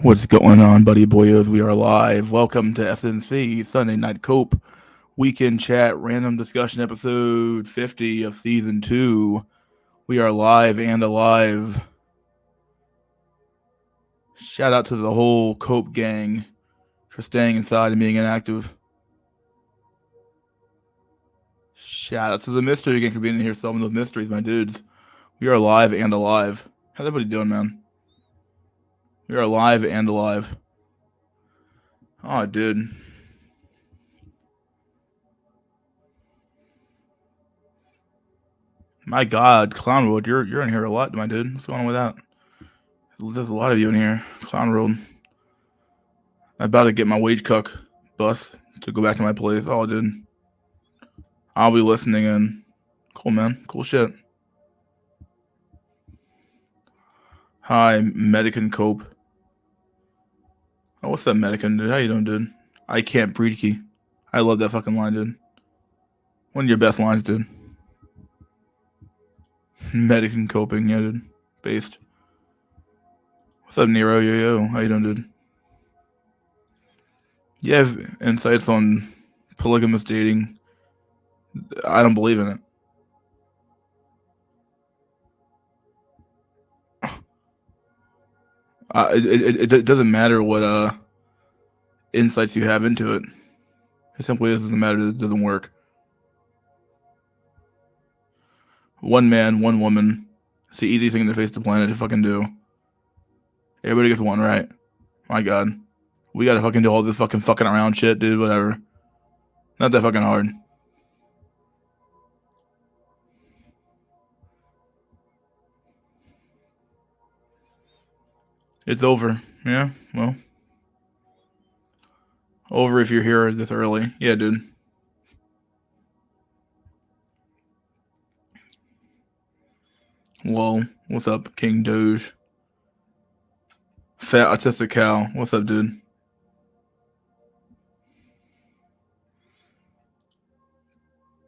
What's going on, buddy boyos? We are live. Welcome to SNC Sunday Night Cope Weekend Chat Random Discussion Episode 50 of Season 2. We are live and alive. Shout out to the whole Cope gang for staying inside and being inactive. Shout out to the mystery gang for being in here solving those mysteries, my dudes. We are live and alive. How's everybody doing, man? We are live and alive. Oh, dude. My God, Clown World, you're in here a lot, my dude. What's going on with that? There's a lot of you in here. Clown World. I'm about to get my wage cuck bus to go back to my place. Oh, dude. I'll be listening in. Cool, man. Cool shit. Hi, Medican Cope. Oh, what's up, Medican, dude? How you doing, dude? I can't breed key. I love that fucking line, dude. One of your best lines, dude. Medican coping, yeah, dude. Based. What's up, Nero? Yo, yo. How you doing, dude? You have insights on polygamous dating? I don't believe in it. It doesn't matter what insights you have into it. It simply doesn't matter. It doesn't work. One man, one woman. It's the easiest thing in the face of the planet to fucking do. Everybody gets one right. My God. We gotta fucking do all this fucking around shit, dude. Whatever. Not that fucking hard. It's over. Yeah, well. Over if you're here this early. Yeah, dude. Whoa. What's up, King Doge? Fat autistic cow. What's up, dude?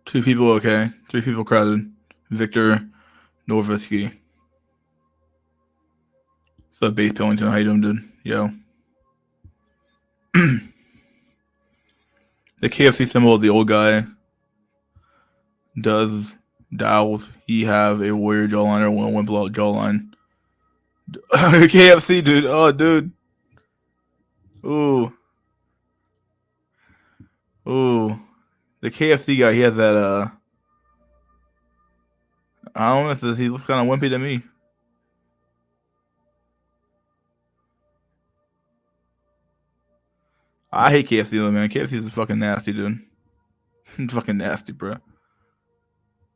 Two people okay. Three people crowded. Victor Norvisky. What's up, Base Pillington? How you doing, dude? Yo. The KFC symbol of the old guy dials he have a warrior jawline or one below jawline. KFC, dude. Oh, dude. Ooh. Ooh. The KFC guy, he has that, I don't know, he looks kind of wimpy to me. I hate KFC though, man. KFC is fucking nasty, dude. It's fucking nasty, bro.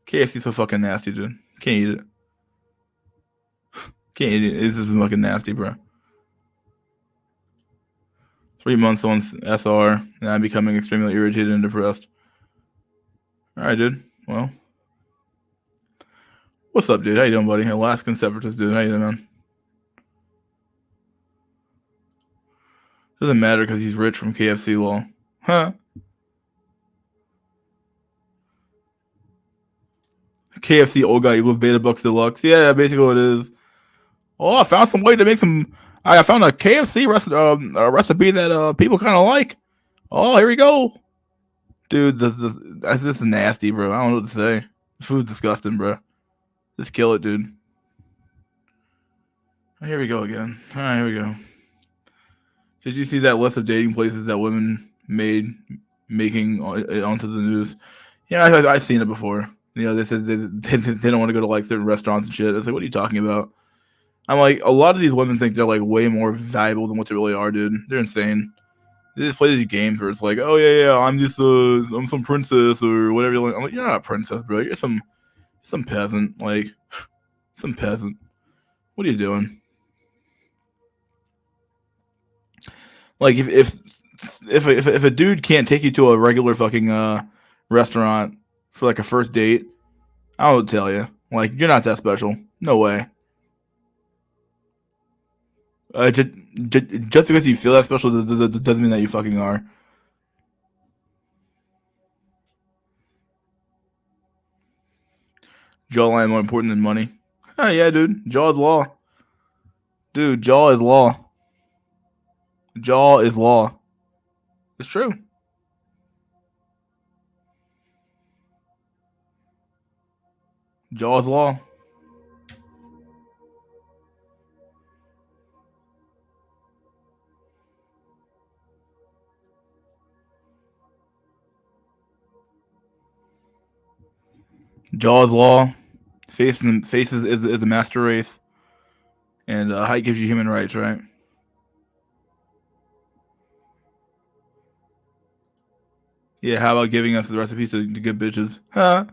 KFC's so fucking nasty, dude. Can't eat it. Can't eat it. This is fucking nasty, bro. 3 months on SR, and I'm becoming extremely irritated and depressed. Alright, dude. Well. What's up, dude? How you doing, buddy? Alaskan Separatist, dude. How you doing, man? Doesn't matter because he's rich from KFC law. Huh? KFC old guy with Beta Bucks Deluxe. Yeah, basically what it is. Oh, I found some way to make some. I found a KFC recipe that people kind of like. Oh, here we go, dude. This is nasty, bro. I don't know what to say. This food's disgusting, bro. Just kill it, dude. Here we go again. All right, here we go. Did you see that list of dating places that women making it onto the news? Yeah, I've seen it before. You know, they said they don't want to go to like certain restaurants and shit. It's like, what are you talking about? I'm like, a lot of these women think they're like way more valuable than what they really are, dude. They're insane. They just play these games where it's like, oh yeah, I'm just I'm some princess or whatever. I'm like, you're not a princess, bro. You're some peasant, like some peasant. What are you doing? Like if a dude can't take you to a regular fucking restaurant for like a first date, I would tell you, like, you're not that special. No way. Just because you feel that special doesn't mean that you fucking are. Jawline more important than money. Oh yeah, dude. Jaw is law. Dude, jaw is law. Jaw is law. It's true. Jaw is law. Jaw is law. Faces is the master race, and height gives you human rights, right? Yeah, how about giving us the recipes to good bitches? Huh?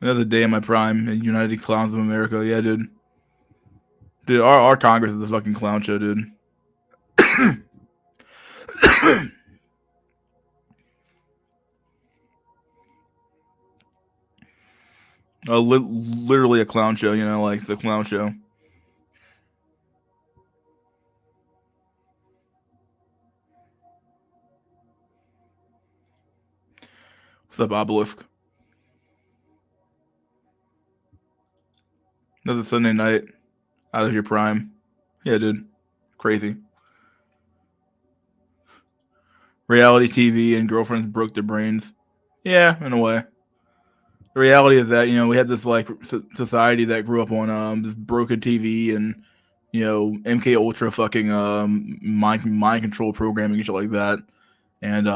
Another day in my prime in United Clowns of America. Yeah, dude. Dude, our Congress is a fucking clown show, dude. Literally a clown show, you know, like the clown show. What's up, Obelisk? Another Sunday night out of your prime. Yeah, dude. Crazy. Reality TV and girlfriends broke their brains. Yeah, in a way. The reality is that, you know, we had this like society that grew up on this broken TV and, you know, MK Ultra fucking mind control programming and shit like that. And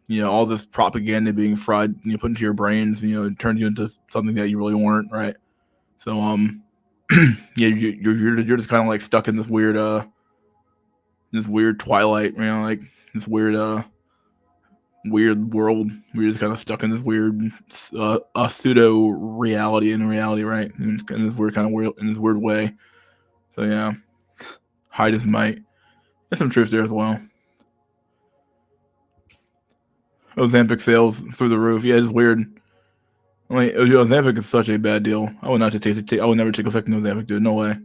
you know, all this propaganda being fried, you know, put into your brains, you know, it turns you into something that you really weren't, right? So yeah, you're just kind of like stuck in this weird twilight, you know, like this weird world. We're just kind of stuck in this weird pseudo reality in reality, right? In this weird kind of weird in this weird way. So yeah, hide as might. There's some truth there as well. Ozempic sales through the roof. Yeah, it's weird. I mean, Ozempic is such a bad deal. I would not take. I would never take a fucking Ozempic, dude. No way.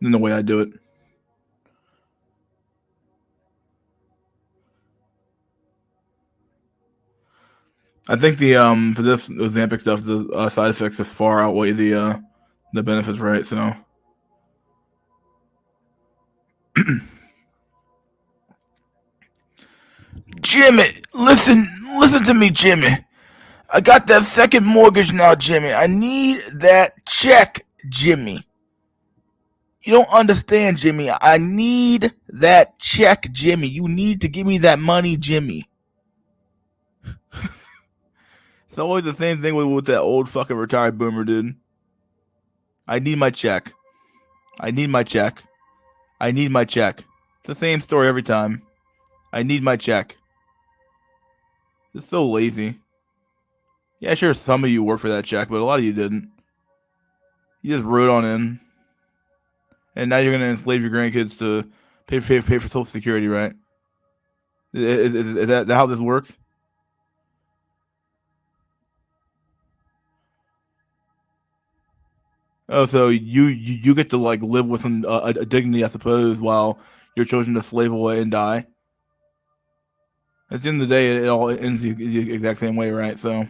No way I'd do it. I think the for this Ozempic stuff, the side effects just far outweigh the benefits, right? So Jimmy, listen to me, Jimmy. I got that second mortgage now, Jimmy. I need that check, Jimmy. You don't understand, Jimmy. I need that check, Jimmy. You need to give me that money, Jimmy. It's always the same thing with that old fucking retired boomer, dude. I need my check. I need my check. I need my check. It's the same story every time. I need my check. It's so lazy. Yeah, sure, some of you work for that check, but a lot of you didn't. You just wrote on in, and now you're gonna enslave your grandkids to pay for Social Security, right? Is that how this works? Oh, so you get to like live with some a dignity, I suppose, while your children just slave away and die. At the end of the day, it all ends the exact same way, right? So,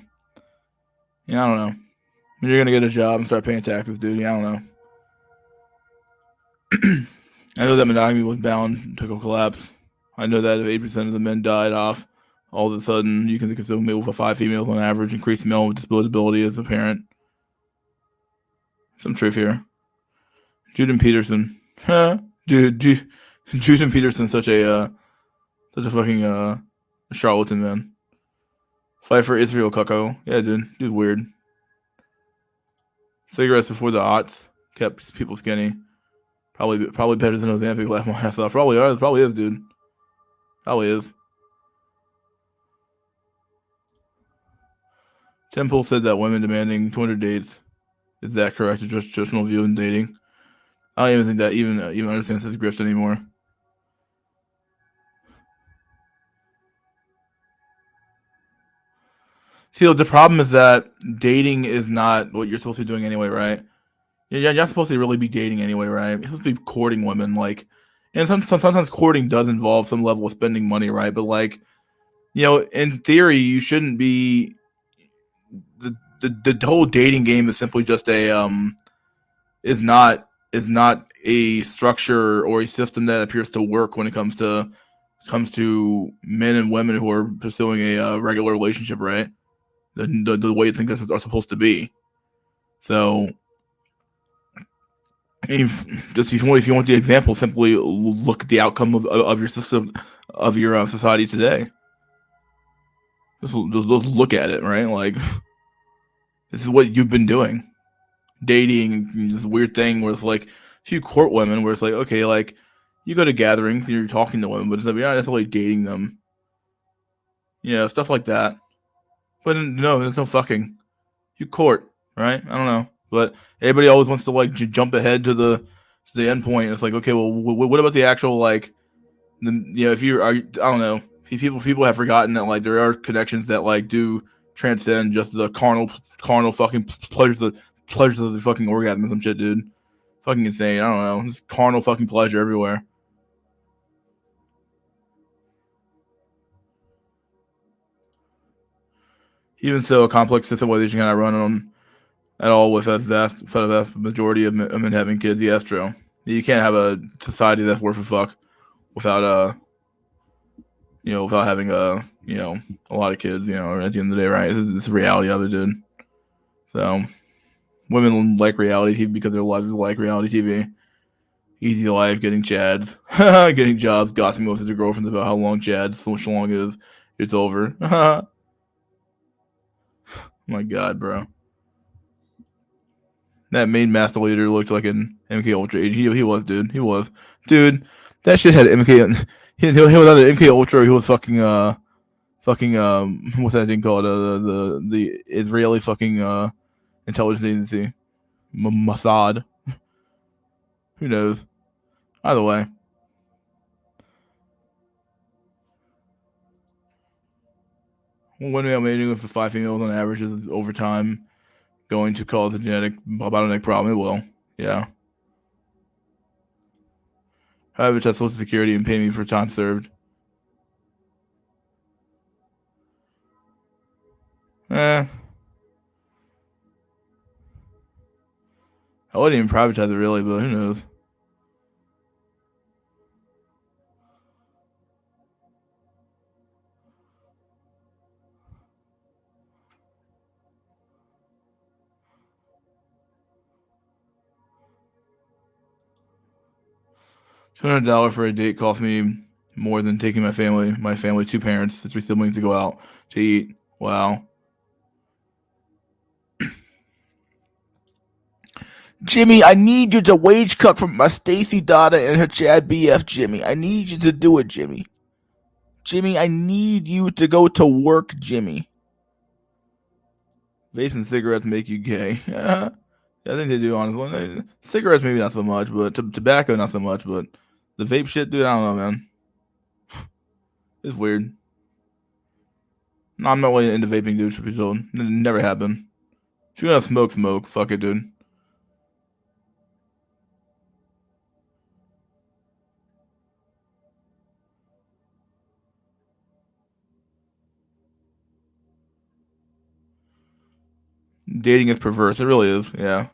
yeah, I don't know. When you're gonna get a job and start paying taxes, dude, yeah, I don't know. I know that monogamy was bound to collapse. I know that if 8% of the men died off, all of a sudden you can consume a meal for 5 females on average, increased male disability as a parent. Some truth here. Juden Peterson. Huh? Dude, Juden Peterson's such a fucking charlatan, man. Fight for Israel, Cucko. Yeah, dude's weird. Cigarettes before the aughts kept people skinny. Probably better than Ozempic. Laugh my ass off. Probably is, dude. Probably is. Temple said that women demanding 200 dates is that correct? A traditional view in dating. I don't even think that even understands his grift anymore. See, the problem is that dating is not what you're supposed to be doing anyway, right? You're not supposed to really be dating anyway, right? You're supposed to be courting women, like, and sometimes courting does involve some level of spending money, right? But like, you know, in theory, you shouldn't be. The whole dating game is simply just a is not a structure or a system that appears to work when it comes to men and women who are pursuing a regular relationship, right? The way things are supposed to be. So, if you want the example, simply look at the outcome of your system, of your society today. Just look at it, right? Like, this is what you've been doing, dating. This weird thing where it's like, if you court women, where it's like, okay, like, you go to gatherings, you're talking to women, but you're not necessarily dating them. Stuff like that. But no, there's no fucking. You court, right? I don't know, but everybody always wants to like jump ahead to the end point. It's like, okay, well, what about the actual like, if you are, I don't know, people have forgotten that like there are connections that like do transcend just the carnal fucking pleasures of the fucking orgasm and some shit, dude. Fucking insane. I don't know. It's carnal fucking pleasure everywhere. Even so, a complex civilization cannot run on at all with a vast majority of men having kids. Yes, true. You can't have a society that's worth a fuck without without having a lot of kids. At the end of the day, right? It's the reality of it, dude. So women like reality TV because their lives like reality TV. Easy life, getting chads, getting jobs, gossiping with their girlfriends about how long chads so long is. It's over. My God, bro. That main master leader looked like an MK Ultra agent. He was, dude. He was, dude. That shit had MK. He was either MK Ultra. Or he was fucking what's that thing called? The Israeli fucking intelligence agency, Mossad. Who knows? Either way, one male mating with 5 females on average is over time going to cause a genetic bottleneck problem. It will, yeah. However, test Social Security and pay me for time served. I wouldn't even privatize it really, but who knows? $200 for a date cost me more than taking my family, two parents, 3 siblings to go out to eat. Wow. Jimmy, I need you to wage cut from my Stacy Dada and her Chad BF, Jimmy. I need you to do it, Jimmy. Jimmy, I need you to go to work, Jimmy. Vapes and cigarettes make you gay. Yeah, I think they do, honestly. Cigarettes, maybe not so much, but tobacco, not so much. But the vape shit, dude, I don't know, man. It's weird. No, I'm not really into vaping, dude. Should be told. Never have been. If you're gonna smoke, smoke. Fuck it, dude. Dating is perverse. It really is. Yeah.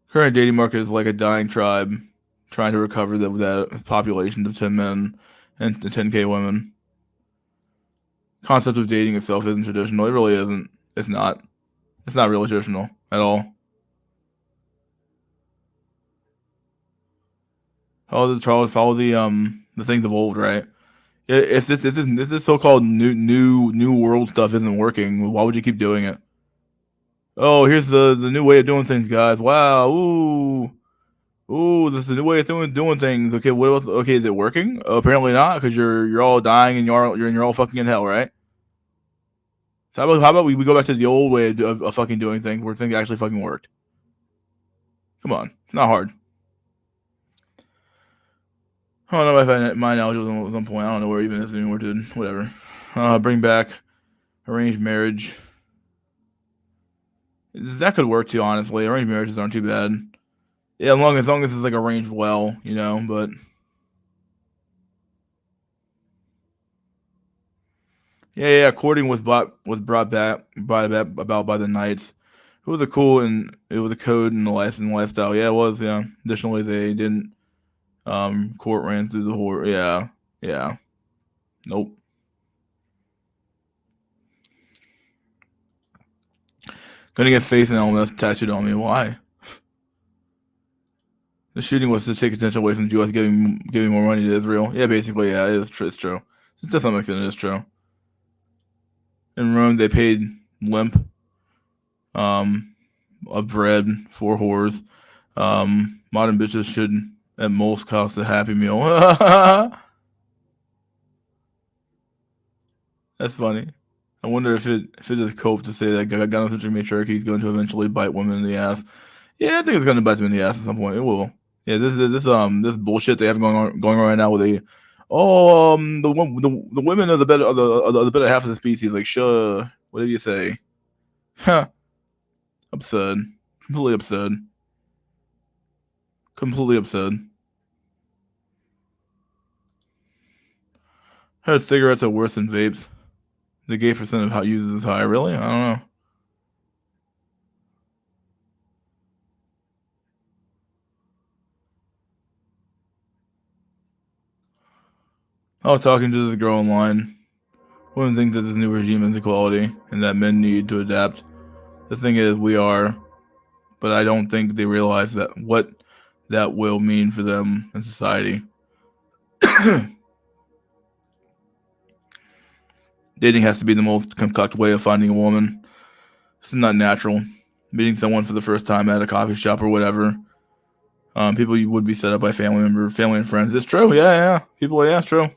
Current dating market is like a dying tribe trying to recover that population of 10 men and 10K women. Concept of dating itself isn't traditional. It really isn't. It's not. It's not really traditional at all. Follow the things of old, right? If this so-called new world stuff isn't working, why would you keep doing it? Oh, here's the new way of doing things, guys. Wow, ooh, this is a new way of doing things. Okay, what else? Okay, is it working? Apparently not, because you're all dying and you're all fucking in hell, right? So how about we go back to the old way of fucking doing things where things actually fucking worked? Come on, it's not hard. I don't know if my analogy was at some point. I don't know where even is anymore, dude. Whatever. Bring back arranged marriage. That could work too, honestly. Arranged marriages aren't too bad. Yeah, as long as it's like arranged well, But yeah, courting was brought back by the knights. It was a cool and it was a code and the lifestyle. Yeah, it was. Yeah. Additionally, they didn't court ran through the horror. Yeah, yeah. Nope. Gonna get face and LMS tattooed on me. Why? The shooting was to take attention away from the U.S. giving more money to Israel. Yeah, basically, yeah, it is true. It's true. To some extent, it is true. In Rome, they paid limp of bread for whores. Modern bitches should at most cost a Happy Meal. That's funny. I wonder if it just coped to say that gynocentric matriarchy is going to eventually bite women in the ass. Yeah, I think it's going to bite them in the ass at some point. It will. Yeah, this bullshit they have going on right now with the women are the better half of the species. Like, sure, whatever you say. Huh. Absurd. Completely absurd. Completely absurd. Heard cigarettes are worse than vapes. The gay percent of how users is high. Really? I don't know. I was talking to this girl online. Women think that this new regime is equality and that men need to adapt. The thing is, we are, but I don't think they realize that what that will mean for them in society. Dating has to be the most concoct way of finding a woman. It's not natural. Meeting someone for the first time at a coffee shop or whatever. People you would be set up by family and friends. It's true. Yeah, yeah. People, yeah, it's true.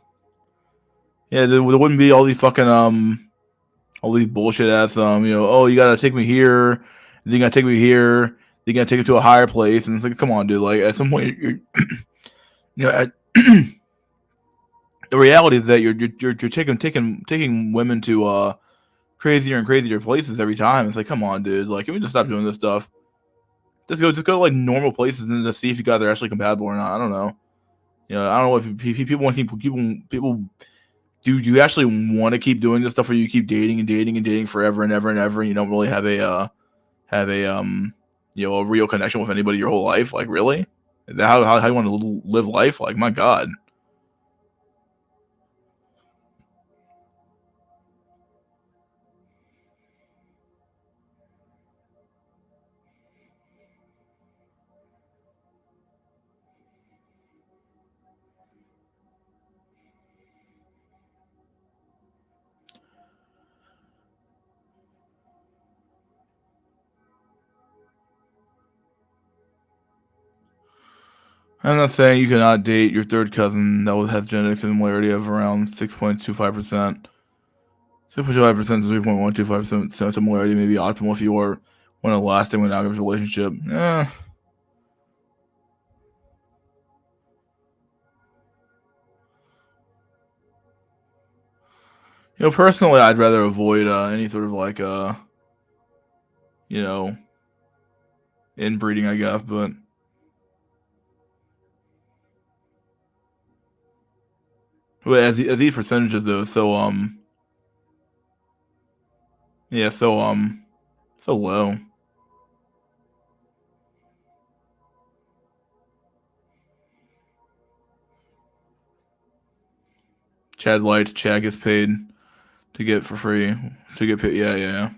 Yeah, there wouldn't be all these fucking all these bullshit ass oh, you gotta take me here, then you gotta take me here, then you gotta take me to a higher place, and it's like, come on, dude. Like, at some point, you're the reality is that you're taking women to crazier and crazier places every time. It's like, come on, dude. Like, can we just stop doing this stuff? Just go to like normal places and just see if you guys are actually compatible or not. I don't know. I don't know what people want. People. Do you actually want to keep doing this stuff where you keep dating and dating and dating forever and ever and ever, and you don't really have a a real connection with anybody your whole life? Like, really? Is that how you want to live life? Like, my God. I'm not saying you cannot date your third cousin that has genetic similarity of around 6.25%. 6.25% to 3.125% similarity may be optimal if you are want a lasting monogamous relationship. Personally, I'd rather avoid any sort of like inbreeding, I guess, but as these percentages though, so yeah, so low. Chad Light, Chad gets paid to get for free to get paid. Yeah, yeah, yeah.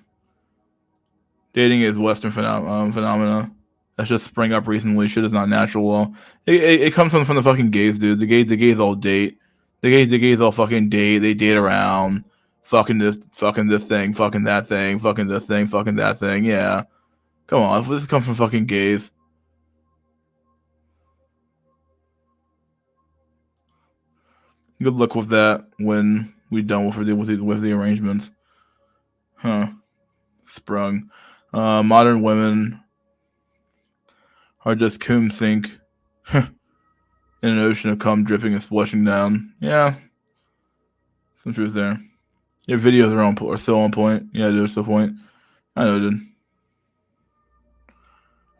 Dating is Western phenomena that's just sprang up recently. Shit is not natural. Well, it comes from the fucking gays, dude. The gays all date. The gays all fucking date. They date around. Fucking this thing, fucking that thing, fucking this thing, fucking that thing. Yeah, come on. This comes from fucking gays. Good luck with that when we done with the arrangements. Huh? Sprung. Modern women are just coom sink in an ocean of cum dripping and splashing down. Yeah, some truth there. Your videos are still on point. Yeah, dude, still point. I know, dude.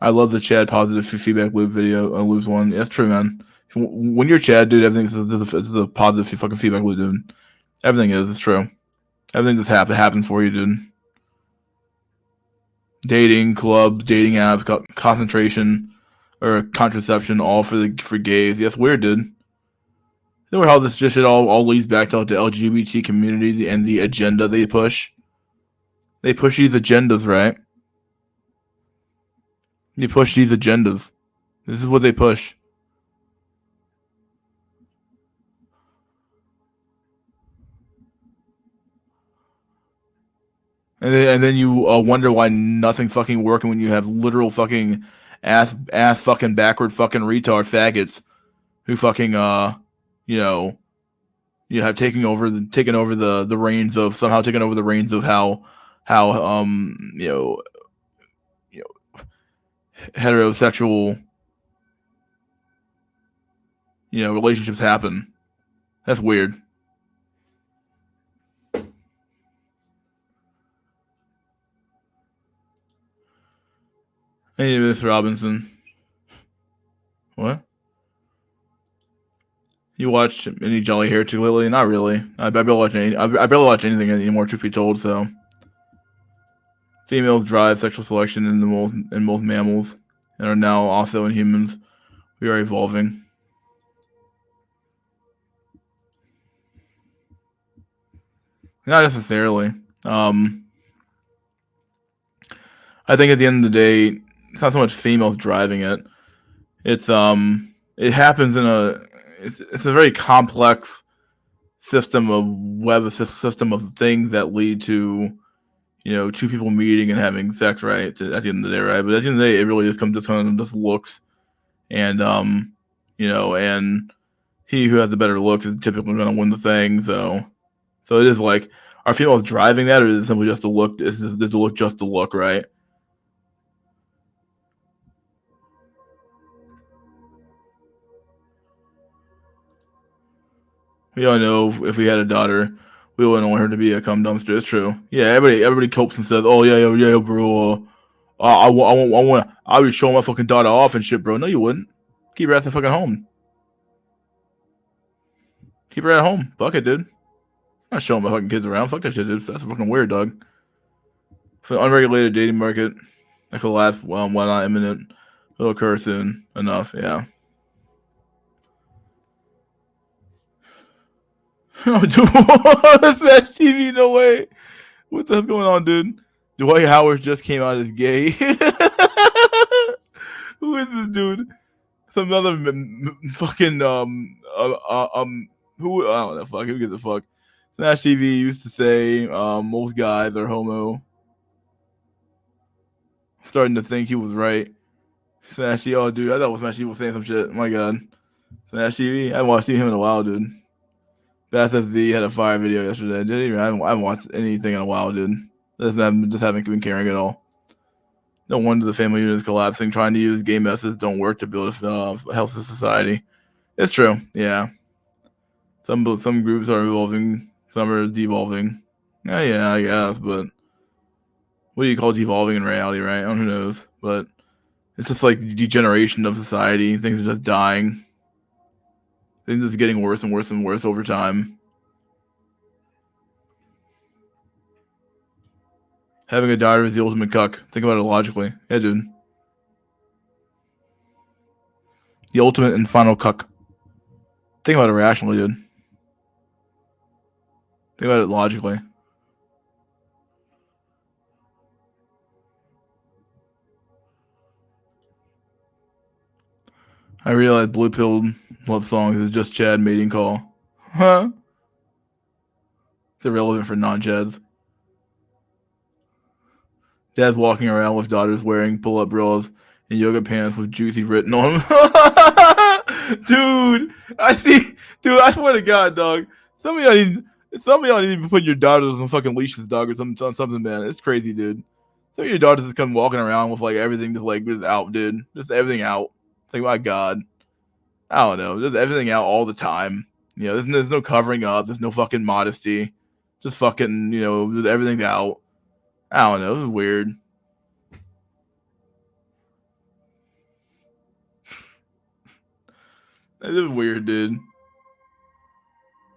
I love the Chad positive feedback loop video. Loops one. That's true, man. When you're Chad, dude, everything is a positive fucking feedback loop, dude. Everything is. It's true. Everything just happens for you, dude. dating clubs, dating apps, concentration or contraception, all for gays. Yes, weird, dude. You know how this just shit all leads back to the LGBT community and the agenda they push. They push these agendas, right? They push these agendas. This is what they push. And then you wonder why nothing's fucking working when you have literal fucking ass fucking backward fucking retard faggots who fucking you know you have taken over the reins of somehow taken over the reins of how you know heterosexual relationships happen. That's weird. Hey, Miss Robinson. What? You watch any Jolly Heretic lately? Not really. I barely watch anything anymore. Truth be told, so females drive sexual selection in most mammals, and are now also in humans. We are evolving. Not necessarily. I think at the end of the day, it's not so much females driving it. It happens in it's a very complex system of things that lead to two people meeting and having sex, right? At the end of the day, right? But at the end of the day, it really just comes to just looks, and and he who has the better looks is typically going to win the thing. So it is like, are females driving that, or is it simply just the look? Is the look just the look, right? We all know if we had a daughter, we wouldn't want her to be a cum dumpster. It's true. Yeah, everybody copes and says, "Oh yeah, bro. I would show my fucking daughter off and shit, bro." No, you wouldn't. Keep her ass at fucking home. Keep her at home. Fuck it, dude. I'm not showing my fucking kids around. Fuck that shit, dude. That's fucking weird, dog. For the unregulated dating market, that could last while not imminent. It'll occur soon enough. Yeah. Oh, dude, Smash TV? No way. What the hell's going on, dude? Dwight Howard just came out as gay. Who is this dude? Some other fucking who I don't know. Fuck, who gives a fuck? Smash TV used to say most guys are homo. Starting to think he was right. Smash TV, oh dude, I thought Smash TV was saying some shit. My god, Smash TV. I haven't watched him in a while, dude. Bass FZ had a fire video yesterday. I haven't watched anything in a while, dude. Just haven't been caring at all. No wonder the family unit is collapsing. Trying to use gay methods don't work to build a healthy society. It's true. Yeah. Some groups are evolving. Some are devolving. Yeah, I guess. But what do you call devolving in reality, right? Who knows? But it's just like degeneration of society. Things are just dying. Things are just getting worse and worse and worse over time. Having a daughter is the ultimate cuck. Think about it logically. Yeah, dude. The ultimate and final cuck. Think about it rationally, dude. Think about it logically. I realize blue pilled love songs is just Chad mating call. Huh? It's irrelevant for non-Chads. Dad's walking around with daughters wearing pull-up bras and yoga pants with juicy written on them. Dude, I see. Dude, I swear to God, dog. Some of y'all need to be putting your daughters on fucking leashes, dog, or something, man. It's crazy, dude. Some of your daughters just come walking around with like everything just out, dude. Just everything out. It's like, my God. I don't know. Just everything out all the time. There's no covering up. There's no fucking modesty. Just fucking, everything's out. I don't know. This is weird. This is weird, dude.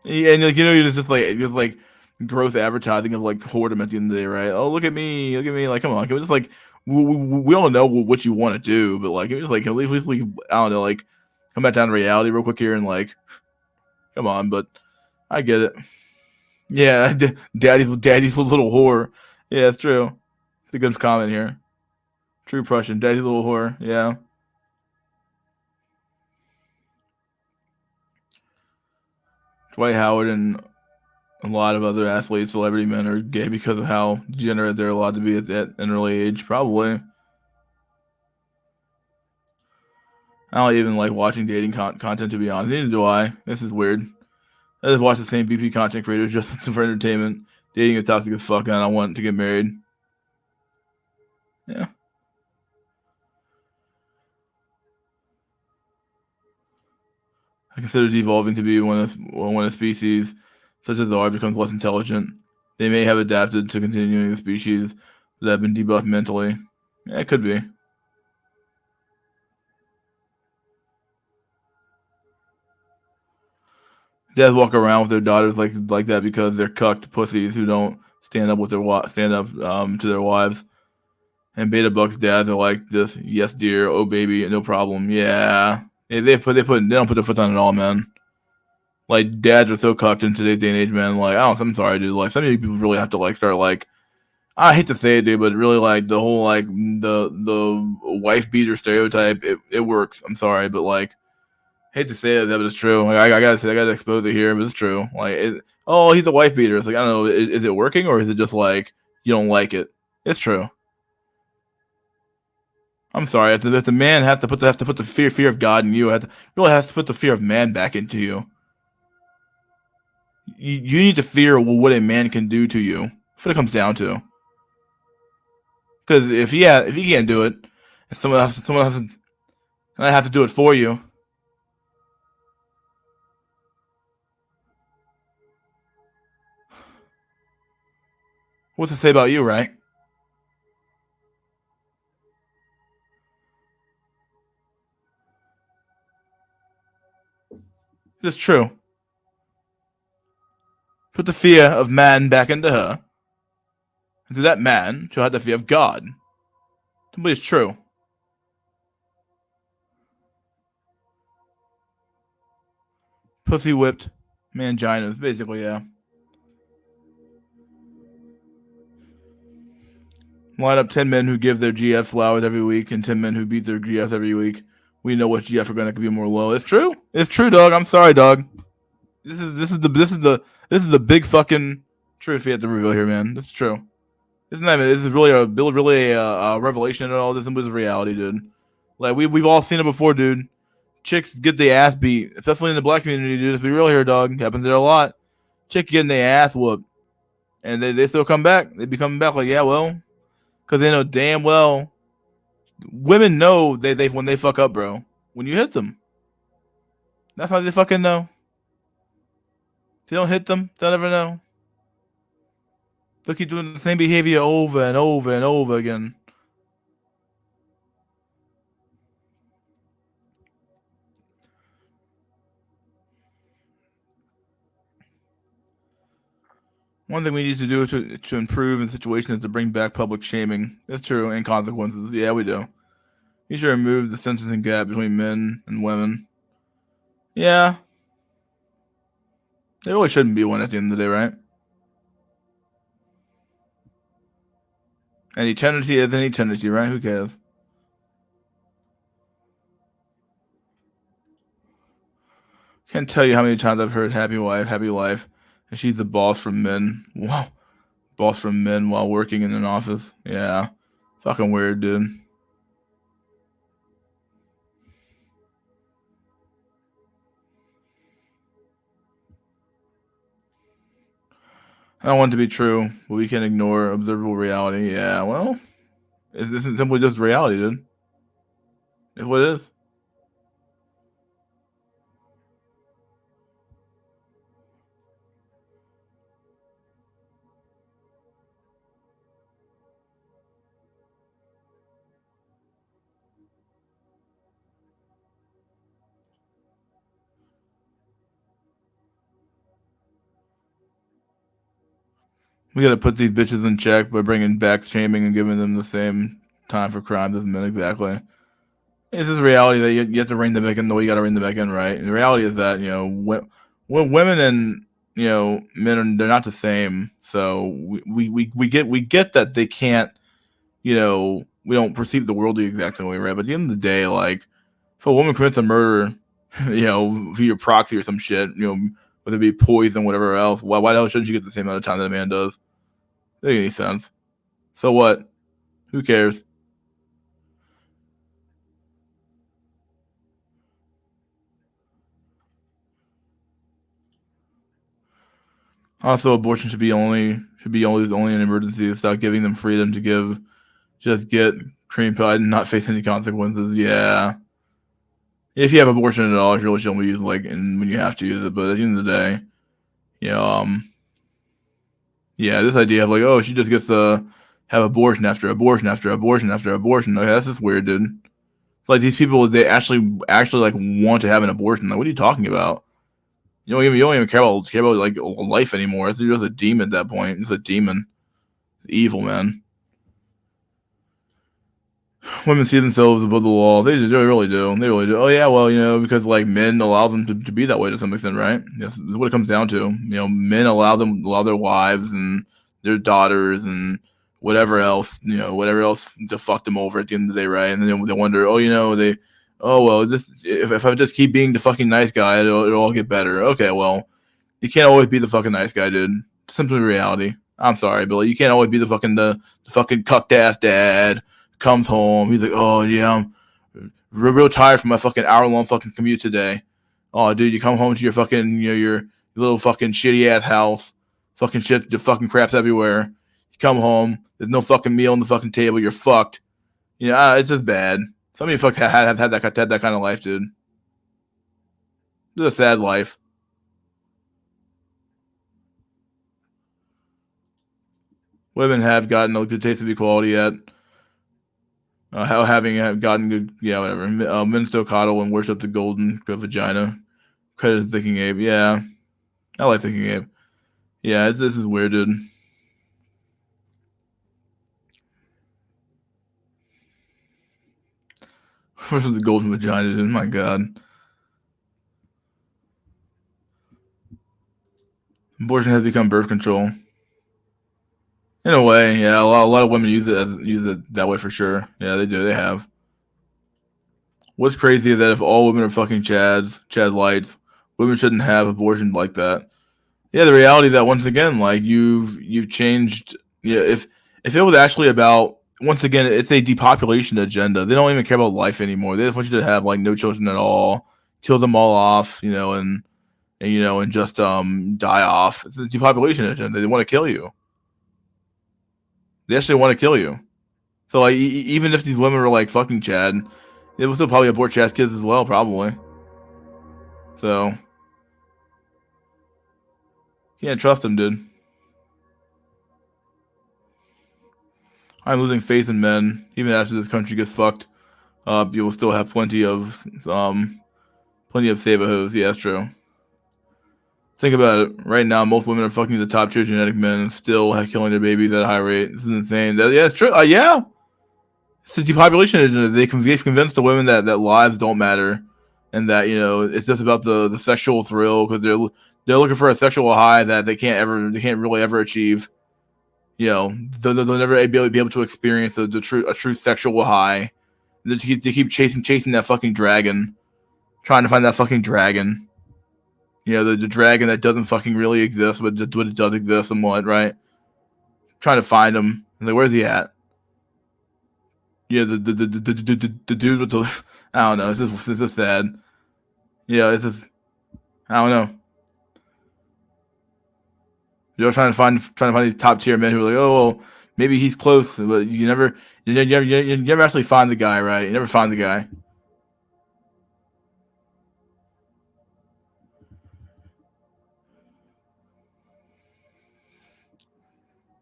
And like you're just like gross advertising of like whoredom at the end of the day, right? Oh, look at me, like come on, can we just like we all know what you want to do, but like, it was like, at least like, I don't know, like, come back down to reality real quick here and like, come on. But I get it. Yeah, daddy's a little whore. Yeah, it's true. It's a good comment here. True Prussian, daddy's a little whore. Yeah. Dwight Howard and a lot of other athletes, celebrity men are gay because of how degenerate they're allowed to be at that an early age. Probably. I don't even like watching dating content, to be honest. Neither do I. This is weird. I just watch the same VP content creators just for entertainment. Dating is toxic as fuck, and I don't want to get married. Yeah. I consider devolving to be when a species, such as ours, becomes less intelligent. They may have adapted to continuing the species that have been debuffed mentally. Yeah, it could be. Dads walk around with their daughters like that because they're cucked pussies who don't stand up with stand up to their wives. And beta bucks dads are like this. Yes, dear. Oh, baby. No problem. Yeah. They don't put their foot down at all, man. Like dads are so cucked in today's day and age, man. Like, I don't. I'm sorry, dude. Like, some of you people really have to like start like. I hate to say it, dude, but really like the whole like the wife beater stereotype. It works. I'm sorry, but like, hate to say it, but it's true. Like, I gotta say, I gotta expose it here, but it's true. Like, oh, he's a wife beater. It's like, I don't know. Is it working, or is it just like you don't like it? It's true. I'm sorry. If the man has to put the fear of God in you, really has to put the fear of man back into you. You need to fear what a man can do to you. That's what it comes down to. Because if he can't do it, and someone has to, and I have to do it for you. What's to say about you, right? It's true. Put the fear of man back into her, and through that man, she'll have the fear of God. Simply it's true. Pussy whipped manginas, basically, yeah. Line up 10 men who give their GF flowers every week and 10 men who beat their GF every week. We know which GF are going to be more low. It's true. It's true, dog. I'm sorry, dog. This is the big fucking truth you have to reveal here, man. This is true. Isn't that? This is really a revelation and all this. This is reality, dude. Like we've all seen it before, dude. Chicks get the ass beat, especially in the black community, dude. Let's be real here, dog. Happens there a lot. Chick getting their ass whooped, and they still come back. They be coming back like, yeah, well, because they know damn well women know they when they fuck up, bro. When you hit them, that's how they fucking know. If you don't hit them, they'll never know. They'll keep doing the same behavior over and over and over again. One thing we need to do to improve in situations is to bring back public shaming. That's true, and consequences. Yeah, we do. You should remove the sentencing gap between men and women. Yeah, there really shouldn't be one at the end of the day, right? And eternity is an eternity, right? Who cares? Can't tell you how many times I've heard "happy wife, happy life," and she's the boss from men. Wow, boss from men while working in an office. Yeah, fucking weird, dude. I don't want it to be true, but we can ignore observable reality. Yeah, well, this isn't simply just reality, dude. It's what it is. We gotta put these bitches in check by bringing back shaming and giving them the same time for crime doesn't mean exactly. It's just reality that you have to rein them back in the way you got to rein them back in, right? And the reality is that women and men they're not the same. So we get that they can't we don't perceive the world the exact same way, right? But at the end of the day, like if a woman commits a murder, via proxy or some shit, whether it be poison, whatever else, why the hell shouldn't you get the same amount of time that a man does? Doesn't make any sense. So what? Who cares? Also, abortion should be only an emergency. Stop giving them freedom to just get cream pie and not face any consequences. Yeah, if you have abortion at all, you really shouldn't use when you have to use it. But at the end of the day, you know, yeah, this idea of oh, she just gets to have abortion after abortion after abortion after abortion. Okay, that's just weird, dude. It's like these people, they actually want to have an abortion. Like, what are you talking about? You don't even care about life anymore. It's just a demon at that point. It's a demon, evil man. Women see themselves above the law. They really do. They really do. Oh yeah, well because men allow them to be that way to some extent, right? That's what it comes down to. Men allow their wives and their daughters and whatever else to fuck them over at the end of the day, right? And then they wonder, oh well, this if I just keep being the fucking nice guy, it'll all get better. Okay, well, you can't always be the fucking nice guy, dude. Simply reality. I'm sorry, Billy. You can't always be the fucking cucked ass dad. Comes home. He's like, oh yeah, I'm real tired from my fucking hour-long fucking commute today. Oh, dude, you come home to your fucking your little fucking shitty ass house. Fucking shit, the fucking crap's everywhere. You come home. There's no fucking meal on the fucking table. You're fucked. It's just bad. Some of you fucks have had that kind of life, dude. It's a sad life. Women have gotten a good taste of equality yet. How having gotten good, yeah, whatever. Men still coddle and worship the golden vagina. Credit to Thinking Ape. Yeah, I like Thinking Ape. Yeah, this is weird, dude. Worship the golden vagina, dude. My God. Abortion has become birth control. In a way, yeah. A lot of women use it that way for sure. Yeah, they do. They have. What's crazy is that if all women are fucking Chad lights, women shouldn't have abortion like that. Yeah, the reality that once again, like you've changed. Yeah, if it was actually about once again, it's a depopulation agenda. They don't even care about life anymore. They just want you to have no children at all, kill them all off, and just die off. It's a depopulation agenda. They want to kill you. They actually want to kill you. So even if these women were fucking Chad, they will still probably abort Chad's kids as well, probably. So can't trust them, dude. I'm losing faith in men. Even after this country gets fucked up, you will still have plenty of sabotages. Yeah, that's true. Think about it. Right now, most women are fucking the top tier genetic men and still killing their babies at a high rate. This is insane. Yeah, it's true. Yeah, it's a depopulation agenda. They've convinced the women that lives don't matter, and that it's just about the sexual thrill because they're looking for a sexual high that they can't really ever achieve. They'll never be able to experience a true sexual high. They keep chasing that fucking dragon, trying to find that fucking dragon. The dragon that doesn't fucking really exist, but it does exist somewhat, right? Trying to find him. And where's he at? Yeah, the dude with the I don't know. It's just sad. Yeah, it's just I don't know. You're trying to find these top tier men who are like, oh well, maybe he's close, but you never actually find the guy, right? You never find the guy.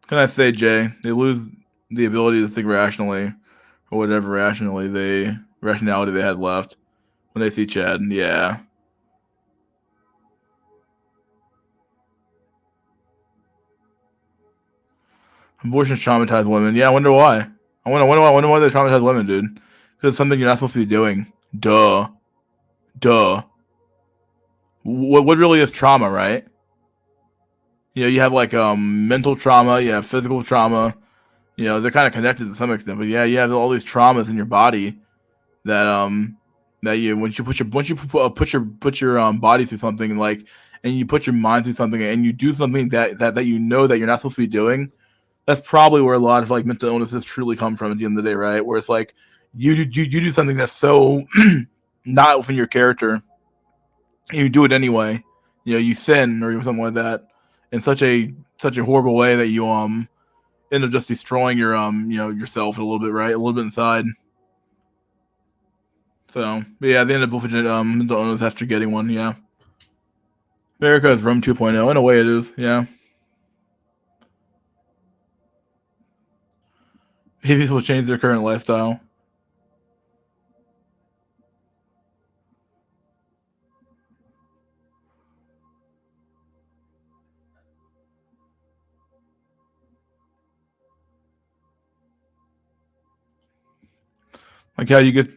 Can I say, Jay? They lose the ability to think rationally, or whatever rationality they had left when they see Chad. Yeah, abortions traumatize women. Yeah, I wonder why. wonder why they traumatize women, dude. Because it's something you're not supposed to be doing. Duh. Duh. What really is trauma, right? You know, you have like mental trauma, you have physical trauma. You know, they're kind of connected to some extent, but yeah, you have all these traumas in your body that that you once you put your body through something like, and you put your mind through something and you do something that you know that you're not supposed to be doing. That's probably where a lot of like mental illnesses truly come from at the end of the day, right? Where it's like you do something that's so not within your character, and you do it anyway. You know, you sin or something like that in such a horrible way that you end up just destroying your you know, yourself a little bit, right? A little bit inside. So, but yeah, they ended up both mental illness after getting one. Yeah, America is Rome 2.0 in a way. It is. Yeah, maybe people change their current lifestyle. Like how you get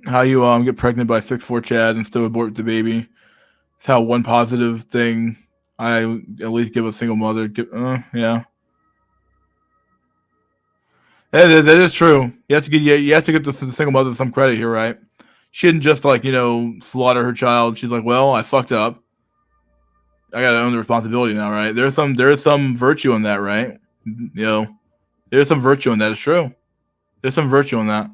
how you get pregnant by 6'4" Chad and still abort the baby. It's how one positive thing I at least give a single mother. Yeah, that is true. You have to get the single mother some credit here, right? She didn't just like, you know, slaughter her child. She's like, well, I fucked up. I gotta own the responsibility now, right? There is some virtue in that, right? You know, there's some virtue in that. It's true. There's some virtue in that.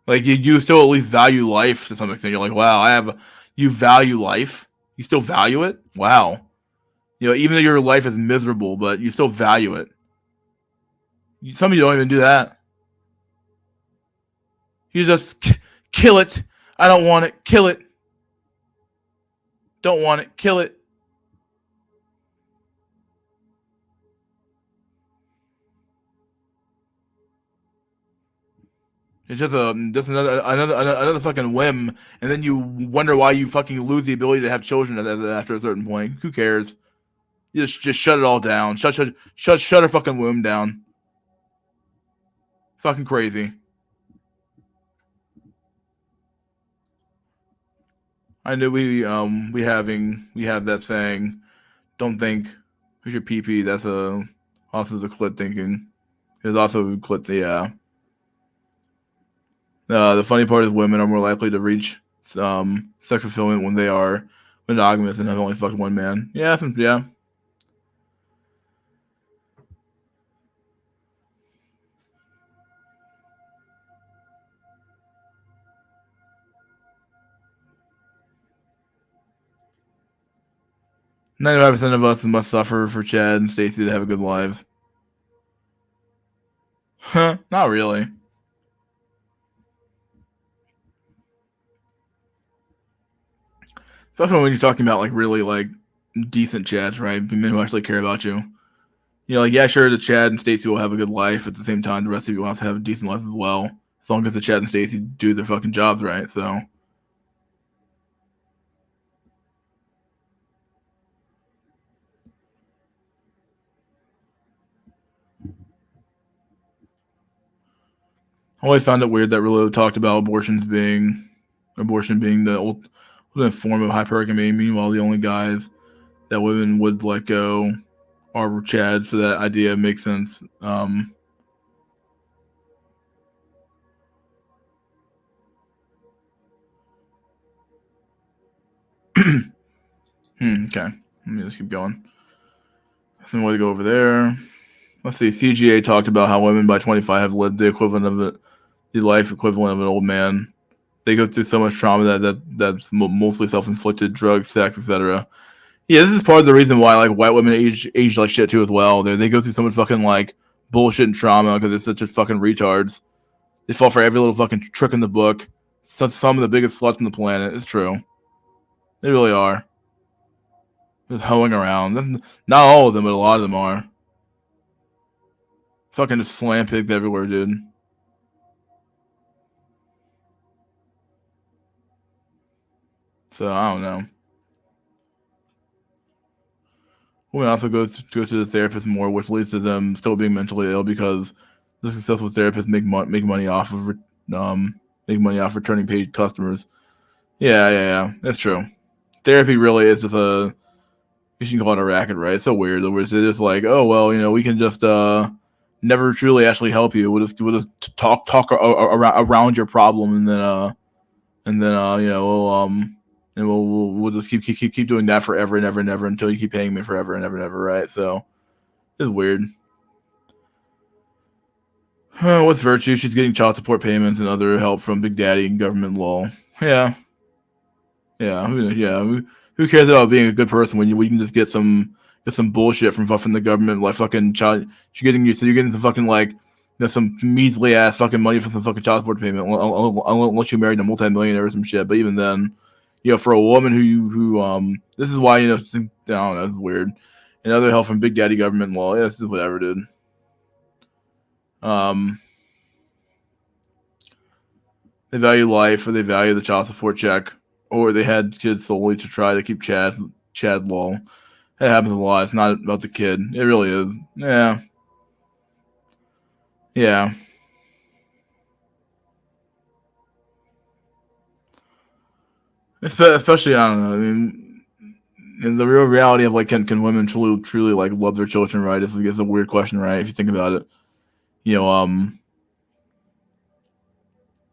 Like you still at least value life to some extent. You're like, wow, you value life. You still value it. Wow. You know, even though your life is miserable, but you still value it. Some of you don't even do that. You just kill it. I don't want it. Kill it. Don't want it. Kill it. It's just another fucking whim, and then you wonder why you fucking lose the ability to have children after a certain point. Who cares? You just shut it all down. Shut her fucking womb down. Fucking crazy. I knew we have that saying. Don't think who's your PP. That's a also the clit thinking. There's also clit. Yeah. The funny part is women are more likely to reach sex fulfillment when they are monogamous and have only fucked one man. Yeah, yeah. 95% of us must suffer for Chad and Stacy to have a good lives. Huh? Not really. Especially when you're talking about like really like decent Chads, right? Men who actually care about you. You know, like yeah, sure, the Chad and Stacy will have a good life. At the same time, the rest of you will have to have a decent life as well, as long as the Chad and Stacy do their fucking jobs right. So I always found it weird that Rillo talked about abortion being the ultimate form of hypergamy. Meanwhile, the only guys that women would let go are Chad, so that idea makes sense. Okay, let me just keep going. Some way to go over there. Let's see. CGA talked about how women by 25 have lived the equivalent of the life equivalent of an old man. They go through so much trauma that's mostly self-inflicted, drugs, sex, etc. Yeah, this is part of the reason why like white women age like shit too as well. They go through so much fucking like bullshit and trauma because they're such a fucking retards. They fall for every little fucking trick in the book. Some of the biggest sluts on the planet. It's true. They really are. Just hoeing around. Not all of them, but a lot of them are. Fucking just slam picked everywhere, dude. So I don't know. Women also go to the therapist more, which leads to them still being mentally ill because the successful therapists make money off of make money off returning paid customers. Yeah, that's true. Therapy really is just a, you can call it a racket, right? It's so weird. Where it's just like, oh well, we can just never truly actually help you. We'll just talk around your problem, and then and we'll just keep doing that forever and ever and ever until you keep paying me forever and ever and ever, right? So it's weird. What's virtue? She's getting child support payments and other help from Big Daddy and government law. Yeah, yeah. Who cares about being a good person when we can just get some bullshit from the government, like fucking child? You're getting some fucking like some measly ass fucking money for some fucking child support payment, unless you married a multimillionaire or some shit. But even then, for a woman who this is why I don't know, this is weird. And other help from Big Daddy government law, yeah, this is whatever, dude. They value life, or they value the child support check, or they had kids solely to try to keep Chad law. That happens a lot. It's not about the kid. It really is. Yeah. Yeah. Especially, I don't know. I mean, in the real reality of like, can women truly like love their children, right? It's a weird question, right? If you think about it, you know,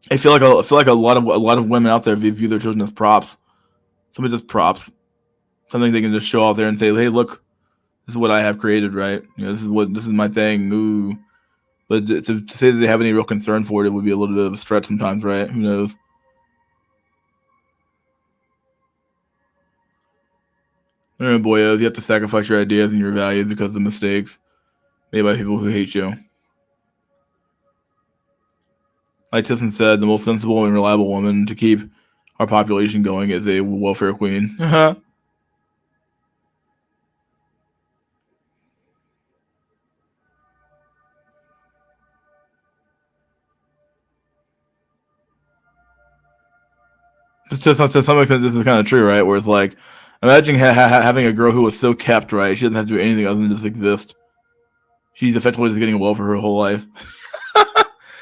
I feel like a lot of women out there view their children as props. Something just props. Something they can just show out there and say, "Hey, look, this is what I have created, right? This is my thing." Ooh, but to say that they have any real concern for it would be a little bit of a stretch sometimes, right? Who knows? Boyos, you have to sacrifice your ideas and your values because of mistakes made by people who hate you. Like Tisson said, the most sensible and reliable woman to keep our population going is a welfare queen. To some extent, this is kind of true, right? Where it's like, imagine having a girl who was so kept, right? She doesn't have to do anything other than just exist. She's effectively just getting welfare her whole life.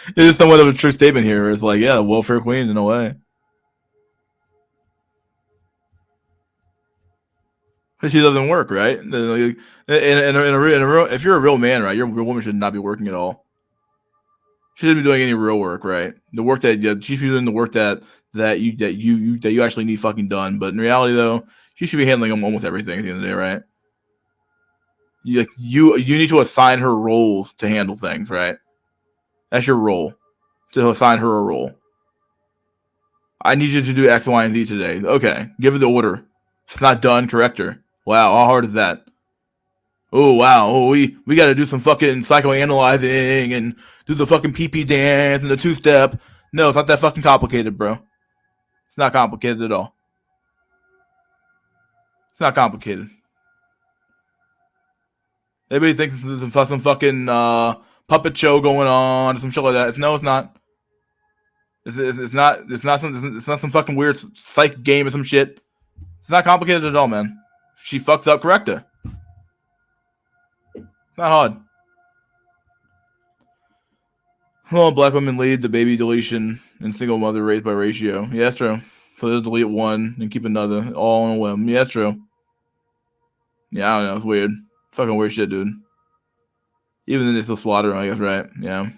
It is somewhat of a true statement here. It's like, yeah, welfare queen in a way. Because she doesn't work, right? If you're a real man, right, your woman should not be working at all. She shouldn't be doing any real work, right? The work that she should be doing the work that you actually need fucking done. But in reality, though, she should be handling almost everything at the end of the day, right? You need to assign her roles to handle things, right? That's your role, to assign her a role. I need you to do X, Y, and Z today. Okay, give her the order. If it's not done, correct her. Wow, how hard is that? Oh wow, we got to do some fucking psychoanalyzing and do the fucking pee dance and the 2-step. No, it's not that fucking complicated, bro. It's not complicated at all. It's not complicated. Everybody thinks there's some fucking puppet show going on, or some shit like that. No, it's not. It's not. It's not some fucking weird psych game or some shit. It's not complicated at all, man. If she fucks up, correct her. It's not hard. Well, black women lead the baby deletion and single mother raised by ratio. Yeah, that's true. So they'll delete one and keep another all on a whim. Yeah, that's true. Yeah, I don't know. It's weird. Fucking weird shit, dude. Even then, they still slaughter them, I guess, right? Yeah.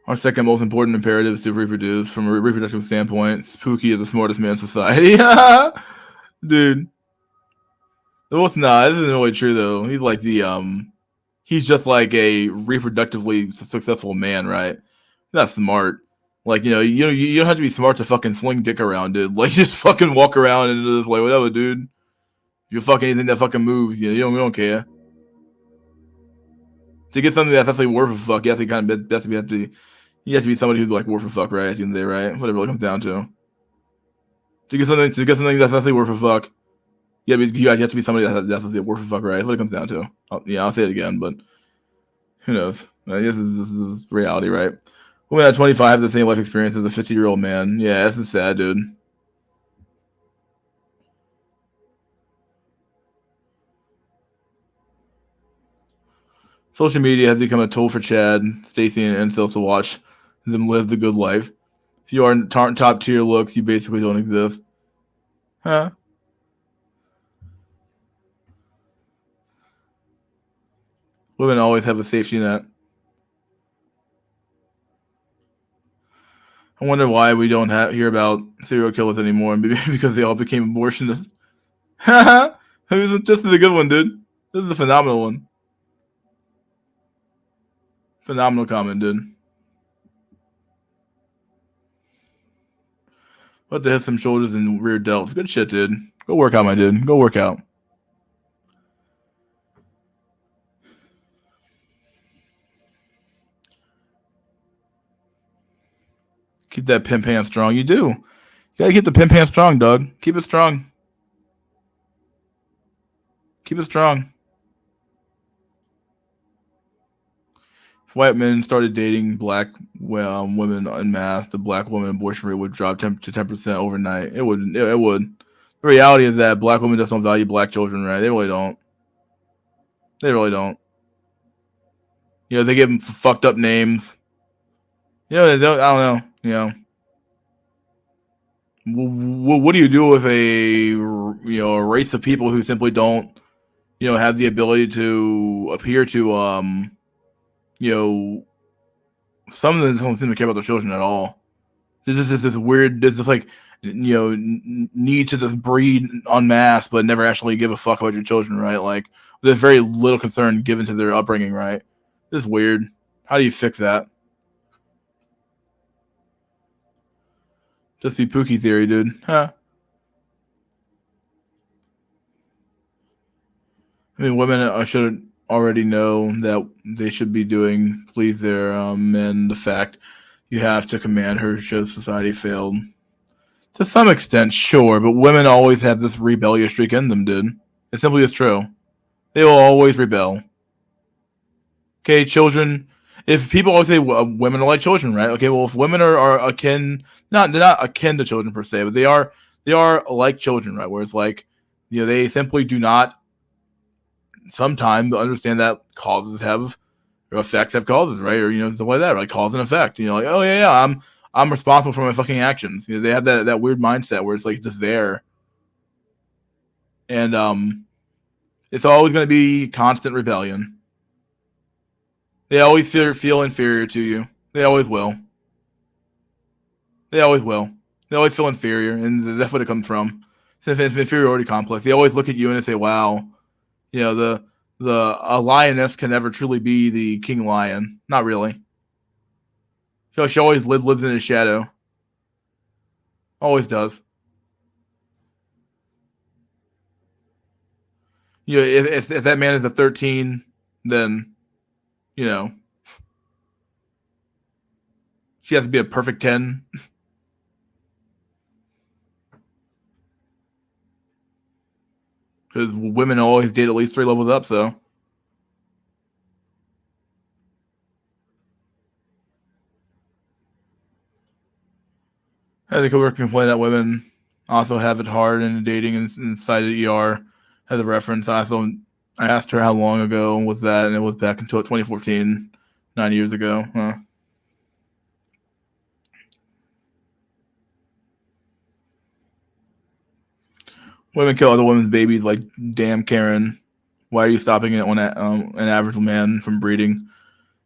Our second most important imperative is to reproduce. From a reproductive standpoint, Spooky is the smartest man in society. Dude. Well, it's not. This isn't really true, though. He's like he's just like a reproductively successful man, right? He's not smart. Like, you don't have to be smart to fucking sling dick around, dude. Like, just fucking walk around and just like, whatever, dude. You fucking anything that fucking moves, we don't care. To get something that's actually worth a fuck, you have to be somebody who's like worth a fuck, right? At the end of the day, right? Whatever it comes down to. To get something that's actually worth a fuck, you have to be somebody that's actually worth a fuck, right? That's what it comes down to. I'll say it again, but who knows? This is reality, right? Women at 25 have the same life experience as a 50-year-old man. Yeah, that's sad, dude. Social media has become a tool for Chad, Stacy, and incels to watch them live the good life. If you aren't top tier looks, you basically don't exist. Huh? Women always have a safety net. I wonder why we don't hear about serial killers anymore, maybe because they all became abortionists. This is a good one, dude. This is a phenomenal one. Phenomenal comment, dude. About to hit some shoulders and rear delts. Good shit, dude. Go work out, my dude. Go work out. Keep that pimp hand strong. You do. You gotta keep the pimp hand strong, dog. Keep it strong. Keep it strong. If white men started dating black women en masse, the black woman abortion rate would drop to 10% overnight. It would. It would. The reality is that black women just don't value black children, right? They really don't. They really don't. You know, they give them fucked up names. You know, they don't, I don't know. You know, what do you do with a race of people who simply don't have the ability to appear to some of them don't seem to care about their children at all. This is this weird. This is like need to just breed en masse, but never actually give a fuck about your children, right? Like there's very little concern given to their upbringing, right? This is weird. How do you fix that? Just be Pookie theory, dude. Huh? I mean, women should already know that they should be doing please their men. The fact you have to command her shows society failed. To some extent, sure, but women always have this rebellious streak in them, dude. It simply is true. They will always rebel. Okay, children. If people always say women are like children, right? Okay, well, if women are akin, they're not akin to children per se, but they are like children, right? Where it's like, they simply do not sometimes understand that causes have or effects have causes, right? Or stuff like that, right? Cause and effect. Like, oh yeah, I'm responsible for my fucking actions. They have that weird mindset where it's like just there, and it's always going to be constant rebellion. They always feel inferior to you. They always will. They always will. They always feel inferior, and that's what it comes from. It's an inferiority complex. They always look at you and they say, "Wow, a lioness can never truly be the king lion." Not really. She always lives in his shadow. Always does. If that man is a 13, then she has to be a perfect 10. Because women always date at least 3 levels up, so. I had a coworker complain that women also have it hard in dating and cited ER as a reference. I asked her how long ago was that, and it was back until 2014, 9 years ago. Huh. Women kill other women's babies like damn Karen. Why are you stopping it on an average man from breeding?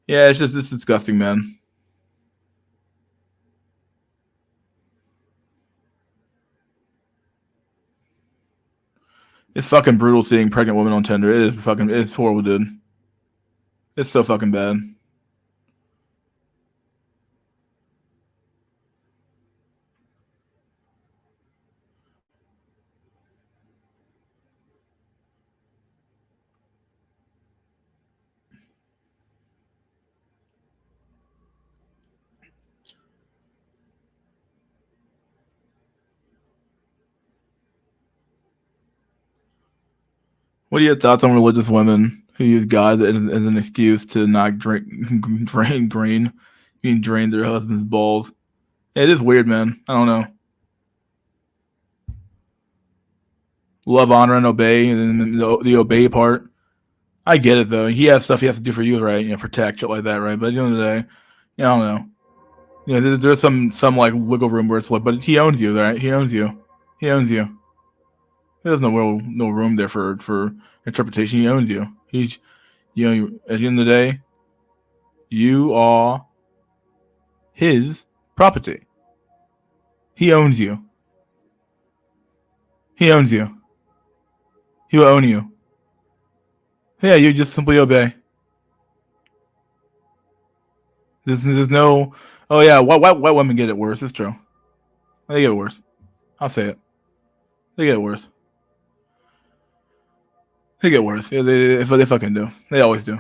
Yeah, it's disgusting, man. It's fucking brutal seeing pregnant women on Tinder. It's horrible, dude. It's so fucking bad. What are your thoughts on religious women who use God as an excuse to not drink green? being drained their husband's balls. It is weird, man. I don't know. Love, honor, and obey, and then the obey part. I get it though. He has stuff he has to do for you, right? Protect shit like that, right? But at the end of the day, I don't know. There's some like wiggle room where it's like, but he owns you, right? He owns you. He owns you. There's no room there for interpretation. He owns you. He's at the end of the day, you are his property. He owns you. He owns you. He will own you. Yeah, you just simply obey. There's no. Oh yeah, white women get it worse. It's true. They get it worse. I'll say it. They get it worse. They get worse. Yeah, they fucking do. They always do.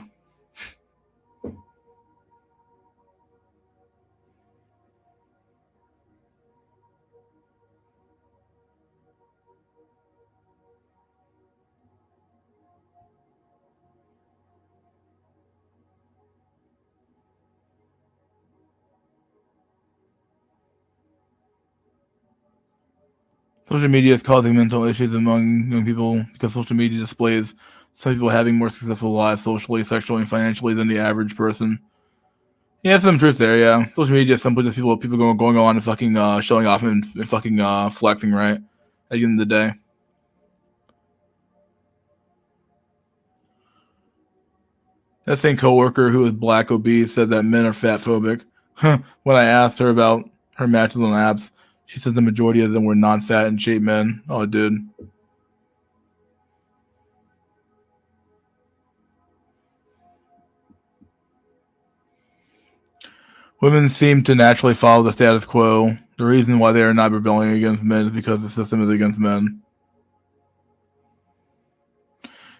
Social media is causing mental issues among young people because social media displays some people having more successful lives socially, sexually, and financially than the average person. Yeah, some truth there. Yeah, social media is simply just people going on and fucking showing off and fucking flexing. Right. At the end of the day, that same coworker who was black obese said that men are fat phobic. When I asked her about her matches on apps, she said the majority of them were non-fat and shape men. Oh, dude. Women seem to naturally follow the status quo. The reason why they are not rebelling against men is because the system is against men.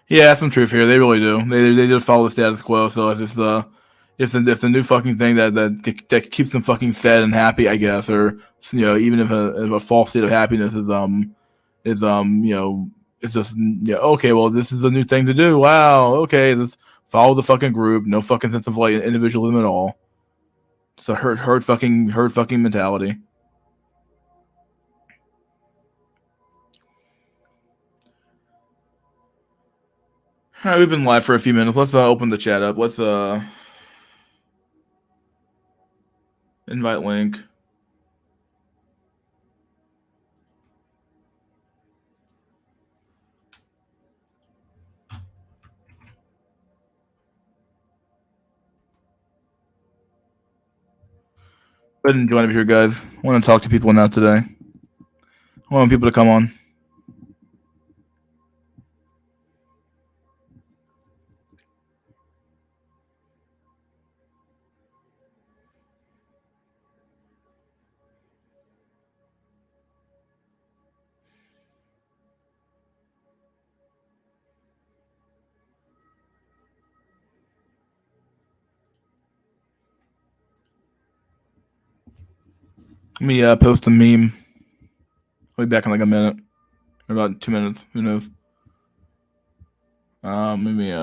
Yeah, that's some truth here. They really do. They just follow the status quo. So if it's the new fucking thing that keeps them fucking fed and happy, I guess, or even if a false state of happiness is it's just okay. Well, this is a new thing to do. Wow. Okay, let's follow the fucking group. No fucking sense of like individualism at all. It's a herd fucking mentality. All right, we've been live for a few minutes. Let's open the chat up. Let's invite link. Go ahead and join up here, guys. I want to talk to people now today. I want people to come on. Let me post a meme. I'll be back in like a minute. Or about 2 minutes. Who knows? Maybe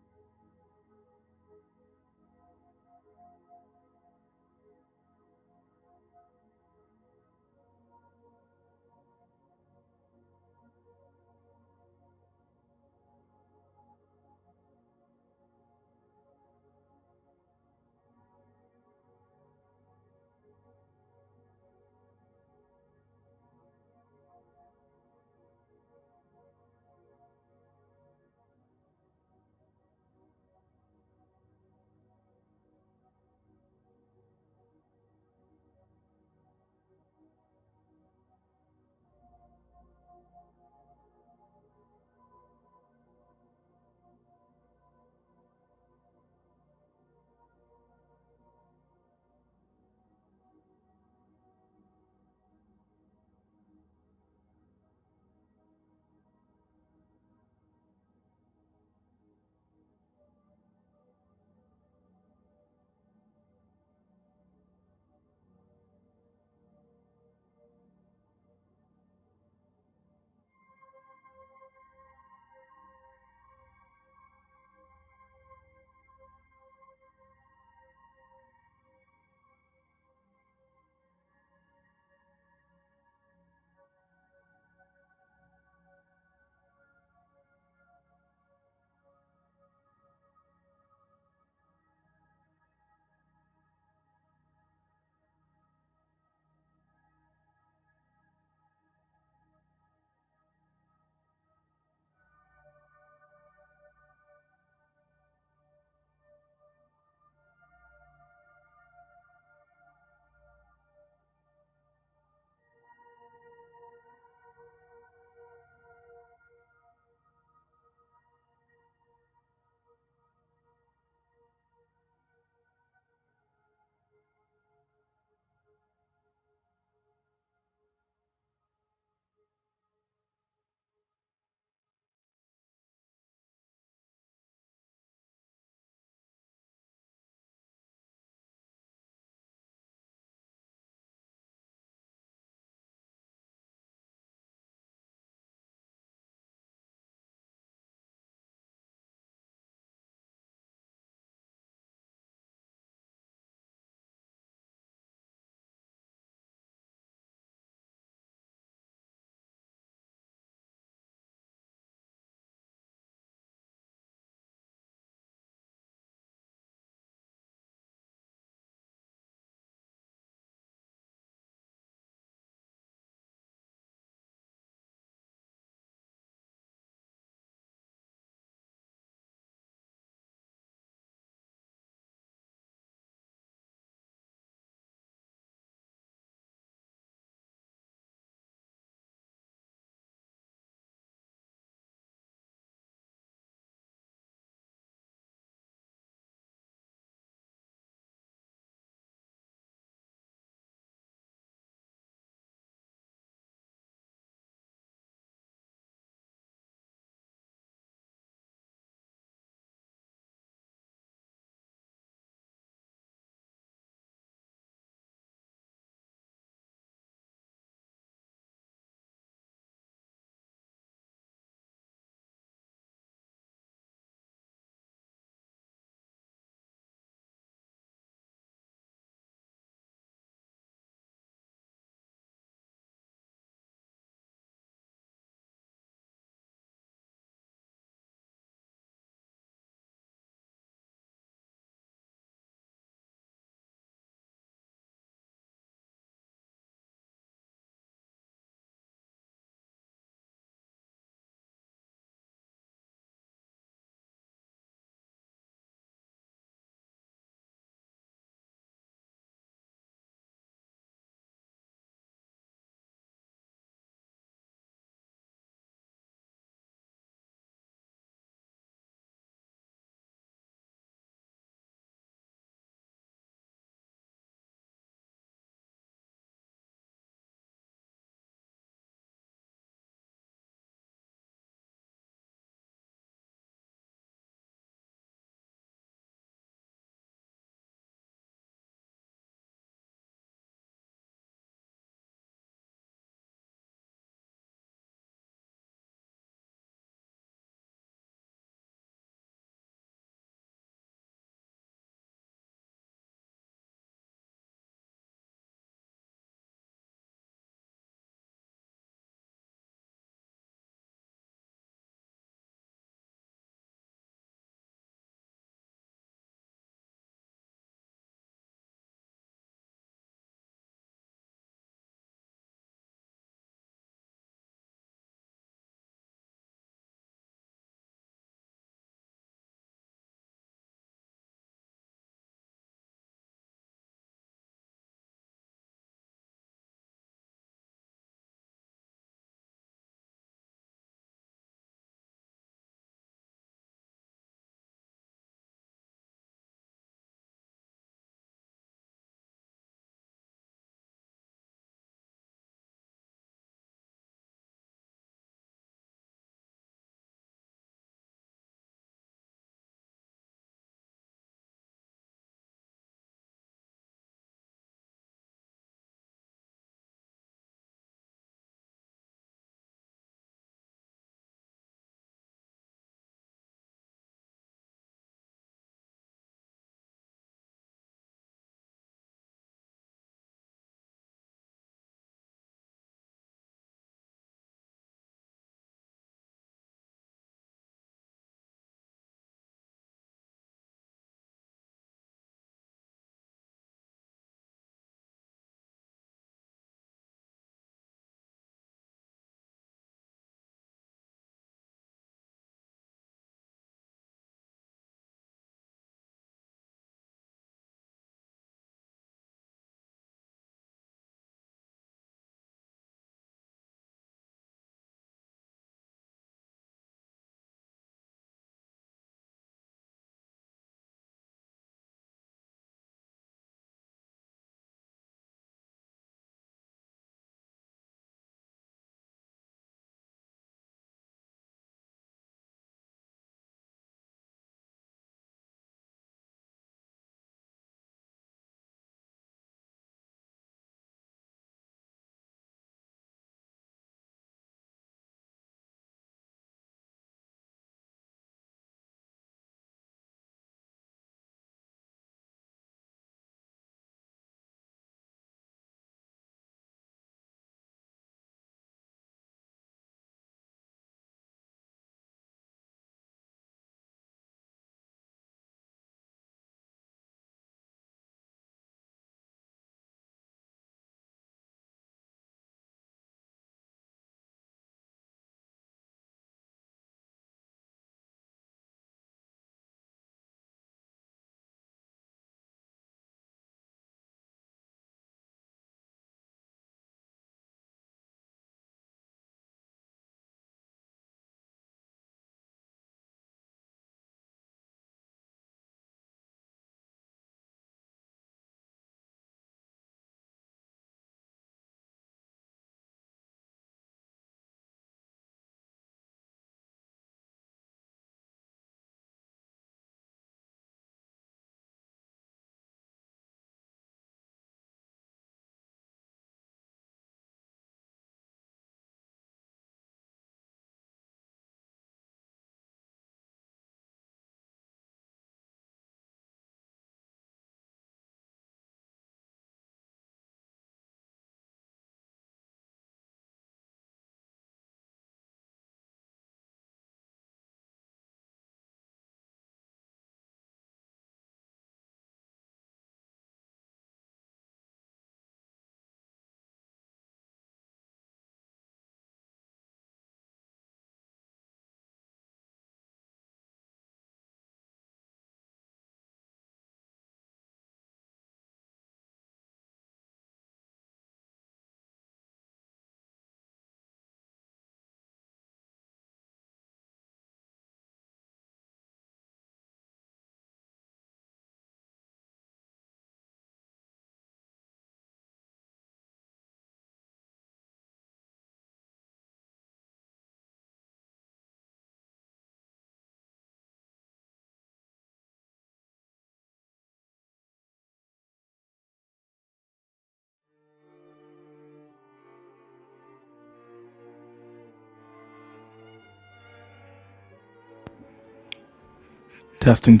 Testing.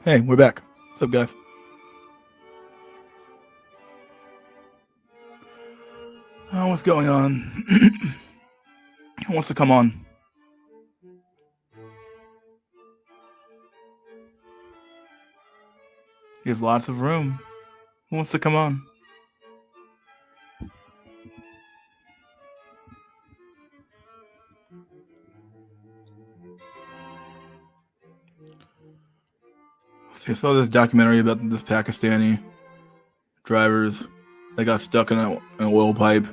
Hey, we're back. What's up, guys? Oh, what's going on? Who wants to come on? There's lots of room. Who wants to come on? See, I saw this documentary about this Pakistani drivers that got stuck in an oil pipe.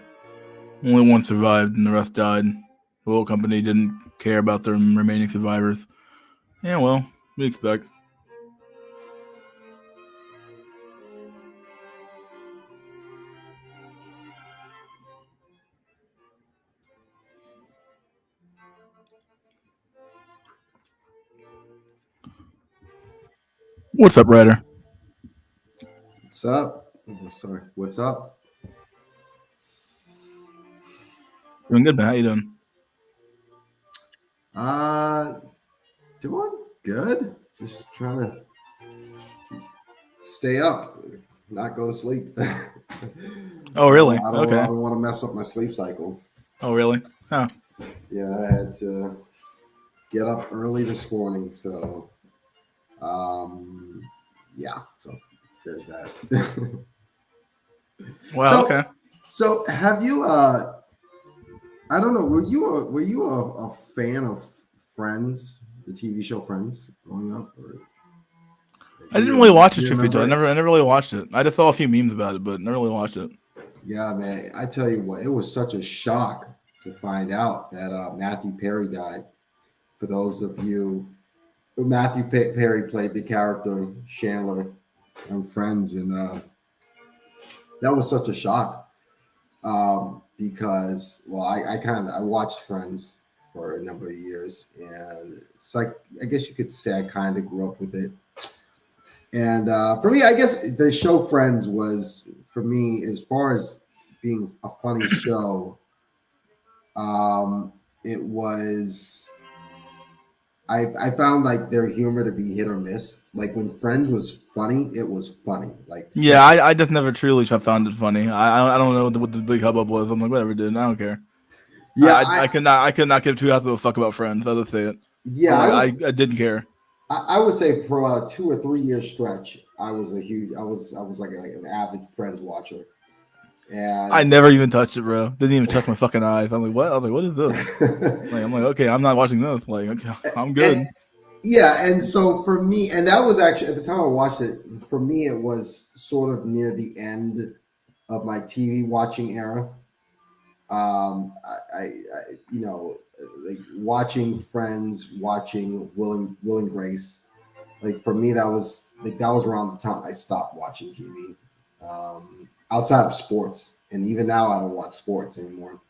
Only one survived and the rest died. The oil company didn't care about the remaining survivors. Yeah, well, we expect. What's up, Ryder? What's up? Oh, sorry. What's up? Doing good, man. How you doing? Doing good. Just trying to stay up, not go to sleep. Oh, really? I don't want to mess up my sleep cycle. Oh, really? Huh. Yeah, I had to get up early this morning, so yeah. So there's that. Wow. Okay. So have you? I don't know. Were you a fan of Friends, the TV show Friends, growing up? Or I didn't really watch it, truth be told. I never really watched it. I just saw a few memes about it, but never really watched it. Yeah, man. I tell you what, it was such a shock to find out that Matthew Perry died. For those of you, Matthew Perry played the character Chandler on Friends, and that was such a shock because, well, I watched Friends for a number of years, and it's like, I guess you could say I kind of grew up with it. And for me, I guess the show Friends was, for me, as far as being a funny show, it was, I found like their humor to be hit or miss. Like when Friends was funny, it was funny. Like, yeah, I just never truly found it funny. I don't know what the big hubbub was. I'm like, whatever, dude. I don't care. Yeah, I could not give two halves of a fuck about Friends. I'll just say it. Yeah, I didn't care. I would say for about a 2 or 3 year stretch, I was like an avid Friends watcher. And I never even touched it, bro. Didn't even touch my fucking eyes. I'm like, what? I'm like, what is this? I'm like, okay, I'm not watching this. Like, okay, I'm good. And so for me, and that was actually at the time I watched it. For me, it was sort of near the end of my TV watching era. I you know, like watching Friends, watching Will and Grace. Like for me, that was around the time I stopped watching TV. Outside of sports, and even now I don't watch sports anymore.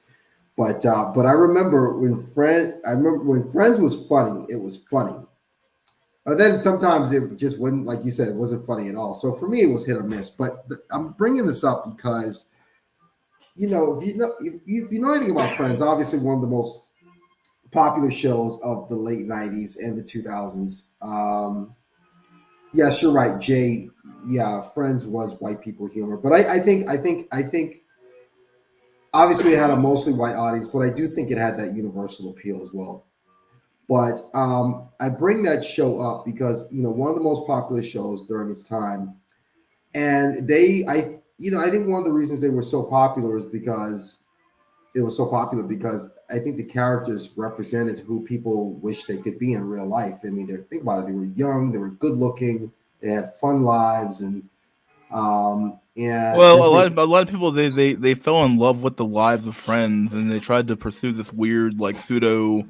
But I remember when Friends was funny, it was funny. But then sometimes it just wouldn't, like you said, it wasn't funny at all. So for me, it was hit or miss. But I'm bringing this up because, you know, if you know anything about Friends, obviously one of the most popular shows of the late '90s and the 2000s. Yes, you're right, Jay. Yeah, Friends was white people humor, but I think obviously it had a mostly white audience, but I do think it had that universal appeal as well. But I bring that show up because, you know, one of the most popular shows during its time, and I think one of the reasons they were so popular is because I think the characters represented who people wish they could be in real life. I mean, think about it. They were young, they were good looking, they had fun lives, and well, a lot of people they fell in love with the lives of Friends, and they tried to pursue this weird like pseudo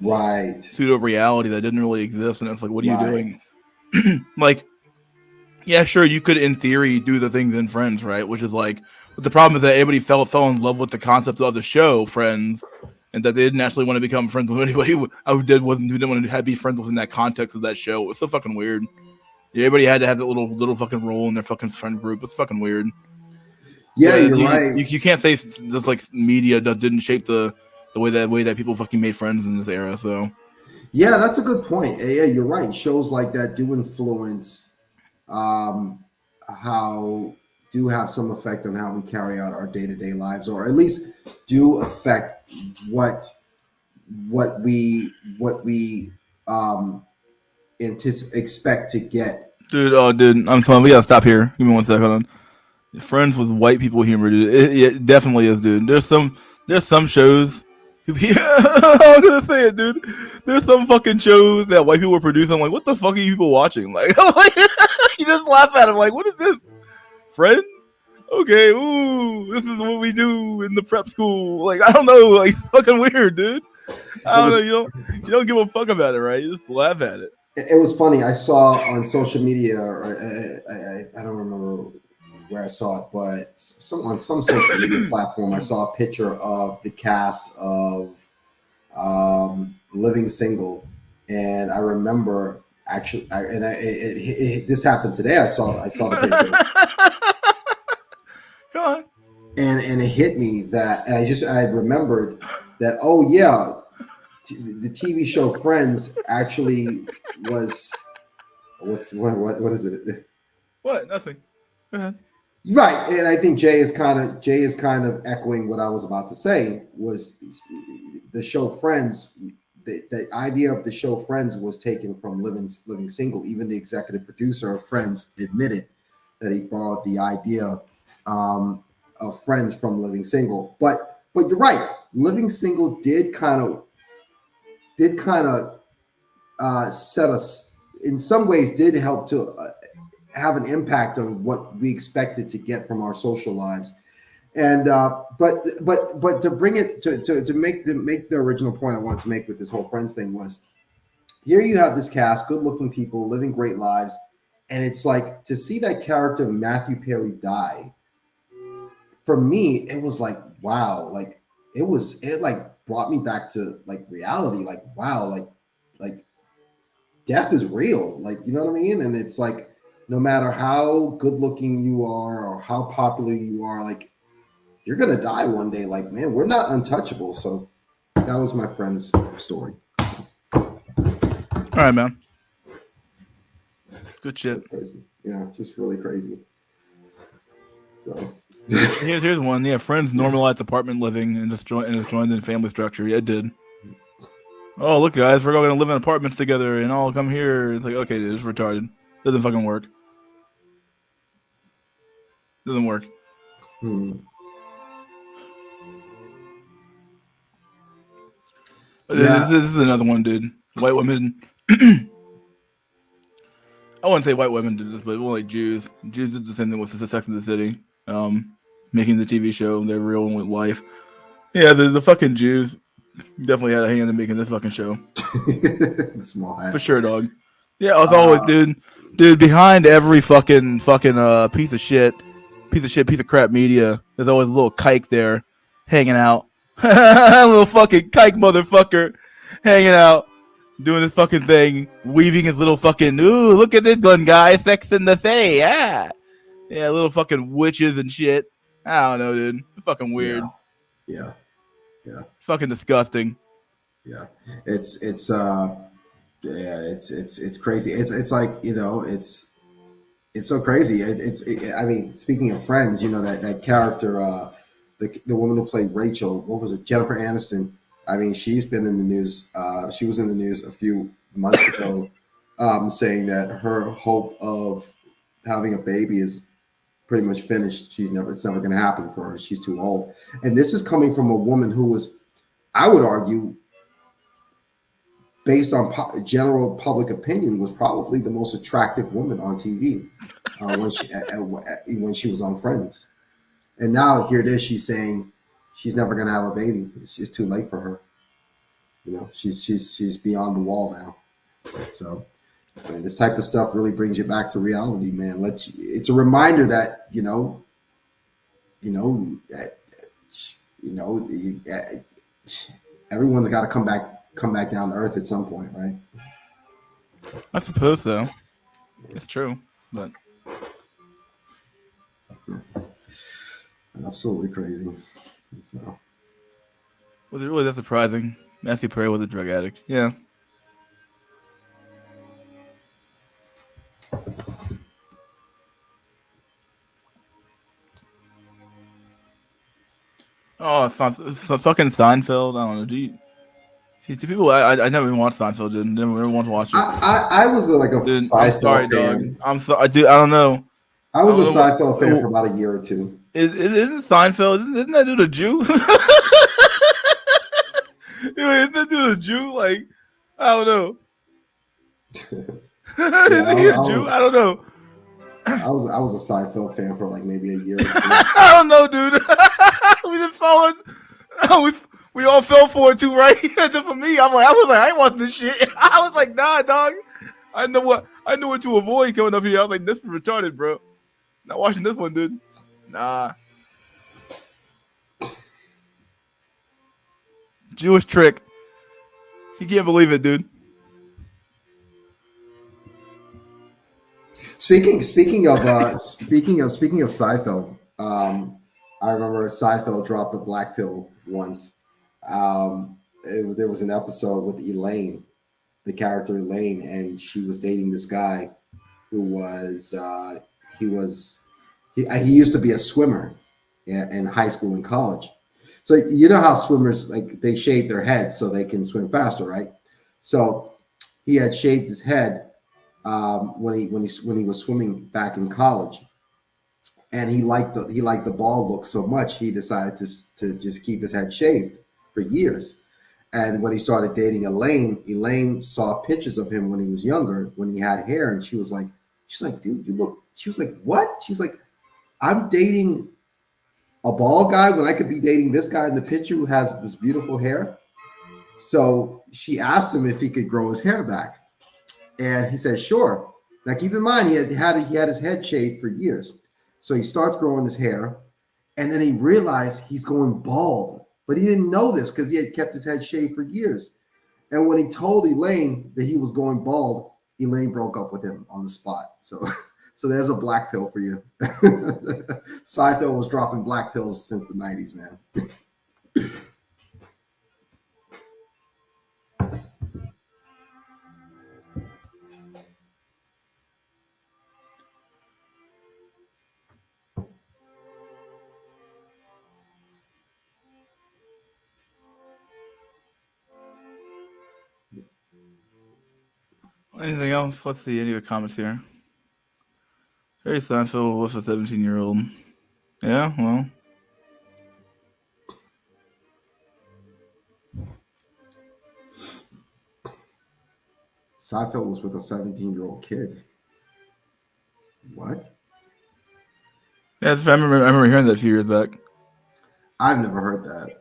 reality that didn't really exist. And it's like, what are you doing? Like, yeah, sure, you could in theory do the things in Friends, right? Which is like, but the problem is that everybody fell in love with the concept of the show Friends, and that they didn't actually want to become friends with anybody who didn't want to be friends within that context of that show. It was so fucking weird. Yeah, everybody had to have that little fucking role in their fucking friend group. It's fucking weird. Yeah, you're right. You can't say this like media that didn't shape the way that people fucking made friends in this era. So Yeah, that's a good point. Yeah, you're right. Shows like that do influence um, how do have some effect on how we carry out our day to day lives, or at least do affect what what we um, expect to get. Dude, I'm sorry. We gotta stop here. Give me 1 second. Hold on. Friends with white people humor, dude. It definitely is, dude. There's some shows. I was gonna say it, dude. There's some fucking shows that white people are producing. I'm like, what the fuck are you people watching? Like, you just laugh at them. Like, what is this? Friends? Okay, ooh, this is what we do in the prep school. Like, I don't know. Like, it's fucking weird, dude. I It don't know. was You don't give a fuck about it, right? You just laugh at it. it was funny. I saw on social media, or I don't remember where I saw it, but on some social media platform, I saw a picture of the cast of Living Single, and I remember actually, this happened today. I saw the picture, Come on. and it hit me that, and I remembered that. Oh yeah, the TV show Friends actually was what is it? What? Nothing. Go ahead. Right, and I think Jay is kind of echoing what I was about to say. Was the show Friends? The idea of the show Friends was taken from Living Single. Even the executive producer of Friends admitted that he borrowed the idea of Friends from Living Single. But you're right. Living Single did kind of set us, in some ways, did help to have an impact on what we expected to get from our social lives. And but to bring it to make the original point I wanted to make with this whole Friends thing was, here you have this cast, good looking people living great lives, and it's like, to see that character Matthew Perry die, for me it was like, wow, like it like brought me back to like reality, like wow, like death is real, like, you know what I mean? And it's like, no matter how good looking you are or how popular you are, like, you're gonna die one day. Like, man, we're not untouchable. So that was my friend's story. All right, man. Good So shit. crazy. Yeah, just really crazy. So Here's one. Yeah, friends normalized apartment living and just joined in family structure. Yeah, it did. Oh, look, guys, we're all gonna live in apartments together and all come here. It's like, okay, dude, it's retarded. Doesn't fucking work. Doesn't work. hmm. This Yeah. is another one, dude. White women. I wouldn't say white women did this, but more like Jews. Jews did the same thing with Sex and the City, making the TV show their real life. Yeah, the fucking Jews definitely had a hand in making this fucking show. Small For hats. sure, dog. Yeah, as always, Uh, dude. Behind every fucking piece of shit, piece of crap media, there's always a little kike there, hanging out. A little fucking kike motherfucker, hanging out, doing his fucking thing, weaving his little fucking. Ooh, look at this one guy, Sex in the City. Yeah, yeah, little fucking witches and shit. I don't know, dude. It's fucking yeah, weird. yeah, yeah, Fucking disgusting. yeah. It's yeah, it's crazy. It's like, it's so crazy. I mean, speaking of Friends, that character, the woman who played Rachel, what was it, Jennifer Aniston? I mean, she's been in the news. She was in the news a few months ago, saying that her hope of having a baby is pretty much finished. It's never going to happen for her. She's too old. And this is coming from a woman who was, I would argue, based on general public opinion, was probably the most attractive woman on TV when she was on Friends. And now here it is, she's saying she's never going to have a baby. It's just too late for her. She's beyond the wall now. So, I mean, this type of stuff really brings you back to reality, man. It's a reminder that you know, uh, you know, everyone's got to come back down to earth at some point, right? I suppose so. It's true, but Absolutely crazy. So was it really that surprising? Matthew Perry was a drug addict. Yeah. Oh, fucking Seinfeld. I don't know. See, people, I never even watched Seinfeld, dude. Never want to watch it. I was like a Dude, I'm sorry, Seinfeld fan. dog. I don't know. I I was a don't know what. Seinfeld fan for about a year or two. Isn't Seinfeld? Isn't that dude a Jew? Isn't that dude a Jew? Like, I don't know. Yeah, Is he a Jew? I don't know. I was a Seinfeld fan for like maybe a year or two. I don't know, dude. We just followed. We all fell for it too, right? For me, I was like, I ain't watching this shit. I was like, nah, dog. I knew what to avoid coming up here. I was like, this is retarded, bro. Not watching this one, dude. Nah. Jewish trick. You can't believe it, dude. Speaking of Seinfeld, I remember Seinfeld dropped a black pill once. There was an episode with Elaine, the character Elaine, and she was dating this guy who was he used to be a swimmer in high school and college. So you know how swimmers, like, they shave their heads so they can swim faster, right? So he had shaved his head when he was swimming back in college, and he liked the bald look so much he decided to just keep his head shaved for years. And when he started dating Elaine saw pictures of him when he was younger, when he had hair, and she's like, dude, you look. She was like, what? She was like, I'm dating a bald guy when I could be dating this guy in the picture who has this beautiful hair. So she asked him if he could grow his hair back, and he said, sure. Now keep in mind, he had his head shaved for years. So he starts growing his hair, and then he realized he's going bald, but he didn't know this because he had kept his head shaved for years. And when he told Elaine that he was going bald, Elaine broke up with him on the spot. So there's a black pill for you. Seinfeld was dropping black pills since the 90s, man. Anything else? Let's see. Any other comments here? Harry Seinfeld was a 17-year-old. Yeah, well. Seinfeld was with a 17-year-old kid. What? Yeah, I remember hearing that a few years back. I've never heard that.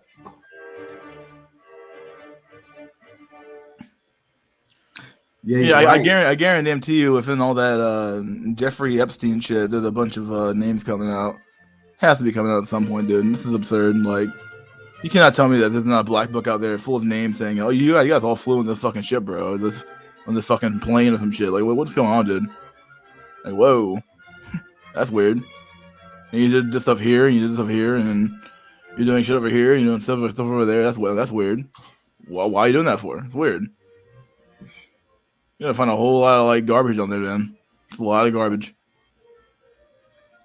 Yeah, I guarantee you, within all that Jeffrey Epstein shit, there's a bunch of names coming out. Has to be coming out at some point, dude. This is absurd. Like, you cannot tell me that there's not a black book out there full of names saying, "Oh, you guys all flew in this fucking ship, bro. On this fucking plane or some shit." Like, what's going on, dude? Like, whoa, that's weird. And you did this stuff here, and you did this stuff here, and then you're doing shit over here, and you're doing stuff over there. That's weird. Why are you doing that for? It's weird. You're gonna find a whole lot of like garbage on there, man. It's a lot of garbage.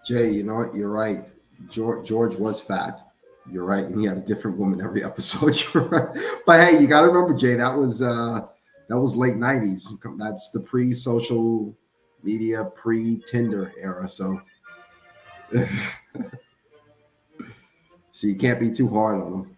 Jay, you know what? You're right. George was fat. You're right, and he had a different woman every episode. You're right. But hey, you got to remember, Jay, that was late 90s. That's the pre-social media, pre-Tinder era. So, so you can't be too hard on them.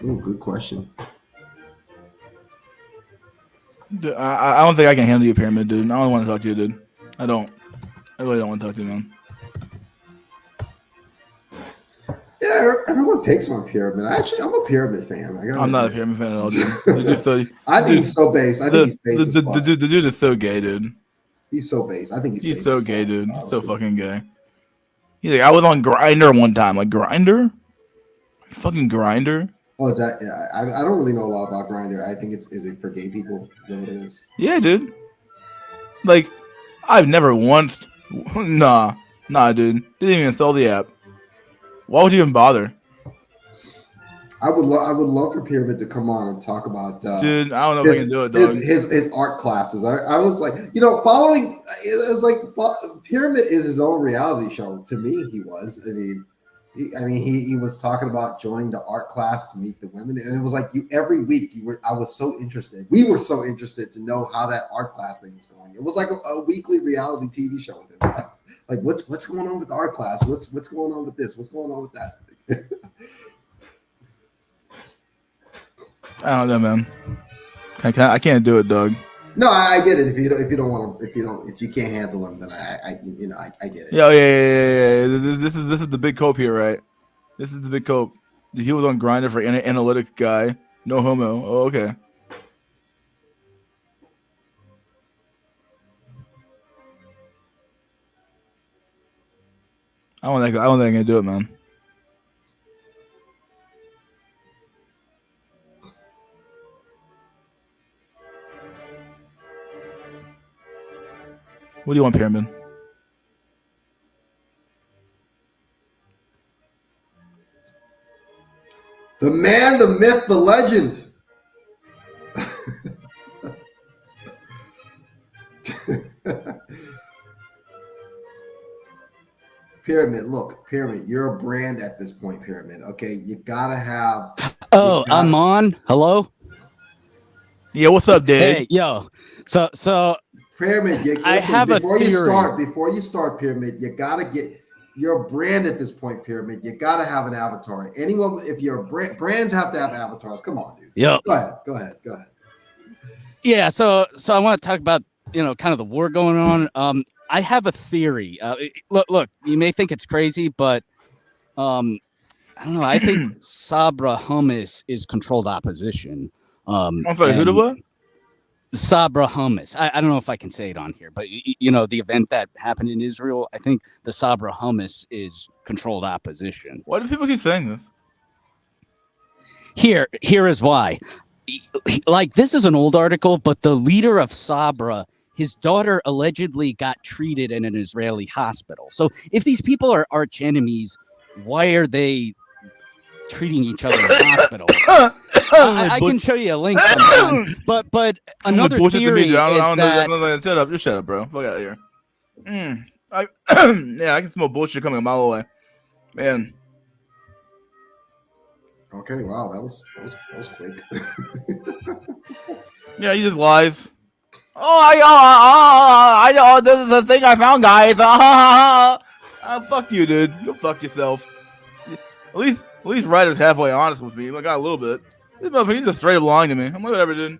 Oh, good question. Dude, I don't think I can handle you, Pyramid, dude. I don't want to talk to you, dude. I don't. I really don't want to talk to you, man. Yeah, everyone picks on Pyramid. I'm a Pyramid fan. I'm not a Pyramid fan at all, dude. I think he's so base. I think he's base. The dude is so gay, dude. He's so base. I think he's so gay, dude. He's so fucking gay. He's like, I was on Grinder one time. Like, Grinder? Fucking Grinder. Oh, is that? Yeah, I don't really know a lot about Grinder. I think is it for gay people? Is that what it is? Yeah, dude. Like, I've never once. Nah, dude. Didn't even install the app. Why would you even bother? I would love for Pyramid to come on and talk about Dude, I don't know if I can do it, dog. his art classes. I was like, following it was like Pyramid is his own reality show. To me, he was. He was talking about joining the art class to meet the women, and it was like every week I was so interested. We were so interested to know how that art class thing was going. It was like a weekly reality TV show with him. Like what's going on with the art class? What's going on with this? What's going on with that? I don't know, man. I can't do it, dog. No, I get it. If you don't want to, if you can't handle them, then I get it. Yeah. This is the big cope here, right? This is the big cope. He was on Grindr for analytics guy. No homo. Oh, okay. I don't think I can do it, man. What do you want, Pyramid? The man, the myth, the legend. Pyramid, look, Pyramid, you're a brand at this point, Pyramid. Okay, you gotta have. I'm on. Hello. Yeah, what's up, Dave? Hey, yo. So Pyramid, before you start, Pyramid, you gotta get your brand at this point, Pyramid. You gotta have an avatar. Anyone, if you're brands have to have avatars. Come on, dude. Yo. Go ahead. Yeah, so I want to talk about kind of the war going on. I have a theory. Look, you may think it's crazy, but I don't know. I think Sabra Hummus is controlled opposition. I'm sorry, who the what? Sabra Hummus. I don't know if I can say it on here, but the event that happened in Israel, I think the Sabra Hummus is controlled opposition. Why do people keep saying this? Here is why. Like, this is an old article, but the leader of Sabra, his daughter allegedly got treated in an Israeli hospital. So if these people are arch enemies, why are they treating each other in the hospital? I can show you a link sometime. But another theory is that... Shut up. Just shut up, bro. Fuck out of here. Yeah, I can smell bullshit coming a mile away. Man. Okay, wow, that was quick. Yeah, he just lies. I know this is the thing I found, guys. Fuck you, dude. Go fuck yourself. At least Ryder's halfway honest with me. I got a little bit. This motherfucker, he's just straight up lying to me. I'm like, whatever, dude.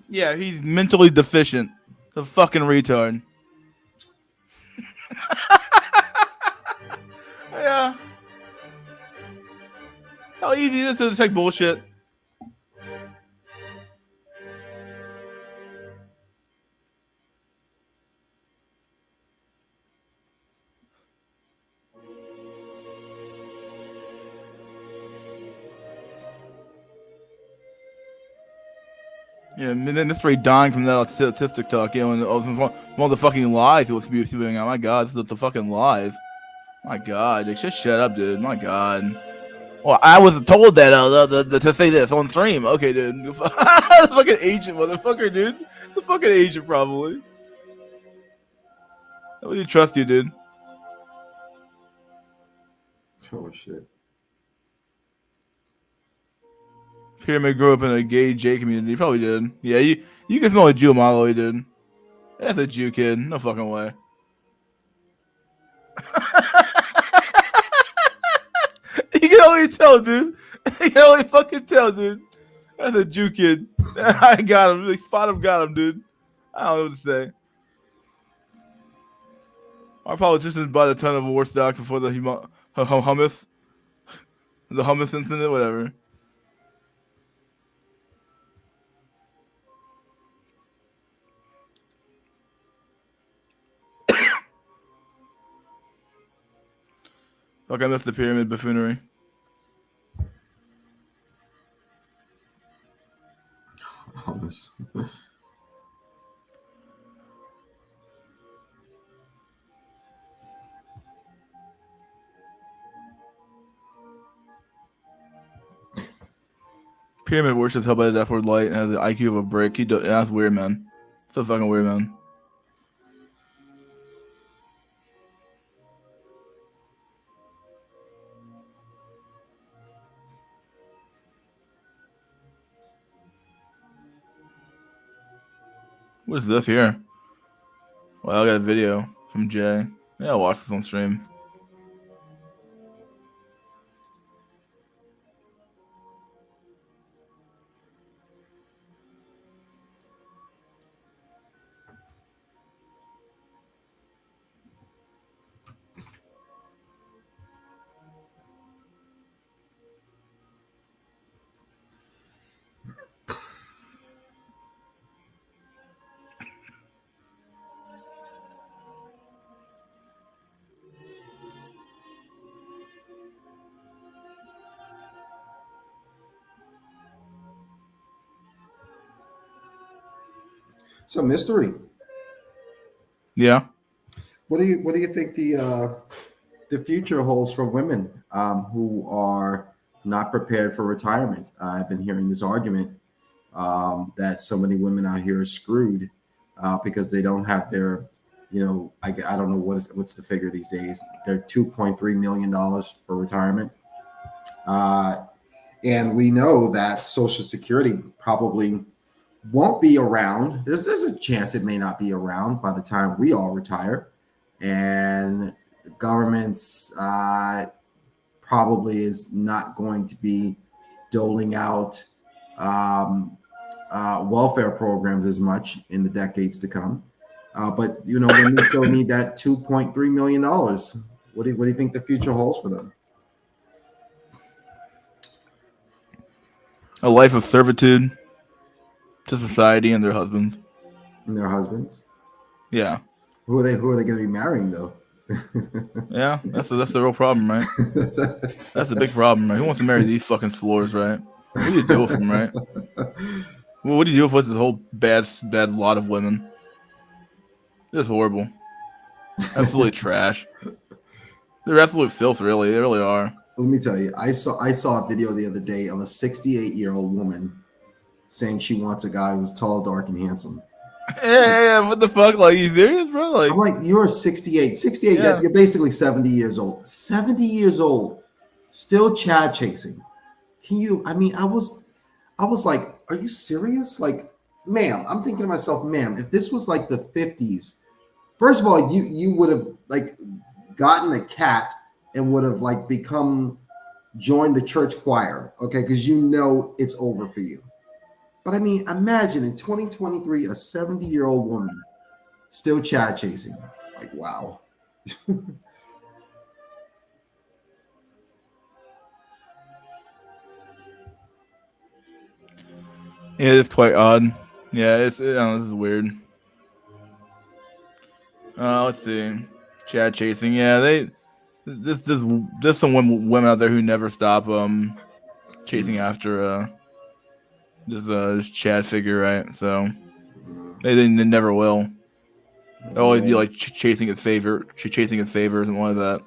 Yeah, he's mentally deficient. The fucking retard. Yeah. How easy it is to detect bullshit. Yeah, mystery dying from that autistic talk, and all the fucking lies he was spewing out. My God, the fucking lies. My God, just shut up, dude. My God. Well, I was told that to say this on stream. Okay, dude. The fucking agent, motherfucker, dude. The fucking agent, probably. Nobody trust you, dude. Oh shit. Pyramid grew up in a gay J community. He probably did. Yeah, you can smell a Jew model, he did. That's a Jew kid. No fucking way. You can only tell, dude. You can only fucking tell, dude. That's a Jew kid. I got him. Really spot him, got him, dude. I don't know what to say. Our politicians bought a ton of war stocks before the hummus. The hummus incident, whatever. Fuck, I missed the pyramid buffoonery. Hummus. Pyramid worships held by the Deathward Light and has the IQ of a brick. That's weird, man. So fucking weird, man. What is this here? Well, I got a video from Jay. Yeah, I'll watch this on stream. So mystery. Yeah. What do you think the future holds for women who are not prepared for retirement? I've been hearing this argument that so many women out here are screwed because they don't have their, I don't know what's the figure these days. They're $2.3 million for retirement. And we know that Social Security probably won't be around. There's a chance it may not be around by the time we all retire. And the government's probably is not going to be doling out welfare programs as much in the decades to come. But women still need that $2.3 million. What do you think the future holds for them? A life of servitude to society and their husbands. And their husbands? Yeah. Who are they going to be marrying though? Yeah, that's the real problem, right? That's the big problem, right? Who wants to marry these fucking floors, right? What do you do with them, right? Well, what do you do with this whole bad lot of women? It's horrible. Absolutely trash. They're absolute filth, really. They really are. Let me tell you, I saw a video the other day of a 68-year-old woman saying she wants a guy who's tall, dark, and handsome. Yeah, what the fuck? Like, you serious, bro? Like, I'm like, you're 68. 68, yeah. You're basically 70 years old. 70 years old, still Chad chasing. Can you, I was like, are you serious? Like, ma'am, I'm thinking to myself, ma'am, if this was like the 50s, first of all, you would have like gotten a cat and would have like joined the church choir, okay? Because it's over for you. But imagine in 2023, a 70-year-old woman still Chad chasing. Like, wow. Yeah, it's quite odd. Yeah, this is weird. Let's see. Chad chasing. Yeah, there's some women out there who never stop chasing after this Chad figure, right? So they never will. They'll always be like chasing its favor, chasing its favors and all of that.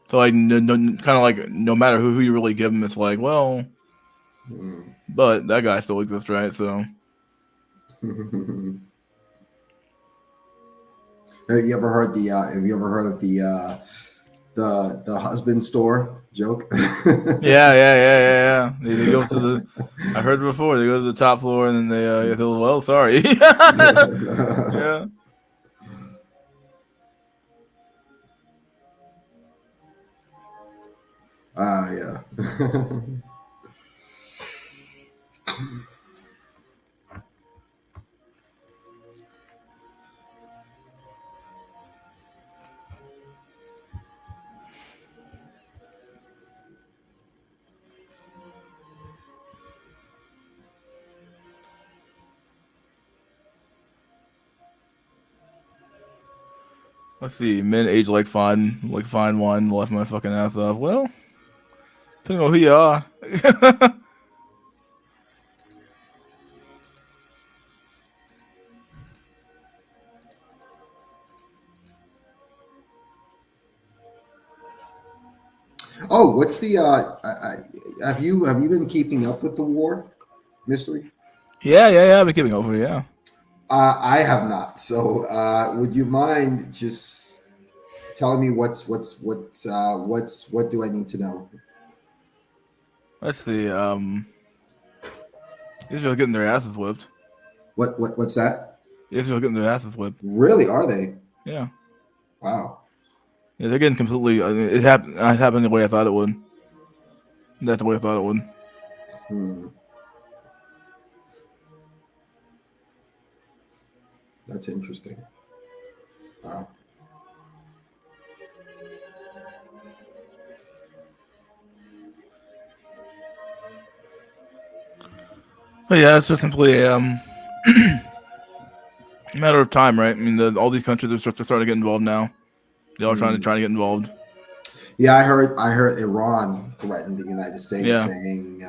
So like kind of like no matter who you really give them, it's like, well, but that guy still exists, right? So. Have you ever heard of the husband store joke? Yeah. They go to the. I heard it before. They go to the top floor and then they say, well, sorry. Yeah. Yeah. Let's see. Men age like fine wine, left my fucking ass off. Well, depending on who you are. Oh, what's the? Have you been keeping up with the war, Mystery? Yeah. I've been keeping over. Yeah. I have not. So, would you mind just telling me what do I need to know? Let's see. Israel's getting their asses whipped. What's that? Israel's getting their asses whipped. Really? Are they? Yeah. Wow. Yeah, they're getting completely. It happened. It happened the way I thought it would. That's the way I thought it would. Hmm. That's interesting. Wow. But yeah, it's just simply a matter of time, right? I mean, all these countries are starting to get involved now. They're all trying to get involved. Yeah, I heard Iran threatened the United States, saying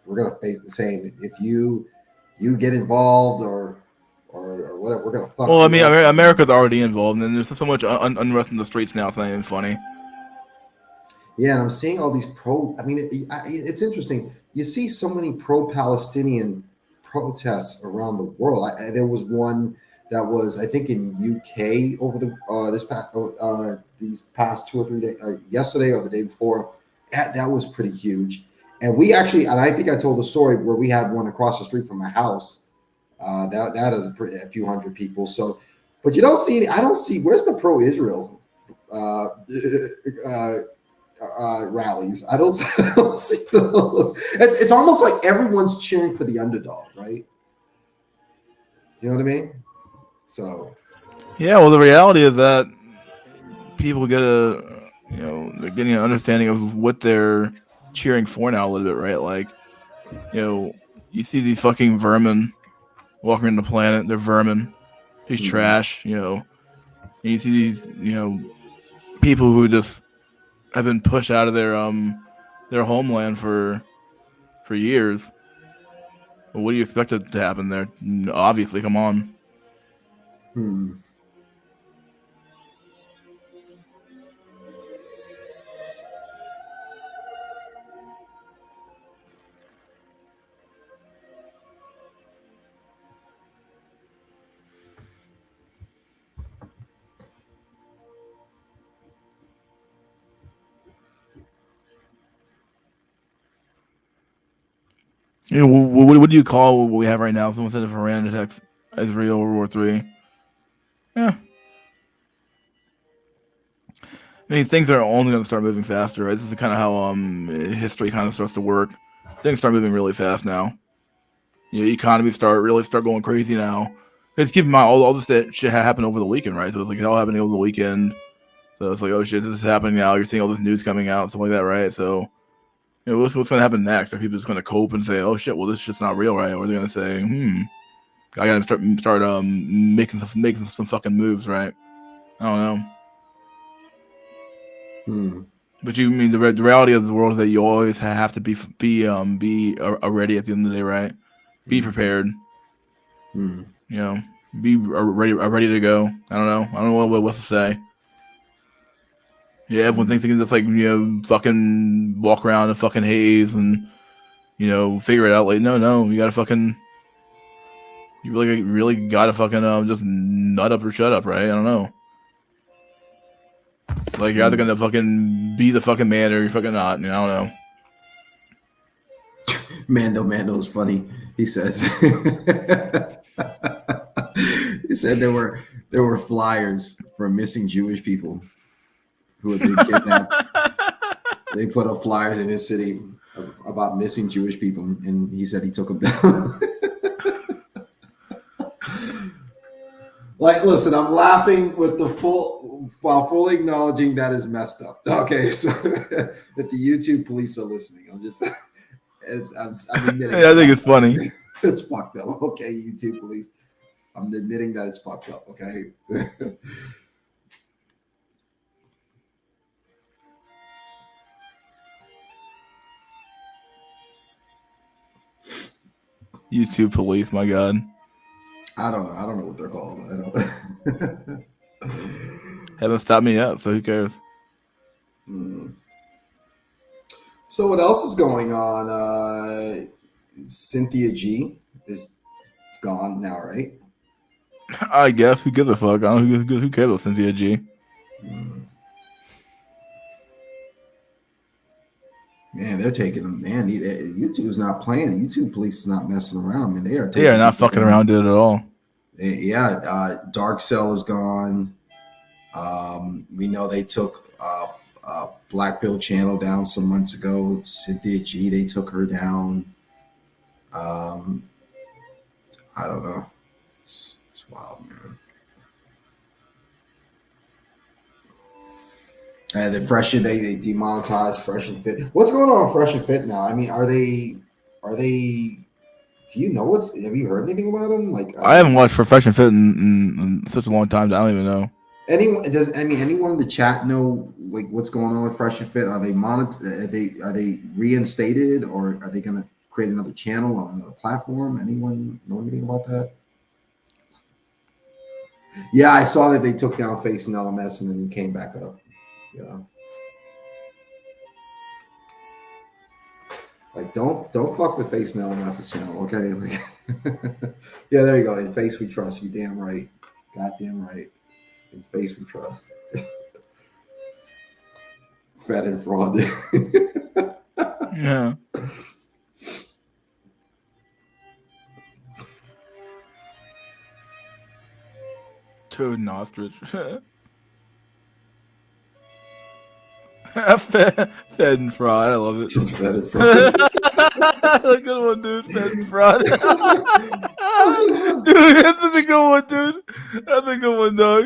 we're going to face saying if you get involved or whatever, we're going to fuck. Well, I mean, America's already involved, and there's so much unrest in the streets now. It's not even funny. Yeah, and I'm seeing all these I mean, it's interesting. You see so many pro-Palestinian protests around the world. There was one that was, I think, in UK over these past 2 or 3 days, yesterday or the day before. That was pretty huge. And we actually, and I think I told the story where we had one across the street from my house. That had a few hundred people. So, but you don't see I don't see. Where's the pro-Israel rallies? I don't see those. It's almost like everyone's cheering for the underdog, right? You know what I mean? So, yeah. Well, the reality is that people get they're getting an understanding of what they're cheering for now a little bit, right? Like, you see these fucking vermin walking around the planet. They're vermin. He's trash. And you see these people who just have been pushed out of their homeland for years. Well, what do you expect to happen there? Obviously, come on. What do you call what we have right now? Someone said if Iran attacks Israel, World War III. Yeah. I mean, things are only going to start moving faster, right? This is kind of how history kind of starts to work. Things start moving really fast now. Economies start going crazy now. Because keep in mind, all this shit happened over the weekend, right? So it's like it's all happening over the weekend. So it's like, oh shit, this is happening now. You're seeing all this news coming out, stuff like that, right? So, what's going to happen next? Are people just going to cope and say, oh shit, well, this shit's not real, right? Or are they going to say, I got to start making some fucking moves, right? I don't know. But you mean the reality of the world is that you always have to be ready at the end of the day, right? Be prepared. Be ready to go. I don't know what to say. Yeah, everyone thinks they can just fucking walk around in fucking haze and figure it out. Like no, you gotta fucking, you really gotta fucking just nut up or shut up, right? I don't know. Like you're either gonna fucking be the fucking man or you're fucking not. I don't know. Mando is funny. He says he said there were flyers for missing Jewish people who had been kidnapped. They put up flyers in his city about missing Jewish people, and he said he took them down. Like, listen, I'm laughing with while fully acknowledging that is messed up. Okay, so if the YouTube police are listening, I'm admitting. I think it's funny. It's fucked up. Okay, YouTube police, I'm admitting that it's fucked up. Okay. YouTube police, my god. I don't know. I don't know what they're called. I don't. Haven't stopped me yet, so who cares? So what else is going on? Cynthia G is gone now, right? I guess. Who gives a fuck? I don't know who cares about Cynthia G. Man, they're taking them. Man, YouTube's not playing. YouTube police is not messing around. Man, they are. They are not fucking around it at all. Yeah, Dark Cell is gone. We know they took Black Pill Channel down some months ago. Cynthia G, they took her down. I don't know. It's wild, man. And the Fresh and they demonetized Fresh and Fit. What's going on with Fresh and Fit now? I mean, are they? Do you know have you heard anything about them? Like, I haven't watched for Fresh and Fit in such a long time that I don't even know. Anyone in the chat know like what's going on with Fresh and Fit? Are they Are they reinstated, or are they going to create another channel on another platform? Anyone know anything about that? Yeah, I saw that they took down Face and LMS and then he came back up. Yeah. Like don't fuck with Face and LMS's channel, okay? Yeah, there you go. In Face we trust. You damn right. Goddamn right. In Face we trust. Fed and fraud. Yeah. Toad and ostrich. Fed and fraud. I love it. Fed and fraud. That's a good one, dude. Fed and fraud. Dude, that's a good one, dude. That's a good one, dog.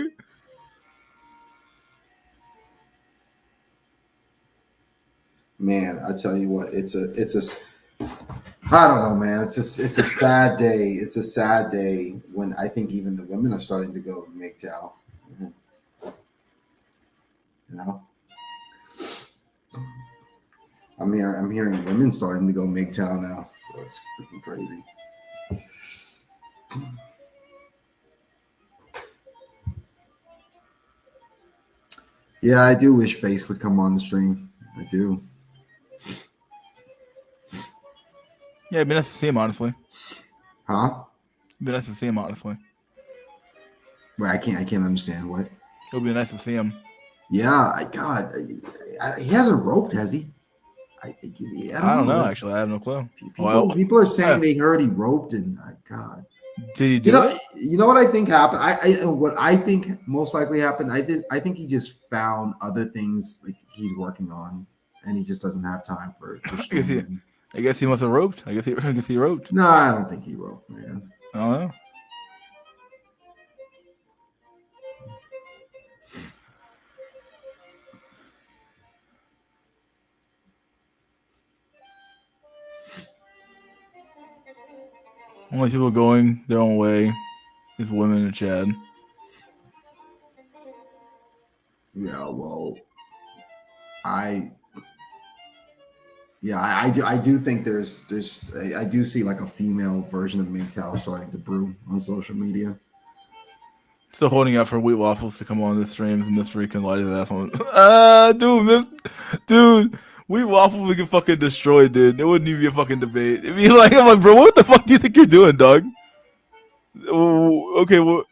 Man, I tell you what, it's a I don't know, man. It's a sad day. It's a sad day when I think even the women are starting to go MGTOW. You know, I'm hearing women starting to go MGTOW now, so it's freaking crazy. Yeah, I do wish Face would come on the stream. I do. Yeah, it'd be nice to see him, honestly. Huh? It'd be nice to see him, honestly. Well, I can't understand what. It would be nice to see him. Yeah, he hasn't roped, has he? I don't know. Actually, I have no clue. People are saying they heard he roped, and God. Did he do it? You know what I think happened? What I think most likely happened. I think he just found other things like he's working on, and he just doesn't have time for it. I guess he must have roped. I guess he roped. No, I don't think he roped, man. I don't know. Only people going their own way is women and Chad. Yeah, well, I do think I do see like a female version of MGTOW starting to brew on social media. Still holding out for Wheat Waffles to come on the streams and Mystery can lie to that one. Dude, Wheat Waffles would get fucking destroyed, dude. It wouldn't even be a fucking debate. It'd be like, I'm like, bro, what the fuck do you think you're doing, dog? Oh, okay, well,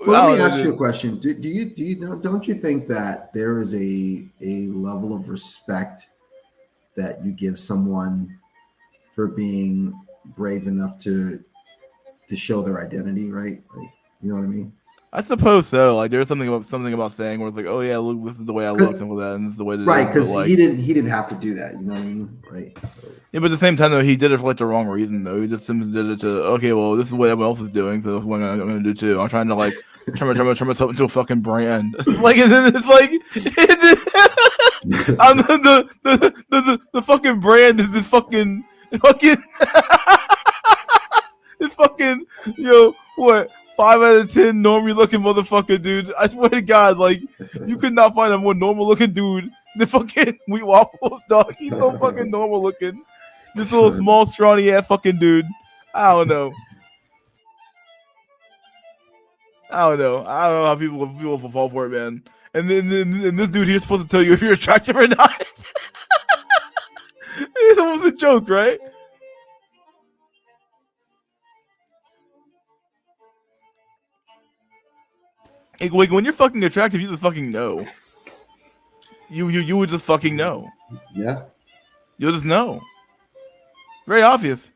let me ask you a question. Do you know? Don't you think that there is a level of respect that you give someone for being brave enough to show their identity, right? Like, you know what I mean? I suppose so. Like, there's something about saying where it's like, oh yeah, look, this is the way I look, and that, and this is the way to do it. Right, because he didn't have to do that. You know what I mean? Right. So. Yeah, but at the same time, though, he did it for like the wrong reason. Though he just simply did it to, okay, well, this is what everyone else is doing, so that's what I'm gonna do too. I'm trying to like turn myself into a fucking brand. Like, and then it's like, I'm the fucking brand is this fucking this fucking what. 5 out of 10 normal looking motherfucker, dude. I swear to God, like, you could not find a more normal looking dude than fucking Wheat Waffles, dog. He's so fucking normal looking. This little small, scrawny ass fucking dude. I don't know. I don't know how people fall for it, man. And then this dude here's supposed to tell you if you're attractive or not. It was a joke, right? Like when you're fucking attractive, you just fucking know. You would just fucking know. Yeah. You'll just know. Very obvious.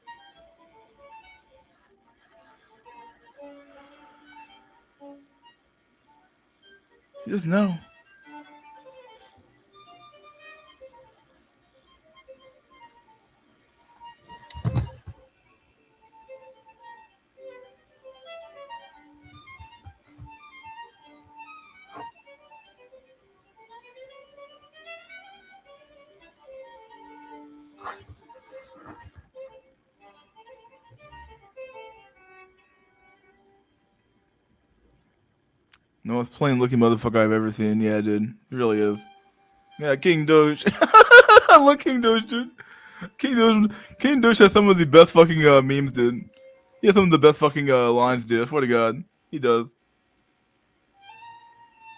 You just know. The most plain looking motherfucker I've ever seen. Yeah, dude. He really is. Yeah, King Doge. I love King Doge, dude. King Doge has some of the best fucking memes, dude. He has some of the best fucking lines, dude. I swear to God. He does.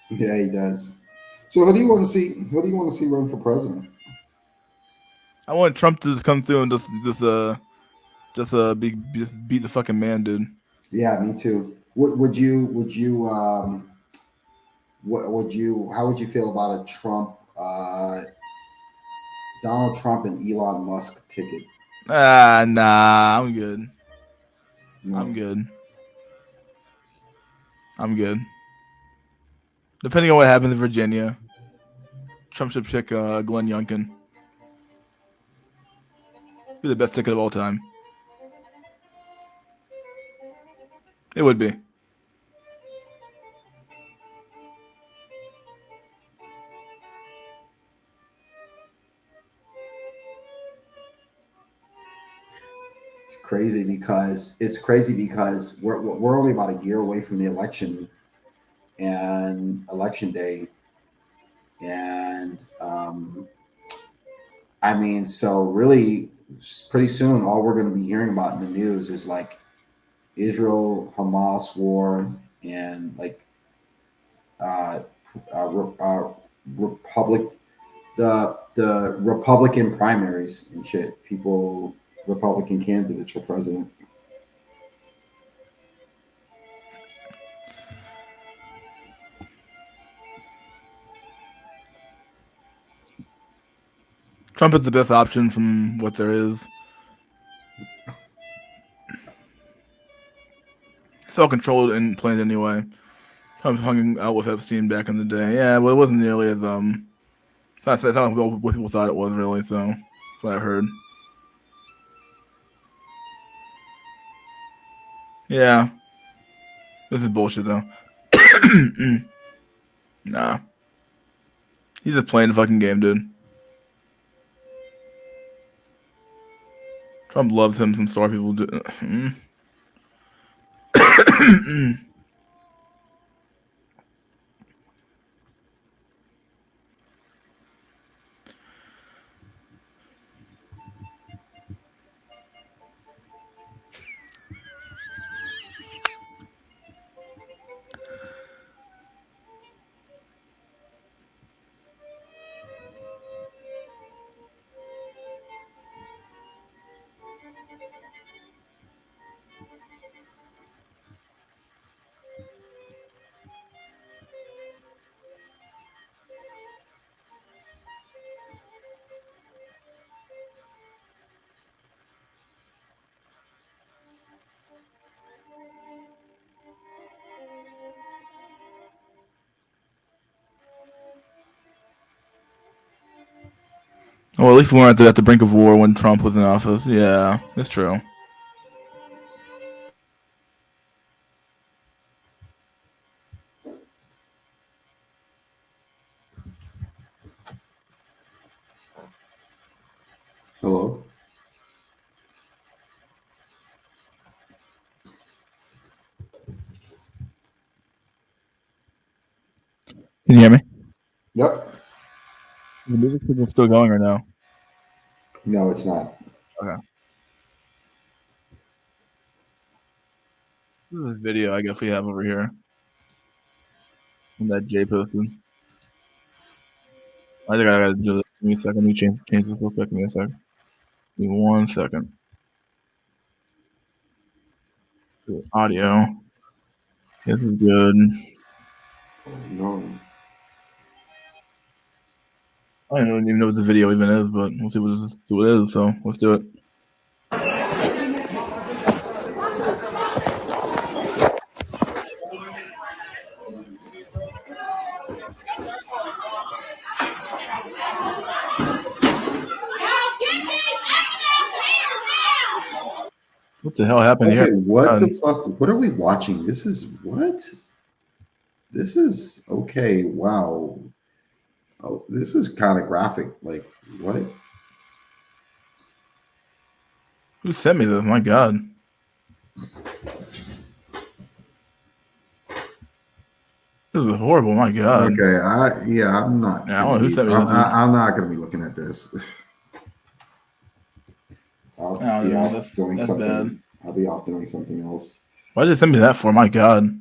Yeah, he does. So who do you want to see? Who do you want to see run for president? I want Trump to just come through and just beat the fucking man, dude. Yeah, me too. Would you how would you feel about a Donald Trump and Elon Musk ticket? Nah, I'm good. No. I'm good. I'm good. Depending on what happens in Virginia, Trump should pick Glenn Youngkin. He's the best ticket of all time. It would be. It's crazy because we're only about a year away from the election and election day, and I mean, so really, pretty soon, all we're going to be hearing about in the news is like Israel Hamas war and like uh, Republic the Republican primaries and shit. Republican candidates for president. Trump is the best option from what there is. It's all controlled and planned anyway. Trump hung out with Epstein back in the day. Yeah, but it wasn't nearly as it's not what people thought it was really. So that's what I heard. Yeah, this is bullshit though. Nah, he's just playing the fucking game, dude. Trump loves him. Some star people do. Well, at least we weren't at the brink of war when Trump was in office. Yeah, it's true. Hello. Can you hear me? Yep. The music signal still going or no? No, it's not. Okay. This is a video I guess we have over here. And that Jay posted. I think I gotta do this. Give me a second. Let me change this real quick. Give me a second. Give me 1 second. Audio. This is good. Oh, no. I don't even know what the video even is, but we'll see what it is. So let's do it. What the hell happened Okay, here? what the fuck? What are we watching? This is what? This is okay. Wow. Oh, this is kind of graphic. Like, what? Who sent me this? My God. This is horrible. My God. Okay, I'm not. Yeah, I don't know who sent me this. I'm not gonna be looking at this. I'll be know, off doing that's something. bad. I'll be off doing something else. Why did they send me that for? My God.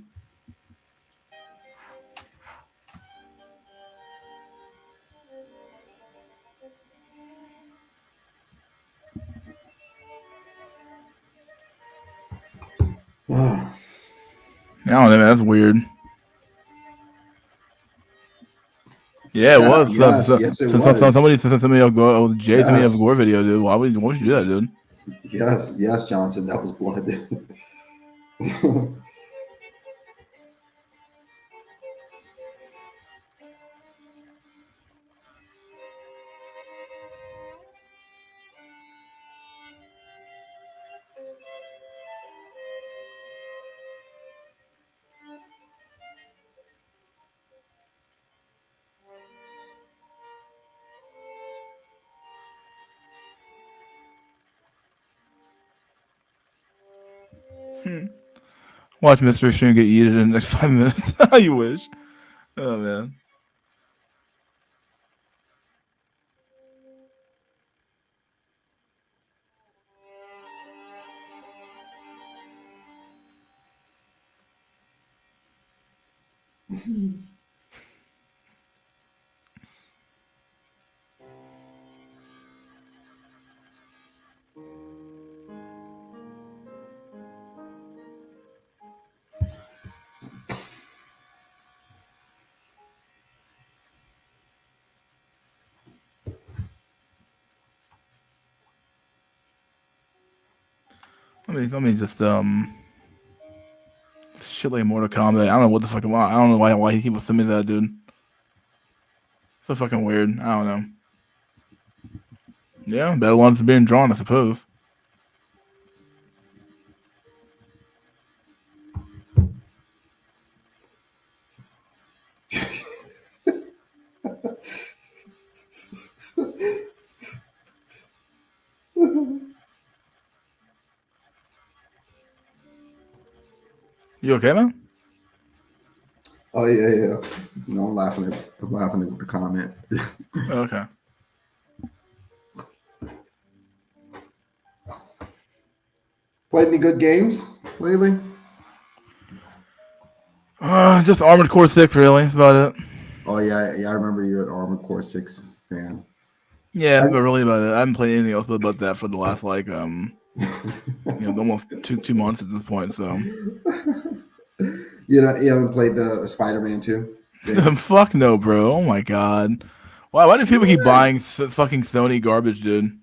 I don't know. That's weird. Yeah, it was. Yes, it was. Somebody sent me a Gore. Oh, Jay sent me a Gore video, dude. Why would you do that, dude? Yes, Johnson. That was blood. Watch Mystery Stream get yeeted in the next 5 minutes. You wish. Oh, man. Let me just shit like Mortal Kombat. I don't know what the fuck I want. I don't know why he was sending me that, dude. So fucking weird. I don't know. Yeah, better ones being drawn, I suppose. You okay, man? Oh yeah. No, I'm laughing at the comment. Okay. Played any good games lately? Just Armored Core 6, really. That's about it. Oh yeah. I remember you're an Armored Core 6 fan. Yeah, that's really about it. I haven't played anything else but that for the last almost two months at this point. So you haven't played the Spider-Man 2? Fuck no, bro. Oh my God. Why do people keep buying fucking Sony garbage, dude?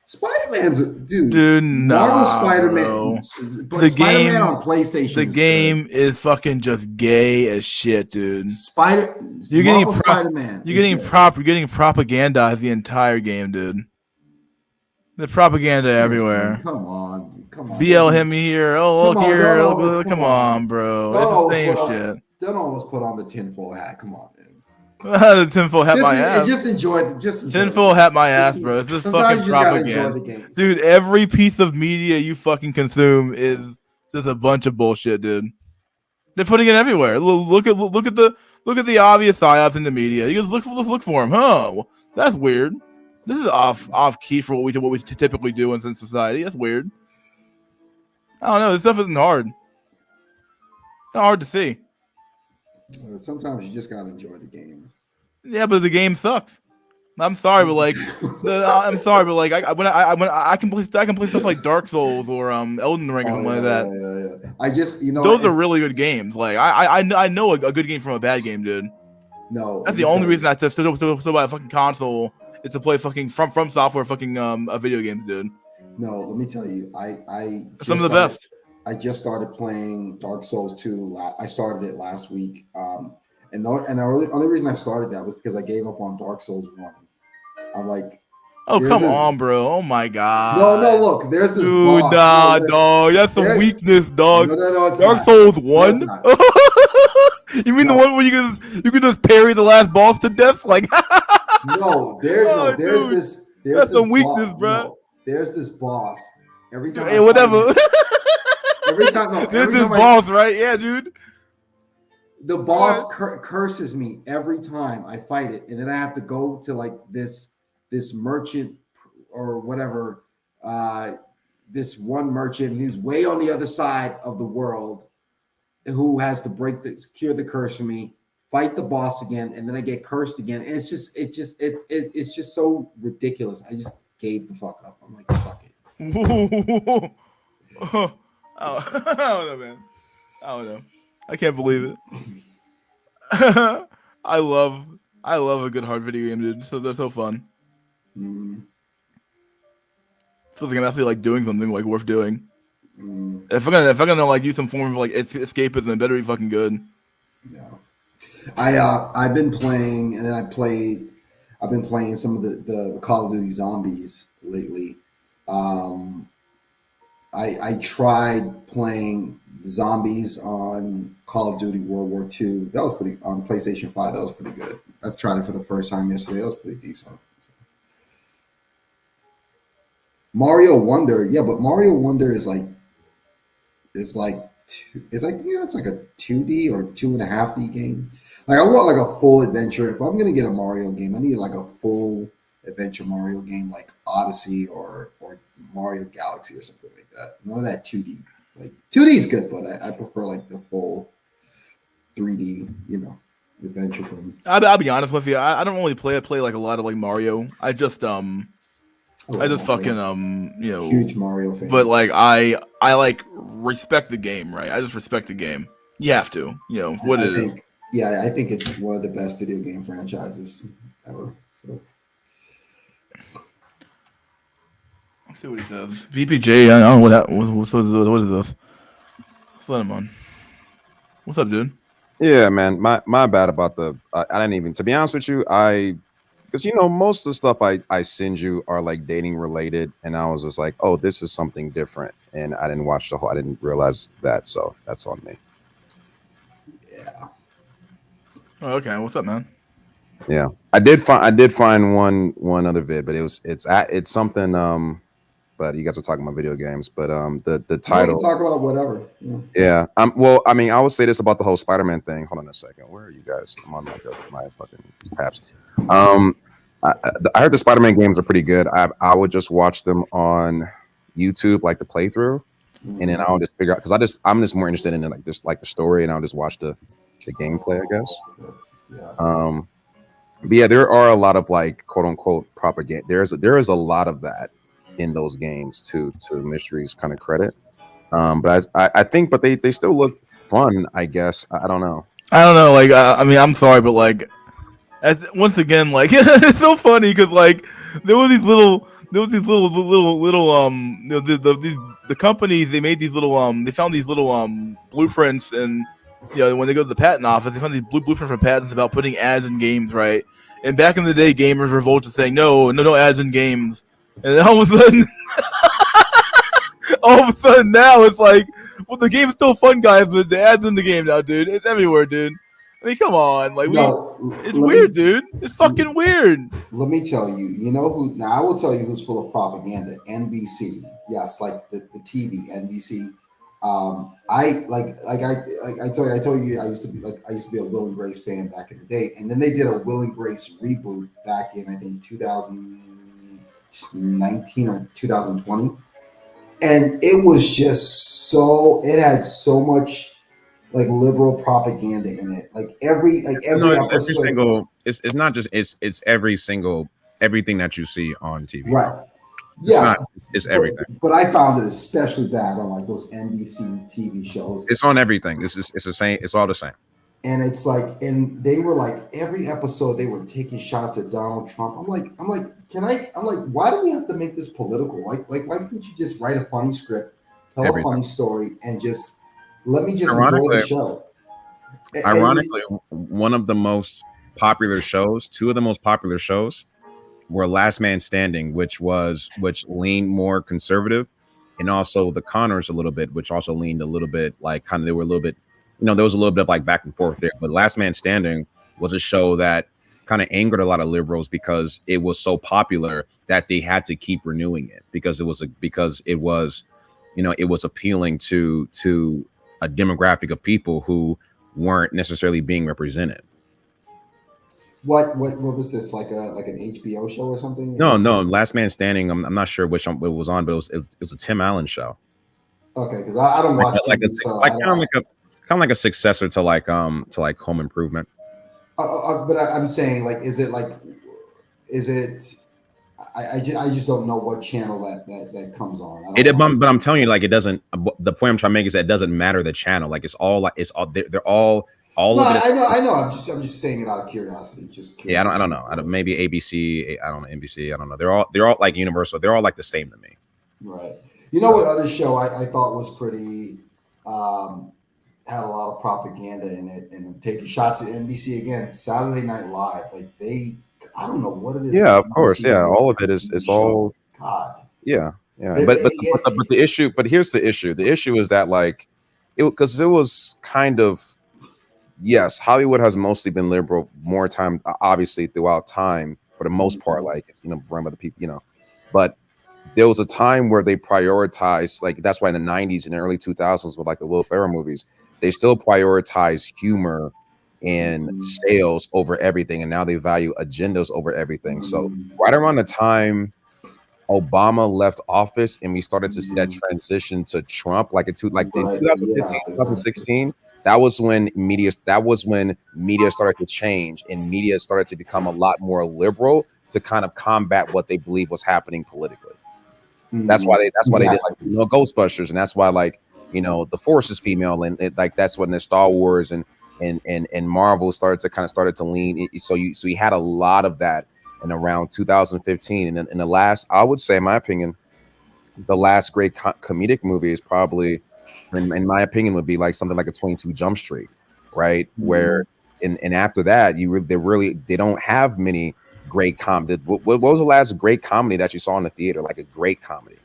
Spider-Man's dude. Marvel Marvel Spider-Man. The Spider-Man game on PlayStation. The game is fucking just gay as shit, dude. You're getting propagandized the entire game, dude. The propaganda everywhere. Man, come on. BL him here. Oh, look here. Come on, bro. It's the same shit. Don't almost put on the tinfoil hat. Come on, man. The tinfoil hat my ass. Just enjoy the tinfoil hat my ass, bro. It's just fucking propaganda. Dude, every piece of media you fucking consume is just a bunch of bullshit, dude. They're putting it everywhere. Look at the obvious psyops in the media. You just look for them, huh? That's weird. This is off key for what we typically do in society. That's weird. I don't know. This stuff isn't hard. Not hard to see. Sometimes you just gotta enjoy the game. Yeah, but the game sucks. I'm sorry, but like, I can play stuff like Dark Souls or Elden Ring or something like that. Yeah. I just those are really good games. Like I know a good game from a bad game, dude. No, that's the only reason I still buy a fucking console is to play fucking from software fucking video games, dude. No, let me tell you, I some of the best. I just started playing Dark Souls 2. I started it last week. And the only reason I started that was because I gave up on Dark Souls 1. I'm like, oh come on, bro! Oh my god! No, look, there's this dude, boss. nah, dog, that's some weakness, dog. No, it's Dark not. Souls 1. No, you mean the one where you can just parry the last boss to death? Like, there's dude, this. That's some weakness, bro. No, there's this boss. Every time. Hey, whatever. Every time. No, there's this boss, right? Yeah, dude. The boss curses me every time I fight it, and then I have to go to like this merchant or whatever, this one merchant who's way on the other side of the world, who has to cure the curse for me, fight the boss again, and then I get cursed again, and it's just so ridiculous. I just gave the fuck up. I'm like, fuck it. I don't know, man. I don't know. I can't believe it. I love a good hard video game, dude. So they're so fun. Feels like I'm actually like doing something like worth doing. If I'm gonna like use some form of like escapism, it better be fucking good. Yeah. I've been playing, and then I've been playing some of the Call of Duty Zombies lately. I tried playing Zombies on Call of Duty World War II. That was pretty on PlayStation 5. That was pretty good. I tried it for the first time yesterday. That was pretty decent. Mario Wonder, yeah, but Mario Wonder is like it's like a 2D or 2.5D game. Like I want like a full adventure. If I'm gonna get a Mario game, I need like a full adventure Mario game like Odyssey or Mario Galaxy or something like that. None of that 2D. Like 2D is good, but I prefer like the full 3D, adventure thing. I'll be honest with you. I don't really play like a lot of like Mario. I just fucking huge Mario fan. But like I like respect the game, right? I just respect the game. You have to, what it is. Yeah, I think it's one of the best video game franchises ever. So let's see what he says. VPJ, I don't know what is this? Let's let him on. What's up, dude? Yeah, man. My bad about I didn't even, to be honest with you, because most of the stuff I send you are like dating related, and I was just like, oh, this is something different, and I didn't watch I didn't realize that, so that's on me. Yeah. Oh, okay. What's up, man? Yeah, I did find one other vid, but it's something. But you guys are talking about video games, but the title. We can talk about whatever. Yeah. Well, I mean, I would say this about the whole Spider-Man thing. Hold on a second. Where are you guys? I'm on my fucking tabs. I heard the Spider-Man games are pretty good. I would just watch them on YouTube, like the playthrough, and then I'll just figure out, because I'm just more interested in like the story, and I'll just watch the gameplay, I guess. Yeah. But yeah, there are a lot of like quote unquote propaganda. There is a lot of that in those games to Mystery's kind of credit. But I think, but they still look fun, I guess. I don't know. Like, I mean, I'm sorry, but like, once again, like, it's so funny because like there was these little the companies, they made these little they found these little blueprints, and when they go to the patent office, they found these blueprints for patents about putting ads in games, right? And back in the day, gamers revolted saying no ads in games, and then all of a sudden now it's like, well, the game's still fun, guys, but the ads in the game now, dude, it's everywhere, dude. I mean, come on, like, it's weird, dude. It's fucking weird. Let me tell you, who? Now I will tell you who's full of propaganda. NBC, yes, like the TV, NBC. I told you, I used to be a Will and Grace fan back in the day, and then they did a Will and Grace reboot back in, I think, 2019 or 2020, and it was just it had so much like liberal propaganda in it. Like every No, every it's every episode, single. It's not just it's every single everything that you see on TV. right? It's not. Yeah, It's everything. but I found it especially bad on like those NBC TV shows. It's on everything. It's the same. It's all the same. And it's like, and they were like every episode they were taking shots at Donald Trump. I'm like, I'm like, why do we have to make this political? Like why couldn't you just write a funny script, tell Everything. a funny story, and just let me just enjoy Ironically- the show? Ironically, one of the most popular shows, two of the most popular shows, were Last Man Standing, which leaned more conservative, and also The Connors a little bit, which also leaned a little bit like kind of they were a little bit, there was a little bit of like back and forth there. But Last Man Standing was a show that kind of angered a lot of liberals because it was so popular that they had to keep renewing it because it was appealing to a demographic of people who weren't necessarily being represented. What was this, like an HBO show or something? No, Last Man Standing. I'm not sure which one it was on, but it was a Tim Allen show. Okay, because I don't watch TV, so kind of like a successor to like Home Improvement. But I'm saying, like, is it? I just don't know what channel that comes on. But I'm telling you, like, it doesn't. The point I'm trying to make is that it doesn't matter the channel. Like, it's all they're all no, of it. I know. I'm just saying it out of curiosity. Just yeah, I don't know. Maybe ABC. I don't know, NBC. I don't know. They're all like Universal. They're all like the same to me. Right. You know what other show I thought was pretty had a lot of propaganda in it and taking shots at NBC again. Saturday Night Live, like I don't know what it is. Yeah, of course. Yeah, all of it is. It's all. God. Yeah. But the issue. But here's the issue. The issue is that like because it was kind of. Yes, Hollywood has mostly been liberal more time, obviously throughout time for the most part, like run by the people, but there was a time where they prioritized, like that's why in the 90s and early 2000s with like the Will Ferrell movies, they still prioritize humor and sales over everything, and now they value agendas over everything. So right around the time Obama left office and we started to see that transition to Trump, like in 2015, 2016. That was when media started to change and media started to become a lot more liberal to kind of combat what they believe was happening politically. That's why they did like Ghostbusters, and that's why like the Force is female, and that's when the Star Wars and Marvel started to lean. So you had a lot of that in around 2015, and in the last, I would say, in my opinion, the last great comedic movie is probably. In my opinion, would be like something like a 22 Jump Street, right? Where and after that, they don't have many great comedy. What was the last great comedy that you saw in the theater? Like a great comedy?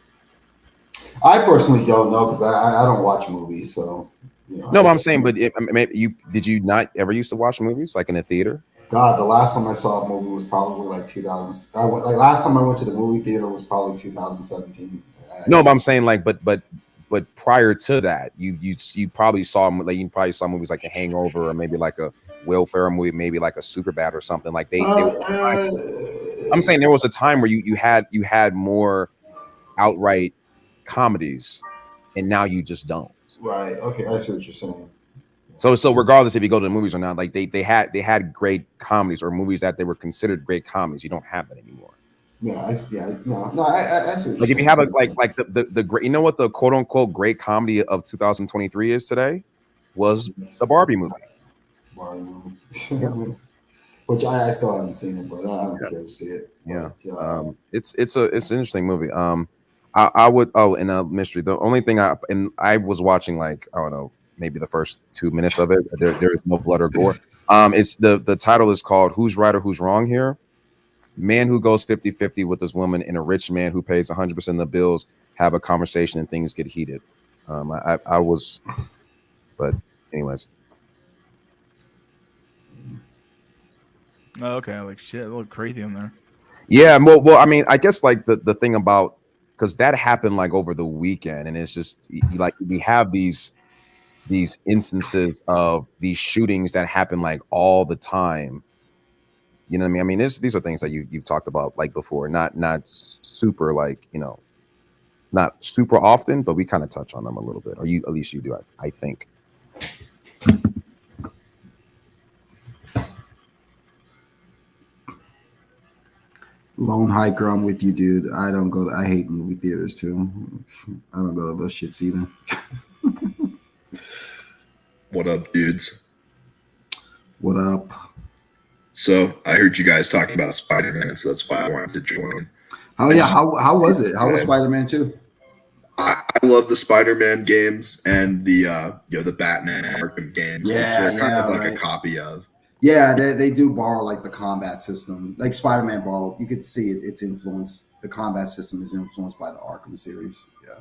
I personally don't know because I don't watch movies, so No, but I'm saying, but did you not ever used to watch movies like in a theater? God, the last time I saw a movie was probably like 2000. Last time I went to the movie theater was probably 2017. No, but I'm saying like, but prior to that, you probably saw movies like The Hangover or maybe like a Will Ferrell movie, maybe like a Superbad or something like I'm saying there was a time where you had more outright comedies, and now you just don't. Right. Okay, I see what you're saying. So regardless if you go to the movies or not, like they had great comedies or movies that they were considered great comedies. You don't have that anymore. I see what like if you have like the great, what the quote unquote great comedy of 2023 is today was the Barbie movie. Which I still haven't seen it, but I don't care to see it. Yeah, but, it's an interesting movie. I would in a mystery. The only thing I was watching like I don't know maybe the first 2 minutes of it. There is no blood or gore. It's the title is called Who's Right or Who's Wrong Here. Man who goes 50-50 with this woman and a rich man who pays 100% of the bills have a conversation and things get heated. But anyways. Oh, okay, like shit, it looked crazy in there. Yeah, well, I mean, I guess like the thing about because that happened like over the weekend, and it's just like we have these instances of these shootings that happen like all the time. You know what I mean? I mean, these are things that you've talked about like before, not super like not super often, but we kind of touch on them a little bit, or at least you do, I think. Lone hiker, I'm with you, dude. I hate movie theaters too. I don't go to those shits either. What up, dudes? What up? So I heard you guys talking about Spider-Man, so that's why I wanted to join. Oh I yeah, just- how was it? How was Spider-Man 2? I love the Spider-Man games and the the Batman Arkham games, which Yeah, they're kind of like right. a copy of. Yeah, they do borrow like the combat system. Like Spider-Man borrow, you could see it's influenced. The combat system is influenced by the Arkham series. Yeah.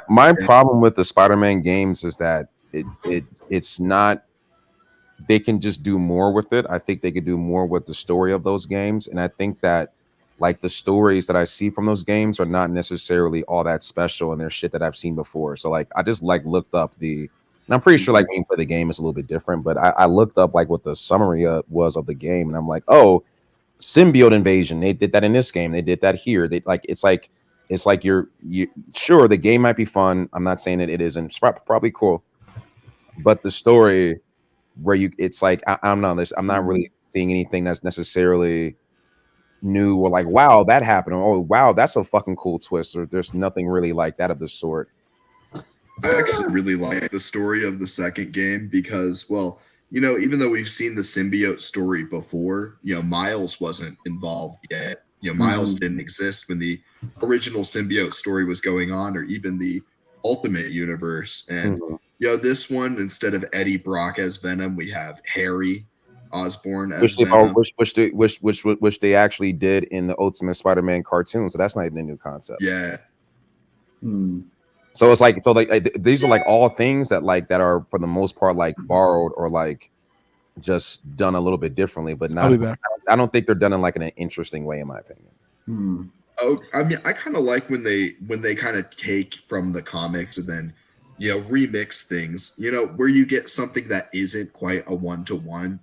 My problem with the Spider-Man games is that it's not. They can just do more with it. I think they could do more with the story of those games, and I think that like the stories that I see from those games are not necessarily all that special, and they're shit that I've seen before. So like I just like looked up and I'm pretty sure like when you play the game is a little bit different, but I looked up like what the summary was of the game, and I'm like, oh, symbiote invasion. They did that in this game. They did that here. They like it's like you sure the game might be fun. I'm not saying that it isn't. It's probably cool, but the story where it's like I'm not really seeing anything that's necessarily new or like wow that happened or oh wow that's a fucking cool twist or there's nothing really like that of the sort. I actually really like the story of the second game because, well, even though we've seen the symbiote story before, Miles wasn't involved yet. Miles didn't exist when the original symbiote story was going on, or even the Ultimate Universe. And this one, instead of Eddie Brock as Venom, we have Harry Osborn as Venom, which they actually did in the Ultimate Spider-Man cartoon. So that's not even a new concept. Yeah. So it's like these are like all things that are for the most part like borrowed or like just done a little bit differently, but not. I'll be back. I don't think they're done in like an interesting way, in my opinion. Oh, I mean, I kind of like when they kind of take from the comics and then remix things. Where you get something that isn't quite a one-to-one,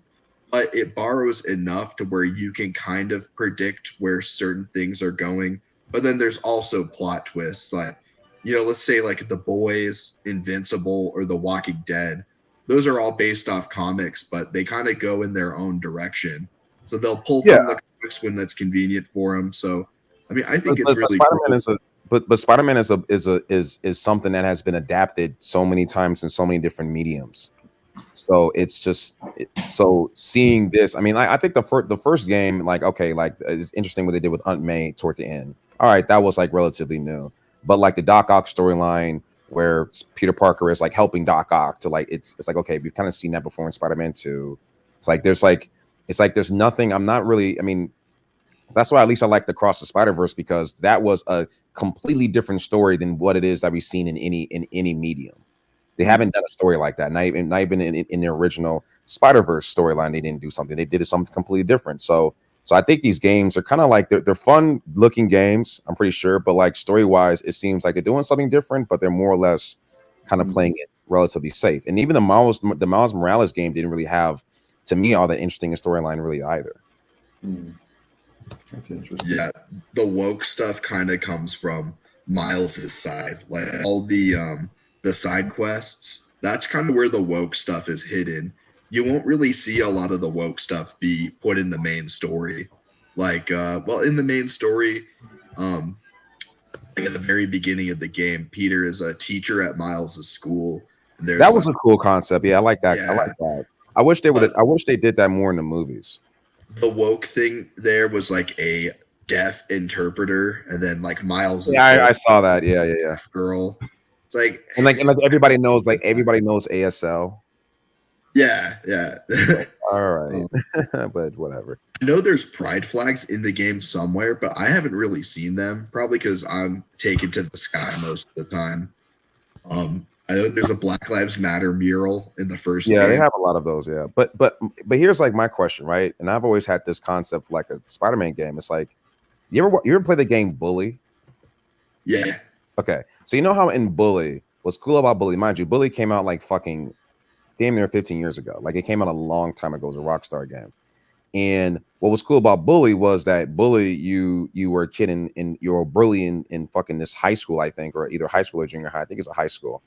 but it borrows enough to where you can kind of predict where certain things are going. But then there's also plot twists, like let's say like The Boys, Invincible, or The Walking Dead. Those are all based off comics, but they kind of go in their own direction. So they'll pull from the comics when that's convenient for them. So, I mean, I think it's really cool. But Spider-Man is something that has been adapted so many times in so many different mediums. So it's just so seeing this. I mean, I think the first game, like okay, like it's interesting what they did with Aunt May toward the end. All right, that was like relatively new, but like the Doc Ock storyline where Peter Parker is like helping Doc Ock to like it's like okay, we've kind of seen that before in Spider-Man 2. It's like there's nothing. I'm not really. I mean, that's why at least I like the Cross the Spider-Verse because that was a completely different story than what it is that we've seen in any medium. They haven't done a story like that. Not even in the original Spider-Verse storyline, they didn't do something. They did something completely different. So I think these games are kind of like they're fun looking games. I'm pretty sure, but like story wise, it seems like they're doing something different, but they're more or less kind of playing it relatively safe. And even the Miles Morales game didn't really have, to me, all that interesting a storyline really either. That's interesting. Yeah, the woke stuff kind of comes from Miles's side, like all the side quests. That's kind of where the woke stuff is hidden. You won't really see a lot of the woke stuff be put in the main story. Like, in the main story, like at the very beginning of the game, Peter is a teacher at Miles's school. That was a cool concept. Yeah, I like that. Yeah. I like that. I wish they did that more in the movies. The woke thing there was like a deaf interpreter, and then like Miles. Yeah, I saw that. Yeah. Deaf girl. It's like and like everybody knows ASL. Yeah. All right, but whatever. I know there's pride flags in the game somewhere, but I haven't really seen them. Probably because I'm taken to the sky most of the time. I know there's a Black Lives Matter mural in the first game. They have a lot of those, yeah. But here's like my question, right? And I've always had this concept for like a Spider-Man game. It's like, you ever play the game Bully? Yeah. Okay. So you know how in Bully, what's cool about Bully, mind you, Bully came out like fucking damn near 15 years ago. Like it came out a long time ago. It was a Rockstar game. And what was cool about Bully was that Bully, you were a kid and you were a bully in fucking this high school, I think, or either high school or junior high. I think it's a high school.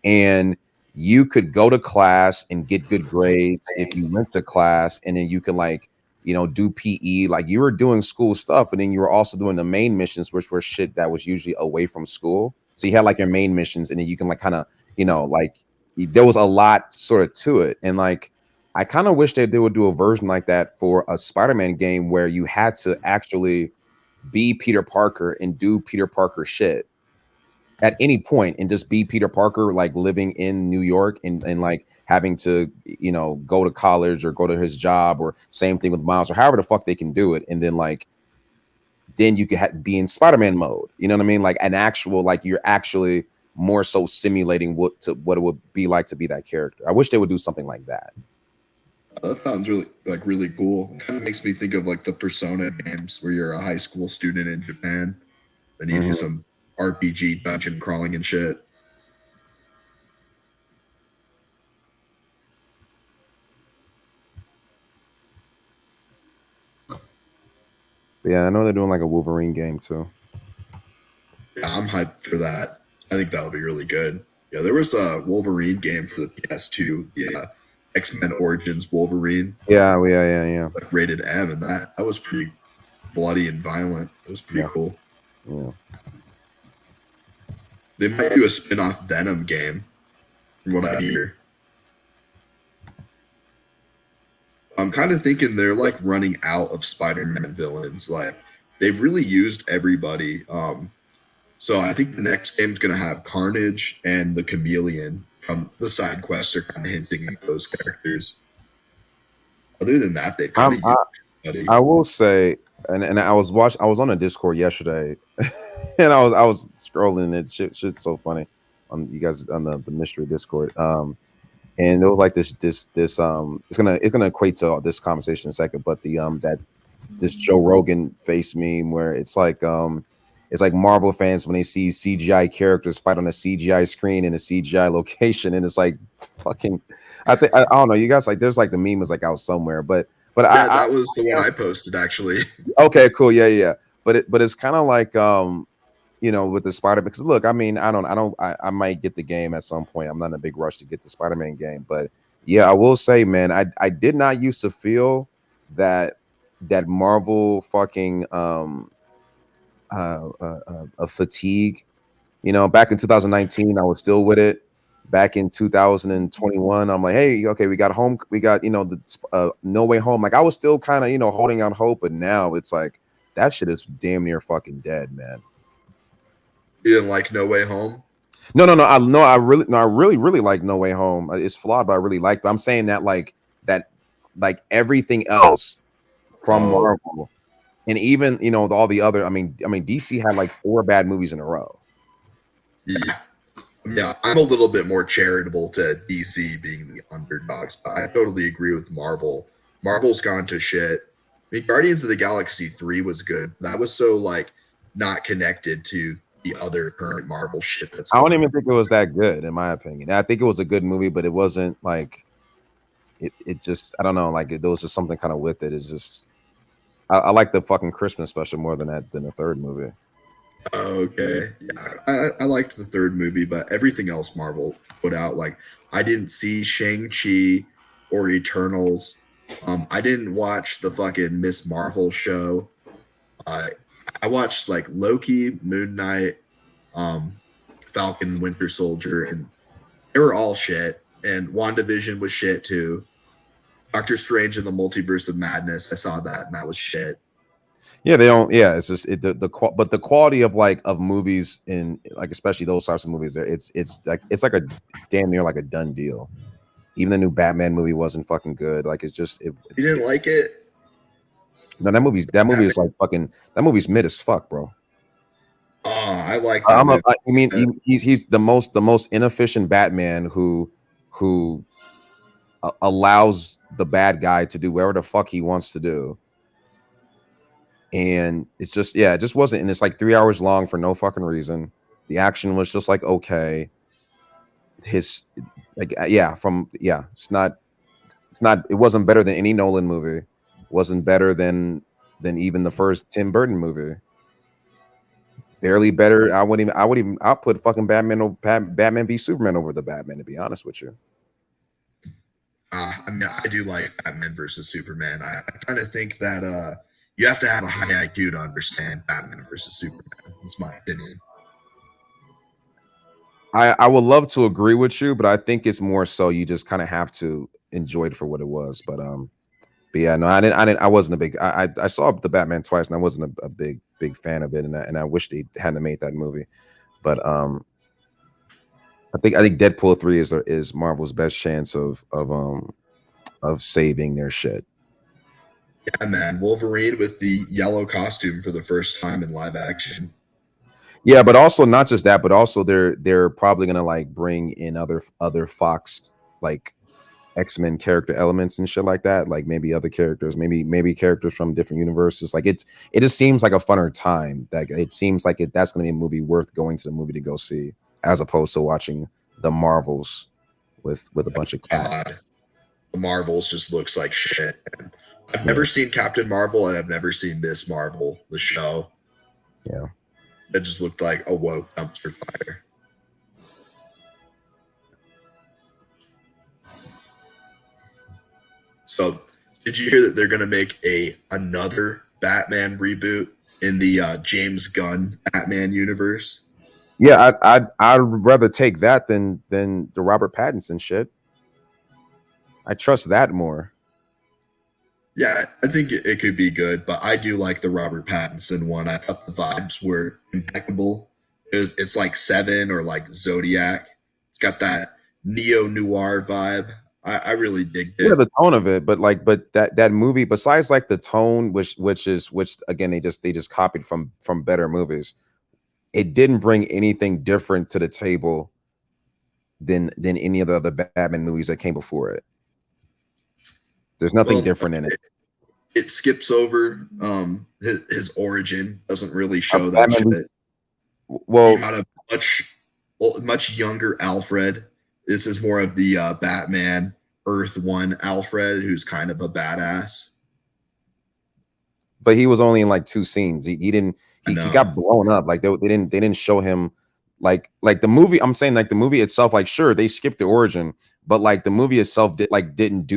And you could go to class and get good grades if you went to class, and then you can like, you know, do PE, like you were doing school stuff, but then you were also doing the main missions, which were shit that was usually away from school. So you had like your main missions, and then you can like kind of, you know, like there was a lot sort of to it. And like, I kind of wish that they would do a version like that for a Spider-Man game where you had to actually be Peter Parker and do Peter Parker shit at any point and just be Peter Parker, like living in New York and like having to, you know, go to college or go to his job, or same thing with Miles, or however the fuck they can do it. And then like, then you could be in Spider-Man mode. You know what I mean? Like an actual, like you're actually more so simulating what it would be like to be that character. I wish they would do something like that. That sounds really cool. It kind of makes me think of like the Persona games where you're a high school student in Japan and you do some RPG dungeon crawling and shit. Yeah, I know they're doing like a Wolverine game too. Yeah, I'm hyped for that. I think that'll be really good. Yeah, there was a Wolverine game for the PS2, the X-Men Origins Wolverine. Yeah. Like rated M, and that was pretty bloody and violent. It was pretty cool. Yeah. They might do a spin-off Venom game, from what I hear. I'm kind of thinking they're like running out of Spider-Man villains. Like they've really used everybody. So I think the next game's gonna have Carnage and the Chameleon from the side quests are kind of hinting at those characters. Other than that, they kind of I will say, and I was on a Discord yesterday, and I was scrolling. And shit's so funny on you guys on the mystery Discord. And it was like this it's gonna equate to this conversation in a second, but this Joe Rogan face meme where it's like Marvel fans when they see CGI characters fight on a CGI screen in a CGI location, and it's like fucking I don't know, you guys, like there's like the meme is like out somewhere, but yeah, that was the one I posted actually. Okay, cool, yeah. But it's kind of like you know, with the Spider-Man, because look, I mean, I might get the game at some point. I'm not in a big rush to get the Spider-Man game, but yeah, I will say, man, I did not used to feel that Marvel fucking a fatigue. You know, back in 2019, I was still with it. Back in 2021, I'm like, hey, okay, we got, you know, the No Way Home. Like I was still kind of, you know, holding out hope, but now it's like that shit is damn near fucking dead, man. You didn't like No Way Home? No. I really like No Way Home. It's flawed, but I really like it. I'm saying that like everything else from Marvel, and even, you know, all the other. I mean, DC had like 4 bad movies in a row. Yeah, I'm a little bit more charitable to DC being the underdogs, but I totally agree with Marvel. Marvel's gone to shit. I mean, Guardians of the Galaxy 3 was good. That was so like not connected to the other current Marvel shit that's I don't even think it was that good, in my opinion. I think it was a good movie, but it wasn't like it just, I don't know, like there was just something kind of with it. It's just I like the fucking Christmas special more than the third movie. Okay. Yeah, I liked the third movie, but everything else Marvel put out, like I didn't see Shang-Chi or Eternals. I didn't watch the fucking Miss Marvel show. I watched like Loki, Moon Knight, Falcon, Winter Soldier, and they were all shit. And WandaVision was shit too. Doctor Strange and the Multiverse of Madness, I saw that and that was shit. Yeah, they don't. Yeah, it's just but the quality of movies in like especially those types of movies, it's like a damn near like a done deal. Even the new Batman movie wasn't fucking good. Like it's just you didn't like it. No, that movie is like fucking. That movie's mid as fuck, bro. I like that. I mean, he's the most inefficient Batman who allows the bad guy to do whatever the fuck he wants to do, and it's just it just wasn't. And it's like 3 hours long for no fucking reason. The action was just like okay. It's not. It wasn't better than any Nolan movie. Wasn't better than even the first Tim Burton movie. barely better. I'll put fucking Batman v Superman over the Batman, to be honest with you. I mean, I do like Batman versus Superman. I kind of think that you have to have a high IQ to understand Batman versus Superman. That's my opinion. I would love to agree with you, but I think it's more so you just kind of have to enjoy it for what it was. But yeah, no, I wasn't a big. I saw the Batman twice, and I wasn't a big fan of it, and I wish they hadn't made that movie. But I think Deadpool 3 is Marvel's best chance of saving their shit. Yeah, man, Wolverine with the yellow costume for the first time in live action. Yeah, but also not just that, but also they're probably gonna like bring in other Fox like X-Men character elements and shit like that. Like maybe other characters, maybe characters from different universes. Like it just seems like a funner time. That it seems like that's gonna be a movie worth going to the movie to go see, as opposed to watching the Marvels with a bunch of cats. The Marvels just looks like shit. I've never seen Captain Marvel, and I've never seen Miss Marvel, the show. Yeah. It just looked like a woke dumpster fire. So, did you hear that they're going to make another Batman reboot in the James Gunn Batman universe? Yeah, I'd rather take that than the Robert Pattinson shit. I trust that more. Yeah, I think it could be good, but I do like the Robert Pattinson one. I thought the vibes were impeccable. It's like Seven or like Zodiac. It's got that neo-noir vibe. I really dig it. Yeah, the tone of it, but that movie, besides like the tone, which again they just copied from better movies, it didn't bring anything different to the table than any of the other Batman movies that came before it. There's nothing different in it. It skips over his origin. Doesn't really show that Batman, shit. Well, you got a much younger Alfred. This is more of the Batman Earth 1 Alfred, who's kind of a badass. But he was only in like 2 scenes. He got blown up. Like they didn't show him like the movie. I'm saying like the movie itself, like sure they skipped the origin, but like the movie itself didn't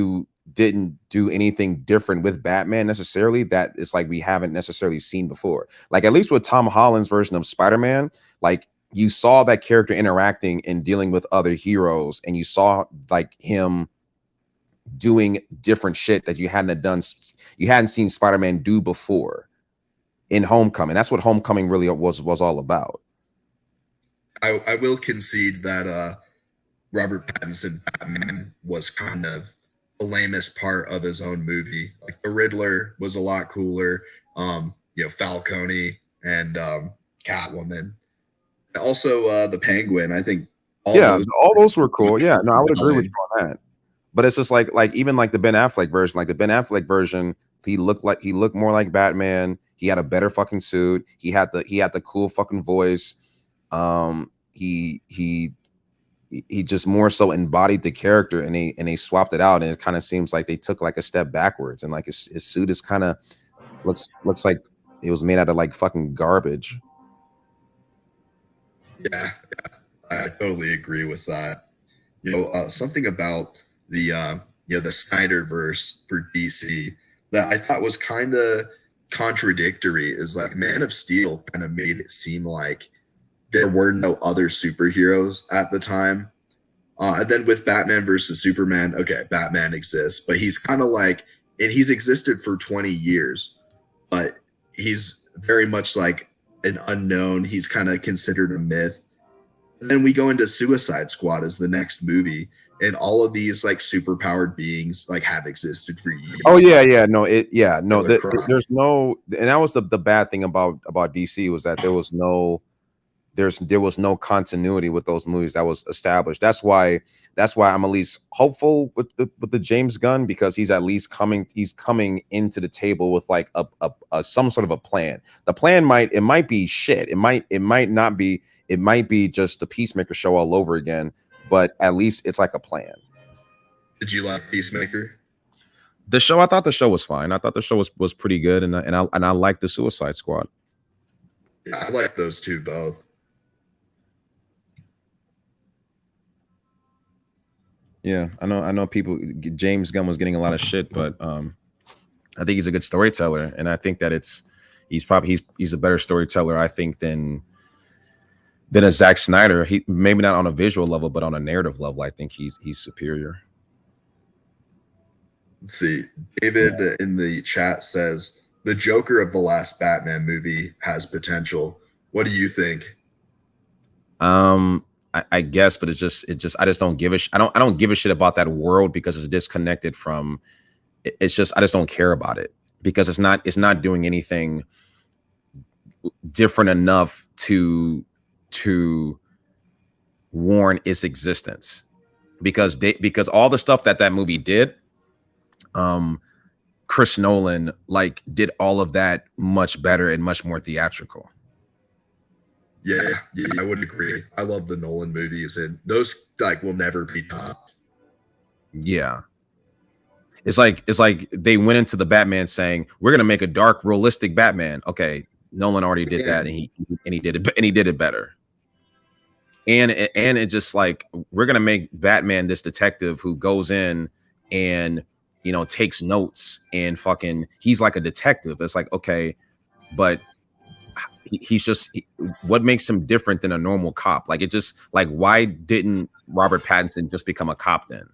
do anything different with Batman necessarily that it's like we haven't necessarily seen before. Like at least with Tom Holland's version of Spider-Man, like you saw that character interacting and dealing with other heroes, and you saw like him doing different shit that you hadn't seen Spider-Man do before in Homecoming. That's what Homecoming really was all about. I will concede that Robert Pattinson Batman was kind of the lamest part of his own movie. Like the Riddler was a lot cooler. Falcone and Catwoman. Also the Penguin. I think all those were cool. Yeah, no, I would agree with you on that. But it's just like even like the Ben Affleck version. Like the Ben Affleck version, he looked more like Batman. He had a better fucking suit. He had the cool fucking voice. He just more so embodied the character, and they swapped it out, and it kind of seems like they took like a step backwards, and like his suit is kind of looks like it was made out of like fucking garbage. Yeah, I totally agree with that. Something about the the Snyderverse for DC that I thought was kind of contradictory is like Man of Steel kind of made it seem like there were no other superheroes at the time. And then with Batman versus Superman, okay, Batman exists, but he's kind of like, and he's existed for 20 years, but he's very much like an unknown. He's kind of considered a myth. And then we go into Suicide Squad as the next movie, and all of these like superpowered beings like have existed for years. Oh yeah, there's no, and that was the bad thing about DC was that there was no continuity with those movies that was established. That's why I'm at least hopeful with the James Gunn, because he's at least coming into the table with like a some sort of a plan. The plan might be shit. It might not be. It might be just the Peacemaker show all over again, but at least it's like a plan. Did you like Peacemaker? The show, I thought the show was fine. I thought the show was pretty good, and I liked the Suicide Squad. Yeah, I like those two both. Yeah, I know people. James Gunn was getting a lot of shit, but I think he's a good storyteller, and I think that he's a better storyteller, I think, than a Zack Snyder. He maybe not on a visual level, but on a narrative level, I think he's superior. Let's see. David in the chat says the Joker of the last Batman movie has potential. What do you think? I guess, but I just I just don't give a I don't give a shit about that world because it's disconnected from. It's just I just don't care about it because it's not doing anything different enough to warrant its existence because all the stuff that movie did, Chris Nolan like did all of that much better and much more theatrical. Yeah, I would agree. I love the Nolan movies, and those like will never be topped. Yeah. It's like they went into the Batman saying, we're gonna make a dark, realistic Batman. Okay, Nolan already did that, and he did it better. And it just like we're gonna make Batman this detective who goes in and takes notes and fucking he's like a detective. It's like, okay, but he's just what makes him different than a normal cop? Like it just like why didn't Robert Pattinson just become a cop then?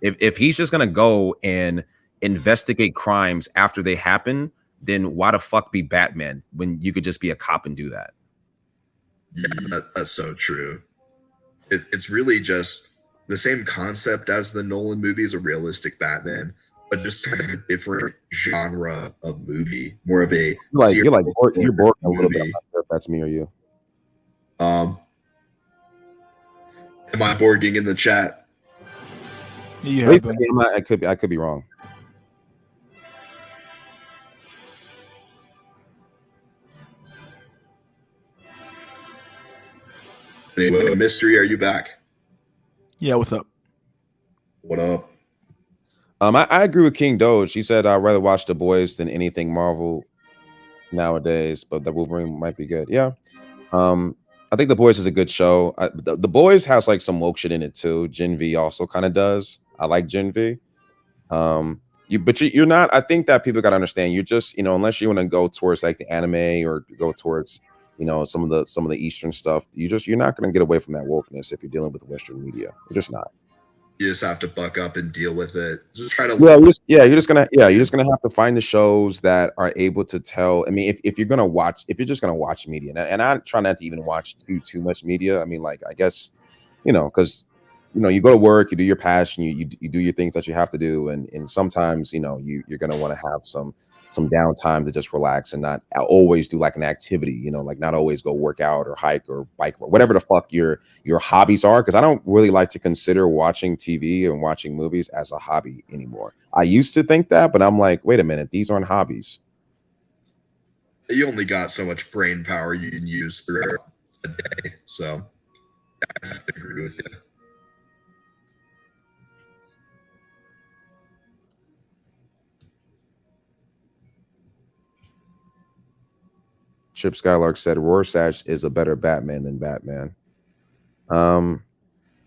If he's just gonna go and investigate crimes after they happen, then why the fuck be Batman when you could just be a cop and do that? Yeah, that's so true. It's really just the same concept as the Nolan movies, a realistic Batman, but just kind of a different genre of movie, more of a you're bored a little bit. I'm not sure if that's me or you. Am I borging in the chat? Yeah, I could be wrong. Anyway, Mystery, are you back? Yeah, what's up? What up? I agree with King Doge. He said I'd rather watch The Boys than anything Marvel nowadays, but the Wolverine might be good. Yeah. I think The Boys is a good show. The Boys has like some woke shit in it too. Gen V also kind of does. I like Gen V. You're not. I think that people got to understand. You're just unless you want to go towards like the anime or go towards some of the Eastern stuff. You're not going to get away from that wokeness if you're dealing with Western media. You're just not. You just have to buck up and deal with it. Just try to. You're just gonna have to find the shows that are able to tell. I mean, if you're just gonna watch media, and I try not to even watch too much media. I mean, like I guess because you go to work, you do your passion, you do your things that you have to do, and sometimes you're gonna want to have some downtime to just relax and not always do like an activity, like not always go work out or hike or bike or whatever the fuck your hobbies are. Because I don't really like to consider watching TV and watching movies as a hobby anymore. I used to think that, but I'm like, wait a minute, these aren't hobbies. You only got so much brain power you can use throughout a day, so I have to agree with you. Chip Skylark said Rorschach is a better Batman than Batman.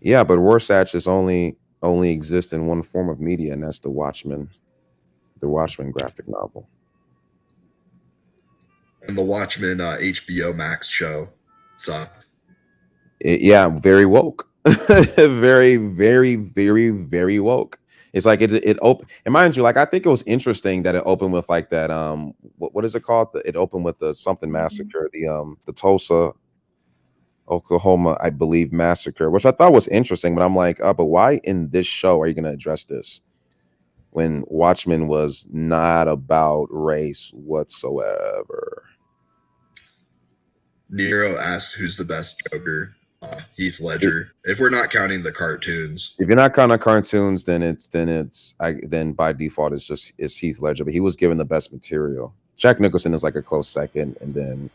Yeah, but Rorschach is only exists in one form of media, and that's the Watchmen graphic novel. And the Watchmen HBO Max show sucked. Yeah, very woke. Very, very, very, very woke. It's like it opened, and mind you, like I think it was interesting that it opened with like that what is it called? It opened with the something massacre, the Tulsa, Oklahoma, I believe, massacre, which I thought was interesting, but I'm like, but why in this show are you gonna address this when Watchmen was not about race whatsoever? Nero asked who's the best Joker. Heath Ledger. If we're not counting the cartoons. If you're not counting cartoons, then by default it's Heath Ledger. But he was given the best material. Jack Nicholson is like a close second, and then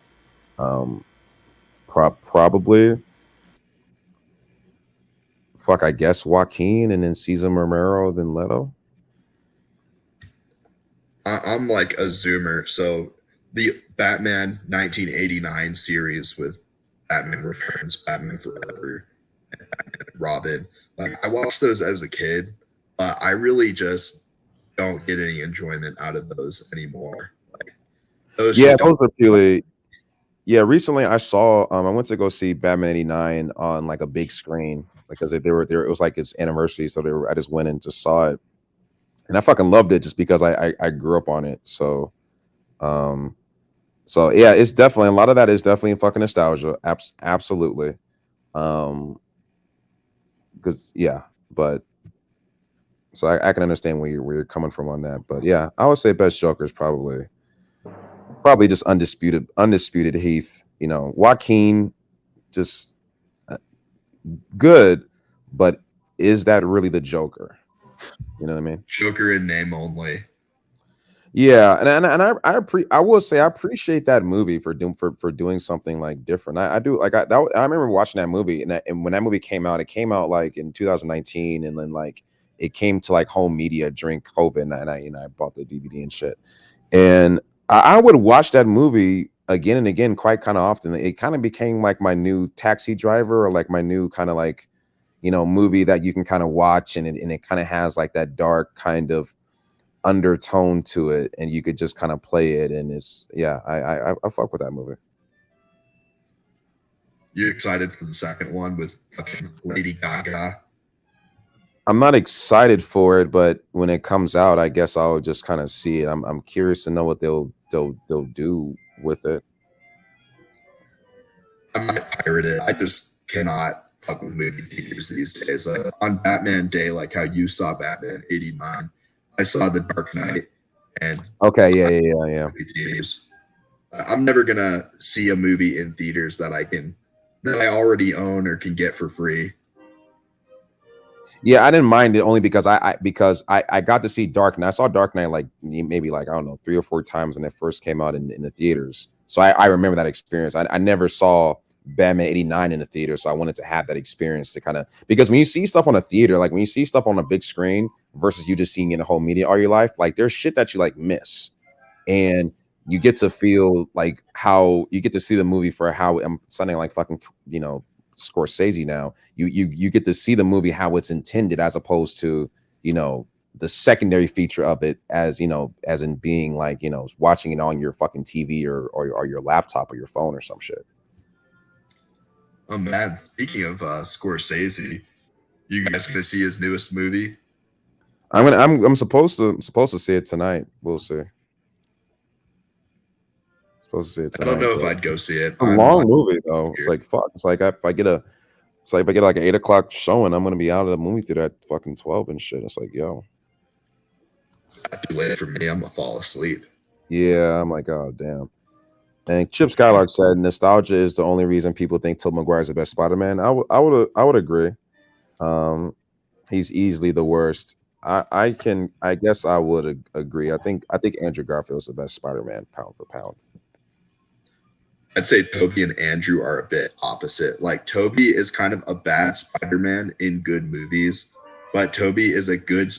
probably I guess Joaquin, and then Cesar Romero, then Leto. I'm like a zoomer, so the Batman 1989 series with Batman Returns, Batman Forever, and Batman and Robin. Like I watched those as a kid, but I really just don't get any enjoyment out of those anymore. Like those Yeah, just those don't. are purely. Yeah, recently I saw. I went to go see Batman '89 on like a big screen because they were there. It was like its anniversary, so I just went and just saw it, and I fucking loved it just because I grew up on it. Um, so yeah, it's definitely a lot of that is definitely fucking nostalgia. Absolutely. Because yeah, but so I can understand where you're coming from on that. But yeah, I would say best Joker is probably just undisputed Heath. You know, Joaquin just good, but is that really the Joker? You know what I mean? Joker in name only. Yeah, and I will say I appreciate that movie for doing something like different. I do like I remember watching that movie and when that movie came out, it came out like in 2019, and then like it came to like home media during COVID, and I bought the DVD and shit, and I would watch that movie again and again quite kind of often. It kind of became like my new Taxi Driver or like my new kind of like movie that you can kind of watch, and it kind of has like that dark kind of undertone to it, and you could just kind of play it, and it's yeah, I fuck with that movie. You excited for the second one with fucking Lady Gaga? I'm not excited for it, but when it comes out, I guess I'll just kind of see it. I'm curious to know what they'll do with it. I might pirate it. I just cannot fuck with movie theaters these days. On Batman Day, like how you saw Batman '89, I saw The Dark Knight, and Okay, yeah. movie theaters. I'm never gonna see a movie in theaters that I already own or can get for free. Yeah, I didn't mind it only because I got to see Dark Knight. I saw Dark Knight like maybe like I don't know 3 or 4 times when it first came out in the theaters. So I remember that experience. I never saw Batman '89 in the theater, so I wanted to have that experience to kind of because when you see stuff on a theater, like when you see stuff on a big screen versus you just seeing it in a whole media all your life, like there's shit that you like miss, and you get to feel like how you get to see the movie for how I'm sounding like fucking Scorsese now. You get to see the movie how it's intended as opposed to the secondary feature of it as as in being like watching it on your fucking TV or your laptop or your phone or some shit. Oh man, speaking of Scorsese, you guys gonna see his newest movie? I'm supposed to see it tonight. We'll see. Supposed to see it I tonight. don't know if I'd go see it. A long movie though. It's like fuck. It's like if I get like an 8 o'clock showing, I'm gonna be out of the movie theater at fucking 12 and shit. It's like yo. Too late for me. I'm gonna fall asleep. Yeah, I'm like, oh damn. And Chip Skylark said nostalgia is the only reason people think Tobey Maguire is the best Spider-Man. I would agree. He's easily the worst. I guess I would agree. I think Andrew Garfield's the best Spider-Man pound for pound. I'd say Toby and Andrew are a bit opposite. Like Toby is kind of a bad Spider-Man in good movies, but Toby is a good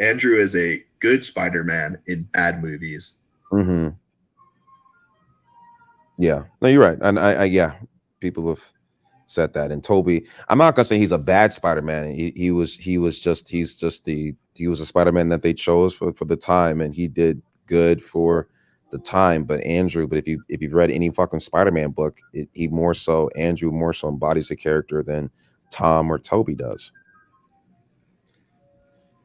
Andrew is a good Spider-Man in bad movies. Mm-hmm. Yeah, no, you're right, and I yeah, people have said that. And Toby, I'm not gonna say he's a bad Spider-Man. He was a Spider-Man that they chose for the time, and he did good for the time. But if you've read any fucking Spider-Man book, Andrew more so embodies the character than Tom or Toby does.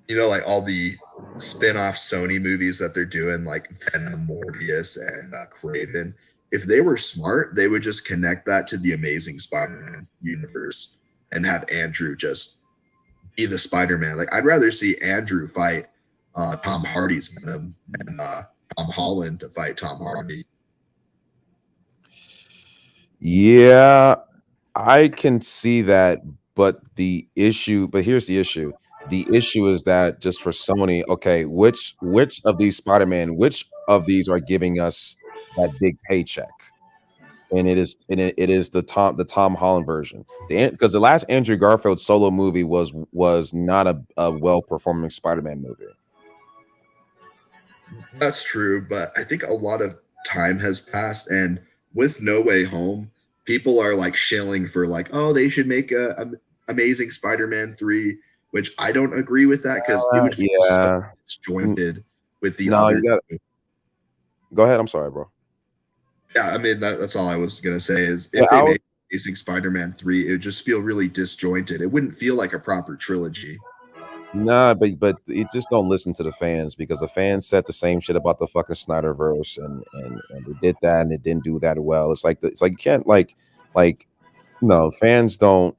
Like all the spin-off Sony movies that they're doing, like Venom, Morbius, and Craven. If they were smart, they would just connect that to the Amazing Spider-Man universe and have Andrew just be the Spider-Man. Like I'd rather see Andrew fight Tom Hardy's Venom than Tom Holland to fight Tom Hardy. Yeah, I can see that, but here's the issue. The issue is that just for Sony, okay, which of these Spider-Man, which of these are giving us that big paycheck? And it is the Tom Holland version. Because the last Andrew Garfield solo movie was not a well-performing Spider-Man movie. That's true, but I think a lot of time has passed, and with No Way Home, people are like shilling for like, oh, they should make a Amazing Spider-Man 3, which I don't agree with that because it would feel so Yeah. disjointed with the No, other. you got. Go ahead. I'm sorry, bro. Yeah, I mean that's all I was gonna say is Yeah, if they made Amazing Spider-Man 3, it would just feel really disjointed. It wouldn't feel like a proper trilogy. nah, but it just don't listen to the fans because the fans said the same shit about the fucking Snyderverse and they did that and it didn't do that well. It's like you can't like no fans don't.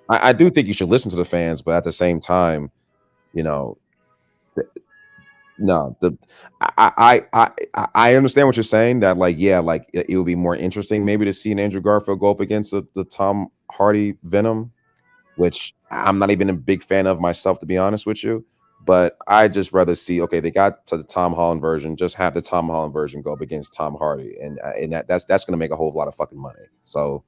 I do think you should listen to the fans, but at the same time, you know, no, I understand what you're saying. That like yeah, like it would be more interesting maybe to see an Andrew Garfield go up against the Tom Hardy Venom, which I'm not even a big fan of myself, to be honest with you. But I just rather see, okay, they got to the Tom Holland version, just have the Tom Holland version go up against Tom Hardy, and that's going to make a whole lot of fucking money. So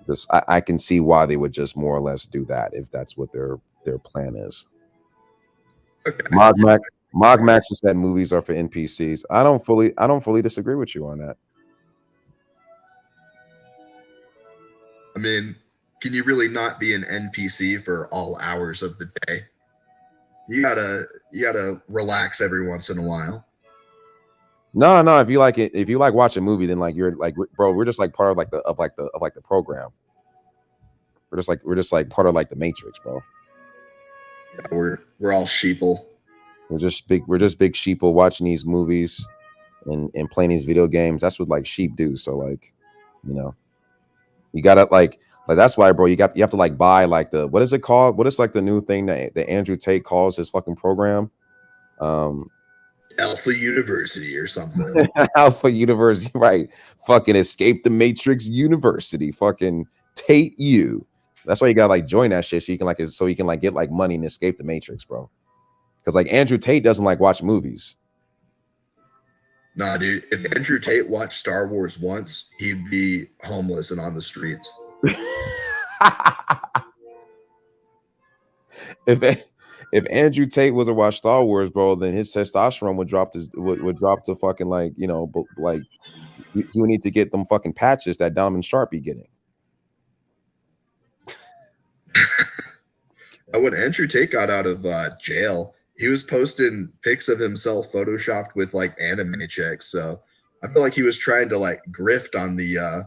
just I can see why they would just more or less do that if that's what their plan is. Okay. Mogmax just said movies are for NPCs. I don't fully disagree with you on that. I mean, can you really not be an NPC for all hours of the day? You gotta relax every once in a while. No. If you like it, if you like watching a movie, then like you're like, bro, we're just like part of the program. We're just like part of like the Matrix, bro. Yeah, we're all sheeple. We're just big sheeple watching these movies and playing these video games. That's what like sheep do. So like, you know, you gotta like that's why, bro. You have to like buy like the what is it called? What is like the new thing that Andrew Tate calls his fucking program? Alpha University or something. Alpha University, right? Fucking Escape the Matrix University. Fucking Tate U. That's why you gotta like join that shit so you can like get like money and escape the Matrix, bro. Because like Andrew Tate doesn't like watch movies. Nah, dude. If Andrew Tate watched Star Wars once, he'd be homeless and on the streets. if Andrew Tate was to watch Star Wars, bro, then his testosterone would drop to fucking like, you know, like he would need to get them fucking patches that Donovan Sharp be getting. When Andrew Tate got out of jail, he was posting pics of himself photoshopped with like anime chicks. So I feel like he was trying to like grift on the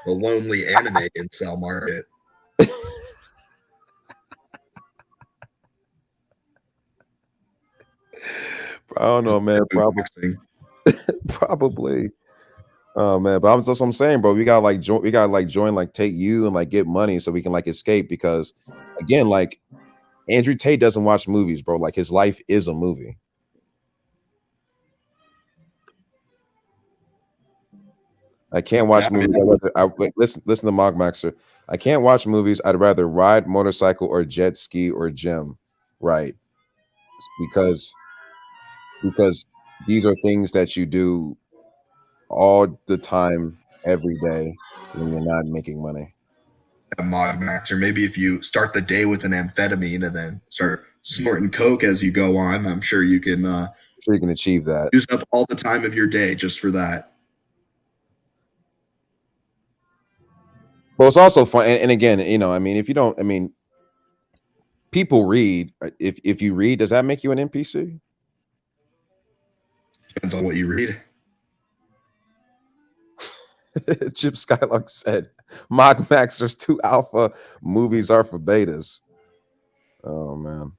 lonely anime incel market. I don't know, man. Probably. Oh man, but I'm saying, bro, we gotta join like Tate U and like get money so we can like escape because again, like Andrew Tate doesn't watch movies, bro. Like his life is a movie. I can't watch movies. Listen to Mogmaxer. I can't watch movies. I'd rather ride motorcycle or jet ski or gym, right? Because these are things that you do all the time, every day when you're not making money. A Mod Max, or maybe if you start the day with an amphetamine and then start snorting coke as you go on, I'm sure you can. Sure you can achieve that. Use up all the time of your day just for that. But it's also fun, and again, you know, I mean, if you don't, I mean, people read. If you read, does that make you an NPC? Depends on what you read. Chip Skylark said, "Mock Maxers 2 Alpha movies are for betas." Oh man.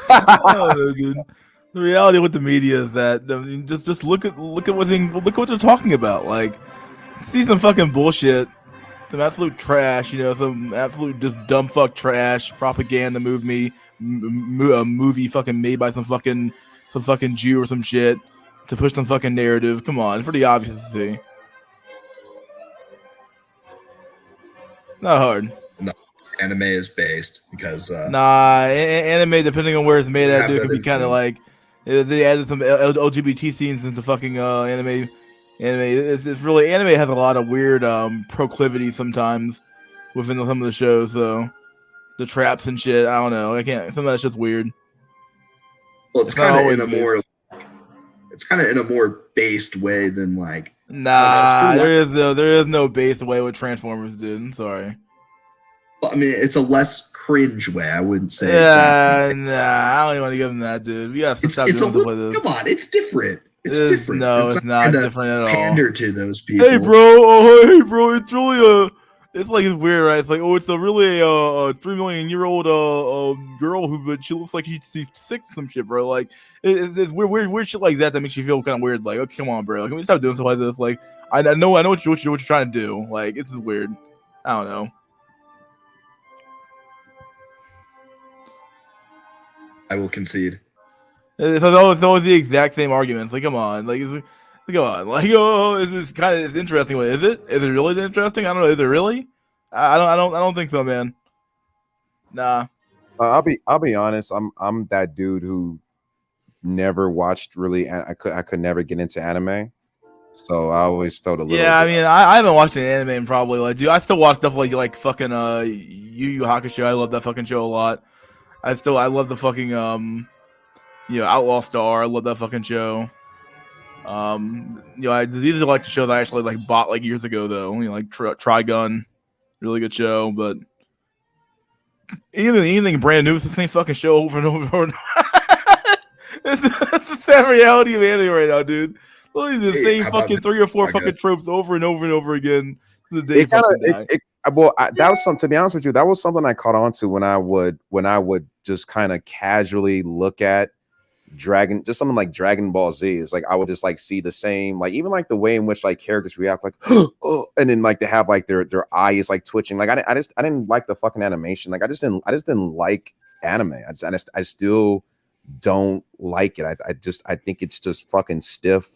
Oh, dude. The reality with the media is that I mean, just look at what they're talking about. Like, see some fucking bullshit, some absolute trash. You know, some absolute just dumb fuck trash propaganda movie fucking made by some fucking Jew or some shit to push some fucking narrative. Come on, it's pretty obvious to see. Not hard. No, anime is based because anime, depending on where it's made at, dude, that could be kind of like they added some LGBT scenes into fucking anime. It's really anime has a lot of weird proclivity sometimes within some of the shows. So the traps and shit, I don't know. I can't. Some of that shit's weird. Well, it's It's not kind of always in a more, based. it's kind of in a more based way than like, I don't know, it's Nah, for less. there is no base way with Transformers, dude. I'm sorry. I mean, it's a less cringe way. I wouldn't say exactly. Yeah, nah, I don't even want to give him that, dude. We gotta stop It's a doing stuff little. like this. Come on, it's different. It's It's different. no, It's it's not trying not to different at all. pander to those Hey, people. bro. Oh, hey, bro. It's really it's like it's weird, right? It's like, oh, it's a really 3 million-year-old girl who, but she looks like she's sick, some shit, bro. Like it's weird shit like that makes you feel kind of weird. Like, oh, come on, bro. Can we stop doing stuff like this? Like, I know what you're trying to do. Like, it's just weird. I don't know. I will concede. It's always the exact same arguments. Like, come on, come on, like, oh, it's interesting. Is it? Is it really interesting? I don't know. Is it really? I don't think so, man. Nah. I'll be honest. I'm that dude who never watched really. I could never get into anime, so I always felt a little. Yeah, I bit, mean, I haven't watched an anime in probably like, dude. I still watch stuff like fucking Yu Yu Hakusho. I love that fucking show a lot. I love the fucking Outlaw Star. I love that fucking show. These are like the shows I actually like bought like years ago though. Like Trigun, really good show. But anything brand new, it's the same fucking show over and over and over. It's the sad reality of anime right now, dude. Literally the Hey, same how about fucking 3 or 4 Saga? fucking tropes over and over and over again. To the day it kind fucking of die. that was something. To be honest with you, that was something I caught on to when I would just kind of casually look at just something like Dragon Ball Z. It's like I would just like see the same, like even like the way in which like characters react, like oh, and then like they have like their eye is like twitching. Like I didn't like the fucking animation. Like I just didn't like anime. I still don't like it. I think it's just fucking stiff.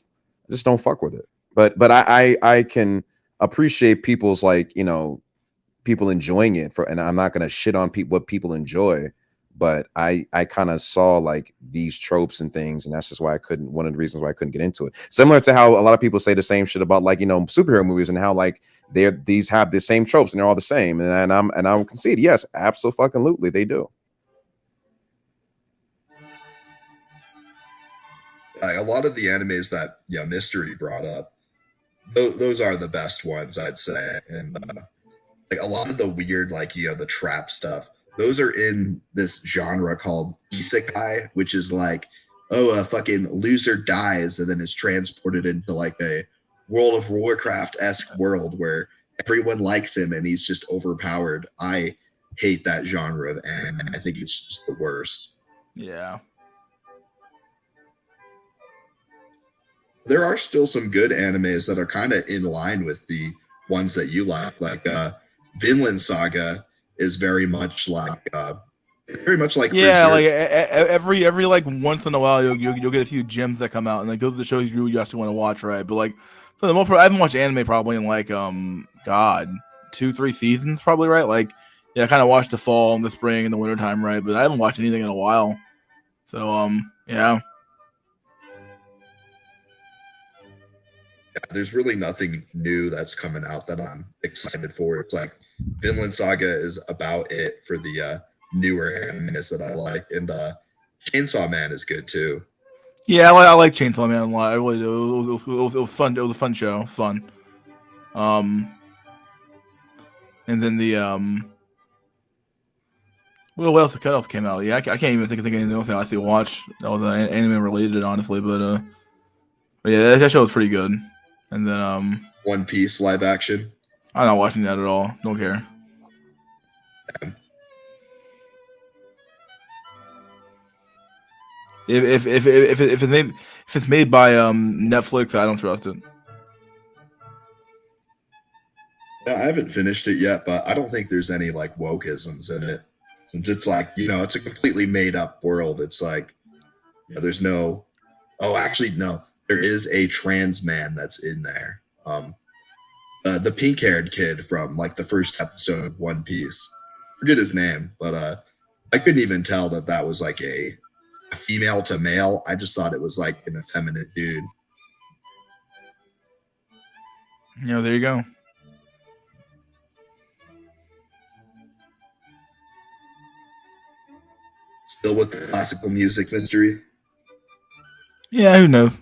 I just don't fuck with it. But I can appreciate people's like, people enjoying it and I'm not gonna shit on what people enjoy. But I kind of saw like these tropes and things, and that's just why one of the reasons why I couldn't get into it. Similar to how a lot of people say the same shit about like, superhero movies and how like these have the same tropes and they're all the same. And I'm concede, yes, absolutely they do. A lot of the animes that Mystery brought up, those are the best ones, I'd say. And like a lot of the weird, like the trap stuff, those are in this genre called isekai, which is like, oh, a fucking loser dies and then is transported into like a World of Warcraft-esque world where everyone likes him and he's just overpowered. I hate that genre of anime. I think it's just the worst. Yeah. There are still some good animes that are kind of in line with the ones that you like Vinland Saga is very much like Yeah, Berserk. like every like once in a while you'll get a few gems that come out, and like those are the shows you actually want to watch, right? But like for the most part, I haven't watched anime probably in like 2-3 seasons probably, right? Like yeah, I kind of watched the fall and the spring and the winter time, right? But I haven't watched anything in a while. So yeah. There's really nothing new that's coming out that I'm excited for. It's like Vinland Saga is about it for the newer animes that I like, and Chainsaw Man is good too. Yeah, I like Chainsaw Man a lot. I really do. It was fun. It was a fun show. It was fun. And then the well, what else came out? Yeah, I can't even think of anything else I see watch that was anime related, honestly. But yeah, that show was pretty good. And then One Piece live action. I'm not watching that at all. Don't care. If it's made by Netflix, I don't trust it. Yeah, I haven't finished it yet, but I don't think there's any like wokeisms in it, since it's like it's a completely made up world. It's like there's no. Oh, actually, no. There is a trans man that's in there. The pink-haired kid from like the first episode of One Piece. Forget his name, but I couldn't even tell that was like a female to male. I just thought it was like an effeminate dude. There you go. Still with the classical music, Mystery. Yeah, who knows?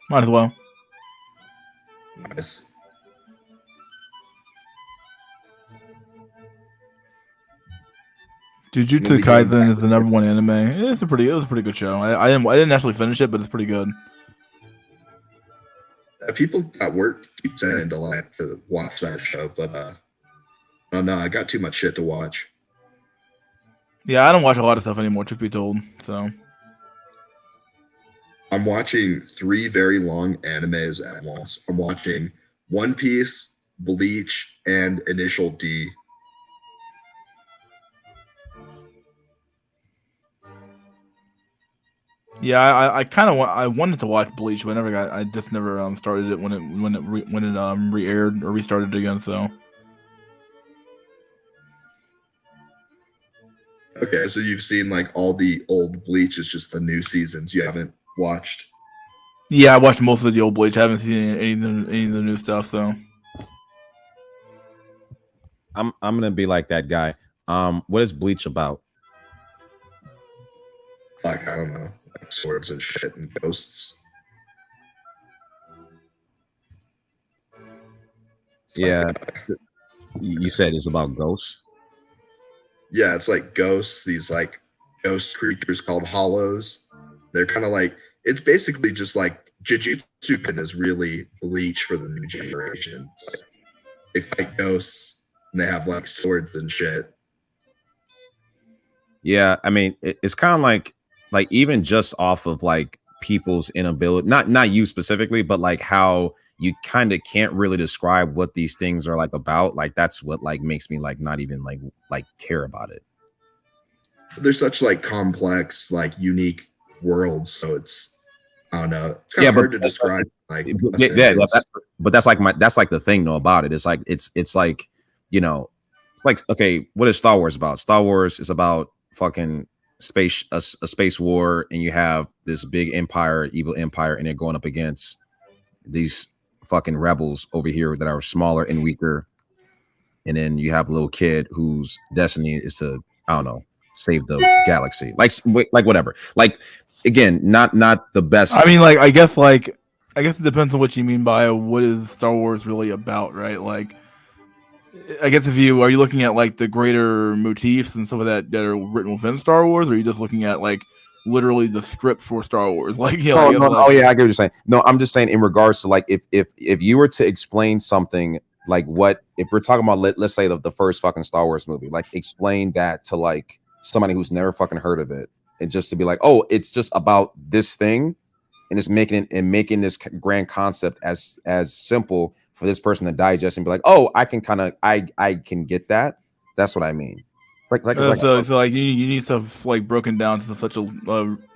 Might as well. Nice. Jujutsu We'll be going Kaisen back is the number one anime. It was a pretty good show. I didn't actually finish it, but it's pretty good. People at work keep saying to like to watch that show, but oh no, I got too much shit to watch. Yeah, I don't watch a lot of stuff anymore, truth be told. So I'm watching 3 very long animes at once. I'm watching One Piece, Bleach, and Initial D. yeah, I kind of I wanted to watch Bleach, but I just never started it when it re-aired or restarted again. So Okay, so you've seen like all the old Bleach, it's just the new seasons you haven't watched. yeah, I watched most of the old Bleach. I haven't seen any of the new stuff. So I'm gonna be like that guy. What is Bleach about? Like, I don't know, like swords and shit and ghosts. Yeah, you said it's about ghosts. Yeah, it's like ghosts, these like ghost creatures called hollows. They're kind of like, it's basically just like Jujutsu Kaisen is really Bleach for the new generation. It's like they fight ghosts and they have like swords and shit. Yeah, I mean, it's kind of like even just off of like people's inability, not you specifically, but like how you kind of can't really describe what these things are like about. Like that's what like makes me like not even like care about it. They're such like complex, like unique worlds, so it's, I don't know, it's kind Yeah, of but hard to describe. Like a yeah, sentence. but that's like the thing though about it. It's like it's like, you know, it's like, okay, what is Star Wars about? Star Wars is about fucking space, a space war, and you have this big empire, evil empire, and they're going up against these fucking rebels over here that are smaller and weaker. And then you have a little kid whose destiny is to, I don't know, save the galaxy. Like whatever. Like again, not the best. I mean, I guess it depends on what you mean by what is Star Wars really about, right? Like, I guess are you looking at like the greater motifs and stuff of that are written within Star Wars, or are you just looking at like literally the script for Star Wars? Like, you know, no. Oh yeah, I get what you're saying. No, I'm just saying in regards to like if you were to explain something like what if we're talking about let's say the first fucking Star Wars movie, like explain that to like somebody who's never fucking heard of it, and just to be like, oh, it's just about this thing, and it's making this grand concept as simple for this person to digest and be like, oh, I can get that. That's what I mean. So like you need stuff like broken down to such a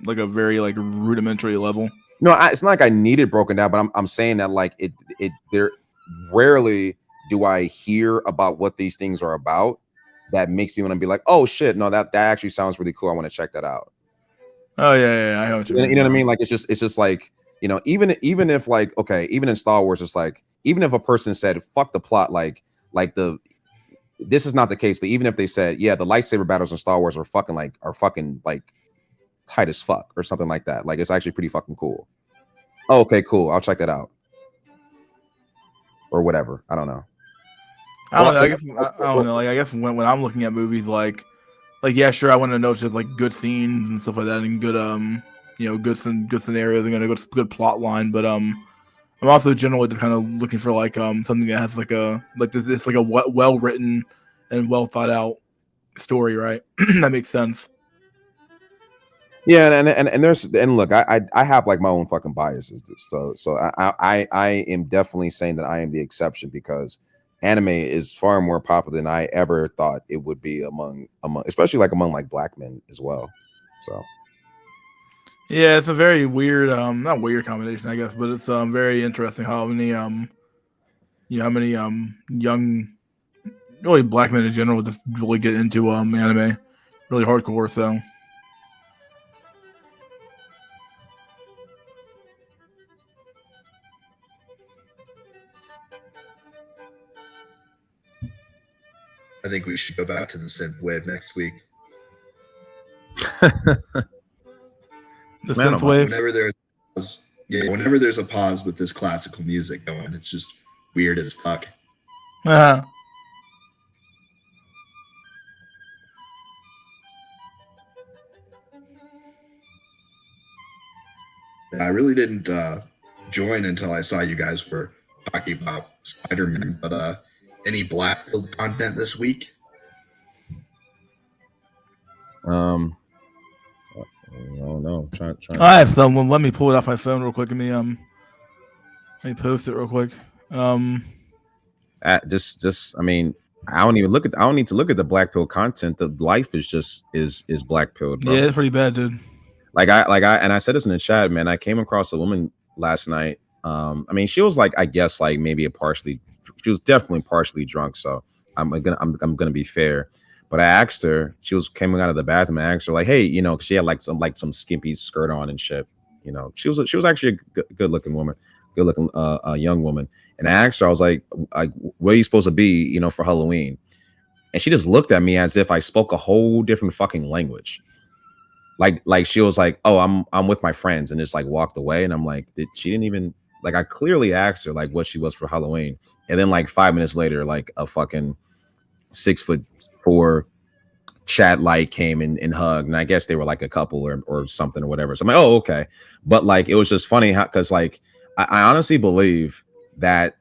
like a very like rudimentary level. No, it's not like I need it broken down, but I'm saying that like it there rarely do I hear about what these things are about that makes me want to be like, oh shit, no, that actually sounds really cool. I want to check that out. Oh yeah, I know what you mean. You know what I mean? Like it's just like, you know, even if like, okay, even in Star Wars, it's like, even if a person said fuck the plot, like this is not the case, but even if they said, yeah, the lightsaber battles in Star Wars are fucking like tight as fuck or something like that, like it's actually pretty fucking cool. Oh, okay, cool, I'll check that out or whatever. I don't know. I don't know. Like I guess when I'm looking at movies, like yeah, sure, I want to know if there's like good scenes and stuff like that, and good good scenarios and good plot line. But I'm also generally just kind of looking for like something that has like a well written and well thought out story, right? That makes sense. Yeah, and look, I have like my own fucking biases, so I am definitely saying that I am the exception because anime is far more popular than I ever thought it would be among especially like among like black men as well. So yeah, it's a very weird not weird combination, I guess, but it's very interesting how many young really black men in general just really get into anime really hardcore. So I think we should go back to the synth wave next week. the synth wave. Whenever there's Yeah, whenever there's a pause with this classical music going, it's just weird as fuck. Uh, I really didn't join until I saw you guys were talking about Spider-Man, but any Blackfield content this week? I don't know. Trying. I have someone. Let me pull it off my phone real quick. Let me post it real quick. Just. I mean, I don't even look at. I don't need to look at the black pill content. The life is just is black pilled, bro. Yeah, it's pretty bad, dude. I said this in the chat, man. I came across a woman last night. I mean, she was like, I guess, like maybe she was definitely partially drunk. So I'm gonna be fair. But I asked her, she was coming out of the bathroom. I asked her, like, hey, you know, she had like some skimpy skirt on and shit. You know, she was actually a good looking woman, good looking young woman. And I asked her, I was like, where are you supposed to be, you know, for Halloween? And she just looked at me as if I spoke a whole different fucking language. Like she was like, oh, I'm with my friends, and just like walked away. And I'm like, she didn't even like, I clearly asked her like what she was for Halloween. And then like 5 minutes later, like a fucking 6'4" chat light came and hugged, and I guess they were like a couple or something or whatever. So I'm like, oh, okay. But like, it was just funny how, because like I honestly believe that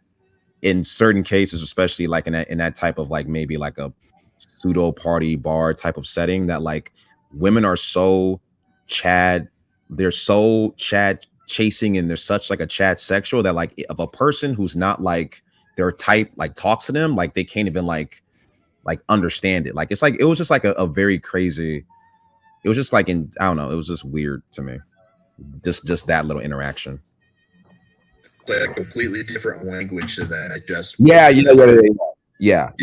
in certain cases, especially like in that type of like maybe like a pseudo party bar type of setting, that like women are so they're so Chad chasing, and they're such like a Chad sexual that like if a person who's not like their type like talks to them, like they can't even like understand it. Like it's like it was just like a very crazy. It was just like I don't know. It was just weird to me. Just that little interaction. It's like a completely different language to that. I just Yeah.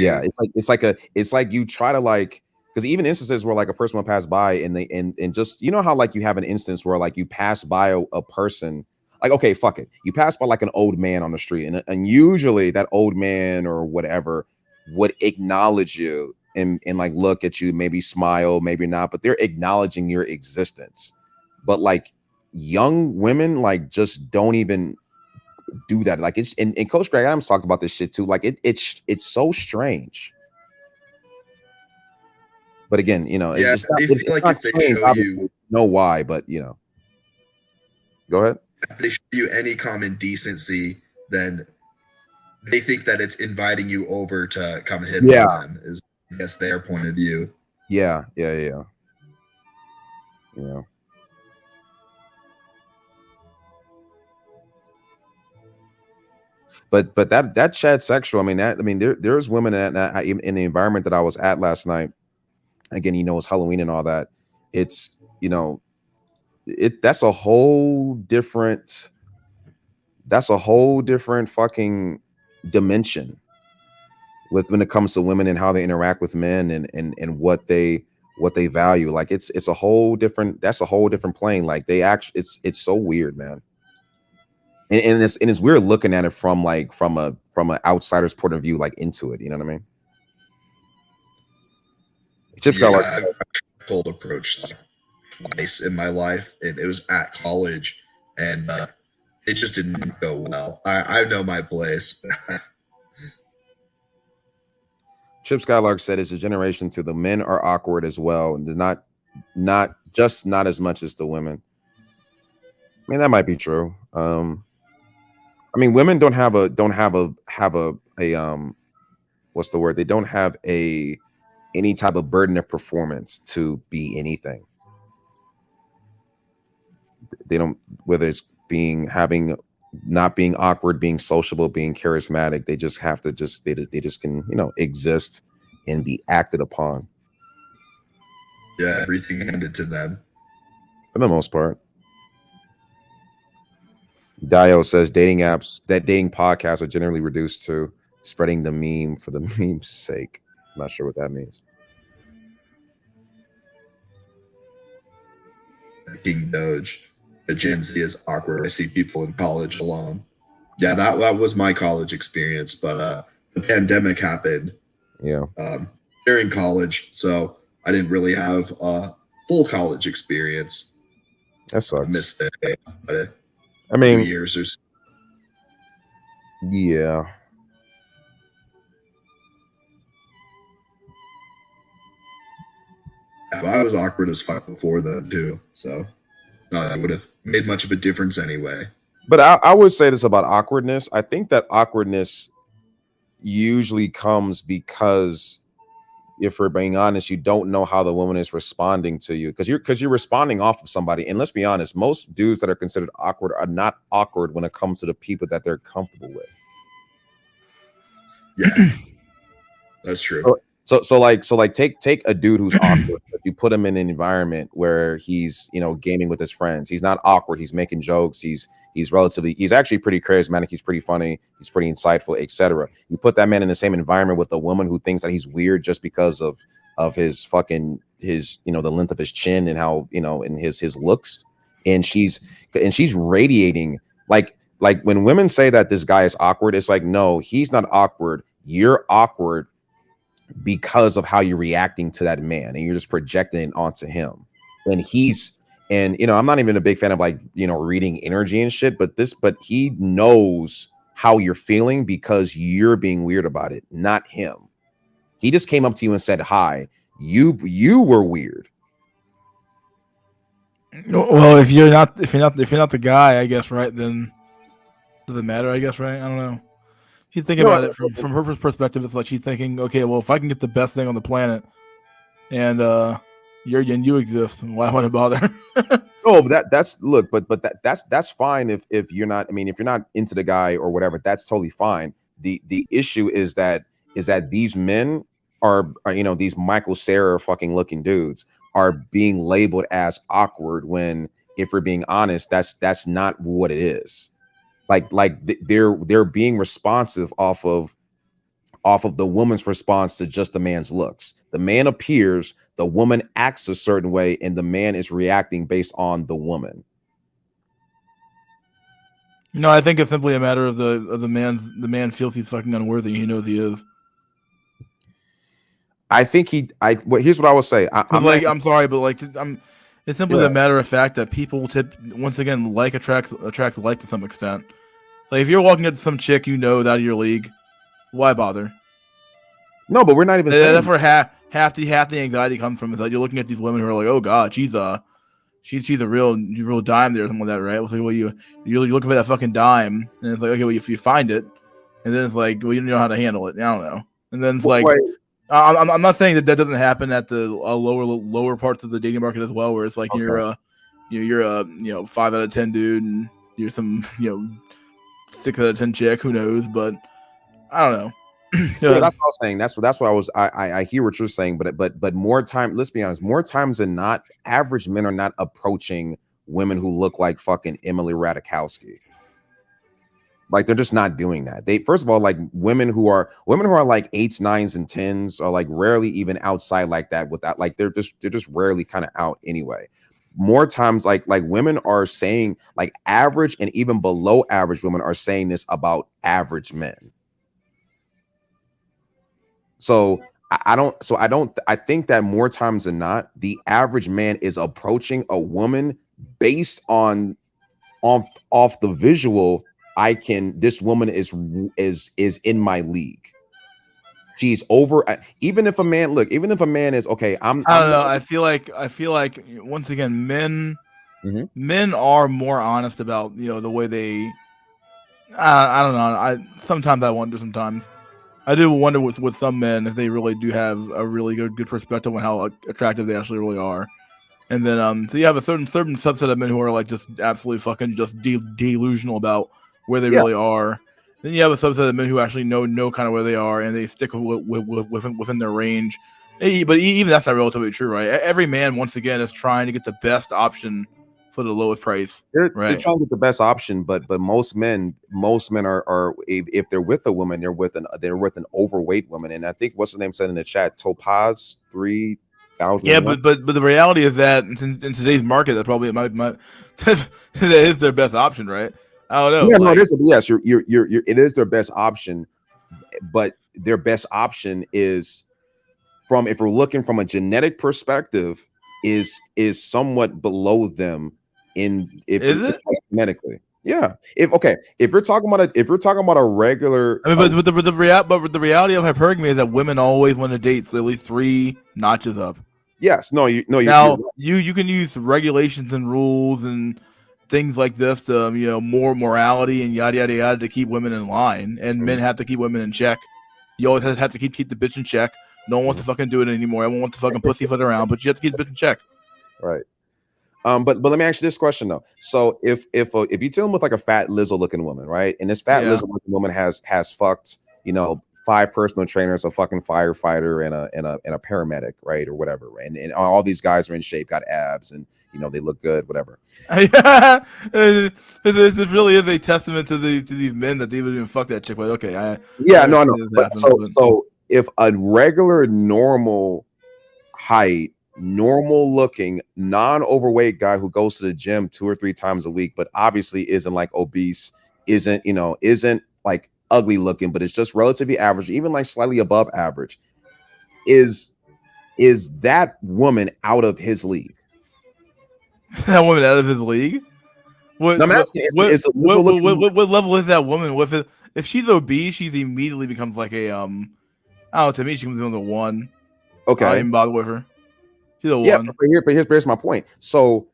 It's like you try to like, because even instances where like a person will pass by and they and just, you know how like you have an instance where like you pass by a person, like, okay, fuck it, you pass by like an old man on the street, and usually that old man or whatever would acknowledge you and like look at you, maybe smile, maybe not, but they're acknowledging your existence. But like young women like just don't even do that. Like it's and Coach Greg Adams talked about this shit too. Like it's so strange. But again, you know, yeah, it's not, they feel like if they strange, show you know why, but you know, go ahead. if they show you any common decency, then they think that it's inviting you over to come hit on them, is I guess their point of view. Yeah. But that Chad sexual, there's women in the environment that I was at last night. Again, you know, it's Halloween and all that. It's, you know, that's a whole different fucking dimension when it comes to women and how they interact with men and what they value. Like it's a whole different plane. Like they actually, it's so weird, man. And it's weird looking at it from an outsider's point of view, like into it. You know what I mean? Chip's got like I've cold approach like twice in my life, and it was at college, and it just didn't go well. I know my place. Chip Skylark said it's a generation to the men are awkward as well, and not as much as the women. I mean, that might be true. I mean, women don't have a what's the word? They don't have any type of burden of performance to be anything. They don't, whether it's not being awkward, being sociable, being charismatic. They just have to they just can, you know, exist and be acted upon. Yeah, everything handed to them For the most part. Dio says dating podcasts are generally reduced to spreading the meme for the meme's sake. I'm not sure what that means. King Doge. The Gen Z is awkward. I see people in college alone. Yeah, that was my college experience, but the pandemic happened. Yeah. During college, so I didn't really have a full college experience. That sucks. I missed it. But I mean, 2 years or so. yeah. I was awkward as fuck before then too, so not that would have made much of a difference anyway. But I would say this about awkwardness. I think that awkwardness usually comes because, if we're being honest, you don't know how the woman is responding to you, because you're responding off of somebody. And let's be honest, most dudes that are considered awkward are not awkward when it comes to the people that they're comfortable with. Yeah, that's true. So like take a dude who's awkward, but you put him in an environment where he's, you know, gaming with his friends. He's not awkward. He's making jokes. He's actually pretty charismatic. He's pretty funny. He's pretty insightful, etc. You put that man in the same environment with a woman who thinks that he's weird just because of his you know, the length of his chin and how, you know, and his looks, and she's radiating like when women say that this guy is awkward, it's like, no, he's not awkward. You're awkward because of how you're reacting to that man, and you're just projecting it onto him. And you know, I'm not even a big fan of, like, you know, reading energy and shit, but he knows how you're feeling because you're being weird about it, not him. He just came up to you and said hi. You were weird. Well, if you're not the guy, I guess, right? Then does it matter? I guess, right? I don't know. If you think about it from her perspective, it's like she's thinking, okay, well, if I can get the best thing on the planet, and you exist, why would I bother? No, but that's fine if you're not. I mean, if you're not into the guy or whatever, that's totally fine. The issue is that these men are, you know, these Michael Cera fucking looking dudes are being labeled as awkward when, if we're being honest, that's not what it is. Like they're being responsive off of the woman's response to just the man's looks. The man appears, the woman acts a certain way, and the man is reacting based on the woman. No, I think it's simply a matter of the man feels he's fucking unworthy. He knows he is. I think here's what I will say. I'm sorry, but like it's simply a matter of fact that people once again, like attracts like to some extent. Like if you're walking up to some chick you know out of your league, why bother? No, but we're not even saying that's where half the anxiety comes from, is that you're looking at these women who are like, oh god, she's a real dime there or something like that, right? It's like, well, you're looking for that fucking dime, and it's like, okay, well, if you find it, and then it's like, well, you don't know how to handle it. I don't know. And then it's like, I'm not saying that doesn't happen at the lower parts of the dating market as well, where it's like, you're a 5 out of 10 dude, and you're some 6 out of 10 chick, who knows? But I don't know. Yeah, that's what I was saying. That's what I was. I hear what you're saying, but more time. Let's be honest. More times than not, average men are not approaching women who look like fucking Emily Ratajkowski. Like, they're just not doing that. They, first of all, like women who are like 8s, 9s, and 10s are like rarely even outside like that. Without, like, they're just rarely kind of out anyway. More times, like women are saying, like, average and even below average women are saying this about average men. So I think that more times than not, the average man is approaching a woman based on off the visual. This woman is in my league. She's over. Even if a man is okay, I don't know. I feel like once again, men are more honest about the way they. I don't know. Sometimes I wonder. Sometimes I do wonder with some men if they really do have a really good perspective on how attractive they actually really are. And then so you have a certain subset of men who are like just absolutely fucking just delusional about where they really are. Then you have a subset of men who actually know kind of where they are, and they stick within their range. But even that's not relatively true, right? Every man, once again, is trying to get the best option for the lowest price. They're trying to get the best option, but most men are if they're with a woman, they're with an overweight woman. And I think what's the name said in the chat, Topaz 3000. Yeah, but the reality is that in today's market, that probably that is their best option, right? I don't know. Yeah, no, it is. Yes, it is their best option, but their best option is, from, if we're looking from a genetic perspective, is somewhat below them genetically. Yeah. If you're talking about a regular, I mean, but the reality of hypergamy is that women always want to date so at least 3 notches up. yes, no, you're Now right. you can use regulations and rules and things like this to more morality and yada yada yada to keep women in line, and men have to keep women in check. You always have to keep the bitch in check. No one wants to fucking do it anymore. Everyone wants to fucking pussyfoot around, but you have to keep the bitch in check. Right. But let me ask you this question though. So if you dealing with like a fat Lizzo looking woman, right, and this fat Lizzo looking woman has fucked 5 personal trainers, a fucking firefighter, and a paramedic, right, or whatever, and all these guys are in shape, got abs, and they look good, whatever. Yeah, it really is a testament to these men that they would even fuck that chick. But okay, I know. But so if a regular normal height, normal looking, non-overweight guy who goes to the gym 2 or 3 times a week, but obviously isn't like obese, isn't like ugly looking, but it's just relatively average, even like slightly above average, is that woman out of his league? That woman out of his league? What level is that woman? If she's obese, she immediately becomes like a I don't know, to me she comes in with a 1. Okay. I don't even bother with her. She's a 1. Yeah, but here's my point. So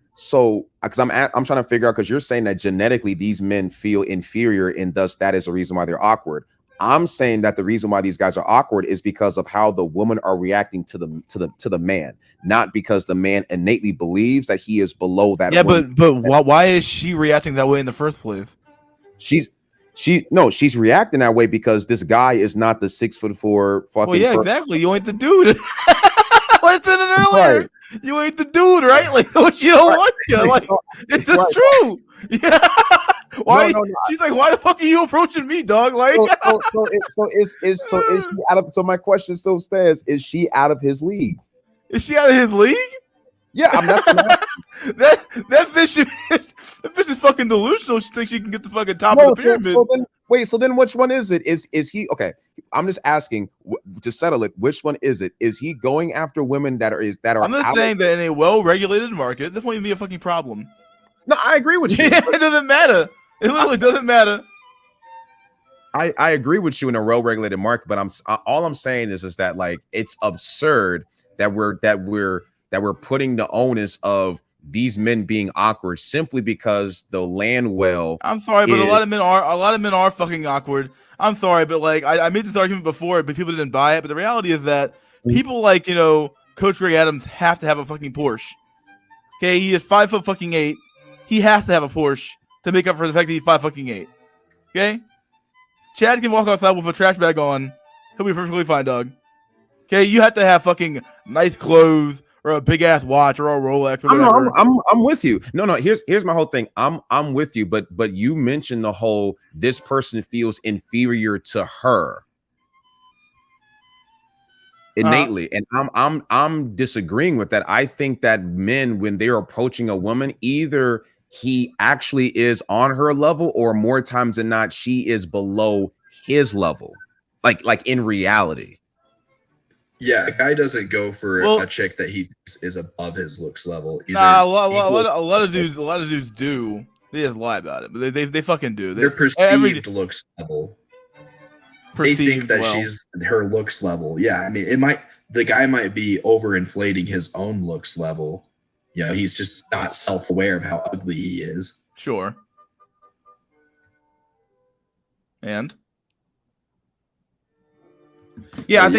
because I'm trying to figure out, because you're saying that genetically these men feel inferior and thus that is the reason why they're awkward. I'm saying that the reason why these guys are awkward is because of how the women are reacting to the man, not because the man innately believes that he is below that. Yeah, woman. but why is she reacting that way in the first place? She's reacting that way because this guy is not the 6'4" fucking. Well, yeah, exactly. You ain't the dude. I said it earlier. Right. You ain't the dude, right? Like, what you don't want you. Like, it's just true. Yeah. Why? No. She's like, why the fuck are you approaching me, dog? Like, so my question still stands: is she out of his league? Is she out of his league? Yeah, I'm not. that bitch is fucking delusional. She thinks she can get the fucking top of the pyramid. So then which one is it? Is he okay? I'm just asking to settle it. Which one is it? Is he going after women that are? I'm just saying that in a well-regulated market, this won't even be a fucking problem. No, I agree with you. It doesn't matter. It literally doesn't matter. I agree with you in a well-regulated market, but all I'm saying is that like it's absurd that we're putting the onus of these men being awkward simply because the land well. I'm sorry, but a lot of men are fucking awkward. I'm sorry, but like I made this argument before, but people didn't buy it. But the reality is that people like Coach Greg Adams have to have a fucking Porsche. Okay, he is 5'8". He has to have a Porsche to make up for the fact that he's 5'8". Okay, Chad can walk outside with a trash bag on. He'll be perfectly fine, dog. Okay, you have to have fucking nice clothes or a big ass watch or a Rolex or whatever. I'm with you. No. Here's my whole thing. I'm with you, but you mentioned the whole this person feels inferior to her innately, and I'm disagreeing with that. I think that men, when they're approaching a woman, either he actually is on her level, or more times than not, she is below his level. Like in reality. Yeah, a guy doesn't go for a chick that he thinks is above his looks level. Nah, a lot of dudes do. They just lie about it, but they fucking do. Their perceived looks level. They think that she's her looks level. Yeah, I mean, the guy might be overinflating his own looks level. He's just not self-aware of how ugly he is. Sure. And yeah, I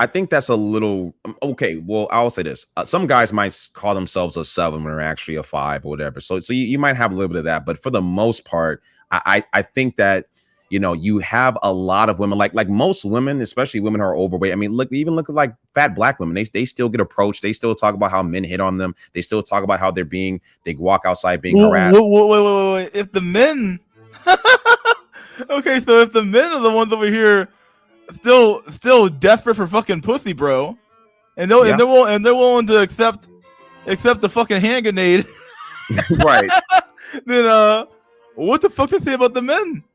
think that's a little okay. Well, I'll say this: some guys might call themselves a 7 when they're actually a 5 or whatever. So you might have a little bit of that, but for the most part, I think that you have a lot of women like most women, especially women who are overweight. I mean, look at like fat black women. They still get approached. They still talk about how men hit on them. They still talk about how they walk outside being harassed. Wait. If the men. Okay, so if the men are the ones over here still desperate for fucking pussy, bro, and they're willing to accept the fucking hand grenade, right? Then what the fuck they say about the men?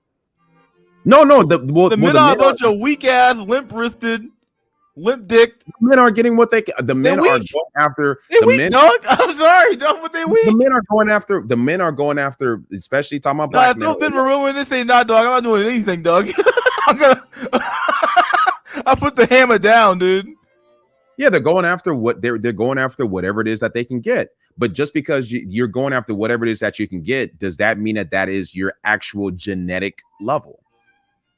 No, the men are a bunch of weak ass, limp wristed, limp dick. Men are getting what they can. The men are weak. going after They the weak, men. dog. I'm sorry, dog, but they weak. The men are going after. The men are going after, especially talking about Nah, black if those men. men were real when they say, nah, dog, I'm not doing anything, dog. I'm gonna I put the hammer down, dude. Yeah, they're going after what they're going after whatever it is that they can get. But just because you're going after whatever it is that you can get, does that mean that is your actual genetic level?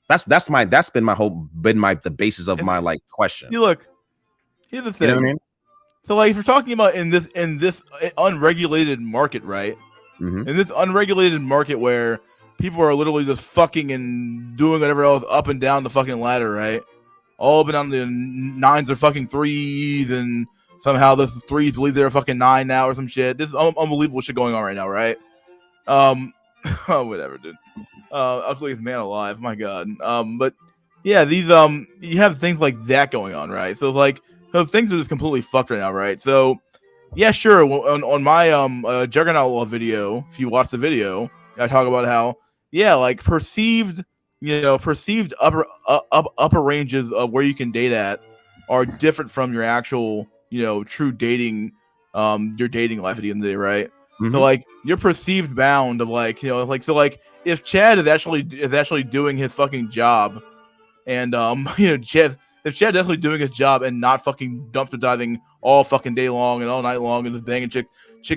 That's been the basis of my like question. You look. Here's the thing. You know what I mean? So, like, if you're talking about in this unregulated market, right? Mm-hmm. In this unregulated market where people are literally just fucking and doing whatever else up and down the fucking ladder, right? All up and down the nines are fucking threes, and somehow this threes believe they're a fucking 9 now or some shit. This is unbelievable shit going on right now, right? Whatever, dude. Ugliest man alive, my god. But yeah, these you have things like that going on, right? So like, things are just completely fucked right now, right? So yeah, sure. On my Juggernaut video, if you watch the video, I talk about how like perceived upper ranges of where you can date at are different from your actual true dating your dating life at the end of the day, right? Mm-hmm. So like your perceived bound of like so like if Chad is actually doing his fucking job, and if Chad's definitely doing his job and not fucking dumpster diving all fucking day long and all night long and just banging chick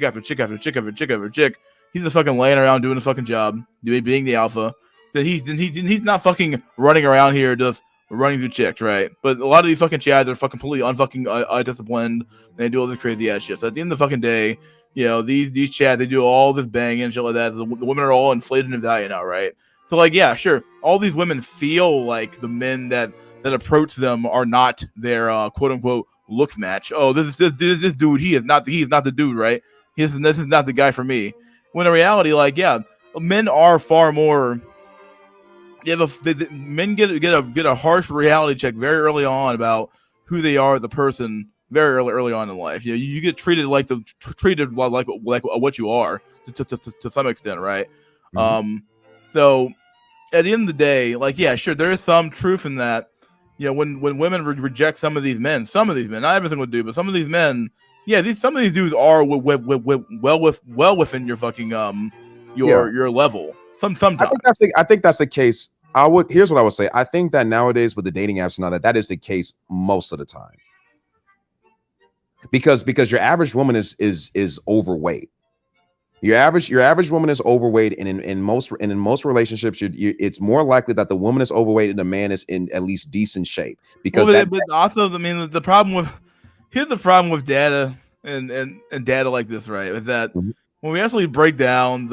after chick after chick after chick after chick, he's just fucking laying around doing his fucking job, being the alpha. Then he's not fucking running around here just running through chicks, right? But a lot of these fucking Chads are fucking completely unfucking disciplined. And they do all this crazy ass shit. So at the end of the fucking day, these Chads, they do all this banging and shit like that. The women are all inflated in value now, right? So like, yeah, sure, all these women feel like the men that approach them are not their quote unquote looks match. Oh, this dude, he is not the dude, right? This is not the guy for me. When in reality, like, yeah, men are far more. Men get a harsh reality check very early on about who they are as a person very early on in life. You get treated like what you are to some extent, right? Mm-hmm. So at the end of the day, like, yeah, sure, there is some truth in that. When women reject some of these men, not everything would do, but some of these men, yeah, some of these dudes are well within your fucking your level. Sometimes I think that's the case. Here's what I would say. I think that nowadays with the dating apps and all that is the case most of the time. Because your average woman is overweight. Your average woman is overweight, and in most relationships, it's more likely that the woman is overweight and the man is in at least decent shape. Because but also, I mean, the problem with data and data like this, right, is that when we actually break down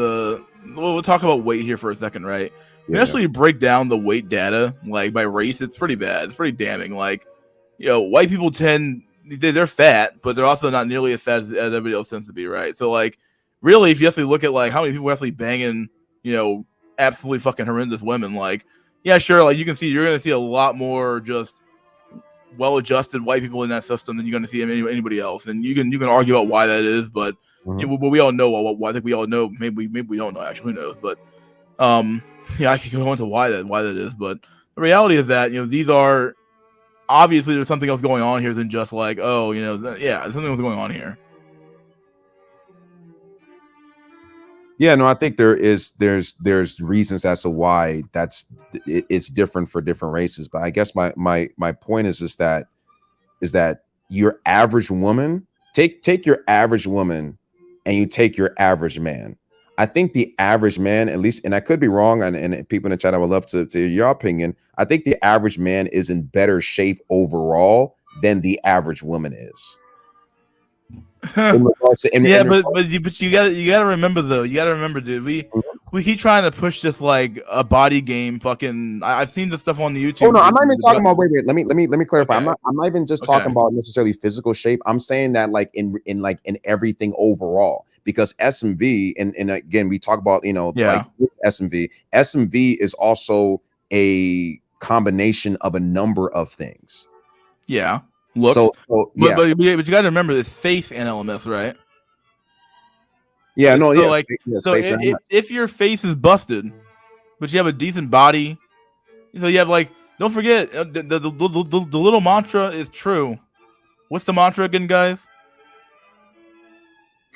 we'll talk about weight here for a second, right? We actually break down the weight data like by race. It's pretty bad. It's pretty damning. Like, white people they're fat, but they're also not nearly as fat as everybody else tends to be, right? So like, really, if you actually look at like how many people are actually banging, absolutely fucking horrendous women, like, yeah, sure, like you're gonna see a lot more just well-adjusted white people in that system than you're gonna see anybody else, and you can argue about why that is, but we all know what I think we all know. Maybe we don't know, actually, who knows? But I can go into why that is, but the reality is that these are obviously there's something else going on here than just like, there's something else going on here. Yeah, no, I think there's reasons as to why it's different for different races. But I guess my point is that your average woman, take your average woman and you take your average man. I think the average man, at least, and I could be wrong, and people in the chat, I would love to hear your opinion. I think the average man is in better shape overall than the average woman is. But you gotta remember though. You gotta remember, dude. We keep trying to push this like a body game. Fucking, I've seen this stuff on the YouTube. Oh no, I'm not even talking about. Wait. Let me clarify. Okay. I'm not even just talking about necessarily physical shape. I'm saying that like in everything overall. Because SMV and again we talk about like SMV. SMV is also a combination of a number of things. Yeah. Looks. So yeah. But you got to remember the face and LMS, right? Yeah, no, so yeah. Like, so if your face is busted, but you have a decent body, so you have like Don't forget the little mantra is true. What's the mantra again, guys?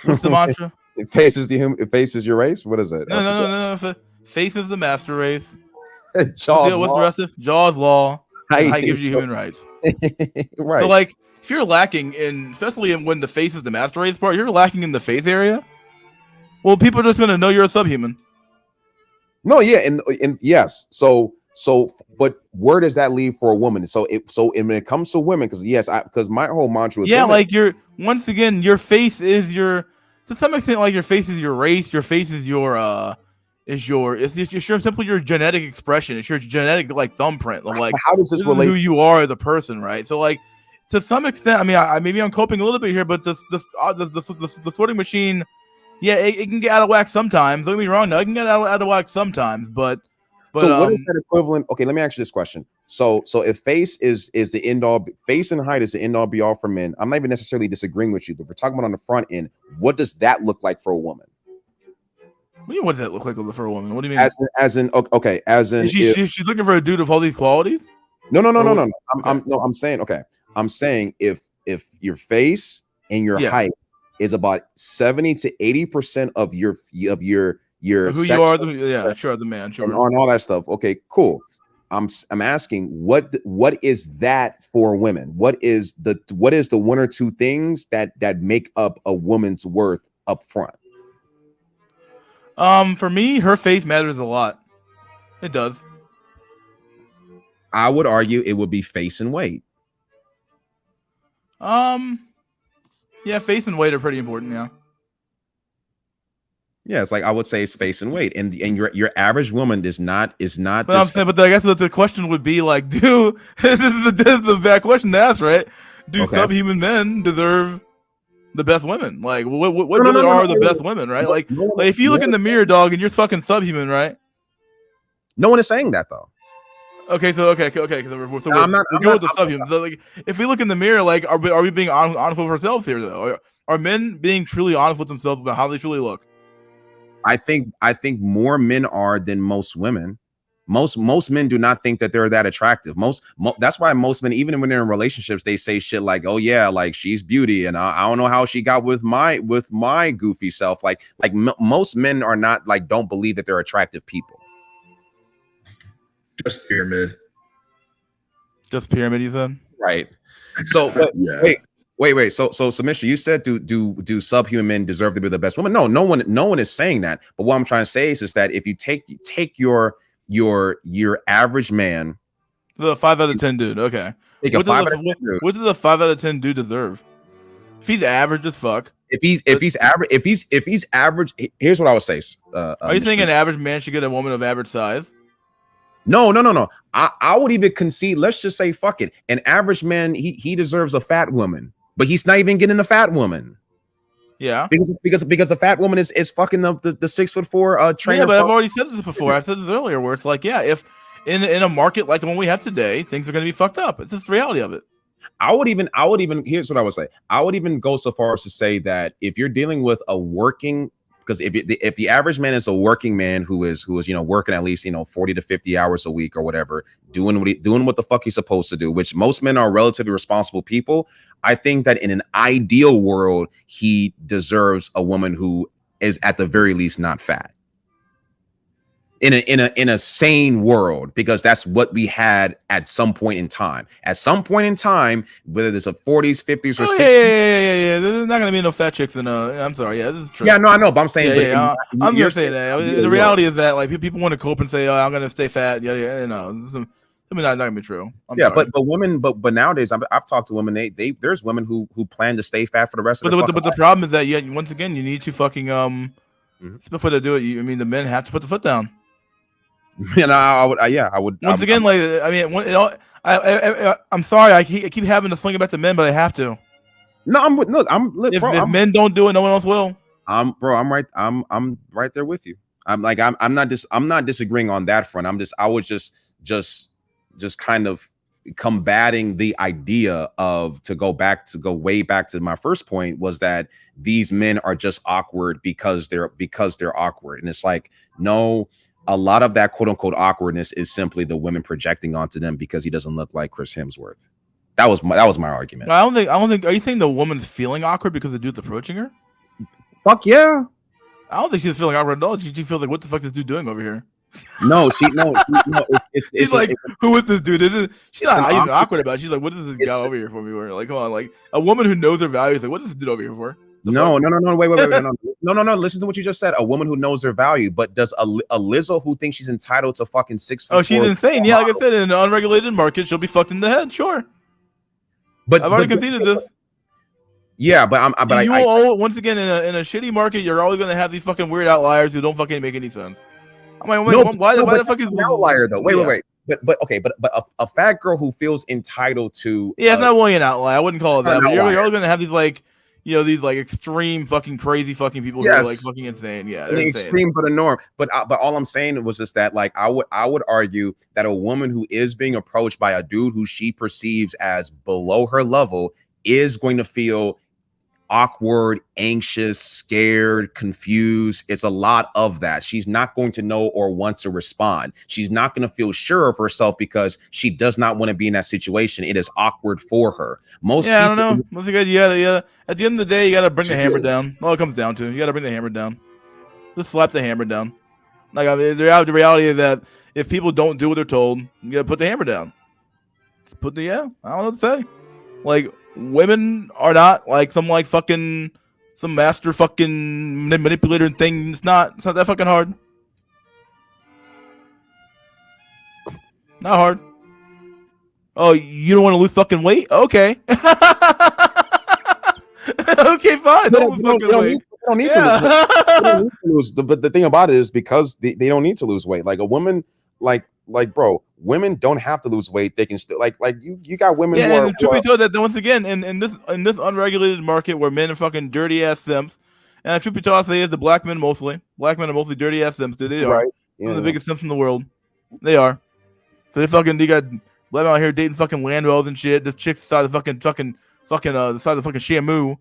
What's the mantra? It faces it faces your race. What is it? No. Faith is the master race. Jaws What's law. the rest of Jaws law? And height gives you human rights. Right. So like, if you're lacking especially when the face is the master race part, you're lacking in the face area. Well, people are just gonna know you're a subhuman. No, yeah, and yes. So, but where does that leave for a woman? So, when it comes to women, because my whole mantra with women, like once again, your face is to some extent, like your face is your race. Your face is it's simply your genetic expression. It's your genetic like thumbprint of like how does this relate who you are as a person, right? So like to some extent, I mean, maybe I'm coping a little bit here, but the sorting machine, yeah, it can get out of whack sometimes. Don't get me wrong, no, it can get out of whack sometimes, but so what is that equivalent? Okay, let me ask you this question. So if face is the end all, face and height is the end all be all for men. I'm not even necessarily disagreeing with you, but we're talking about on the front end. What does that look like for a woman? What do you mean? What does that look like for a woman? What do you mean? As in, she's looking for a dude of all these qualities. No. I'm saying if your face and your height is about 70 to 80% of your who you are, the man, sure, on all that stuff. Okay, cool. I'm asking what is that for women? What is the one or two things that make up a woman's worth up front? For me, her face matters a lot. It does. I would argue it would be face and weight. Yeah, face and weight are pretty important. Yeah. Yeah, it's like I would say it's face and weight, and your average woman is not. But I'm saying, but I guess the question would be like, this is the bad question to ask, right? Do subhuman men deserve the best women? Like, what really are the best women, right? Like if you look in the mirror, dog, and you're fucking subhuman, right? No one is saying that though. Okay. So we're going with the subhuman. So like, if we look in the mirror, like, are we being honest with ourselves here though? Are men being truly honest with themselves about how they truly look? I think more men are than most women. Most men do not think that they're that attractive. That's why most men, even when they're in relationships, they say shit like, "Oh yeah, like she's beauty," and I don't know how she got with my goofy self. Like most men are not like don't believe that they're attractive people. Just pyramid. Just pyramid, you said? Right. So yeah. Wait. So submission, you said do subhuman men deserve to be the best woman? No one is saying that. But what I'm trying to say is that if you take your average man, the 5 out of 10 dude, okay. What does a 5 out of 10 dude deserve? If he's average as fuck. If he's average, here's what I would say. Are you saying an average man should get a woman of average size? No. I would even concede. Let's just say fuck it. An average man, he deserves a fat woman, but he's not even getting a fat woman. Yeah, because the fat woman is fucking the 6'4" trainer. Yeah, but I've already said this before. I said this earlier, where it's like, yeah, if in a market like the one we have today, things are going to be fucked up. It's just the reality of it. I would even here's what I would say. I would even go so far as to say that if you're dealing with a working, because if the average man is a working man who is working at least 40 to 50 hours a week or whatever, doing what the fuck he's supposed to do, which most men are relatively responsible people, I think that in an ideal world he deserves a woman who is at the very least not fat. In a sane world, because that's what we had at some point in time. At some point in time, whether there's a 40s, 50s, or 60s. Yeah. There's not gonna be no fat chicks in I'm sorry. Yeah, this is true. Yeah, no, I know, but I'm saying. I'm gonna say that. The reality is that like people want to cope and say, "Oh, I'm gonna stay fat." Yeah. No, this is not gonna be true. But women, but nowadays I've talked to women. There's women who plan to stay fat for the rest of their life. But the problem is that once again you need to fucking before they do it. The men have to put the foot down. I would. Once again, I'm sorry. I keep having to sling it back to men, but I have to. If men don't do it, no one else will. I'm right. I'm right there with you. I'm not disagreeing on that front. I was just kind of combating the idea of to go way back to my first point was that these men are just awkward because they're awkward, and it's like no. a lot of that quote unquote awkwardness is simply the women projecting onto them because he doesn't look like Chris Hemsworth. That was my argument. I don't think. Are you saying the woman's feeling awkward because the dude's approaching her? Fuck yeah. I don't think she's feeling awkward at all. She feels like, what the fuck is this dude doing over here? No, it's like, who is this dude? She's not even awkward about it. She's like, what is this guy over here for me? Or like, come on, like a woman who knows her values, like, what is this dude over here for? No, wait, no. Listen to what you just said. A woman who knows her value, but does a Lizzo who thinks she's entitled to fucking 6 feet? Oh, she's insane. Yeah, like I said, in an unregulated market, she'll be fucked in the head. Sure, but I've already conceded this. Yeah, but once again in a shitty market, you're always gonna have these fucking weird outliers who don't fucking make any sense. I'm like, why the fuck is an outlier though? Wait. But a fat girl who feels entitled to it's not really an outlier. I wouldn't call it that. But you're always gonna have these like these like extreme fucking crazy fucking people who are like fucking insane. Yeah, the extremes are the norm. But all I'm saying was just that like I would argue that a woman who is being approached by a dude who she perceives as below her level is going to feel awkward, anxious, scared, confused. It's a lot of that. She's not going to know or want to respond. She's not going to feel sure of herself because she does not want to be in that situation. It is awkward for her. I don't know. Once again, you gotta at the end of the day, you gotta bring the hammer down. All it comes down to, you gotta bring the hammer down. Just slap the hammer down. Like the reality is that if people don't do what they're told, you gotta put the hammer down. I don't know what to say. Like, women are not like some master fucking manipulator thing. It's not that fucking hard. Not hard. Oh, you don't want to lose fucking weight? Okay. Okay, fine. Don't need to lose. But the thing about it is because they don't need to lose weight. Like a woman, like bro, women don't have to lose weight. They can still like you got women. Yeah, and the truth be told, that once again in this unregulated market where men are fucking dirty ass simps, and the truth be told, I say is the black men mostly. Black men are mostly dirty ass simps. They are some of the biggest simps in the world. They are. So they got black men out here dating fucking landwells and shit. The chicks the side of the fucking the side of the fucking Shamu.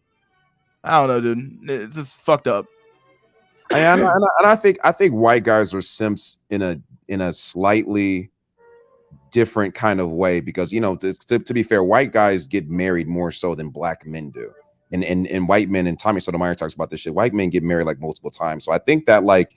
I don't know, dude. It's just fucked up. And I think white guys are simps in a slightly different kind of way because to be fair, white guys get married more so than black men do, and white men, and Tommy Sotomayor talks about this shit, white men get married like multiple times. So I think that like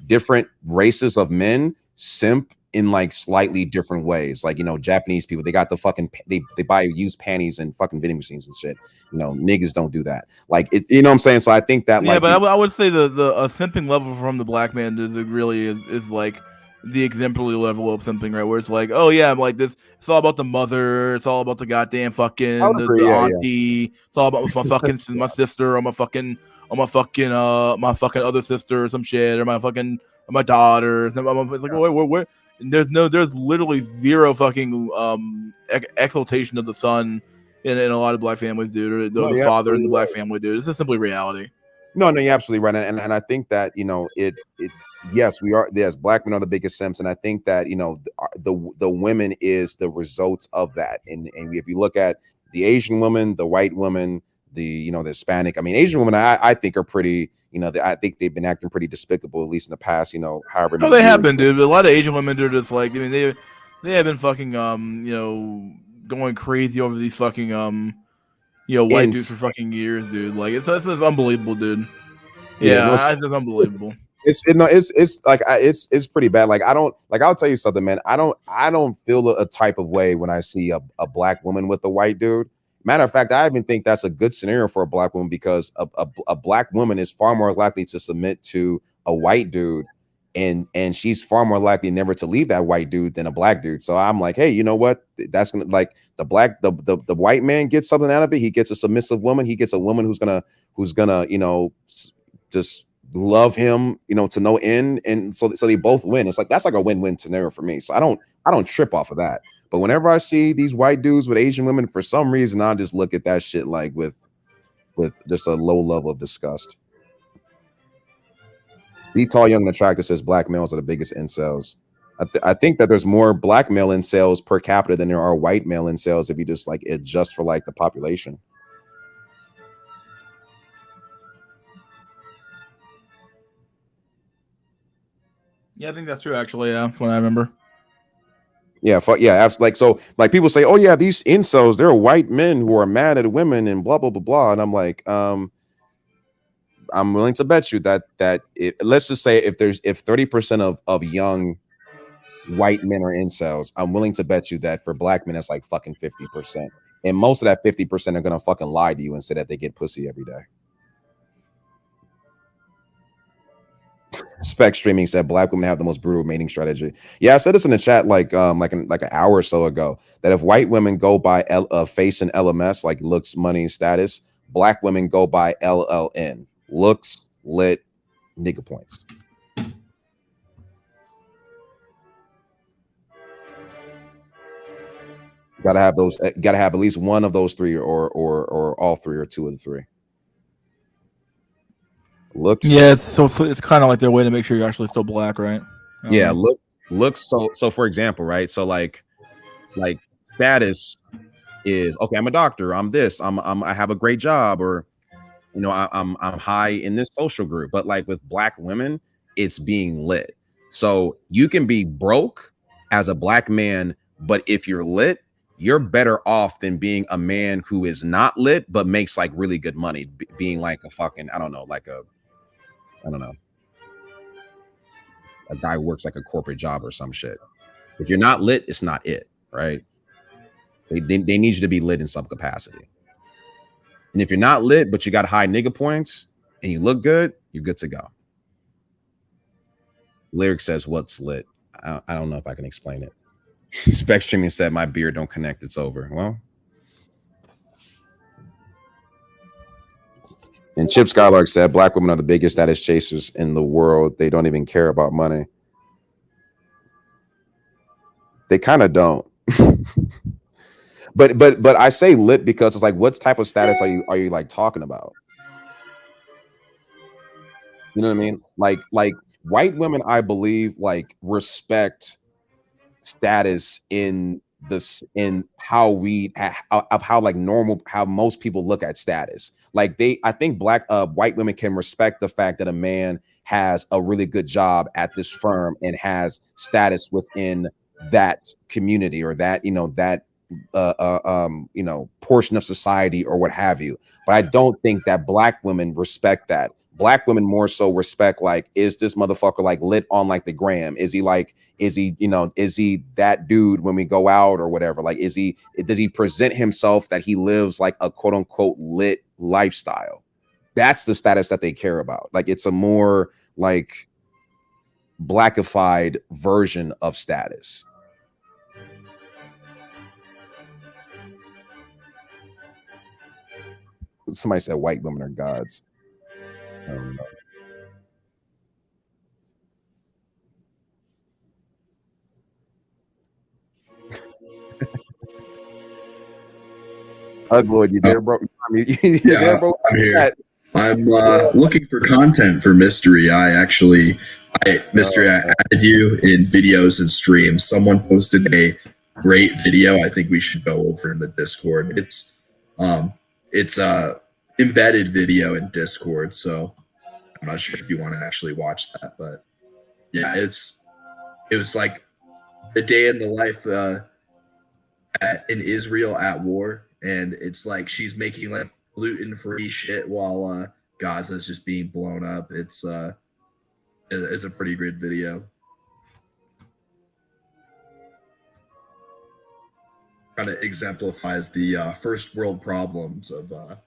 different races of men simp in like slightly different ways. Like Japanese people, they got the fucking they buy used panties and fucking vending machines and shit. Niggas don't do that. Like it, what I'm saying. So I think that but I would say the simping level from the black man is like the exemplary level of simping, right? Where it's like, oh yeah, I'm like this. It's all about the mother. It's all about the goddamn fucking the auntie. Yeah. It's all about my fucking my sister or my fucking other sister or some shit or my daughter. It's like where there's literally zero fucking exaltation of the son in a lot of black families, dude, or the father in the black family, dude. It's just simply reality. No, you're absolutely right, and I think that yes, we are. Yes, black men are the biggest simps, and I think that the women is the results of that. And if you look at the Asian woman, the white woman, the Hispanic, I mean, Asian women, I think are pretty. I think they've been acting pretty despicable, at least in the past. However. No, they have been, dude. But a lot of Asian women are just like, I mean, they have been fucking going crazy over these fucking white dudes for fucking years, dude. Like it's unbelievable, dude. Yeah, it's just unbelievable. It's pretty bad. Like I'll tell you something, man. I don't feel a type of way when I see a black woman with a white dude. Matter of fact, I even think that's a good scenario for a black woman because a black woman is far more likely to submit to a white dude, and she's far more likely never to leave that white dude than a black dude. So I'm like, hey, you know what? That's gonna like the white man gets something out of it. He gets a submissive woman. He gets a woman who's gonna just love him, to no end, and so they both win. It's like that's like a win-win scenario for me. So I don't trip off of that. But whenever I see these white dudes with Asian women, for some reason, I just look at that shit like with just a low level of disgust. Be Tall, Young, and Attractive says black males are the biggest incels. I think that there's more black male incels per capita than there are white male incels if you just like adjust for like the population. Yeah, I think that's true. Actually, yeah, from what I remember. Yeah, fuck yeah. Like so, like people say, oh yeah, these incels, they're white men who are mad at women and blah blah blah blah. And I'm like, I'm willing to bet you that let's just say if 30% of young white men are incels, I'm willing to bet you that for black men it's like fucking 50%. And most of that 50% are gonna fucking lie to you and say that they get pussy every day. Spec Streaming said black women have the most brutal mating strategy. Yeah, I said this in the chat like an hour or so ago that if white women go by face and LMS like looks, money, status, black women go by LLN, looks, lit, nigga points. Gotta have those. Gotta have at least one of those three, or all three, or two of the three. Looks. Yeah, it's kind of like their way to make sure you're actually still black, right? Yeah, looks. So for example, right? So like status is okay. I'm a doctor. I'm this. I have a great job, or you know, I'm high in this social group. But like with black women, it's being lit. So you can be broke as a black man, but if you're lit, you're better off than being a man who is not lit but makes like really good money, being like a fucking I don't know, a guy who works like a corporate job or some shit. If you're not lit, it's not it, right? They need you to be lit in some capacity. And if you're not lit, but you got high nigga points and you look good, you're good to go. Lyric says, what's lit? I don't know if I can explain it. Spec Streaming said, my beard don't connect. It's over. Well. And Chip Skylark said, black women are the biggest status chasers in the world. They don't even care about money. They kind of don't. But I say lit because it's like, what type of status are you like talking about? You know what I mean? Like white women, I believe, like respect status in how like normal, how most people look at status. Like I think white women can respect the fact that a man has a really good job at this firm and has status within that community or that, you know, portion of society or what have you. But I don't think that black women respect that. Black women more so respect, like, is this motherfucker like lit on like the gram? Is he that dude when we go out or whatever? Like, does he present himself that he lives like a quote unquote lit lifestyle? That's the status that they care about. Like, it's a more like blackified version of status. Somebody said white women are gods. I don't know. Ugly, you there, bro? Yeah, bro? I'm here. I'm looking for content for Mystery. Mystery, I added you in videos and streams. Someone posted a great video. I think we should go over in the Discord. It's embedded video in Discord, so I'm not sure if you want to actually watch that, but yeah, it was like the day in the life in Israel at war, and it's like she's making like gluten-free shit while Gaza's just being blown up. It's a pretty good video. Kind of exemplifies the first world problems of them.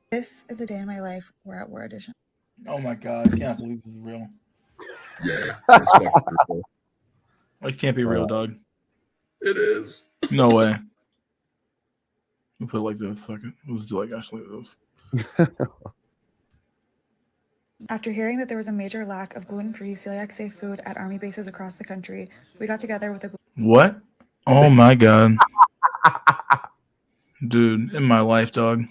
This is a day in my life. We're at War Edition. Oh my god, I can't believe this is real. Yeah, it's fucking brutal. It can't be real, dog. It is. No way. We put it like this. Fuck it. Let's do like actually those. After hearing that there was a major lack of gluten-free, celiac-safe food at army bases across the country, we got together with a... What? Oh my god. Dude, in my life, dog.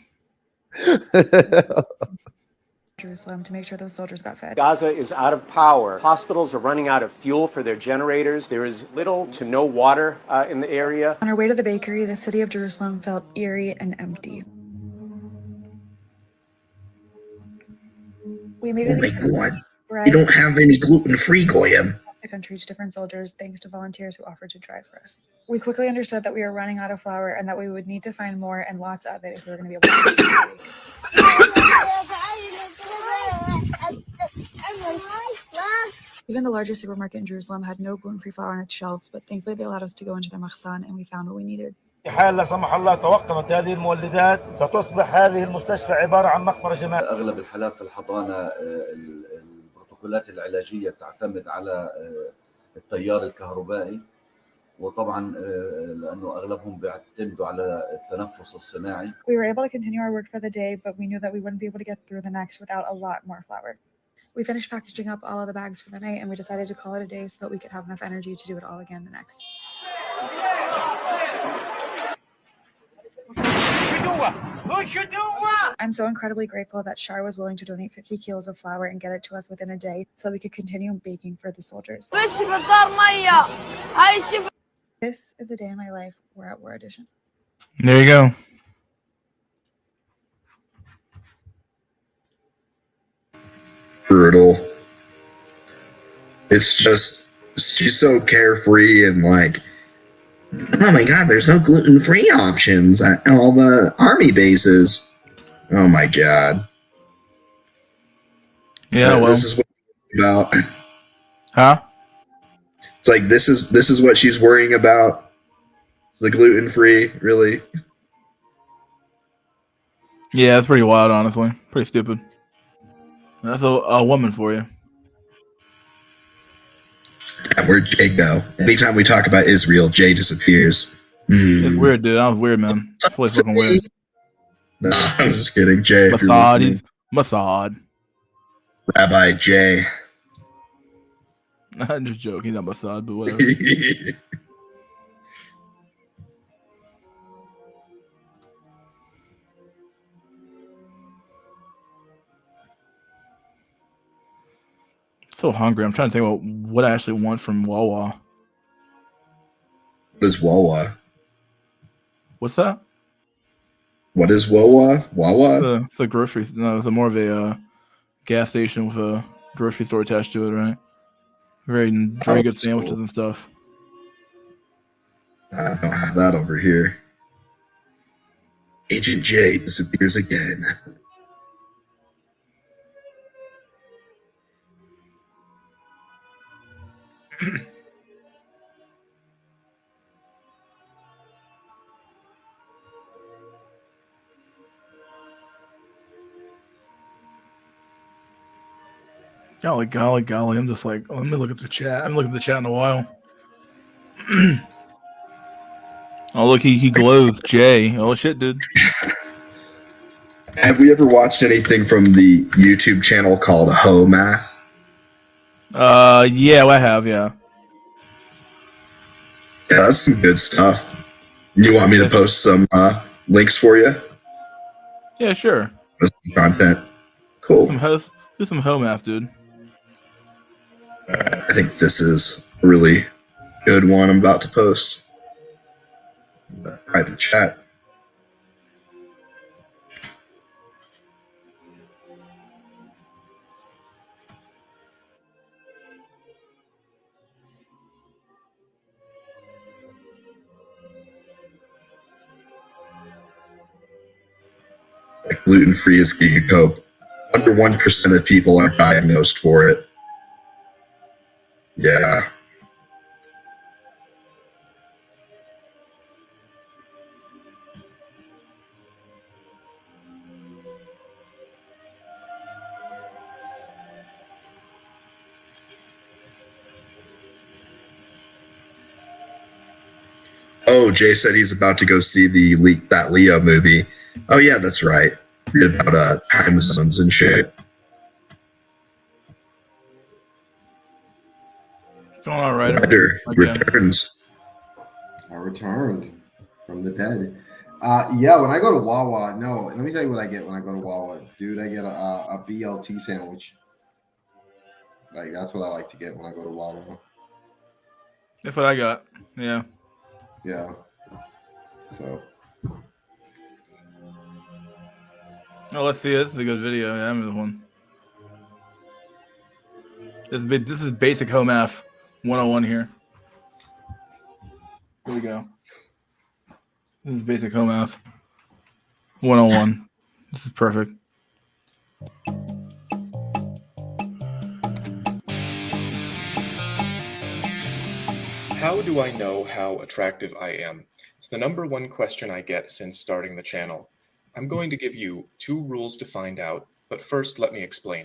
Jerusalem to make sure those soldiers got fed. Gaza is out of power. Hospitals are running out of fuel for their generators. There is little to no water in the area. On our way to the bakery, the city of Jerusalem felt eerie and empty. We immediately You don't have any gluten-free goyim. across the country to different soldiers thanks to volunteers who offered to drive for us. We quickly understood that we were running out of flour and that we would need to find more and lots of it if we were going to be able to make Even the largest supermarket in Jerusalem had no gluten-free flour on its shelves, but thankfully they allowed us to go into their machzan and we found what we needed. حال لا سمح الله توقفت هذه المولدات ستصبح هذه المستشفى عبارة عن مقبرة جماعية. أغلب الحالات في الحضانة البروتوكولات العلاجية تعتمد على التيار الكهربائي، وطبعا لأنه أغلبهم بيعتمدوا على التنفس الصناعي. We were able to continue our work for the day, but we knew that we wouldn't be able to get through the next without a lot more flour. We finished packaging up all of the bags for the night and we decided to call it a day so that we could have enough energy to do it all again the next. I'm so incredibly grateful that Shar was willing to donate 50 kilos of flour and get it to us within a day so that we could continue baking for the soldiers. This is a day in my life. We're at War Edition. There you go. Brutal. It's just, she's so carefree and like, oh my god, there's no gluten-free options at all the army bases. Oh my god. Yeah, well, this is what it's about. huh? It's like this is what she's worrying about. It's the gluten-free, really. Yeah, that's pretty wild, honestly. Pretty stupid. That's a woman for you. Where'd Jay go? Anytime we talk about Israel, Jay disappears. It's weird, dude. That was weird, man. It's really fucking weird. No, I'm just kidding, Jay. if you're Mossad. listening. He's Mossad. Rabbi Jay. I'm just joking. He's not Mossad, but whatever. So hungry. I'm trying to think about what I actually want from Wawa. What is Wawa? What's that? What is Wawa? Wawa? It's a grocery. No, it's more of a gas station with a grocery store attached to it, right? Very good sandwiches cool. and stuff. I don't have that over here. Agent J disappears again. Golly. I'm just like, let me look at the chat. I haven't looked at the chat in a while. Oh, look, he glows. Jay. Oh, shit, dude. Have we ever watched anything from the YouTube channel called Ho Math? Yeah, I have, yeah. Yeah, that's some good stuff. You want me to post some links for you? Yeah, sure. Post some content. Cool. Do some home math, dude. I think this is a really good one I'm about to post. The private chat. Gluten-free is Giga Cope. Under 1% of people are diagnosed for it. Yeah. Oh, Jay said he's about to go see that Leo movie. Oh yeah, that's right. Forget about time zones and shit. Going all right. Ryder returns. I returned from the dead. Yeah, when I go to Wawa, no, let me tell you what I get when I go to Wawa, dude. I get a BLT sandwich. Like that's what I like to get when I go to Wawa. That's what I got. Yeah. Yeah. So Oh, let's see. This is a good video. Yeah, I'm in one. This is basic home F 101 here. Here we go. This is basic home F 101. This is perfect. How do I know how attractive I am? It's the number one question I get since starting the channel. I'm going to give you 2 rules to find out, but first let me explain.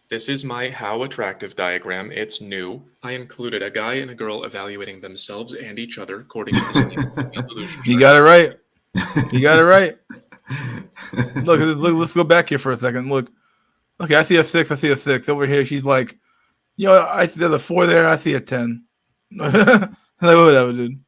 This is my how attractive diagram. It's new. I included a guy and a girl evaluating themselves and each other according to the illusion. You got it right. You got it right. Look, let's go back here for a second. Look. Okay, I see a 6. I see a 6. Over here, she's like, I see there's a 4 there. I see a 10. Like, whatever, dude.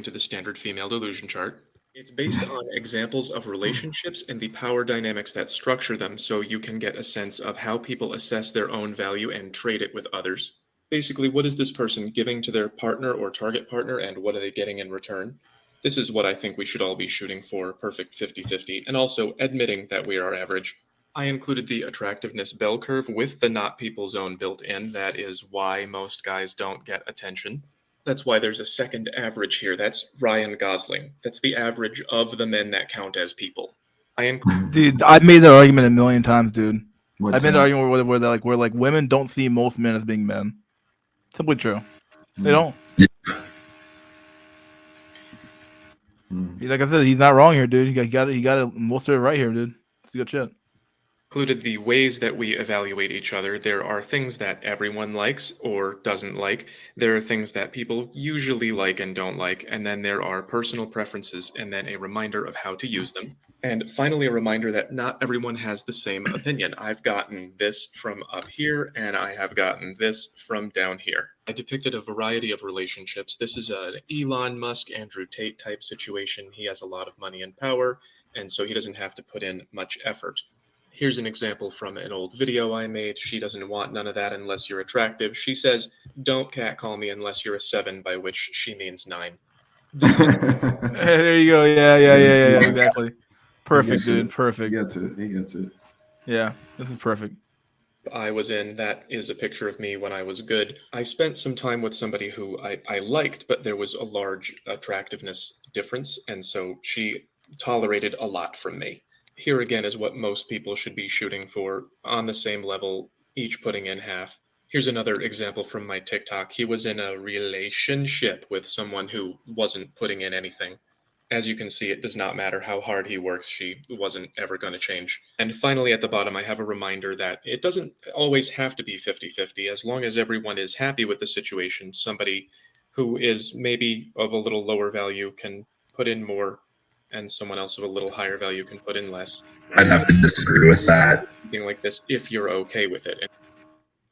To the standard female delusion chart. It's based on examples of relationships and the power dynamics that structure them, so you can get a sense of how people assess their own value and trade it with others. Basically, what is this person giving to their partner or target partner, and what are they getting in return? This is what I think we should all be shooting for, perfect 50-50, and also admitting that we are average. I included the attractiveness bell curve with the not people zone built in. That is why most guys don't get attention. That's why there's a second average here. That's Ryan Gosling. That's the average of the men that count as people. Dude, I've made that argument a million times, dude. What's I've made that? the argument where like women don't see most men as being men. Simply true. They don't. Yeah. Like I said, he's not wrong here, dude. He got it most of it right here, dude. It's good shit. Included the ways that we evaluate each other. There are things that everyone likes or doesn't like. There are things that people usually like and don't like. And then there are personal preferences, and then a reminder of how to use them. And finally, a reminder that not everyone has the same opinion. I've gotten this from up here, and I have gotten this from down here. I depicted a variety of relationships. This is an Elon Musk, Andrew Tate type situation. He has a lot of money and power, and so he doesn't have to put in much effort. Here's an example from an old video I made. She doesn't want none of that unless you're attractive. She says, "Don't catcall me unless you're a 7, by which she means 9. There you go. Yeah, exactly. Perfect, dude. Perfect. He gets it. Yeah, this is perfect. I was in, that is a picture of me when I was good. I spent some time with somebody who I liked, but there was a large attractiveness difference, and so she tolerated a lot from me. Here again is what most people should be shooting for, on the same level, each putting in half. Here's another example from my TikTok. He was in a relationship with someone who wasn't putting in anything. As you can see, it does not matter how hard he works, she wasn't ever going to change. And finally, at the bottom, I have a reminder that it doesn't always have to be 50-50. As long as everyone is happy with the situation, somebody who is maybe of a little lower value can put in more, and someone else of a little higher value can put in less. I'd have to disagree with that. Something like this, if you're okay with it.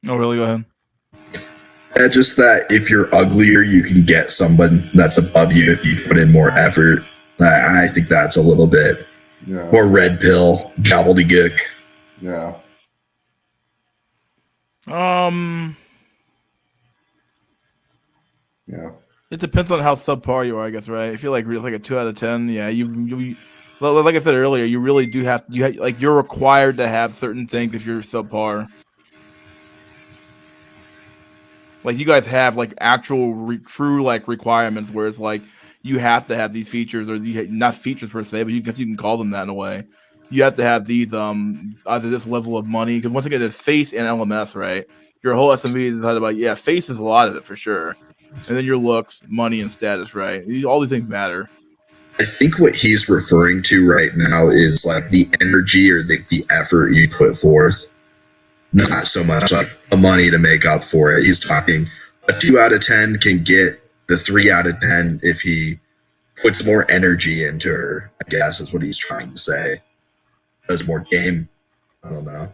Oh, really? Go ahead. Yeah, just that if you're uglier, you can get someone that's above you if you put in more effort. I think that's a little bit more red pill gobbledygook. Yeah. Yeah. It depends on how subpar you are, I guess, right? If you're like a 2 out of 10, yeah, you like I said earlier, you really do have you're required to have certain things if you're subpar. Like you guys have like actual true like requirements where it's like you have to have these features, or not features per se, but you can call them that in a way. You have to have these either this level of money, because once again it's face and LMS, right? Your whole SMV is about face is a lot of it for sure. And then your looks, money, and status, right? All these things matter. I think what he's referring to right now is like the energy or the effort you put forth, not so much like the money to make up for it. He's talking a 2 out of 10 can get the 3 out of 10 if he puts more energy into her, I guess is what he's trying to say. Does more game. I don't know.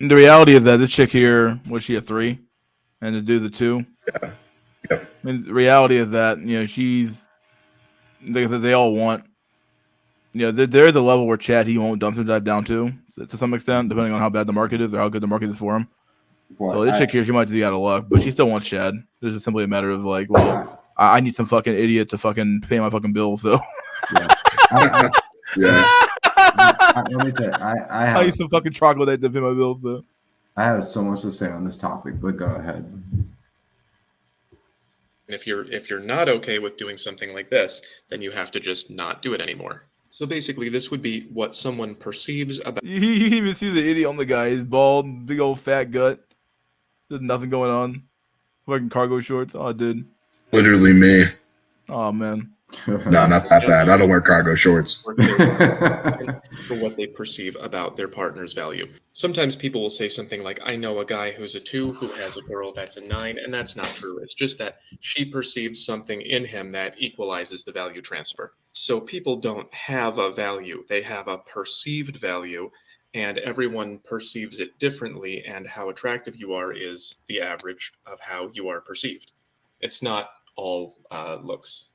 The reality is that this chick here, was she a 3? And to do the 2? Yeah. Yep. I mean, the reality is that, they all want, they're the level where Chad, he won't dumpster dive down to some extent, depending on how bad the market is or how good the market is for him. So this chick here, she might be out of luck, but she still wants Chad. It's just simply a matter of like, well, I need some fucking idiot to fucking pay my fucking bills, so. Yeah. Yeah. Let me tell you, I I need have some fucking troglodyte to pay my bills, though. I have so much to say on this topic, but go ahead. And if you're not okay with doing something like this, then you have to just not do it anymore. So basically, this would be what someone perceives about. You even see the idiot on the guy. He's bald, big old fat gut. There's nothing going on. Fucking cargo shorts. Oh, dude. Literally me. Oh, man. No, not that bad. I don't wear cargo shorts. For what they perceive about their partner's value. Sometimes people will say something like, I know a guy who's a 2 who has a girl that's a 9, and that's not true. It's just that she perceives something in him that equalizes the value transfer. So people don't have a value. They have a perceived value, and everyone perceives it differently, and how attractive you are is the average of how you are perceived. It's not all looks.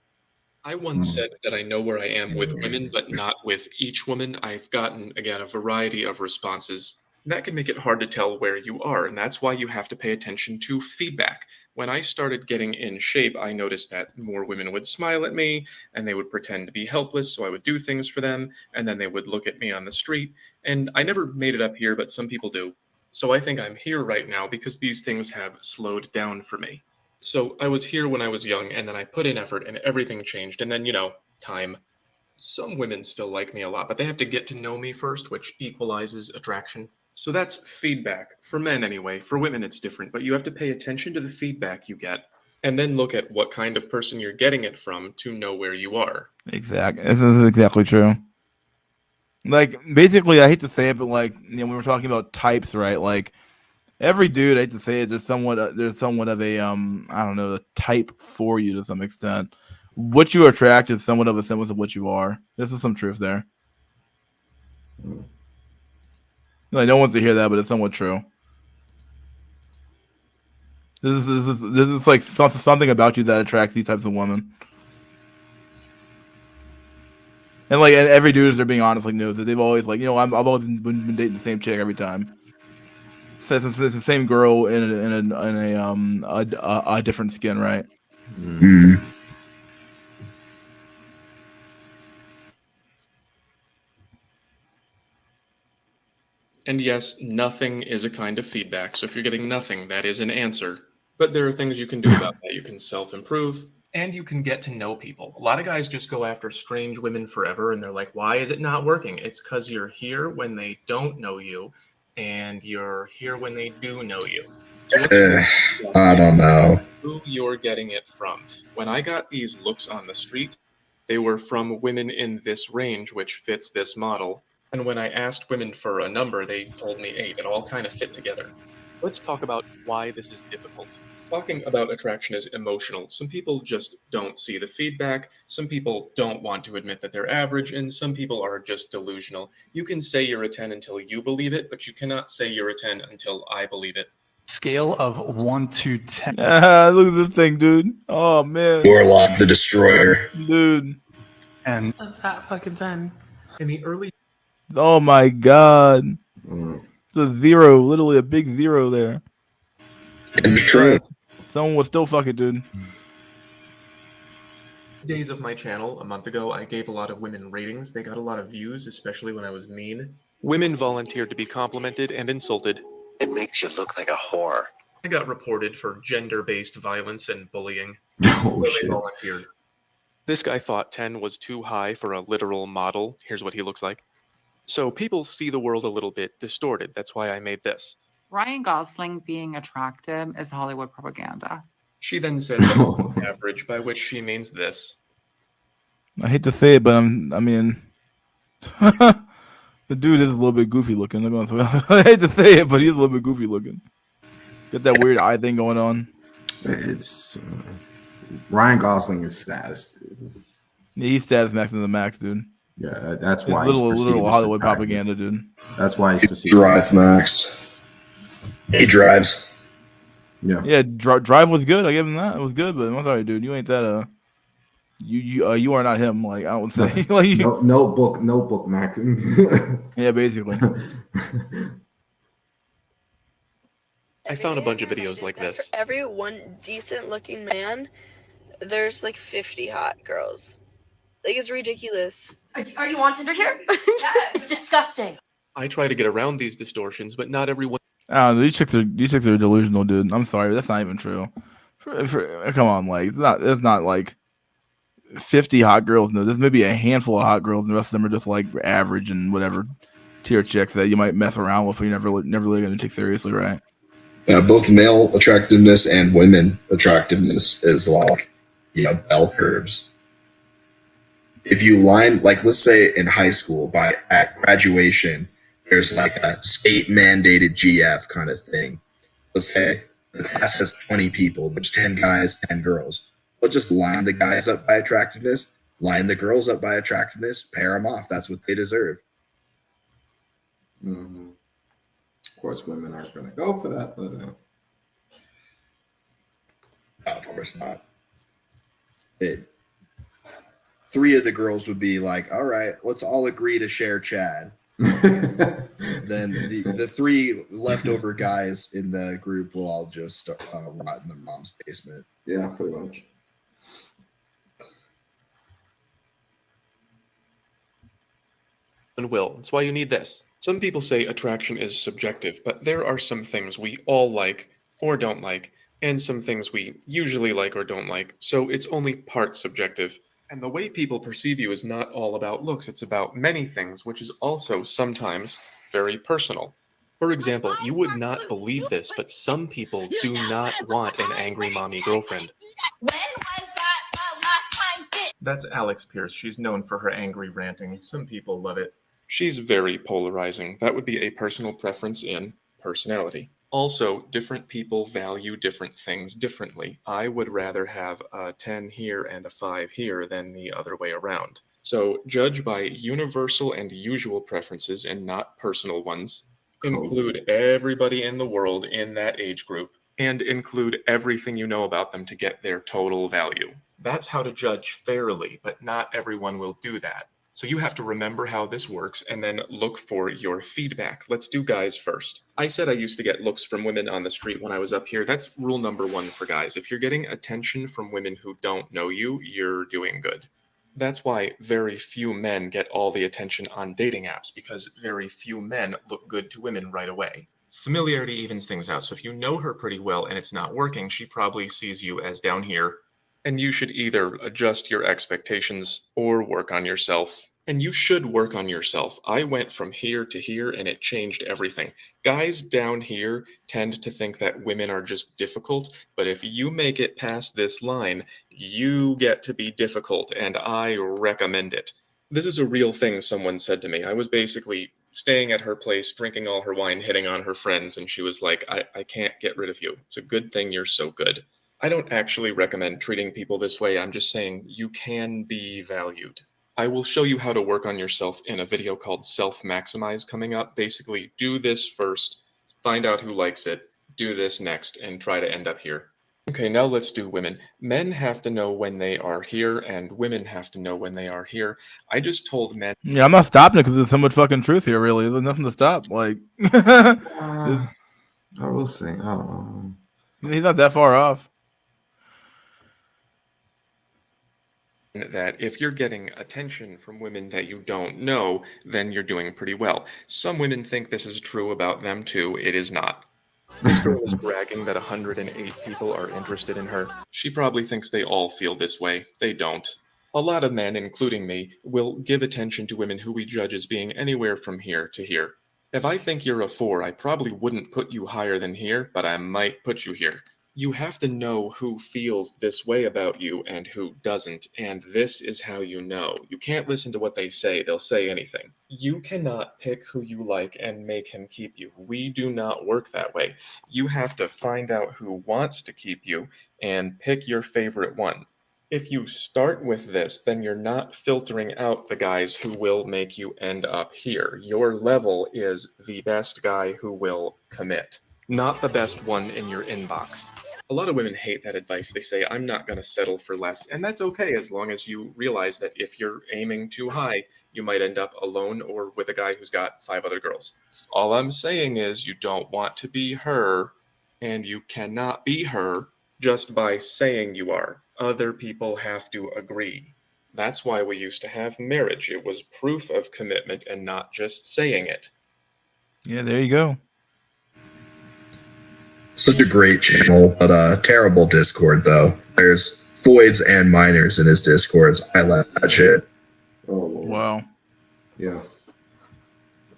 I once said that I know where I am with women, but not with each woman. I've gotten, again, a variety of responses. That can make it hard to tell where you are, and that's why you have to pay attention to feedback. When I started getting in shape, I noticed that more women would smile at me, and they would pretend to be helpless, so I would do things for them, and then they would look at me on the street. And I never made it up here, but some people do. So I think I'm here right now because these things have slowed down for me. So I was here when I was young, and then I put in effort, and everything changed. And then, time. Some women still like me a lot, but they have to get to know me first, which equalizes attraction. So that's feedback. For men, anyway. For women, it's different. But you have to pay attention to the feedback you get, and then look at what kind of person you're getting it from to know where you are. Exactly. This is exactly true. Like, basically, I hate to say it, but, like, when we're talking about types, right? Like, every dude, I hate to say it, there's somewhat of a I don't know, a type for you to some extent. What you attract is somewhat of a semblance of what you are. This is some truth there. Like, no one wants to hear that, but it's somewhat true. This is like something about you that attracts these types of women. And like, and every dude, as they're being honest, like, knows that they've always like, I've always been dating the same chick every time. It's the same girl in a different skin, right? Mm. And yes, nothing is a kind of feedback. So if you're getting nothing, that is an answer. But there are things you can do about that. You can self-improve, and you can get to know people. A lot of guys just go after strange women forever, and they're like, why is it not working? It's because you're here when they don't know you, and you're here when they do know you. I don't know who you're getting it from. When I got these looks on the street, they were from women in this range, which fits this model. And when I asked women for a number, they told me 8. It all kind of fit together. Let's talk about why this is difficult. Talking about attraction is emotional. Some people just don't see the feedback. Some people don't want to admit that they're average, and some people are just delusional. You can say you're a 10 until you believe it, but you cannot say you're a 10 until I believe it. Scale of 1 to 10. Look at this thing, dude. Oh, man. Warlock the Destroyer. Dude. And a fat fucking 10. In the early... Oh, my God. The 0. Literally a big 0 there. It's true. Someone was still fucking, dude. Days of my channel, a month ago, I gave a lot of women ratings. They got a lot of views, especially when I was mean. Women volunteered to be complimented and insulted. It makes you look like a whore. I got reported for gender-based violence and bullying. Oh, So shit. they volunteered. This guy thought 10 was too high for a literal model. Here's what he looks like. So people see the world a little bit distorted. That's why I made this. Ryan Gosling being attractive is Hollywood propaganda. She then said that it's average, by which she means this. I hate to say it, but I mean, the dude is a little bit goofy looking. I hate to say it, but he's a little bit goofy looking. Got that weird eye thing going on. It's Ryan Gosling is status, dude. Yeah, he's status max in the max, dude. Yeah, that's It's why little he's perceived as Hollywood attractive. propaganda, dude. That's why he's perceived. Drive Max. He drives. Yeah, Drive was good. I give him that. It was good, but I'm sorry, dude. You ain't that. You are not him. Like, I would say. Like, Notebook, Max. Yeah, basically. I found a bunch of videos like this. For every one decent looking man, there's like 50 hot girls. Like, it's ridiculous. Are you on Tinder here? Yeah, it's disgusting. I try to get around these distortions, but not everyone. These chicks are delusional, dude. I'm sorry, that's not even true. Come on, like it's not like 50 hot girls. No, there's maybe a handful of hot girls, and the rest of them are just like average and whatever tier chicks that you might mess around with, but you're never really going to take seriously, right? Both male attractiveness and women attractiveness is like, bell curves. If you line, like, let's say in high school, at graduation, there's like a state mandated GF kind of thing. Let's say the class has 20 people, there's 10 guys, 10 girls. But just line the guys up by attractiveness, line the girls up by attractiveness, pair them off. That's what they deserve. Mm-hmm. Of course, women aren't going to go for that, but no, of course not. Three of the girls would be like, all right, let's all agree to share Chad. Then the three leftover guys in the group will all just rot in their mom's basement. Yeah, pretty much. And will. That's why you need this. Some people say attraction is subjective, but there are some things we all like or don't like, and some things we usually like or don't like, so it's only part subjective. And the way people perceive you is not all about looks, it's about many things, which is also sometimes very personal. For example, you would not believe this, but some people do not want an angry mommy girlfriend. When was that last time? That's Alex Pierce. She's known for her angry ranting. Some people love it. She's very polarizing. That would be a personal preference in personality. Also, different people value different things differently. I would rather have a 10 here and a 5 here than the other way around. So judge by universal and usual preferences and not personal ones. Include everybody in the world in that age group, and include everything you know about them to get their total value. That's how to judge fairly, but not everyone will do that. So you have to remember how this works and then look for your feedback. Let's do guys first. I said I used to get looks from women on the street when I was up here. That's rule number 1 for guys. If you're getting attention from women who don't know you, you're doing good. That's why very few men get all the attention on dating apps, because very few men look good to women right away. Familiarity evens things out. So if you know her pretty well and it's not working, she probably sees you as down here. And you should either adjust your expectations or work on yourself. And you should work on yourself. I went from here to here and it changed everything. Guys down here tend to think that women are just difficult, but if you make it past this line, you get to be difficult, and I recommend it. This is a real thing someone said to me. I was basically staying at her place, drinking all her wine, hitting on her friends, and she was like, I can't get rid of you. It's a good thing you're so good. I don't actually recommend treating people this way. I'm just saying you can be valued. I will show you how to work on yourself in a video called Self-Maximize coming up. Basically, do this first, find out who likes it, do this next, and try to end up here. Okay, now let's do women. Men have to know when they are here, and women have to know when they are here. I just told men... Yeah, I'm not stopping it because there's so much fucking truth here, really. There's nothing to stop. Like, I will say, I don't know. He's not that far off. That if you're getting attention from women that you don't know, then you're doing pretty well. Some women think this is true about them too. It is not. This girl is bragging that 108 people are interested in her. She probably thinks they all feel this way. They don't. A lot of men, including me, will give attention to women who we judge as being anywhere from here to here. If I think you're a 4, I probably wouldn't put you higher than here, but I might put you here. You have to know who feels this way about you and who doesn't, and this is how you know. You can't listen to what they say. They'll say anything. You cannot pick who you like and make him keep you. We do not work that way. You have to find out who wants to keep you and pick your favorite one. If you start with this, then you're not filtering out the guys who will make you end up here. Your level is the best guy who will commit. not the best one in your inbox. A lot of women hate that advice. They say, I'm not going to settle for less. And that's okay as long as you realize that if you're aiming too high, you might end up alone or with a guy who's got 5 other girls. All I'm saying is you don't want to be her, and you cannot be her just by saying you are. Other people have to agree. That's why we used to have marriage. It was proof of commitment and not just saying it. Yeah, there you go. Such a great channel, but terrible Discord though. There's voids and minors in his Discords. I left that shit. Oh Lord. Wow. Yeah.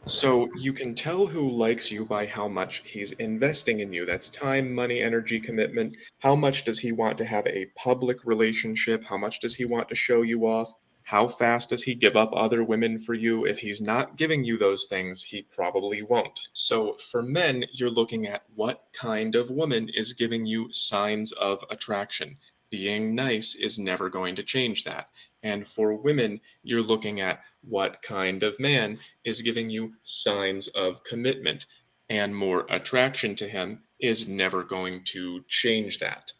So you can tell who likes you by how much he's investing in you. That's time, money, energy, commitment. How much does he want to have a public relationship? How much does he want to show you off? How fast does he give up other women for you? If he's not giving you those things, he probably won't. So for men, you're looking at what kind of woman is giving you signs of attraction. Being nice is never going to change that. And for women, you're looking at what kind of man is giving you signs of commitment. And more attraction to him is never going to change that.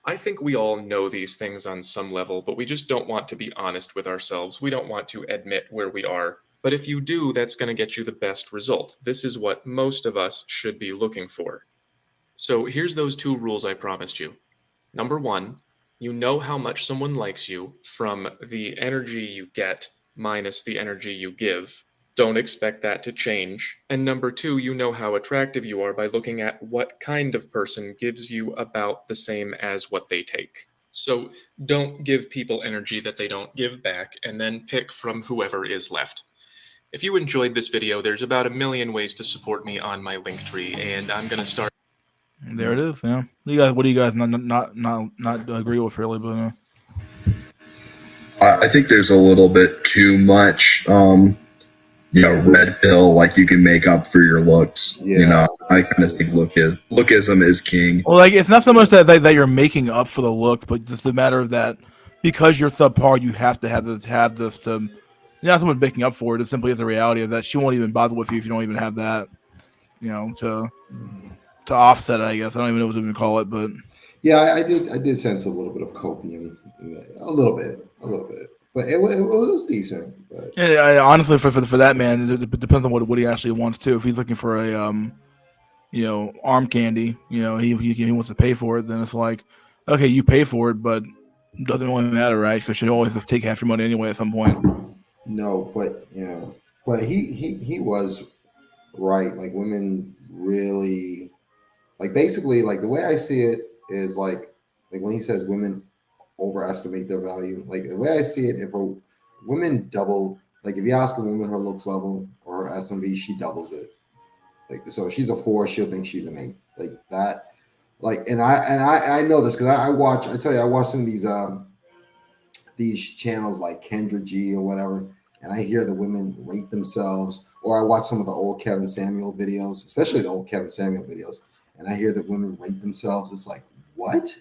I think we all know these things on some level, but we just don't want to be honest with ourselves. We don't want to admit where we are. But if you do, that's going to get you the best result. This is what most of us should be looking for. So here's those 2 rules I promised you. Number 1, you know how much someone likes you from the energy you get minus the energy you give. Don't expect that to change. And number 2, you know how attractive you are by looking at what kind of person gives you about the same as what they take. So don't give people energy that they don't give back, and then pick from whoever is left. If you enjoyed this video, there's about 1 million ways to support me on my Linktree, and I'm going to start. There it is. Yeah. What do you guys not agree with really? But I think there's a little bit too much, red pill, like you can make up for your looks. Yeah. I kind of think lookism is king. well, like it's not so much that you're making up for the looks, but just a matter of that because you're subpar, you have to have this to. Not someone making up for it. It simply is the reality of that she won't even bother with you if you don't even have that, to offset it, I guess. I don't even know what to even call it, but Yeah, I did sense a little bit of copium, a little bit, but it was decent. But yeah, honestly, for that man, it depends on what he actually wants too. If he's looking for a arm candy, he wants to pay for it, then it's like, okay, you pay for it, but it doesn't really matter, right? Because you always have to take half your money anyway at some point. no, but he was right. Like women really, like basically, like the way I see it is like when he says women overestimate their value. Like the way I see it, if a woman double, like if you ask a woman her looks level or her SMV, she doubles it. Like so, if she's a 4, she'll think she's an 8. Like that. Like and I know this because I watch. I tell you, I watch some of these channels like Kendra G or whatever, and I hear the women rate themselves. Or I watch some of the old Kevin Samuel videos, especially the old Kevin Samuel videos, and I hear the women rate themselves. It's like, what?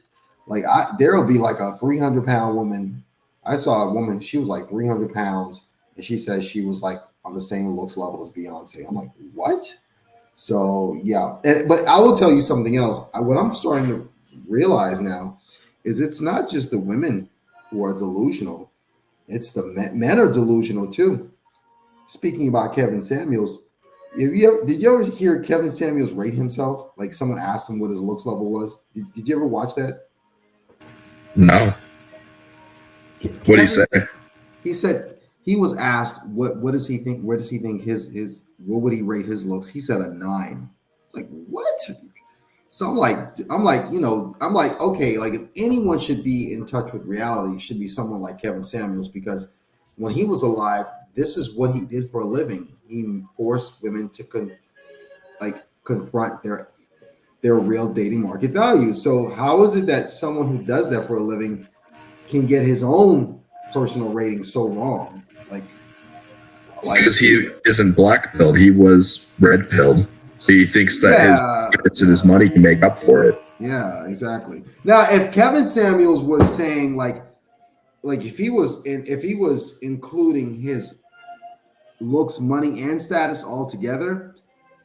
Like there'll be like a 300-pound woman. I saw a woman, she was like 300 pounds, and she says she was like on the same looks level as Beyonce. I'm like, what? So yeah, but I will tell you something else. What I'm starting to realize now is it's not just the women who are delusional; it's the men are delusional too. Speaking about Kevin Samuels, did you ever hear Kevin Samuels rate himself? Like someone asked him what his looks level was. Did you ever watch that? No. What do you say? He said he was asked what does he think? Where does he think his what would he rate his looks? He said a 9. Like what? So I'm like, okay, like if anyone should be in touch with reality, it should be someone like Kevin Samuels, because when he was alive, this is what he did for a living. He forced women to confront their real dating market value. So how is it that someone who does that for a living can get his own personal rating so wrong? Like Because he isn't black pilled, he was red pilled. So he thinks that his efforts and his money can make up for it. Yeah, exactly. Now, if Kevin Samuels was saying like if he was including his looks, money, and status all together,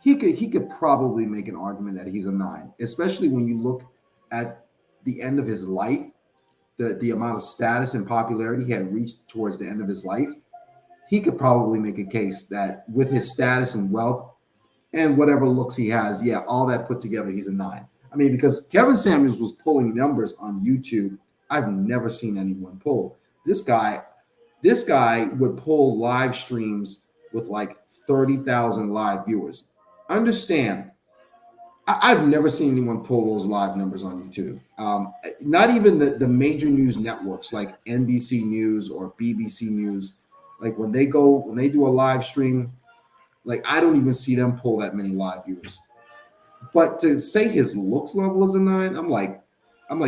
he could probably make an argument that he's a 9, especially when you look at the end of his life, the amount of status and popularity he had reached towards the end of his life. He could probably make a case that with his status and wealth and whatever looks he has, yeah, all that put together, he's a 9. I mean, because Kevin Samuels was pulling numbers on YouTube I've never seen anyone pull. This guy would pull live streams with like 30,000 live viewers. Understand, I've never seen anyone pull those live numbers on YouTube. Not even the major news networks like NBC News or BBC News. Like when they do a live stream, like I don't even see them pull that many live viewers. But to say his looks level is a 9, I'm like,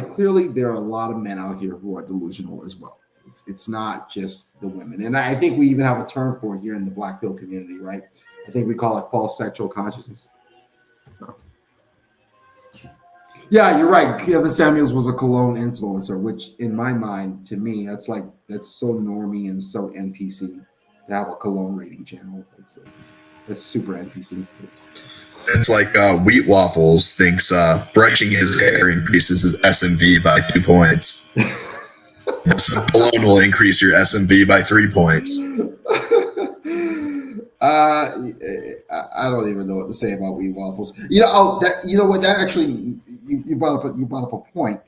clearly there are a lot of men out here who are delusional as well. It's not just the women. And I think we even have a term for it here in the Black pill community, right? I think we call it false sexual consciousness. So yeah, you're right. Kevin Samuels was a cologne influencer, which in my mind, to me, that's so normie and so NPC to have a cologne rating channel. That's super NPC. It's like Wheat Waffles thinks brushing his hair increases his SMV by 2 points. So cologne will increase your SMV by 3 points. I don't even know what to say about Wheat Waffles. That actually you brought up a point.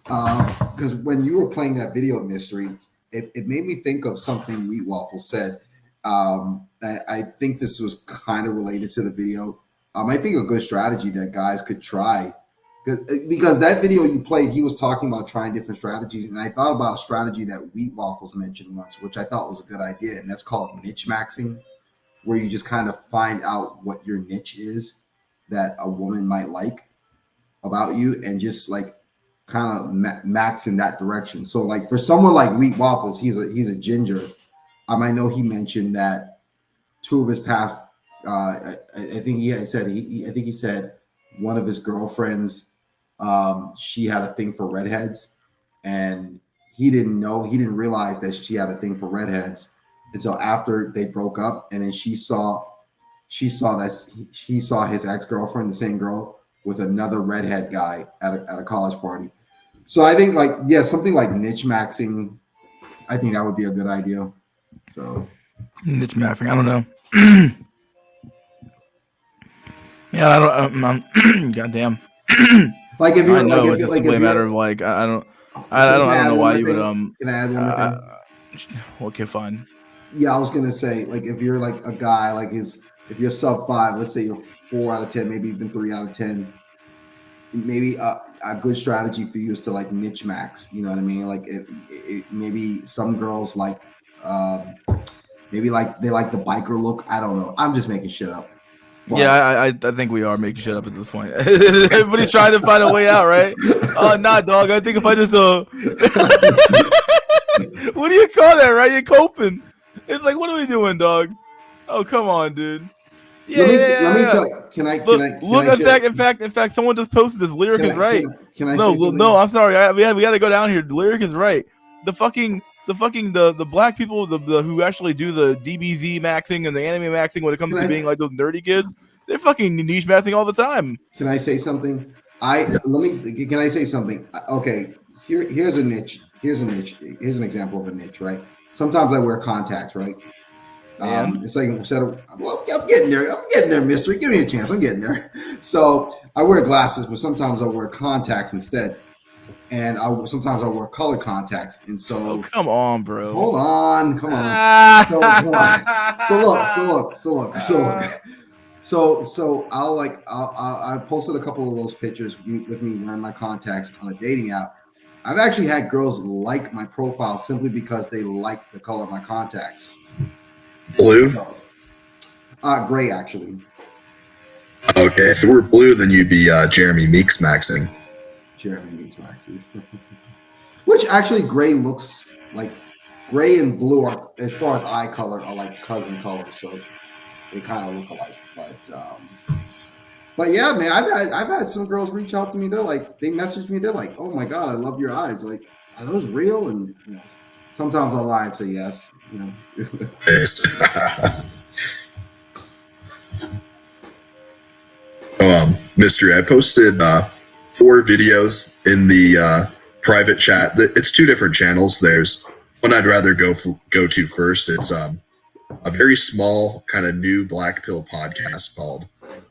Because when you were playing that video mystery, it made me think of something Wheat Waffles said. I think this was kind of related to the video. I think a good strategy that guys could try, because that video you played, he was talking about trying different strategies, and I thought about a strategy that Wheat Waffles mentioned once, which I thought was a good idea, and that's called niche maxing, where you just kind of find out what your niche is that a woman might like about you, and just like kind of max in that direction. So like for someone like Wheat Waffles, he's a ginger. I know he mentioned that 2 of his past. I think he said one of his girlfriends, she had a thing for redheads, and he didn't realize that she had a thing for redheads until after they broke up, and then he saw his ex-girlfriend, the same girl, with another redhead guy at a college party. So I think something like niche maxing, I think that would be a good idea. So niche maxing, I don't know. Yeah, I don't. Goddamn. Like if you're I know, it's it's simply a matter of like I don't know why you would Can I add one more thing? Okay, fine. Yeah, I was gonna say, like, if you're like a guy, like if you're sub 5, let's say you're 4 out of 10, maybe even 3 out of 10, maybe a good strategy for you is to like niche max. You know what I mean? Like maybe some girls like maybe like they like the biker look. I don't know. I'm just making shit up. But yeah, I think we are making shit up at this point. Everybody's trying to find a way out, right? Oh, nah, dog. I think if I just what do you call that, right? You're coping. It's like, what are we doing, dog? Oh, come on, dude. Yeah, let me tell you. Can I? In fact, someone just posted this. Lyric is right. Can I no, say something? No, I'm sorry. We got to go down here. Lyric is right. The black people, the who actually do the DBZ maxing and the anime maxing when it comes to being like those nerdy kids, they're fucking niche maxing all the time. Can I say something? Can I say something? Okay, here's a niche. Here's an example of a niche, right? Sometimes I wear contacts, right? It's like instead of, well, I'm getting there, mystery. Give me a chance. I'm getting there. So I wear glasses, but sometimes I wear contacts instead. And sometimes I wear colored contacts, and so come on, bro. Hold on, come on. So I posted a couple of those pictures with me wearing my contacts on a dating app. I've actually had girls like my profile simply because they like the color of my contacts. Blue? Gray, actually. Okay, if it were blue, then you'd be Jeremy Meeks maxing. Jeremy Meeks maxing. Which actually gray looks like gray and blue are, as far as eye color, are like cousin colors, so they kind of look alike. But yeah, man, I've had some girls reach out to me. They message me. They're like, "Oh my god, I love your eyes. Like, are those real?" And sometimes I'll lie and say yes. Mystery, I posted 4 videos in the private chat. It's 2 different channels. There's one I'd rather go to first. It's a very small kind of new black pill podcast called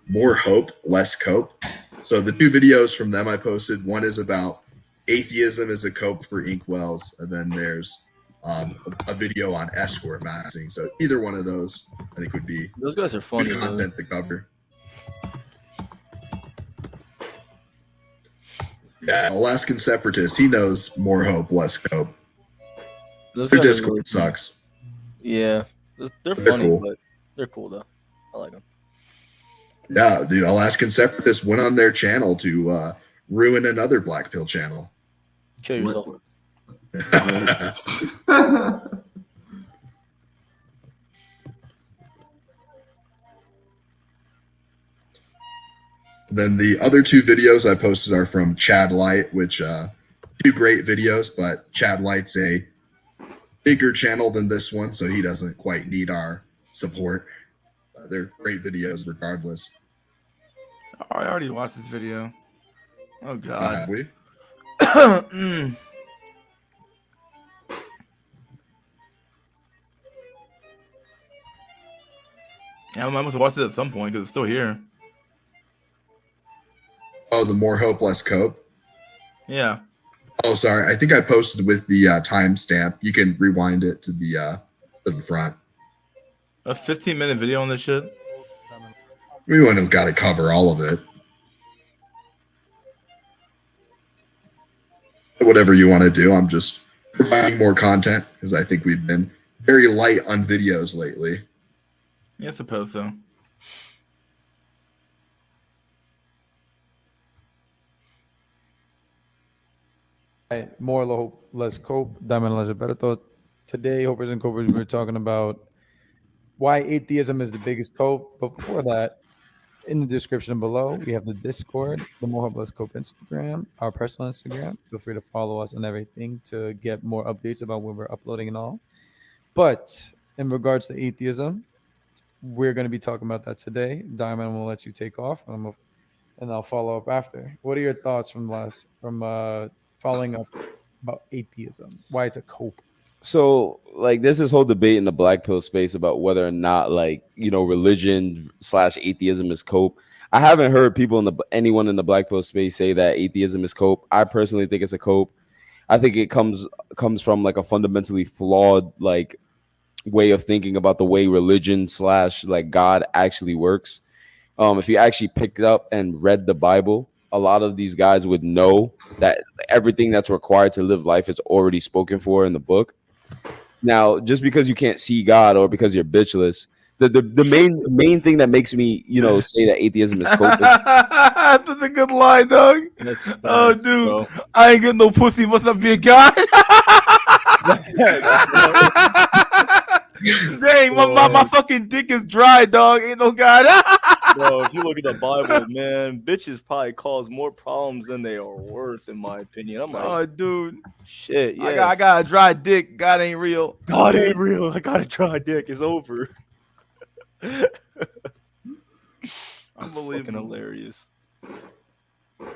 More Hope, Less Cope. So the 2 videos from them I posted, one is about atheism as a cope for inkwells, and then there's a video on escort maxing. So either one of those I think would be those guys are funny, good content to cover. Yeah, Alaskan separatist. He knows more hope, less cope. Those Their guys are Discord really cool. sucks. Yeah, they're They're funny, cool. but they're cool though. I like them. Yeah, dude, Alaskan separatist went on their channel to ruin another black pill channel. Kill yourself. Then the other 2 videos I posted are from Chad Light, which 2 great videos, but Chad Light's a bigger channel than this one, so he doesn't quite need our support. They're great videos regardless. I already watched this video. Oh God. Have we? Yeah, I must have watched it at some point because it's still here. Oh, the more hope, less cope. Yeah. Oh, sorry. I think I posted with the timestamp. You can rewind it to the front. A 15-minute video on this shit. We wouldn't have got to cover all of it. Whatever you want to do. I'm just providing more content because I think we've been very light on videos lately. Yeah, I suppose so. More hope, less cope. Diamond Alberto. Today, hopers and copers, we're talking about why atheism is the biggest cope. But before that, in the description below, we have the Discord, the More Hope, Less Cope Instagram, our personal Instagram. Feel free to follow us and everything to get more updates about when we're uploading and all. But in regards to atheism, we're going to be talking about that today. Diamond will let you take off, and I'll follow up after. What are your thoughts from following up about atheism? Why it's a cope? So, like, there's this whole debate in the black pill space about whether or not, like, you know, religion / atheism is cope. I haven't heard anyone in the black pill space say that atheism is cope. I personally think it's a cope. I think it comes from like a fundamentally flawed like way of thinking about the way religion / like God actually works. If you actually picked up and read the Bible, a lot of these guys would know that everything that's required to live life is already spoken for in the book. Now, just because you can't see God or because you're bitchless, the main thing that makes me, you know, say that atheism is cope. That's a good line, dog. Oh, dude, bro. I ain't getting no pussy. Must not be a guy. Dang, my fucking dick is dry, dog. Ain't no God. Bro, if you look at the Bible, man, bitches probably cause more problems than they are worth, in my opinion. I'm like, oh, dude, shit, yeah. I got a dry dick. God ain't real. God ain't real. I got a dry dick. It's over. Unbelievable. Hilarious.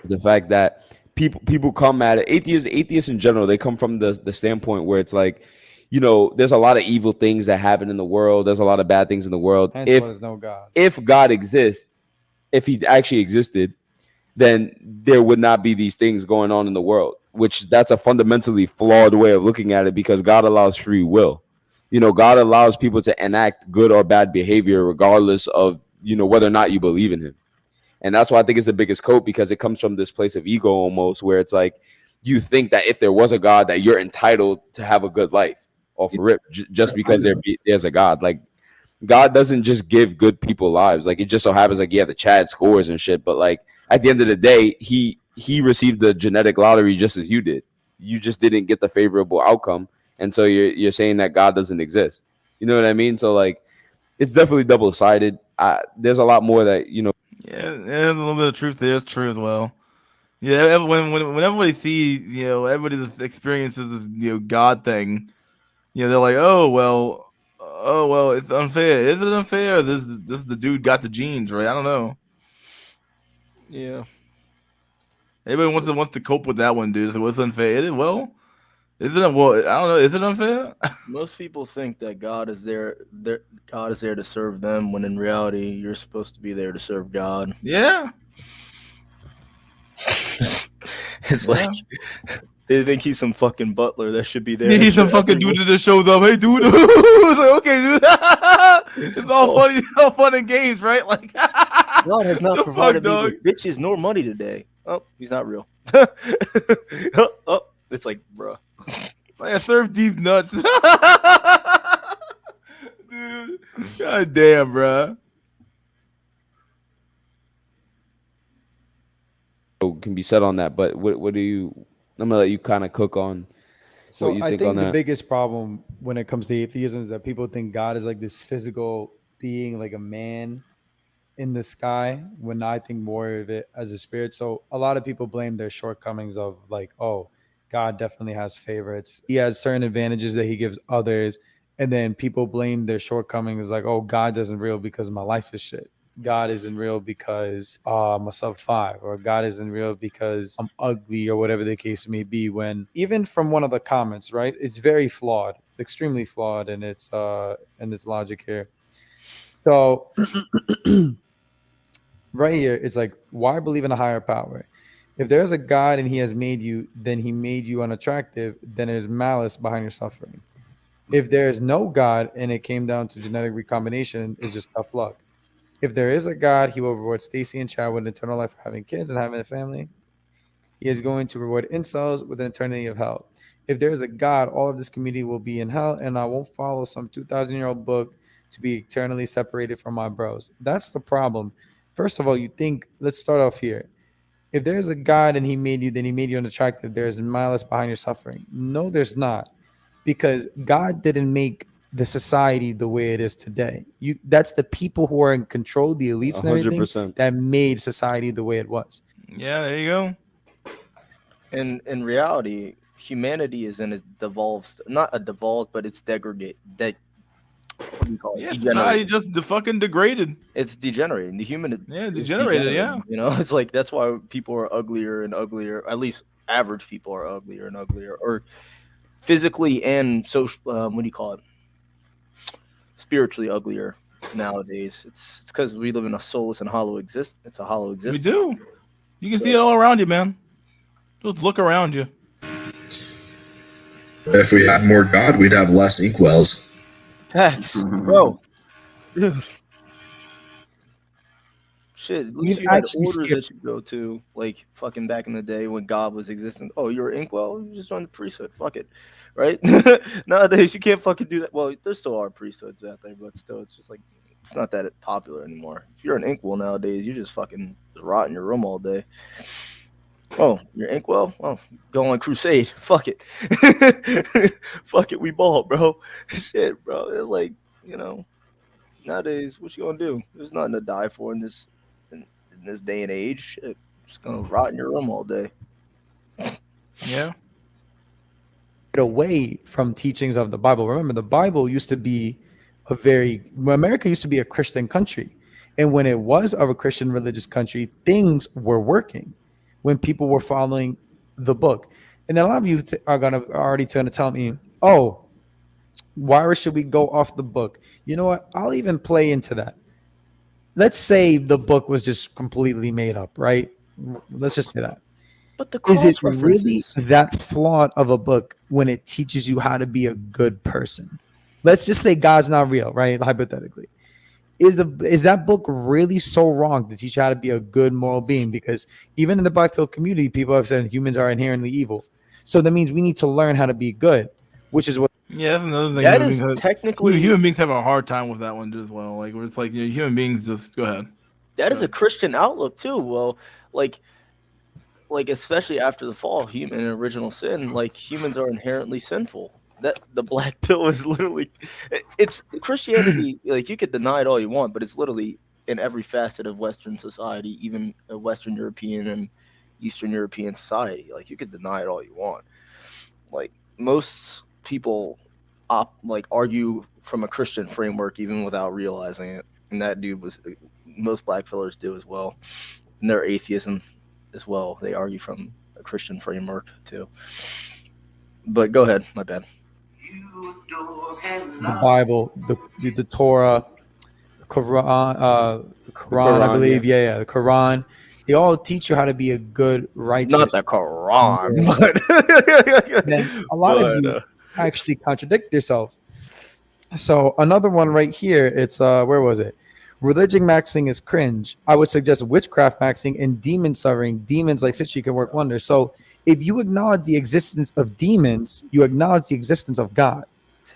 The fact that people come at it, atheists in general, they come from the standpoint where it's like, you know, there's a lot of evil things that happen in the world. There's a lot of bad things in the world. Hence there's no God. If God exists, if he actually existed, then there would not be these things going on in the world, which that's a fundamentally flawed way of looking at it because God allows free will. You know, God allows people to enact good or bad behavior regardless of, you know, whether or not you believe in him. And that's why I think it's the biggest cope, because it comes from this place of ego almost, where it's like you think that if there was a God that you're entitled to have a good life off rip just because there's a God. Like, God doesn't just give good people lives. Like, it just so happens like, yeah, the Chad scores and shit, but like at the end of the day, he received the genetic lottery just as you did. You just didn't get the favorable outcome. And so you're saying that God doesn't exist. You know what I mean? So like, it's definitely double-sided. There's a lot more that, you know. Yeah, there's a little bit of truth there. It's true as well. Yeah, when everybody sees, you know, everybody just experiences this, you know, God thing, you know, they're like, oh well, it's unfair. Is it unfair? Or this the dude got the genes, right? I don't know. Yeah. Everybody wants to cope with that one, dude. So what's unfair? It is well. Isn't it? Well, I don't know. Is it unfair? Most people think that God is there. God is there to serve them, when in reality, you're supposed to be there to serve God. Yeah. It's like they think he's some fucking butler that should be there. He's some fucking dude that just shows up. Hey, dude. It's like, okay, dude. It's all funny. It's all fun and games, right? Like God has not the provided fuck, me with bitches nor money today. Oh, he's not real. It's like, bruh. I serve these nuts. Dude. God damn, bruh. Can be said on that, but what do you? I'm gonna let you kind of cook on So what you I think think on the that. biggest problem when it comes to atheism is that people think God is like this physical being, like a man in the sky, when I think more of it as a spirit. So a lot of people blame their shortcomings of like, oh, God definitely has favorites. He has certain advantages that he gives others. And then people blame their shortcomings like, oh, God isn't real because my life is shit. God isn't real because I'm a sub 5, or God isn't real because I'm ugly, or whatever the case may be. When even from one of the comments, right, it's very flawed, extremely flawed in its logic here. So right here, it's like, why believe in a higher power? If there's a God and he has made you, then he made you unattractive, then there's malice behind your suffering. If there is no God and it came down to genetic recombination, it's just tough luck. If there is a God, he will reward Stacy and Chad with eternal life for having kids and having a family. He is going to reward incels with an eternity of hell. If there is a God, all of this community will be in hell, and I won't follow some 2,000-year-old book to be eternally separated from my bros. That's the problem. First of all, you think, let's start off here. If there's a God and he made you, then he made you unattractive. There's malice behind your suffering. No, there's not. Because God didn't make the society the way it is today. That's the people who are in control, the elites and everything, 100%. that made society the way it was. Yeah, there you go. In reality, humanity is in a not a devolved, but it's degraded. What do you call it? Yeah, society just fucking degraded. It's degenerating. The human is degenerated, yeah. degenerating, you know, it's like that's why people are uglier and uglier. At least average people are uglier and uglier, or physically and social. What do you call it? Spiritually uglier nowadays. It's because we live in a soulless and hollow existence. It's a hollow existence. We do. You can see it all around you, man. Just look around you. If we had more God, we'd have less inkwells. Facts, bro. Dude. Shit, at least you had orders that you go to, like fucking back in the day when God was existing. Oh, you're an inkwell? You just joined the priesthood. Fuck it. Right? Nowadays, you can't fucking do that. Well, there still are priesthoods out there, but still, it's just like, it's not that popular anymore. If you're an inkwell nowadays, you just fucking rot in your room all day. Oh, you're inkwell? Oh, go on crusade. Fuck it. Fuck it, we ball, bro. Shit, bro. It's like, you know, nowadays, what you gonna do? There's nothing to die for in this day and age. Shit, just gonna rot in your room all day. Yeah. Away from teachings of the Bible. Remember, the Bible used to be America used to be a Christian country. And when it was a Christian religious country, things were working when people were following the book. And then a lot of you are already going to tell me, oh, why should we go off the book? You know what? I'll even play into that. Let's say the book was just completely made up, right? Let's just say that. But the is it really that flawed of a book when it teaches you how to be a good person? Let's just say God's not real, right? Hypothetically. Is that book really so wrong to teach you how to be a good moral being? Because even in the Black pill community, people have said humans are inherently evil. So that means we need to learn how to be good, which is what. Yeah, that's another thing. That is technically human beings have a hard time with that one as well. Like where it's like, you know, human beings just go ahead. That is a Christian outlook too. Well, like especially after the fall, human and original sin, like humans are inherently sinful. That the black pill is literally, it's Christianity. Like you could deny it all you want, but it's literally in every facet of Western society, even a Western European and Eastern European society. Like you could deny it all you want. Like most people argue from a Christian framework even without realizing it, and that dude was most black pillars do as well. and their atheism as well. They argue from a Christian framework too. But go ahead, my bad. The Bible, the Torah, the Quran, I believe. Yeah, the Quran. They all teach you how to be a good, righteous. Not the Quran, but then a lot of you actually contradict yourself. So another one right here. It's where was it? Religion maxing is cringe. I would suggest witchcraft maxing and demon serving. Demons like Sitchi can work wonders. So if you acknowledge the existence of demons, you acknowledge the existence of God.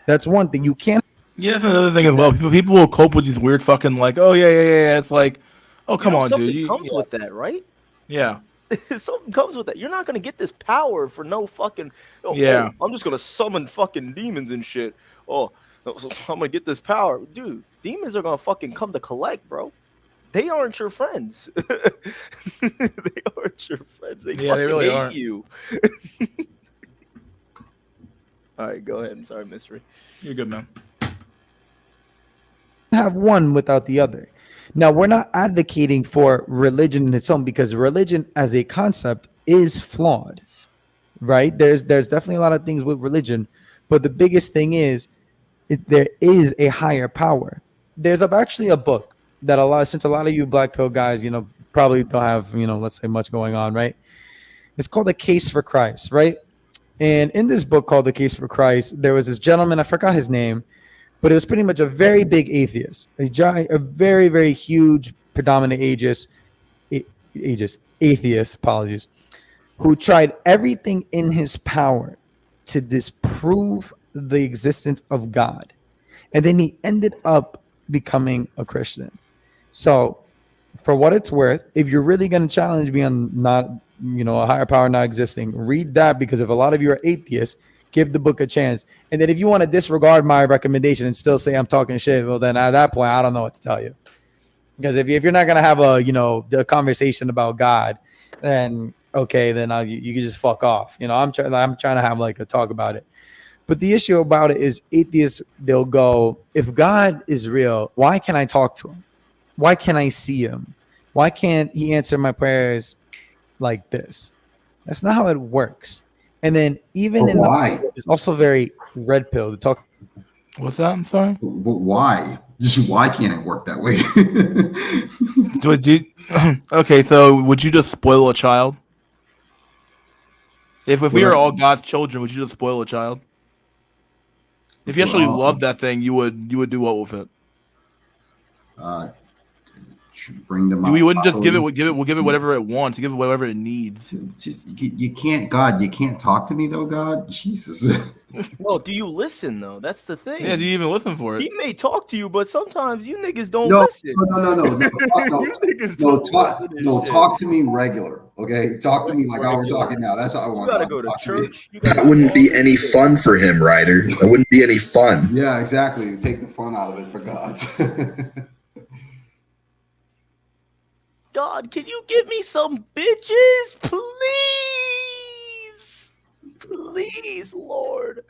That's one thing. You can't. Yeah, that's another thing as well. People will cope with these weird fucking like, oh yeah. It's like, oh come on, something dude. comes with that, right? Yeah. Something comes with that. You're not gonna get this power for no fucking. Yeah. I'm just gonna summon fucking demons and shit. So I'm gonna get this power, dude. Demons are gonna fucking come to collect, bro. They aren't your friends. They aren't your friends. They fucking really hate aren't. you. All right, go ahead. I'm sorry, Mystery. You're good, man. Have one without the other. Now, we're not advocating for religion in its own, because religion as a concept is flawed, right? There's definitely a lot of things with religion, but the biggest thing is there is a higher power. There's actually a book that since a lot of you black pill guys, probably don't have, let's say much going on, right? It's called The Case for Christ, right? And in this book called The Case for Christ, there was this gentleman, I forgot his name, but it was pretty much a very big atheist, a very, very huge, predominant atheist, apologies, who tried everything in his power to disprove the existence of God. And then he ended up becoming a Christian. So for what it's worth, if you're really going to challenge me on not, a higher power not existing, read that, because if a lot of you are atheists, give the book a chance. And then if you want to disregard my recommendation and still say I'm talking shit, well, then at that point, I don't know what to tell you. Because if you're not going to have a conversation about God, then okay, then you can just fuck off. I'm trying to have like a talk about it. But the issue about it is atheists, they'll go, if God is real, why can't I talk to him? Why can't I see him? Why can't he answer my prayers like this? That's not how it works. And then even why? It's also very red pill to talk. What's that? I'm sorry. But why? Just why can't it work that way? Okay, so would you just spoil a child? If we are all God's children, would you just spoil a child? If you actually loved that thing, you would do what with it? Bring them. You wouldn't just give it whatever it wants. Give it whatever it needs. You can't, God. You can't talk to me though, God. Jesus. Well, do you listen though? That's the thing. Yeah, do you even listen for it? He may talk to you, but sometimes you niggas don't listen. No, talk to me regular. Okay, talk to me like how we're talking now. That's how I want. You gotta go to church. That wouldn't be any fun for him, Ryder. That wouldn't be any fun. Yeah, exactly. Take the fun out of it, for God. God, can you give me some bitches, please, Lord?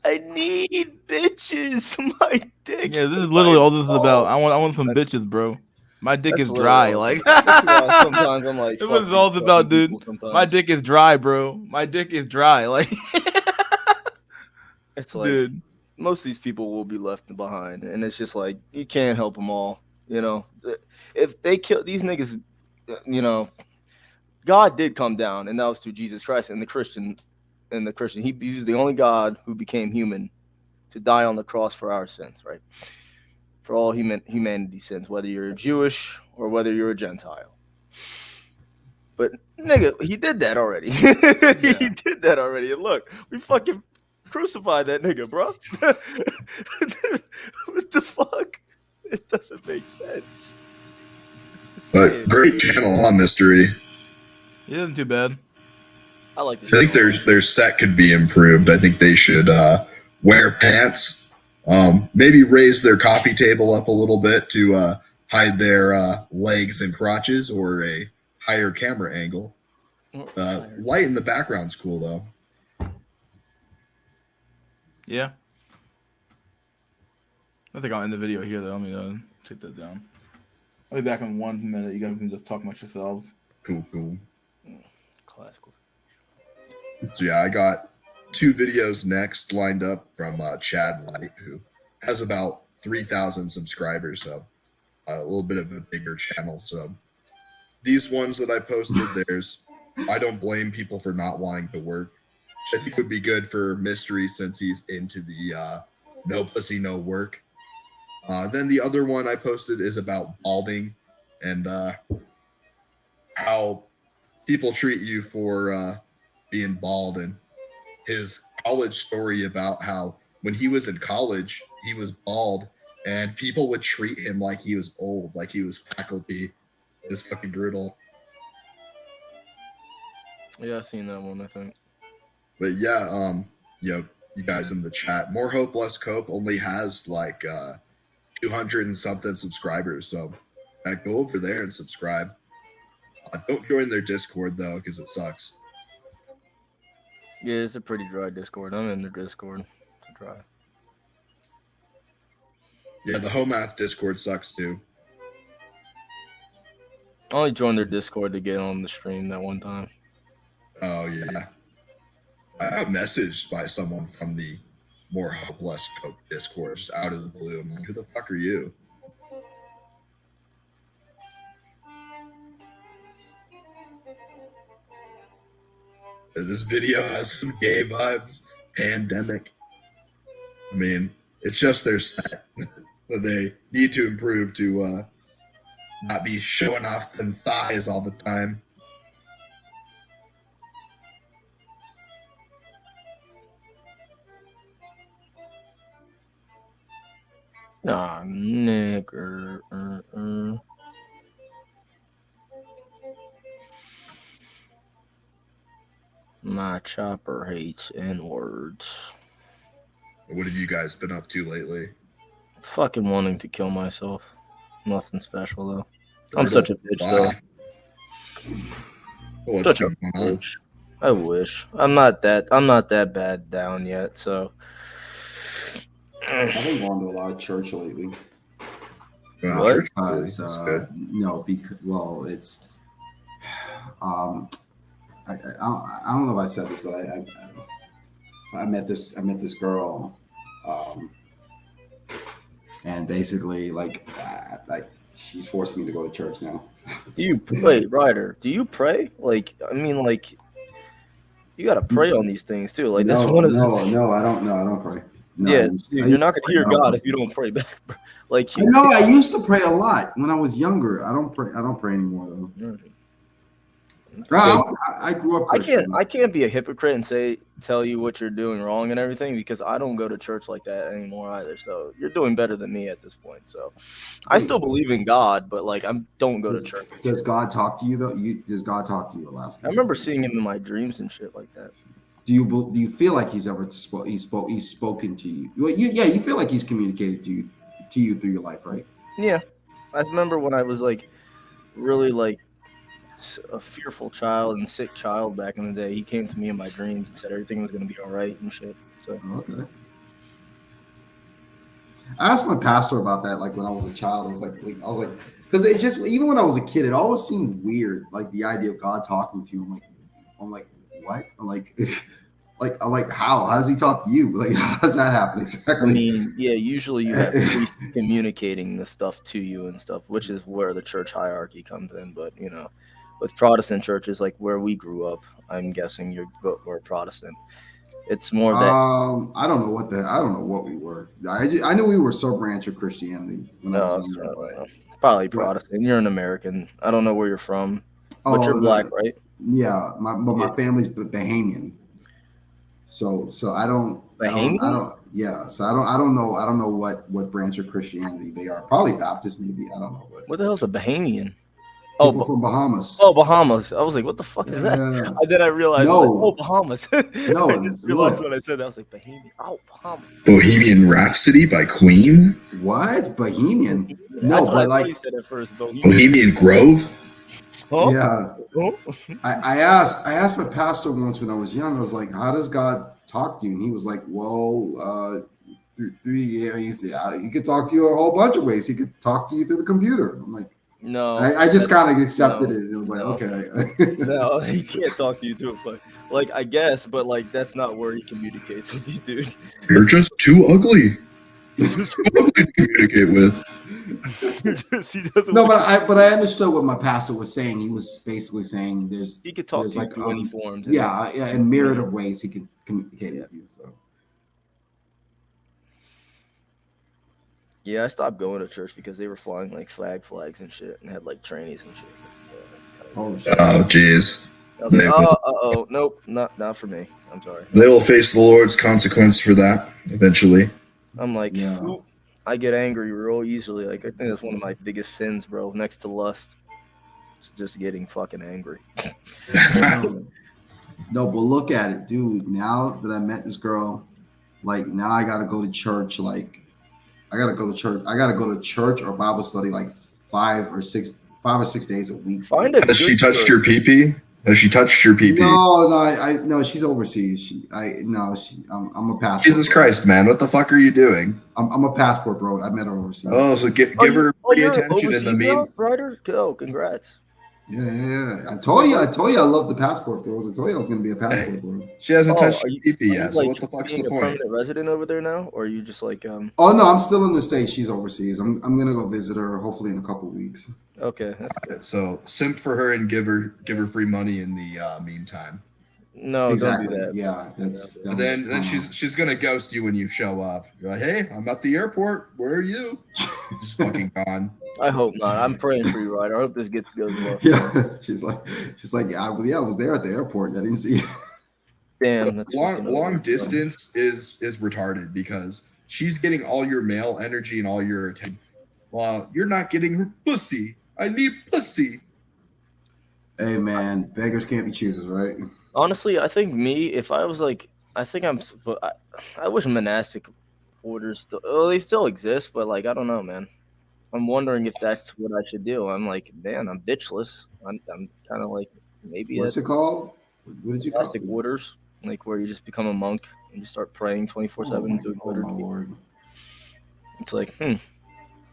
I need bitches. My dick. Yeah, this is literally all this is about. I want some bitches, bro. My dick is dry. Like sometimes I'm like, this is what it's all about, dude. My dick is dry, bro. My dick is dry. Like it's like, dude, most of these people will be left behind, and it's just like you can't help them all. If they kill these niggas, God did come down, and that was through Jesus Christ and the Christian. He was the only God who became human to die on the cross for our sins, right? For all humanity's sins, whether you're Jewish or whether you're a Gentile. But nigga, he did that already. He did that already. And look, we fucking crucified that nigga, bro. What the fuck? It doesn't make sense. But great channel on Mystery. it isn't too bad. I like I think their set could be improved. I think they should wear pants. Maybe raise their coffee table up a little bit to hide their legs and crotches, or a higher camera angle. Light in the background's cool though. Yeah. I think I'll end the video here though. Let me take that down. I'll be back in 1 minute. You guys can just talk amongst yourselves. Cool. Classical. So yeah, I got 2 videos next lined up from Chad Light, who has about 3,000 subscribers, so a little bit of a bigger channel. So these ones that I posted, there's I don't blame people for not wanting to work. I think would be good for Mystery since he's into the no pussy, no work. Then the other one I posted is about balding and how people treat you for being bald, and his college story about how when he was in college, he was bald and people would treat him like he was old, like he was faculty. It's fucking brutal. Yeah, I've seen that one, I think. But yeah, you guys in the chat, More Hope Less Cope only has like 200 and something subscribers, so go over there and subscribe. Don't join their Discord though, because it sucks. Yeah, it's a pretty dry Discord. I'm in the Discord. It's dry. Yeah, the Homath Discord sucks too. I only joined their Discord to get on the stream that one time. Oh yeah, I got messaged by someone from the More Hope Less Cope Discord just out of the blue. I'm like, who the fuck are you? This video has some gay vibes. Pandemic. I mean, it's just their set that they need to improve to not be showing off them thighs all the time. Ah, nigger. My chopper hates N-words. What have you guys been up to lately? Fucking wanting to kill myself. Nothing special though. I'm such a bitch though. What's Such a going on? bitch. I wish. I'm not that bad down yet, so I've been going to a lot of church lately. What? Because no, because well, it's I don't know if I said this, but I met this girl, and basically like she's forced me to go to church now. Do you wait, Ryder? Do you pray? Like, I mean, like, you gotta pray on these things too. Like, that's one of the. No, I don't pray. No, Yeah, dude, you're not gonna hear God if you don't pray back. Like, I used to pray a lot when I was younger. I don't pray anymore though. I grew up Christian. I can't be a hypocrite and tell you what you're doing wrong and everything because I don't go to church like that anymore either. So you're doing better than me at this point. So I still believe in God, but like I don't go to church. Does God talk to you though? Does God talk to you, Alaska? I remember seeing him in my dreams and shit like that. Do you feel like he's ever he's spoken to you? You feel like he's communicated to you through your life, right? Yeah, I remember when I was like really like a fearful child and sick child back in the day. He came to me in my dreams and said everything was gonna be all right and shit. So okay. I asked my pastor about that, like when I was a child. I was like, because it just even when I was a kid, it always seemed weird, like the idea of God talking to you. I'm like, what? I'm like, how? How does he talk to you? Like, how does that happen exactly? I mean, yeah, usually you have priests communicating the stuff to you and stuff, which is where the church hierarchy comes in. But you know, with Protestant churches, like where we grew up, I'm guessing we're Protestant. It's more that I don't know what we were. I knew we were sub-branch of Christianity. When I was younger, probably Protestant. You're an American. I don't know where you're from, but you're black, right? Yeah, my family's Bahamian. So I don't. Bahamian? So I don't know what branch of Christianity they are. Probably Baptist, maybe. I don't know what the hell is a Bahamian. People from Bahamas. Oh, Bahamas. I was like, what the fuck is that? And then I realized, Bahamas. No, I just realized when I said that. I was like, Bahamian. Oh, Bahamas. Bohemian Rhapsody by Queen? What? Bohemian? No, that's what but I said at first. Bohemian Grove? Huh? Yeah. Huh? I asked my pastor once when I was young. I was like, how does God talk to you? And he was like, well, he could talk to you a whole bunch of ways. He could talk to you through the computer. I'm like, No, I just that's- kind of accepted no, it. It was like, no. okay. No, he can't talk to you through it, but like I guess, but like that's not where he communicates with you, dude. You're just too ugly. Too ugly to communicate with. He doesn't No, want but I understood what my pastor was saying. He was basically saying he could talk there's to you like through any forms. and yeah, in myriad of ways he can communicate with you. So yeah, I stopped going to church because they were flying like flags and shit, and had like trannies and shit. oh shit. Oh, jeez. They, Nope, not for me. I'm sorry. they will face the Lord's consequence for that eventually. I'm like, I get angry real easily. Like, I think that's one of my biggest sins, bro. Next to lust, it's just getting fucking angry. No, but look at it, dude. Now that I met this girl, like now I gotta go to church. Like I gotta go to church. I gotta go to church or Bible study like 5 or 6 days a week. Has she touched your pee-pee? Has she touched your pee-pee? No, she's overseas. I'm a passport. Jesus Christ, man, what the fuck are you doing? I'm a passport, bro. I met her overseas. Oh, so give her free attention in the mean. Ryder, go, congrats. Yeah. I told you I love the passport, bros. I told you I was gonna be a passport, bro. She hasn't touched are your you- pee-pee are yet, you, so like, what the fuck's being the a point? permanent resident over there now, or are you just like Oh no, I'm still in the States. She's overseas. I'm gonna go visit her hopefully in a couple weeks. Okay, that's good. So simp for her and give her free money in the meantime. No, exactly. don't do that. Yeah, And then she's gonna ghost you when you show up. You're like, hey, I'm at the airport. Where are you? Just fucking gone. I hope not. I'm praying for you, Ryder. I hope this goes well. Yeah, she's like, yeah, I was there at the airport. I didn't see you. Damn, that's long distance is retarded because she's getting all your male energy and all your attention, while you're not getting her pussy. I need pussy. Hey man, beggars can't be choosers, right? Honestly, I think if I was like, I wish monastic orders still, they still exist, but like, I don't know, man. I'm wondering if that's what I should do. I'm like, man, I'm bitchless. I'm kind of like, maybe What's it called? What did you call monastic orders, like where you just become a monk and you start praying 24/7, doing oh my Lord. It's like,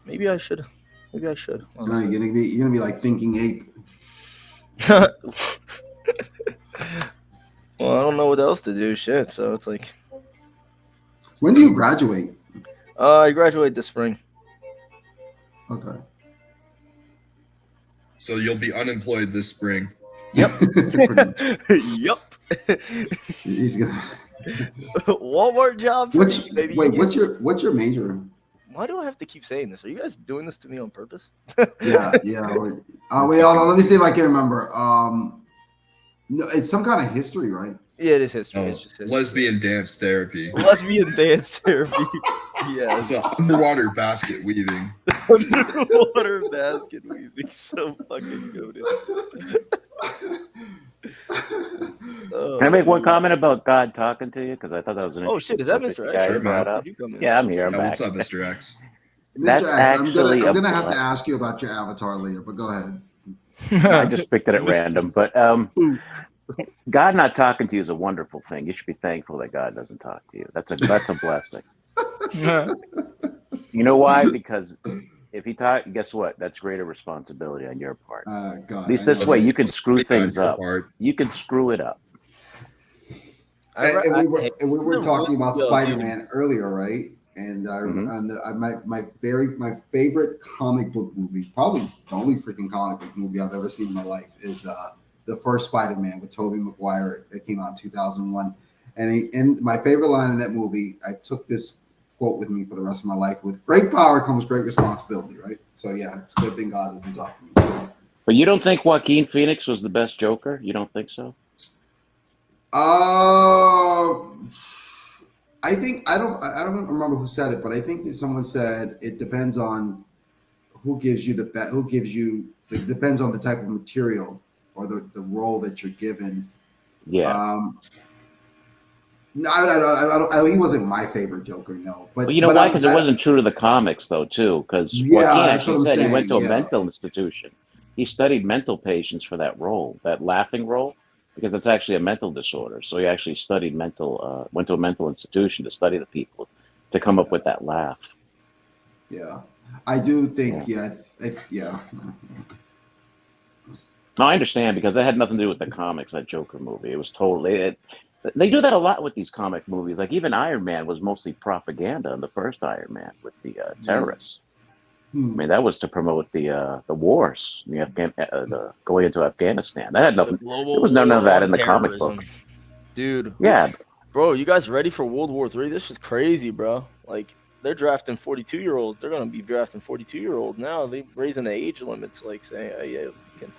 maybe I should. Maybe I should. No, you're gonna be like thinking ape. Well, I don't know what else to do. Shit. So it's like, when do you graduate? I graduate this spring. Okay. So you'll be unemployed this spring. Yep. Yep. He's gonna Walmart job. What's your major? Why do I have to keep saying this? Are you guys doing this to me on purpose? Yeah. Wait, hold on. Let me see if I can remember. No, it's some kind of history, right? Yeah, it is history. Oh, It's just history. lesbian dance therapy. Lesbian dance therapy. Yeah. It's underwater basket weaving. Underwater basket weaving. So fucking goated. Can I make one comment about God talking to you? Because I thought that was an Oh shit, is that Mr. X? guy Sure, brought man. up. Did you come in? Yeah, I'm here. I'm Yeah, back. what's up, Mr. X? That's Mr. X, actually I'm gonna have to a- ask you about your avatar later, but go ahead. I just picked it at random, but God not talking to you is a wonderful thing. You should be thankful that God doesn't talk to you. That's a blessing. You know why? Because if he talk, guess what? That's greater responsibility on your part. God, At least this way, you can screw It's on things your up. part. You can screw it up. And we were talking about Yeah, Spider-Man earlier, right? And my favorite comic book movie, probably the only freaking comic book movie I've ever seen in my life, is the first Spider-Man with Tobey Maguire that came out in 2001. And my favorite line in that movie, I took this quote with me for the rest of my life: "With great power comes great responsibility." Right? So yeah, it's a good thing God doesn't talk to me. But you don't think Joaquin Phoenix was the best Joker? You don't think so? I think I don't remember who said it, but I think that someone said it depends on who gives you it depends on the type of material or the role that you're given. Yeah. No, I he wasn't my favorite Joker, no. But you know why? Because it wasn't true to the comics, though, too. Because Yeah, Joaquin that's what actually I'm said he saying, went to a yeah. mental institution. He studied mental patients for that role, that laughing role, because it's actually a mental disorder. So he actually studied went to a mental institution to study the people to come up with that laugh. Yeah, I do think Yeah. No, I understand because that had nothing to do with the comics. That Joker movie, it was totally. They do that a lot with these comic movies. Like even Iron Man was mostly propaganda in the first Iron Man with the terrorists. I mean, that was to promote the wars, the going into Afghanistan. That had The nothing. global There was none of war that on in the comic terrorism. books. Dude. Yeah. Bro, you guys ready for World War III? This is crazy, bro. Like, they're drafting 42-year-olds. They're going to be drafting 42-year-olds now. They're raising the age limits, like saying, oh, yeah, you can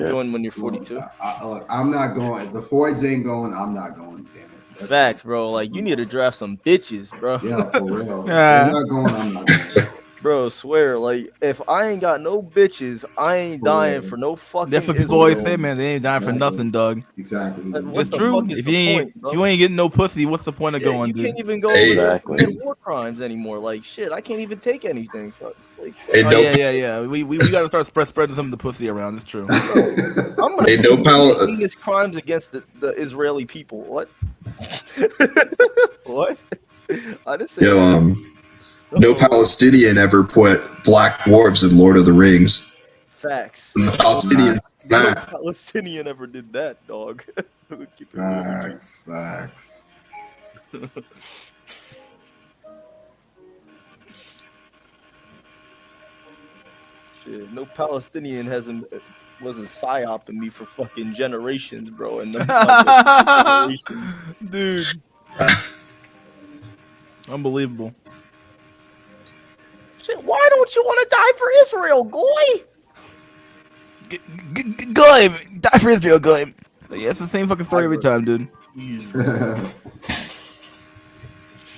join when you're 42. Look, I'm not going. If the Fords ain't going, I'm not going. Damn it. That's Facts, bro. Like, you need to draft some bitches, bro. Yeah, for real. If they're not going, I'm not going. Bro, swear, like, if I ain't got no bitches, I ain't dying for no fucking That's what people always say, man. They ain't dying for nothing, dog. Exactly. What It's the true. fuck is If the you ain't, point, bro? if you ain't getting no pussy, what's the point of Shit, going, you dude? can't even go over commit war crimes anymore. Like, shit, I can't even take anything. Like, Yeah. We gotta start spreading some of the pussy around. It's true. I'm gonna Hey, no commit pal- heinous crimes against the Israeli people. What? What? I didn't say that. No Palestinian ever put black dwarves in Lord of the Rings. Facts. And the Palestinians. No Palestinian ever did that, dog. Keep it real. Facts. Shit, no Palestinian wasn't psyoping me for fucking generations, bro. And generations. Dude. Unbelievable. Shit, why don't you want to die for Israel, goy? Go, die for Israel, go. Yeah, it's the same fucking story every time, dude.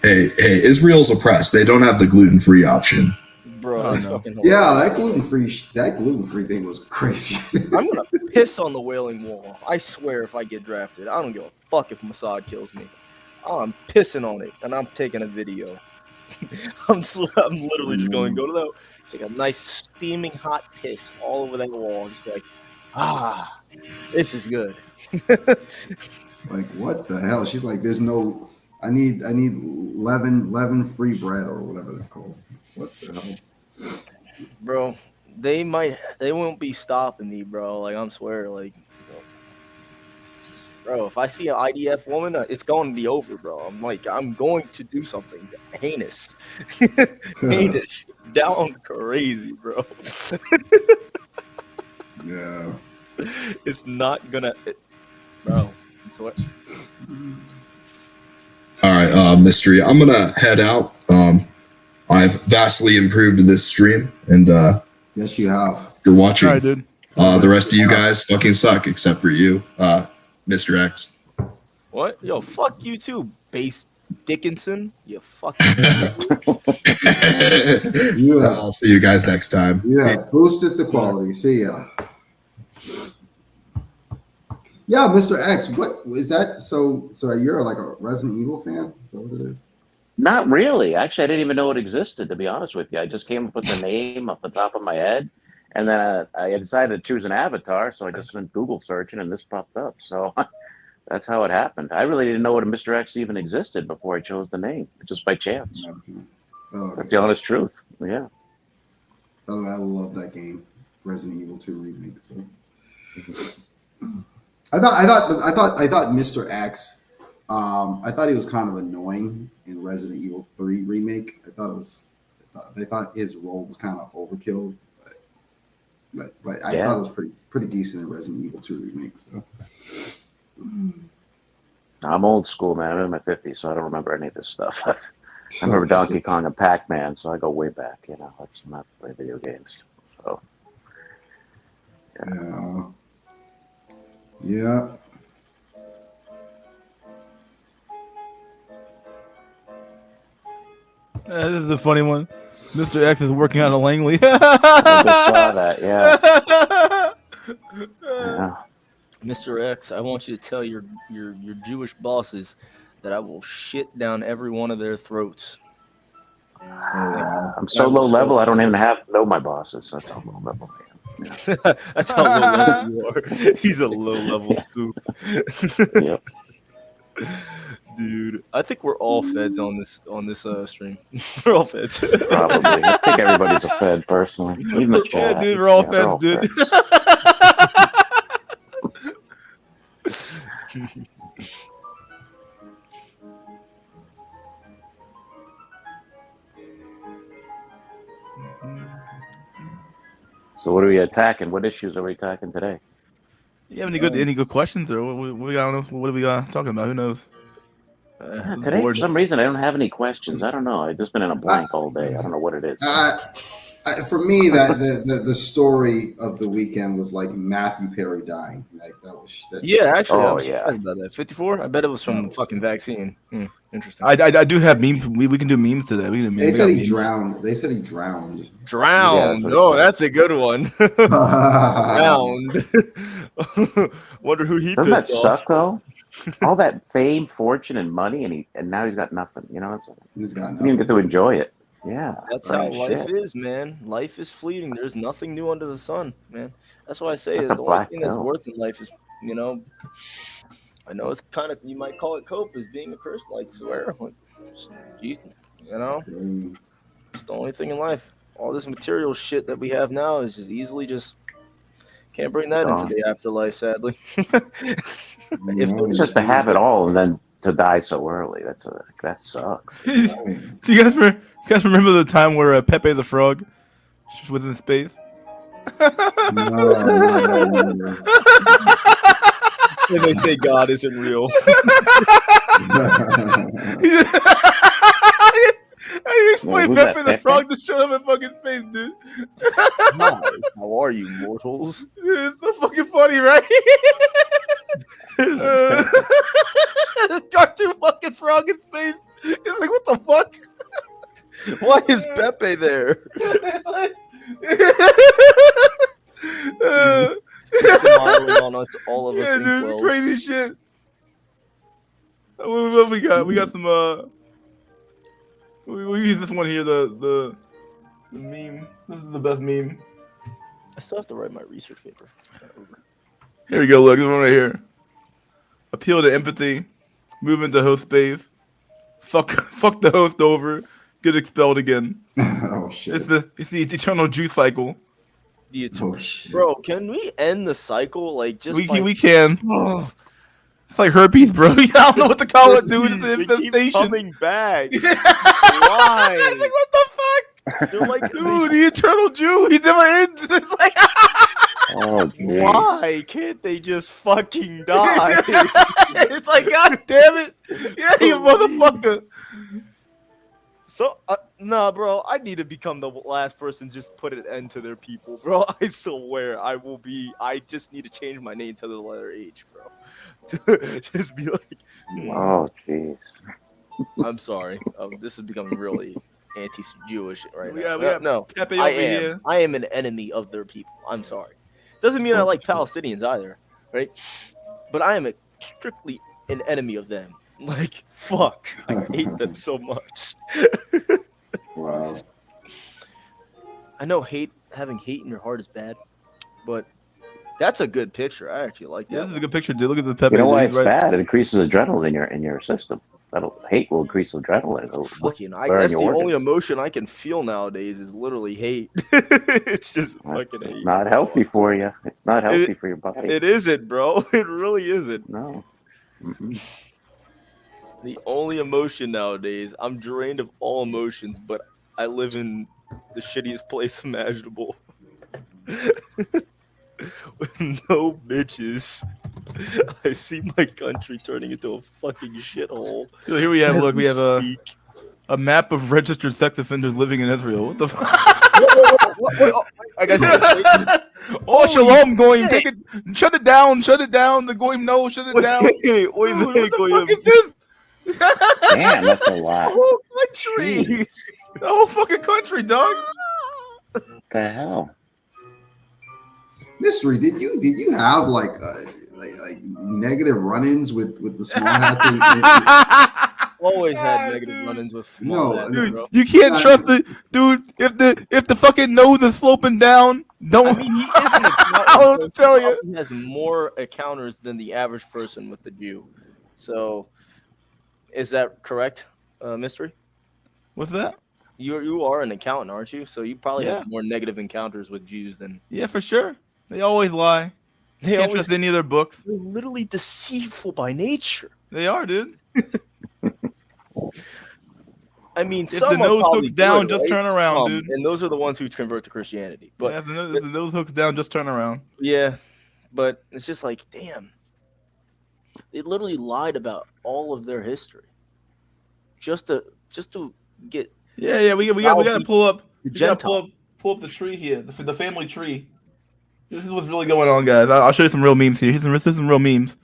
Hey, Israel's oppressed. They don't have the gluten-free option. Bro, that's fucking Yeah, that gluten-free thing was crazy. I'm gonna piss on the Wailing Wall. I swear, if I get drafted, I don't give a fuck if Mossad kills me. I'm pissing on it, and I'm taking a video. I'm literally just going to go to that. It's like a nice steaming hot piss all over that wall. I'm just like, this is good. Like, what the hell? She's like, there's no. I need leaven free bread or whatever it's called. What the hell? Bro, they won't be stopping me, bro. Like, I'm swear, like, bro, if I see an IDF woman, it's going to be over, bro. I'm going to do something heinous. Heinous. Down crazy, bro. Yeah. It's not gonna, bro. All right, Mystery. I'm gonna head out. I've vastly improved this stream, and yes, you have. You're watching. All right, dude. The rest of you guys fucking suck, except for you, Mr. X. What? Yo, fuck you too, Base Dickinson. You fucking. I'll see you guys next time. Yeah, boosted the quality. See ya. Yeah, Mr. X, what is that? So you're like a Resident Evil fan? Is that what it is? Not really. Actually, I didn't even know it existed, to be honest with you. I just came up with the name off the top of my head. And then I decided to choose an avatar. So I just went Google searching and this popped up. So that's how it happened. I really didn't know what a Mr. X even existed before I chose the name, just by chance. Okay. That's the honest truth. Yeah. Oh, I love that game, Resident Evil 2 remake. So. I thought Mr. X. I thought he was kind of annoying in Resident Evil 3 remake. They thought his role was kind of overkill, but I thought it was pretty decent in Resident Evil 2 remake. So. I'm old school, man. I'm in my 50s, so I don't remember any of this stuff. I remember Donkey Kong and Pac-Man, so I go way back. You know, let's not play video games. So. Yeah. This is a funny one. Mr. X is working out of Langley. I just saw that, yeah. Mr. X, I want you to tell your Jewish bosses that I will shit down every one of their throats. I'm so low level, I don't even know my bosses. That's how low level I am. Yeah. That's how low level you are. He's a low level spook. Yep. Dude, I think we're all feds on this stream. We're all feds. Probably. I think everybody's a Fed personally. Even the Yeah, chat. dude, we're all Yeah, they're feds, all dude. feds. So what are we attacking? What issues are we attacking today? You have any good questions or what we got? What are we talking about? Who knows? Today, for some reason, I don't have any questions. I don't know. I've just been in a blank all day. I don't know what it is. For me, that the story of the weekend was like Matthew Perry dying. Like Yeah, actually, I Oh, was surprised about that. 54. I bet it was from fucking vaccine. Interesting. I do have memes. We can do memes today. We can do memes. They We said got he memes. drowned. They said he drowned. Drowned. Yeah, Oh, that's a good one. Drowned. Wonder who he Doesn't that pissed off. suck though? All that fame, fortune, and money, and now he's got nothing. You know, He's got he didn't even get to enjoy it. Yeah, That's right, how life shit. is, man. Life is fleeting. There's nothing new under the sun, man. That's why I say That's the a only black thing that's pill. worth in life is, I know it's kind of, you might call it cope as being a curse, like swear. Like, geez, it's the only thing in life. All this material shit that we have now is just easily can't bring that into Gone. the afterlife, sadly. It's just to have it all and then to die so early. That sucks. Do you guys remember the time where Pepe the Frog was in space? And they say God isn't real. I explained who's that, Pepe the Pepe? Frog to show him in fucking space, dude. Hi, how are you, mortals? Dude, it's so fucking funny, right? Cartoon fucking frog in space. It's like, what the fuck? Why is Pepe there? He's smiling on us, all of us. Yeah, dude, it's crazy shit. What we got? We got some. We use this one here. The meme. This is the best meme. I still have to write my research paper. Here we go. Look, this one right here. Appeal to empathy. Move into host space. Fuck the host over. Get expelled again. Oh shit! It's the eternal Jew cycle. Bro, can we end the cycle? Like, just We can. It's like herpes, bro. I don't know what to call it, dude. It's an infestation. Keep coming back. Why? Like, what the fuck? They're like, dude, the eternal Jew. He never ends. It's like, oh, geez. Why can't they just fucking die? It's like, god damn it. Yeah, you motherfucker. So, nah, bro, I need to become the last person to just put an end to their people, bro. I swear I will be. I just need to change my name to the letter H, bro. To just be like, Oh, jeez. I'm sorry. This is becoming really anti-Jewish right now. We got No, Pepe I over am. here. I am an enemy of their people. I'm sorry. Doesn't mean I like Palestinians either, right? But I am strictly an enemy of them. Like, fuck. I hate them so much. Wow. I know having hate in your heart is bad, but that's a good picture. I actually like that. Yeah, this is a good picture, dude. Look at the Pepe. You know why dude. it's He's right. bad? It increases adrenaline in your system. Hate will increase adrenaline. It'll Fucking, burn that's your the organs. only emotion I can feel nowadays is literally hate. It's just fucking hate. Not healthy for you. It's not healthy for your body. It isn't, bro. It really isn't. No. Mm-mm. The only emotion nowadays, I'm drained of all emotions, but I live in the shittiest place imaginable. With no bitches. I see my country turning into a fucking shithole. Dude, here we have, as look, we have a speak. map of registered sex offenders living in Israel. What the fuck? Oh, I got Oh, Shalom, Goyim, take it, shut it down, the Goyim, no, shut it down. Dude, what the fuck is this? Damn, that's a lot. Whole country. Jeez. The whole fucking country, dog. What the hell? Mystery, did you have like negative run-ins with the small hats? Always had negative run-ins with small hats, dude, bro. you can't trust it, dude. If the fucking nose is sloping down, don't. I mean, he isn't a I'll tell you. He has more encounters than the average person with the Jew. So Is that correct, Mystery? What's that? You are an accountant, aren't you? So you probably Yeah. have more negative encounters with Jews than Yeah, for sure. They always lie. they Can't always. trust any of their books. They're literally deceitful by nature. They are, dude. I mean, If some the are nose probably hooks down, good, just right? turn around, Some, dude. and those are the ones who convert to Christianity. But Yeah, if the nose hooks down, just turn around. yeah, but it's just like, damn, they literally lied about all of their history just to get. Yeah. We gotta pull up. We gotta Gentile. pull up the tree here, the family tree. This is what's really going on, guys. I'll show you some real memes here. Here's some real memes.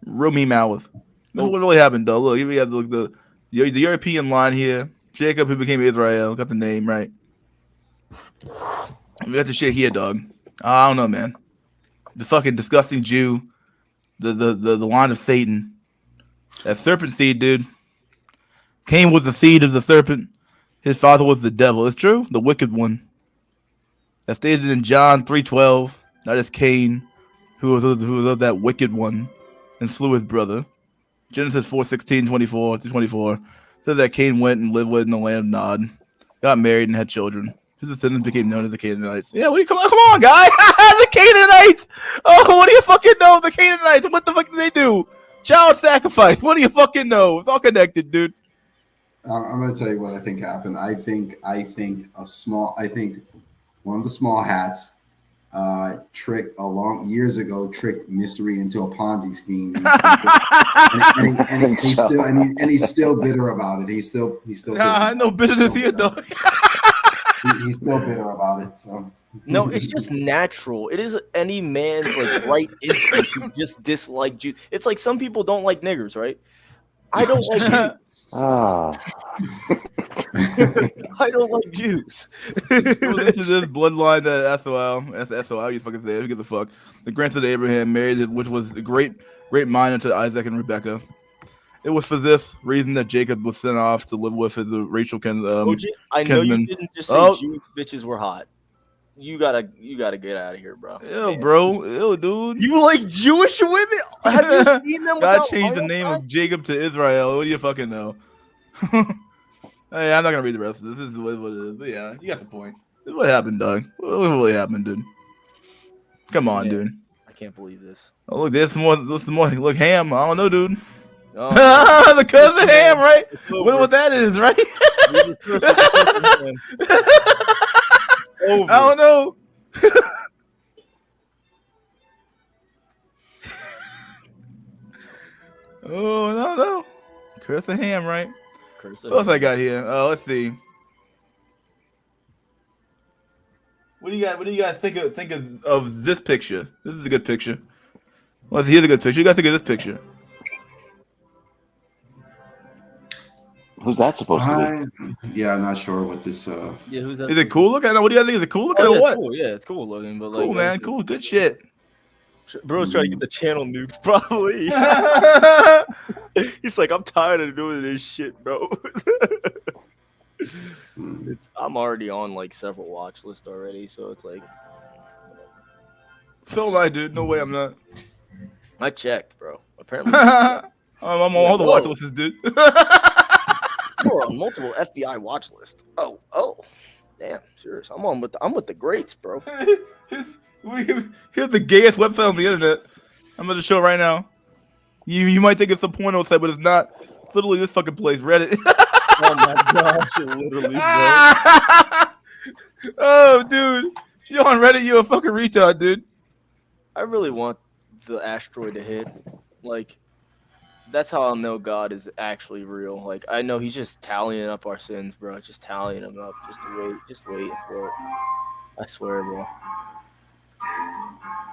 Real meme hours. This is what really happened, though. Look, here we have the European line here. Jacob, who became Israel, got the name right. We got the shit here, dog. I don't know, man. The fucking disgusting Jew, the line of Satan, that serpent seed, dude. Cain was the seed of the serpent. His father was the devil. It's true, the wicked one. That's stated in John 3:12. That is Cain, who was of that wicked one, and slew his brother. Genesis 4:16-24 says that Cain went and lived in the land of Nod, got married and had children. His descendants became known as the Canaanites. Yeah, come on, guy. The Canaanites. Oh, what do you fucking know? The Canaanites. What the fuck did they do? Child sacrifice. What do you fucking know? It's all connected, dude. I'm going to tell you what I think happened. I think one of the small hats tricked years ago Mystery into a Ponzi scheme, and he's still bitter about it. He's still I know bitterness here, dog. He's still bitter about it. So No, it's just natural. It is any man's like right instinct to just dislike Jews. It's like some people don't like niggers, right? I don't like Jews. I don't like Jews. It was into this bloodline that SOL, you fucking say, who gives a fuck. The grandson of Abraham married, which was a great minor to Isaac and Rebecca. It was for this reason that Jacob was sent off to live with his Rachel OG, I know kinsman. you didn't just say Jewish bitches were hot. You gotta get out of here, bro. Ew, bro. Ew, dude. You like Jewish women? Have you seen them? God without changed the oil name flash? of Jacob to Israel. What do you fucking know? Hey, I'm not gonna read the rest of this. This is what it is. But yeah, you got the point. This is what happened, Doug. What really happened, dude? Come on, dude. I can't believe this. Oh, look, there's some more. Look, Ham. I don't know, dude. Oh, the cousin Ham, right? Wonder what that is, right? I don't know. Oh no. Curse of Ham, right? What else I got here? Oh, let's see. What do you got? What do you guys think of this picture? This is a good picture. Well, here's a good picture. You guys think of this picture? Who's that supposed to be? Yeah, I'm not sure what this. Yeah, who's that? Is it cool looking? What do you guys think? Is it cool looking or yeah, what? it's cool. Yeah, it's cool looking, but Cool, like, man. Cool. Good shit. Bro's trying to get the channel nuked, probably. He's like, I'm tired of doing this shit, bro. I'm already on like several watch lists already, so it's like. So am I, dude. No way, I'm not. I checked, bro. Apparently. I'm on all the watch lists, dude. You're on multiple FBI watch lists. Oh, damn, serious. I'm with the greats, bro. Here's the gayest website on the internet. I'm gonna show it right now. You might think it's a porno site, but it's not. It's literally this fucking place, Reddit. Oh my gosh, literally, bro. Oh, dude. You're on Reddit, you're a fucking retard, dude. I really want the asteroid to hit. Like, that's how I'll know God is actually real. Like, I know he's just tallying up our sins, bro. Just tallying them up. Just waiting for it. I swear, bro.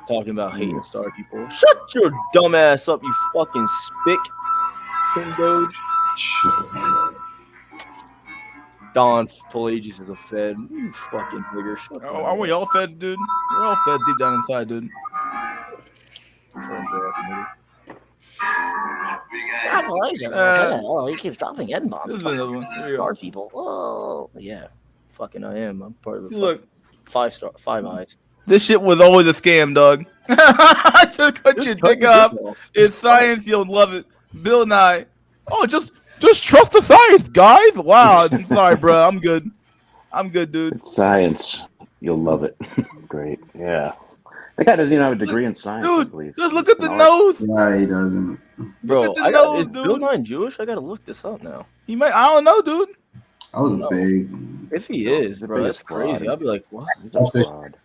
Talking about hating star people. Shut your dumb ass up, you fucking spick. King Doge. Don Pelagius is a fed. You fucking nigger. Aren't we all fed, dude? We're all fed deep down inside, dude. He keeps dropping N bombs. This is another one. Star people. Oh, yeah. Fucking I am. I'm part of the Look. 5 eyes. This shit was always a scam, dog. Just cut your dick off. It's science, you'll love it. Bill Nye. Oh, just trust the science, guys. Wow. I'm sorry, bro. I'm good. I'm good, dude. It's science. You'll love it. Great. Yeah. That guy doesn't even have a degree in science, I Dude, believe. just look It's at the an art. nose. Yeah, he doesn't. Bro, the nose, is Bill dude. Nye Jewish? I gotta look this up now. He might. I don't know, dude. I was a big. If he is, the bro, that's biggest fraud. crazy. I'll be like, what? He's a fraud.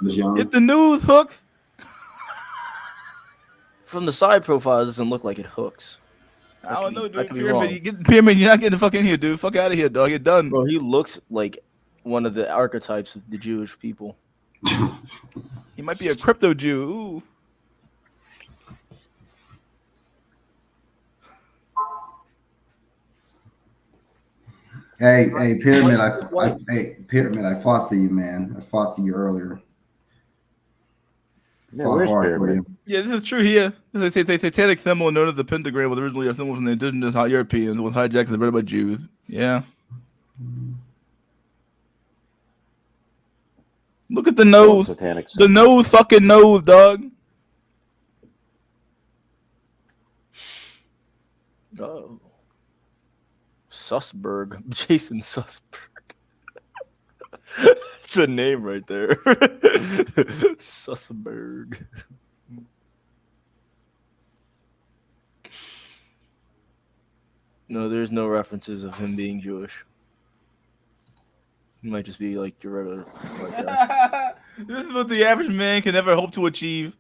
If the news hooks. From the side profile, it doesn't look like it hooks. I don't know, I dude. could be wrong. Pyramid, you're not getting the fuck in here, dude. Fuck out of here, dog. You're done. Bro, he looks like one of the archetypes of the Jewish people. He might be a crypto Jew. Ooh. Hey, Pyramid, Pyramid, I fought for you, man. I fought for you earlier. Fought hard for you. Yeah, this is true here. This is a satanic symbol known as the pentagram was originally a symbol from the indigenous Europeans, was hijacked and invented by Jews. Yeah. Look at the nose. The nose, fucking nose, dog. Oh. Sussberg. Jason Sussberg. It's a name right there. Sussberg. No, there's no references of him being Jewish. He might just be like your regular white guy. This is what the average man can never hope to achieve.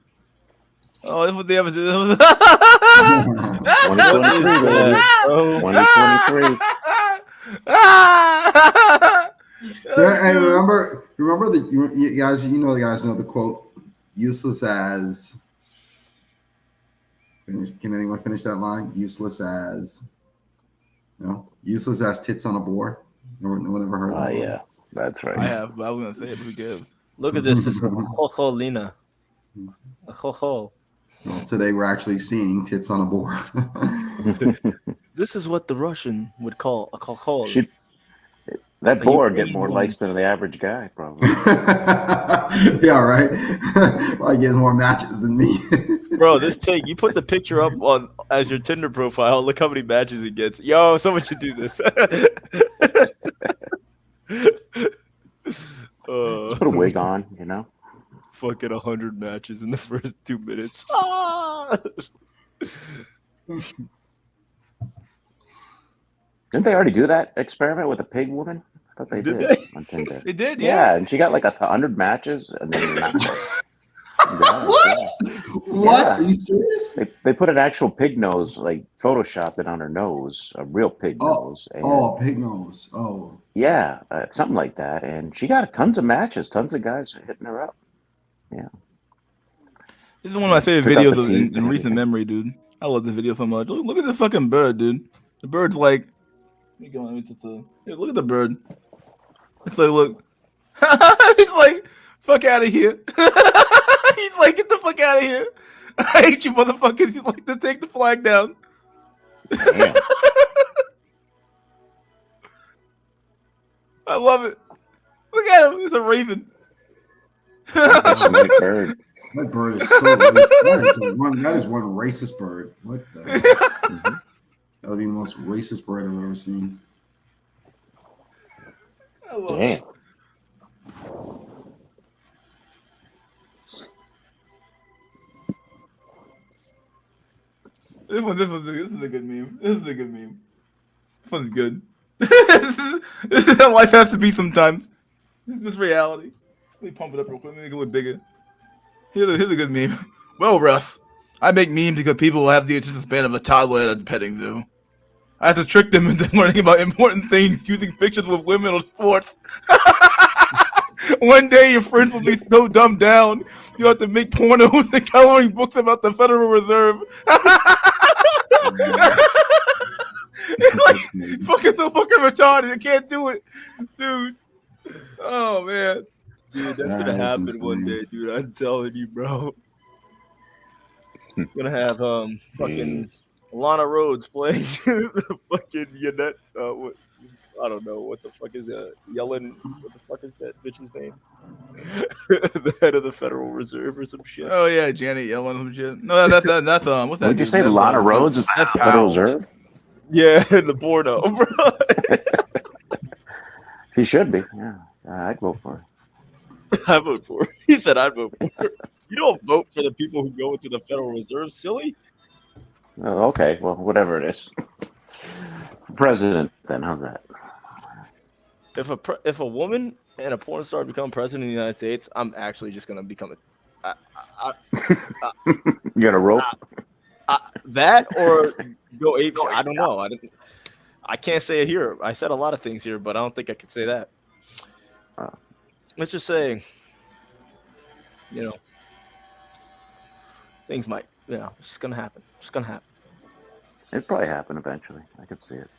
Oh, this is what the average. 2023, baby. 2023. Yeah, hey, remember the you guys. You guys know the quote, "Useless as." Can anyone finish that line? Useless as. No, useless as tits on a boar. No one ever heard that. Oh yeah, that's right. I have, but I was gonna say it. But who gives? Look at this. This is Chocholina. Chochol. Well, today we're actually seeing tits on a boar. This is what the Russian would call a chochol. That boar get more likes than the average guy, probably. Yeah, right. Probably getting more matches than me. Bro, this pig, you put the picture up on as your Tinder profile. Look how many matches it gets. Yo, someone should do this. Put a wig on, you know. Fucking 100 matches in the first 2 minutes. Ah! Didn't they already do that experiment with a pig woman? I thought they did on Tinder. They did, yeah. And she got like 100 matches, and then What? What? Are you serious? They put an actual pig nose, like photoshopped it on her nose, a real pig nose. And, a pig nose. Oh. Yeah, something like that. And she got tons of matches, tons of guys hitting her up. Yeah. This is one of my favorite videos in recent memory, dude. I love this video so much. Look at this fucking bird, dude. The bird's like, let me go on. Here, look at the bird. It's like, look. He's like, fuck out of here. He's like, get the fuck out of here. I hate you, motherfuckers. He's like, to take the flag down. I love it. Look at him. It's a raven. That's a nice bird. That bird is so racist. That is one racist bird. What the? That would be the most racist bird I've ever seen. Damn. This is a good meme. This is a good meme. This one's good. This is how life has to be sometimes. This is reality. Let me pump it up real quick. Make it look bigger. Here's a good meme. Well, Russ, I make memes because people have the attention span of a toddler at a petting zoo. I have to trick them into learning about important things using pictures with women or sports. One day your friends will be so dumbed down, you have to make pornos and coloring books about the Federal Reserve. It's like fucking so fucking retarded. I can't do it, dude. Oh man, dude, that's gonna happen one day, dude. I'm telling you, bro. Gonna have fucking Lana Rhodes playing fucking Yannette. I don't know what the fuck is that. Yellen. What the fuck is that bitch's name? The head of the Federal Reserve or some shit. Oh yeah, Janet Yellen or some shit. No, that's what's that? Would you say Lana Rhodes is that's Federal Reserve? Yeah, the porno, bro. He should be. Yeah, I'd vote for it. I vote for it. He said I'd vote for it. You don't vote for the people who go into the Federal Reserve, silly. Oh, okay, well, whatever it is. President, then how's that? If a woman and a porn star become president of the United States, I'm actually just gonna become a You got a rope? that or go ape. I don't know. I can't say it here. I said a lot of things here, but I don't think I could say that. Let's just say, things might, it's just gonna happen. It's gonna happen. It'd probably happen eventually. I could see it.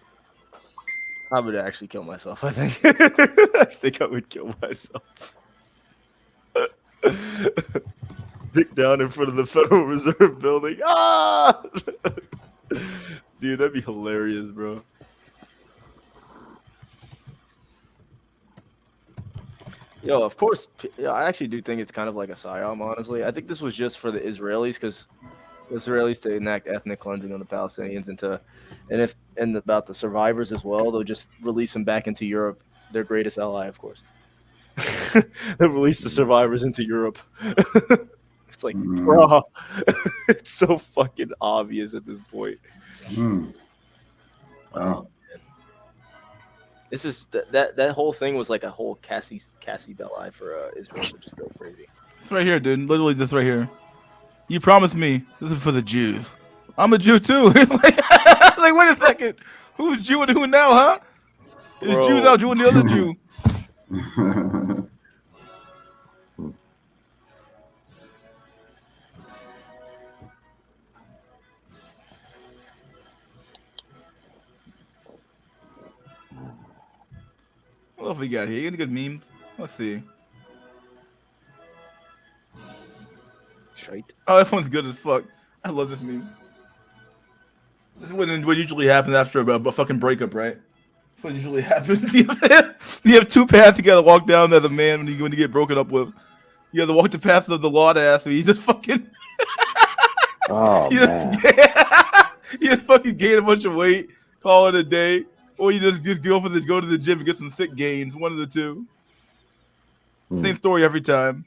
I would actually kill myself, I think. I think I would kill myself. Dick down in front of the Federal Reserve building. Ah! Dude, that'd be hilarious, bro. Yo, of course, I actually do think it's kind of like a psyop, honestly. I think this was just for the Israelis, because the Israelis to enact ethnic cleansing on the Palestinians and about the survivors as well. They'll just release them back into Europe, their greatest ally, of course. They'll release the survivors into Europe. It's like, bro, it's so fucking obvious at this point. Wow. This is that whole thing was like a whole Cassie Belli for Israel to just go crazy. It's right here, dude. Literally, this right here. You promised me this is for the Jews. I'm a Jew too. It's like, wait a second. Who's Jew and who now, huh? Is Jews out Jew and the other Jew? What else we got here? Any good memes? Let's see. Shite. Oh, that one's good as fuck. I love this meme. This is what usually happens after a fucking breakup, right? That's what usually happens. You have two paths you gotta walk down as a man when you get broken up with. You have to walk the path of the Lord ass, or you just fucking. Oh, man. You just fucking gain a bunch of weight, call it a day, or you just go to the gym and get some sick gains. One of the two. Same story every time.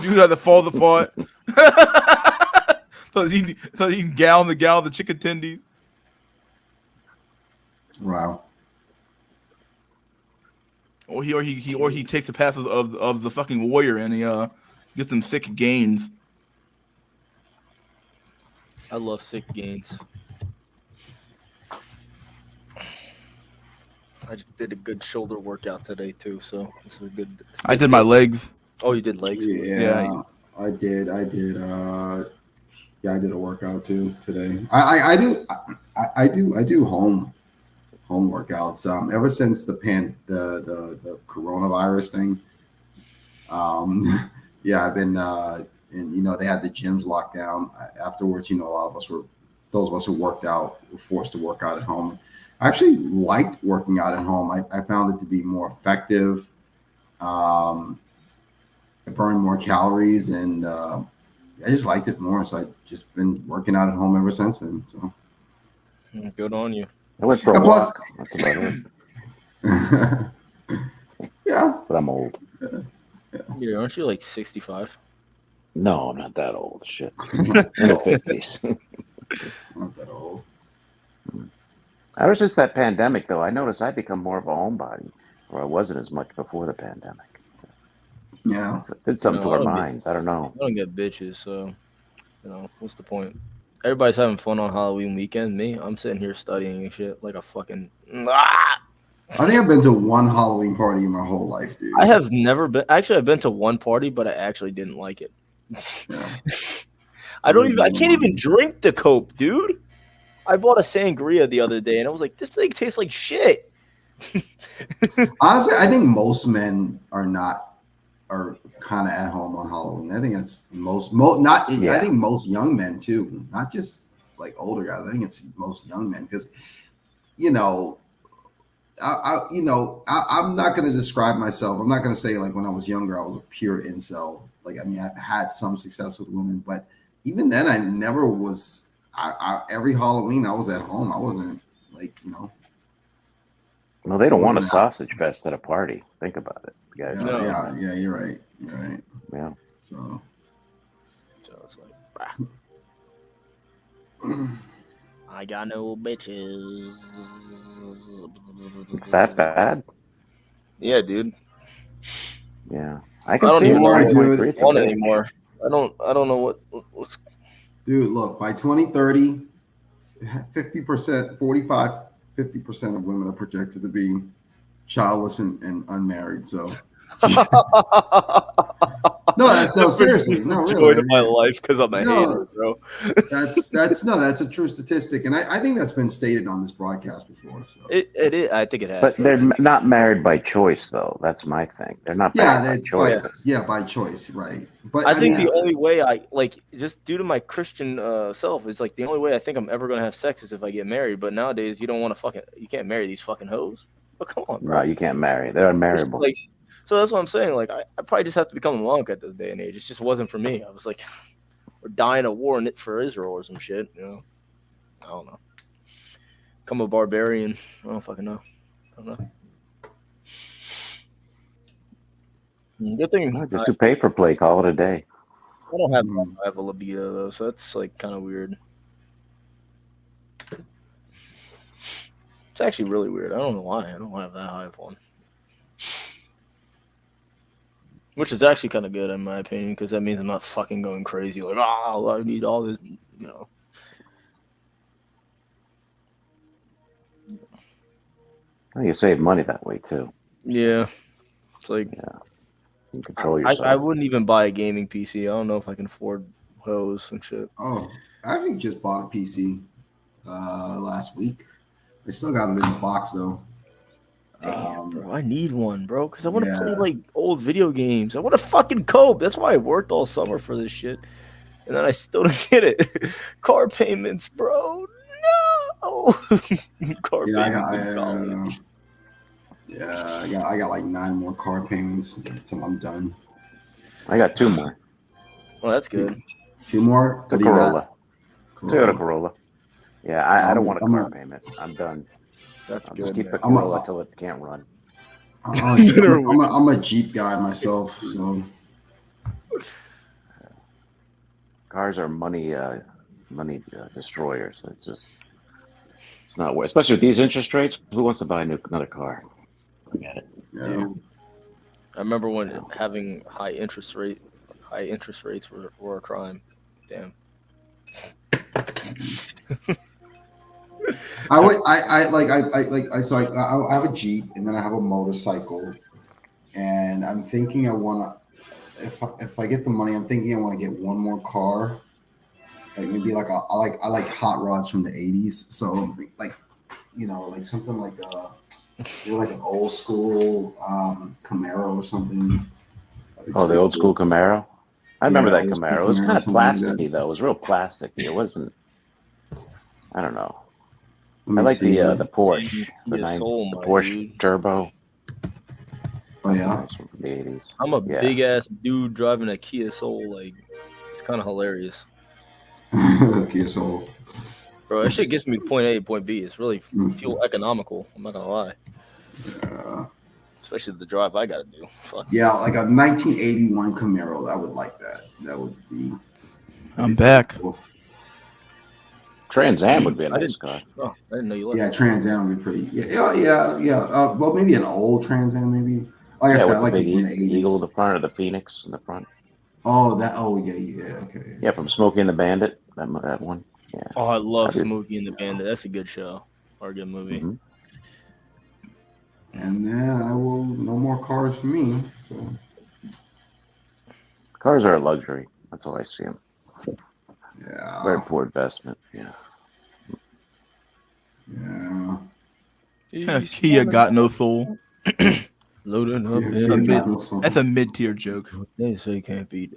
Dude either falls apart. so he can gown the chicken tendies. Wow. Or he takes the path of the fucking warrior and he gets some sick gains. I love sick gains. I just did a good shoulder workout today too, so this is a good. I did my legs. Oh, you did legs? Yeah. I did. I did a workout too today. I do home workouts. Ever since the coronavirus thing. Yeah, I've been and they had the gyms locked down. Afterwards, a lot of us those of us who worked out were forced to work out at home. I actually liked working out at home. I found it to be more effective. I burned more calories, and I just liked it more. So I've just been working out at home ever since then. So good on you. I went for a walk. That's about it. Yeah, but I'm old. Yeah, aren't you like 65? No, I'm not that old. Shit, in the 50s. Not that old. Ever since that pandemic, though, I noticed I become more of a homebody, or I wasn't as much before the pandemic. Yeah, so it did something to our minds. I don't know. I don't get bitches, so what's the point? Everybody's having fun on Halloween weekend. Me, I'm sitting here studying and shit like a fucking. I think I've been to one Halloween party in my whole life, dude. I have never been. Actually, I've been to one party, but I actually didn't like it. Yeah. I can't even drink the coke, dude. I bought a sangria the other day, and I was like, this thing tastes like shit. Honestly, I think most men are kind of at home on Halloween. I think that's I think most young men too, not just like older guys. I think it's most young men because, I'm not going to describe myself. I'm not going to say like when I was younger, I was a pure incel. Like, I mean, I've had some success with women, but even then I never was every Halloween I was at home. I wasn't like, Well, they don't want a wasn't out. sausage fest at a party. Think about it, guys. Yeah, you're right. You're right. Yeah. So it's like, I got no bitches. It's that bad? Yeah, dude. Yeah, I I don't see even it. know what 2023 I is want big. anymore. I don't know what's. dude, look, by 2030, 50%, 50% of women are projected to be childless and unmarried. So no, seriously, no, joy really. to my life because I'm a No, hater, bro. that's a true statistic, and I think that's been stated on this broadcast before. So It is. I think it has. But they're not married by choice, though. That's my thing. They're not yeah, married that's by choice. by choice, right? But I think mean, the only way I like, just due to my Christian self, is like the only way I think I'm ever gonna have sex is if I get married. But nowadays, you don't want to you can't marry these fucking hoes. But come on, bro. No, you can't marry. They're unmarriable. Like, so that's what I'm saying. Like, I probably just have to become a monk at this day and age. It just wasn't for me. I was like, we're dying a war for Israel or some shit. I don't know. Become a barbarian. I don't fucking know. I don't know. Good thing. No, just do pay for play. Call it a day. I don't have a libido though, so that's like kind of weird. It's actually really weird. I don't know why. I don't have that high of one. Which is actually kind of good in my opinion, because that means I'm not fucking going crazy. Like, I need all this, Well, you save money that way too. Yeah, it's like you control yourself. I wouldn't even buy a gaming PC. I don't know if I can afford hose and shit. Oh, I actually just bought a PC last week. I still got it in the box though. Damn, bro, I need one, bro, because I want to play like old video games. I want to fucking cope. That's why I worked all summer for this shit, and then I still don't get it. Car payments, bro. No. Car payments. I got like 9 more car payments until I'm done. I got 2 more. Well, that's good. 2 more? The Corolla. Toyota Corolla. Yeah, I don't want a car payment. I'm done. That's I'll good. just keep the Corolla until it can't run. I'm a Jeep guy myself, so cars are money destroyers. It's not worth, especially with these interest rates. Who wants to buy another car? Forget it. Dude, I remember when having high interest rates were a crime. Damn. I have a Jeep and then I have a motorcycle, and I'm thinking I want to, if I get the money, I'm thinking I want to get one more car, like maybe like I like hot rods from the 80s, so like like something like an old school Camaro or something. Oh, the old school Camaro. I remember that old school Camaro. It was kind of something like that. plasticky though. It was real plasticky. It wasn't. I don't know. Let I me like see. the Porsche, the Porsche dude. Turbo. Oh yeah. Nice from the 80s. I'm a big ass dude driving a Kia Soul. Like, it's kind of hilarious. Kia Soul. Bro, that shit gets me to point A to point B. It's really fuel economical. I'm not gonna lie. Yeah. Especially the drive I gotta do. Fuck. Yeah, like a 1981 Camaro. I would like that. That would be. I'm back. Cool. Trans Am would be a nice car. Oh, I didn't know you liked Yeah, Trans Am would be pretty. Yeah. Well, maybe an old Trans Am, maybe. Like I said, with I the like big it from the 80s. eagle in the front, or the Phoenix in the front. Oh, yeah, okay. Yeah, from Smokey and the Bandit, that one. Yeah. Oh, I love That'd be- Smokey and the Bandit. That's a good show or a good movie. Mhm. And then no more cars for me. So Cars are a luxury. That's how I see them. yeah, Very poor investment. Yeah. yeah. Kia got no soul. Loading up. That's a mid-tier joke. They say can't beat.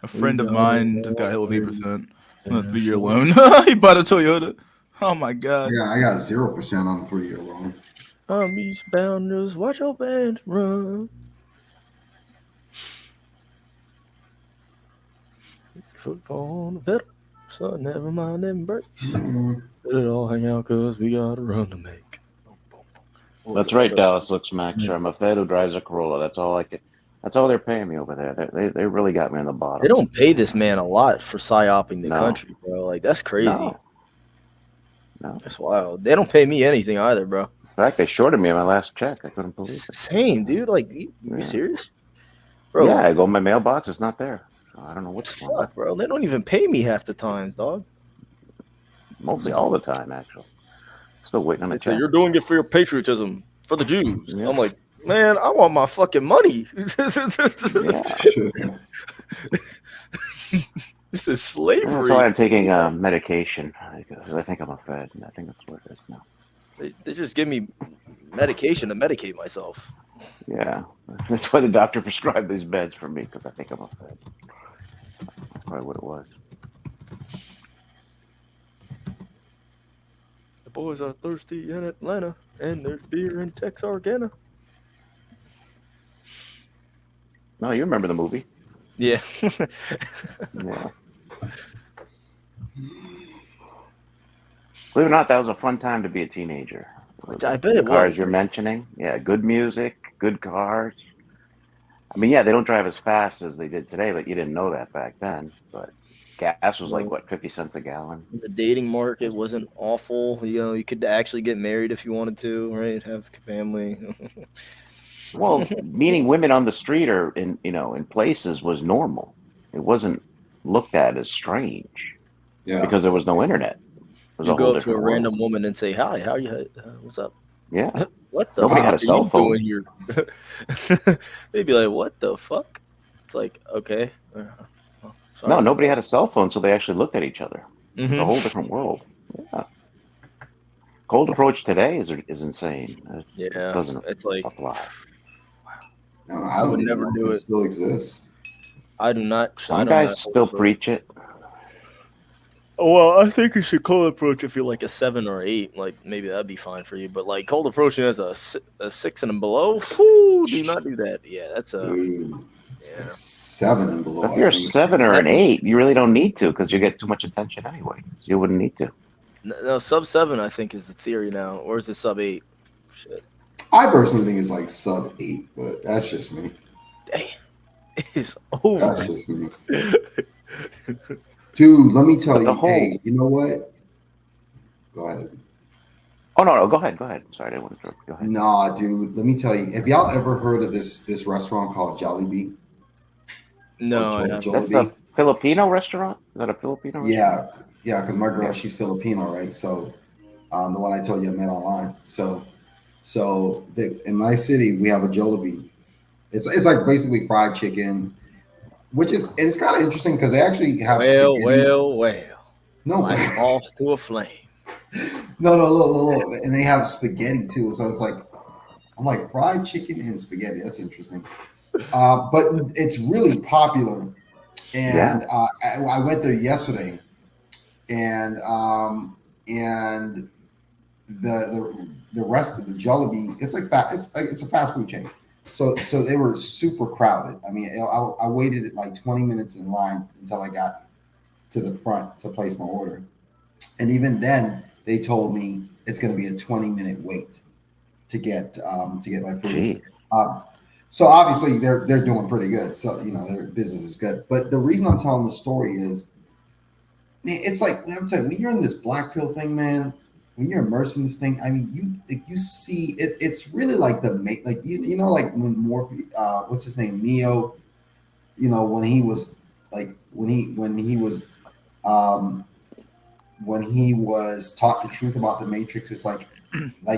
A friend of mine just got hit with 8% on a 3-year loan. He bought a Toyota. Oh my god. Yeah, I got 0% on a 3-year loan. I'm eastbound, just watch your band run. Foot on the pedal, So never mind them breaks. Let it all hang out because we got a run to make. That's right, Dallas looks Max. I'm a Fed who drives a Corolla. That's all I could. That's all they're paying me over there. They really got me on the bottom. They don't pay this man a lot for psyoping the No. country, bro. Like, that's crazy. No. That's wild. They don't pay me anything either, bro. In fact, they shorted me on my last check. I couldn't believe it. Insane, dude. Like, you serious? Bro, Yeah, I go in my mailbox. It's not there. So I don't know what's going on. fuck, bro. They don't even pay me half the times, dog. Mostly all the time, actually. Still waiting on a check. You're doing it for your patriotism, for the Jews. I'm like, man, I want my fucking money. This is slavery. That's why I'm taking medication because I think I'm a Fed. I think that's what it is now. They just give me medication to medicate myself. Yeah, that's why the doctor prescribed these meds for me because I think I'm a Fed. That's probably what it was. The boys are thirsty in Atlanta, and there's beer in Texarkana. No, you remember the movie? Yeah. Yeah. Believe it or not, that was a fun time to be a teenager. I bet it Cars was. you're mentioning, yeah, good music, good cars. I mean, yeah, they don't drive as fast as they did today, but you didn't know that back then. But gas was like what, 50 cents a gallon? The dating market wasn't awful. You know, you could actually get married if you wanted to, right? Have a family. Well, meeting women on the street or in places was normal. It wasn't looked at as strange. Yeah. Because there was no internet. It was You a go whole up to a different random world. woman and say, "Hi, how you? What's up?" Yeah. What the Nobody fuck had a are cell you phone. doing here? They'd be like, "What the fuck?" It's like, okay. Sorry. No, nobody had a cell phone, so they actually looked at each other. It's a Mhm. whole different world. Yeah. Cold approach today is insane. It doesn't it's like apply. No, I don't would even never know do if it it. still exists. I do not. I Some don't guys know. still preach it. Well, I think you should cold approach if you're like a 7 or 8. Like maybe that'd be fine for you. But like cold approaching as a 6 and below, whoo, do not do that. Yeah, that's a Like 7 and below. If you're I a think. 7 or an 8, you really don't need to because you get too much attention anyway. So you wouldn't need to. no sub 7. I think is the theory now, or is it sub 8? Shit, I personally think it's like sub 8, but that's just me. it's over. That's just me. Dude, let me tell But you. the whole- Hey, you know what? Go ahead. Oh no, go ahead. Sorry, I didn't want to interrupt. Go ahead. Nah, dude. Let me tell you. Have y'all ever heard of this restaurant called Jollibee? No, Or I haven't. That's a Filipino restaurant? Is that a Filipino restaurant? Yeah. Because my girl, she's Filipino, right? So, the one I told you I met online. So in my city we have a Jollibee. It's like basically fried chicken, which is, and it's kind of interesting because they actually have spaghetti. No, like moths to a flame. No, look, and they have spaghetti too. So it's like, I'm like fried chicken and spaghetti. That's interesting. But it's really popular, and I went there yesterday, and the rest of the Jollibee, it's a fast food chain. So they were super crowded. I mean, I waited like 20 minutes in line until I got to the front to place my order, and even then they told me it's going to be a 20-minute wait to get my food. So obviously they're doing pretty good. So their business is good. But the reason I'm telling the story is, man, it's like, I'm telling you, when you're in this black pill thing, man, when you're immersed in this thing, I mean, you see it. It's really like like when Morphe, what's his name, Neo, when he was taught the truth about the Matrix. It's like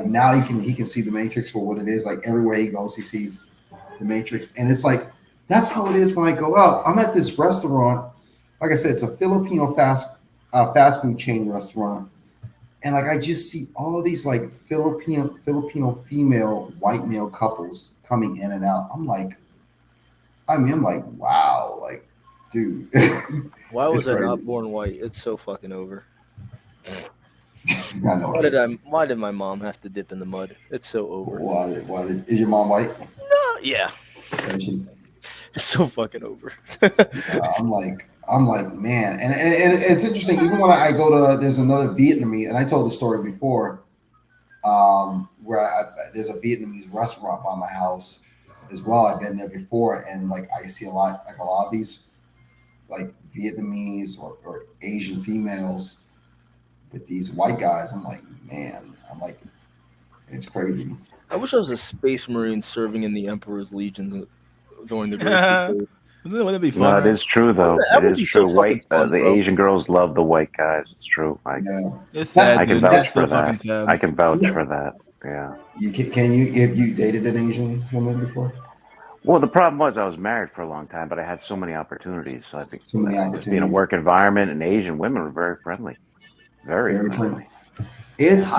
now he can see the Matrix for what it is. Like everywhere he goes, he sees the Matrix, and it's like that's how it is when I go out. I'm at this restaurant, like I said, it's a Filipino fast food chain restaurant, and like I just see all these like Filipino female white male couples coming in and out. I'm like, wow, like, dude. Why was It's I not crazy. born white? It's so fucking over. I know. Why did my mom have to dip in the mud? It's so over. Is your mom white? No, yeah. Is she? It's so fucking over. I'm like, I'm like, man, and it's interesting. Even when I go to, there's another Vietnamese, and I told the story before, where there's a Vietnamese restaurant by my house as well. I've been there before, and like I see a lot of these like Vietnamese or Asian females with these white guys. I'm like, man, it's crazy. I wish I was a space marine serving in the Emperor's Legion during the Great Crusade. Wouldn't that be fun? No, it is true though. That would It be is so true. fucking White, fun, the bro. Asian girls love the white guys. It's true. It's sad, I can dude. vouch That's for so fucking that. sad. I can vouch for that. Yeah. Have you dated an Asian woman before? Well, the problem was I was married for a long time, but I had so many opportunities. So I think So many just being a opportunities. work environment, and Asian women were very friendly, very friendly. It's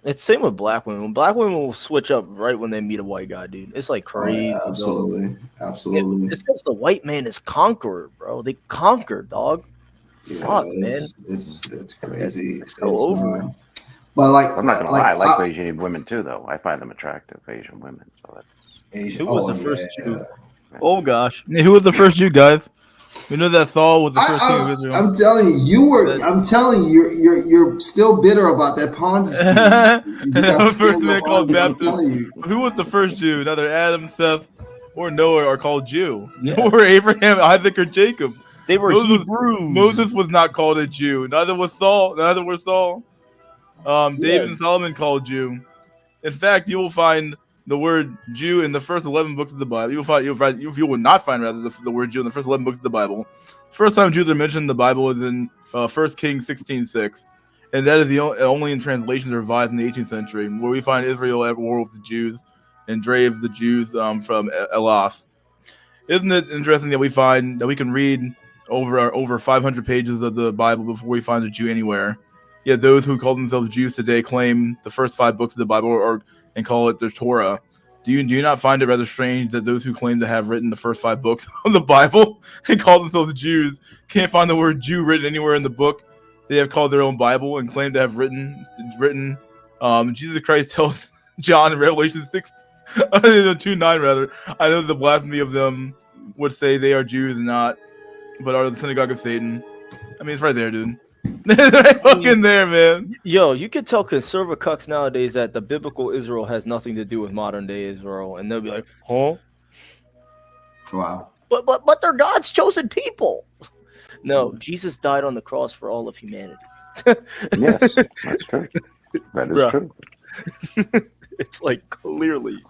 It's same with black women. Black women will switch up right when they meet a white guy, dude. It's like crazy. Oh, absolutely, absolutely. It's because the white man is conqueror, bro. They conquer, dog. Yeah, Fuck, it's crazy. It's so over. But like, I'm not gonna lie, I like Asian women too, though. I find them attractive, Asian women. So that's Asian. Who was the first Jew? Oh gosh. Yeah, who was the first Jew, guys? We know that Saul was the first king of Israel. I'm telling you, I'm telling you, you're still bitter about that Ponzi scheme. You got First scammed man on called Ponzi, I'm Baptist. telling you. Who was the first Jew? Neither Adam, Seth, or Noah are called Jew. Nor Abraham, Isaac, or Jacob. They were Hebrews. Moses was not called a Jew. Neither was Saul. Neither was Saul. David and Solomon called Jew. In fact, you will find the word Jew in the first 11 books of the Bible. You will not find rather the word Jew in the first 11 books of the Bible. The first time Jews are mentioned in the Bible is in 1 Kings 16:6, and that is the only in translations revised in the 18th century, where we find Israel at war with the Jews and drave the Jews from Elas. Isn't it interesting that we find that we can read over 500 pages of the Bible before we find a Jew anywhere? Yet those who call themselves Jews today claim the first 5 books of the Bible and call it the Torah. Do you not find it rather strange that those who claim to have written the first 5 books of the Bible and call themselves Jews can't find the word Jew written anywhere in the book they have called their own Bible and claim to have written? Jesus Christ tells John in Revelation 2:9 rather. I know the blasphemy of them would say they are Jews and not, but are the synagogue of Satan. I mean, it's right there, dude. It's right fucking there, man. Yo, you can tell conservative cucks nowadays that the biblical Israel has nothing to do with modern day Israel, and they'll be like, "Huh? Wow." But they're God's chosen people. No, Jesus died on the cross for all of humanity. Yes, that's true. That is true. It's like clearly.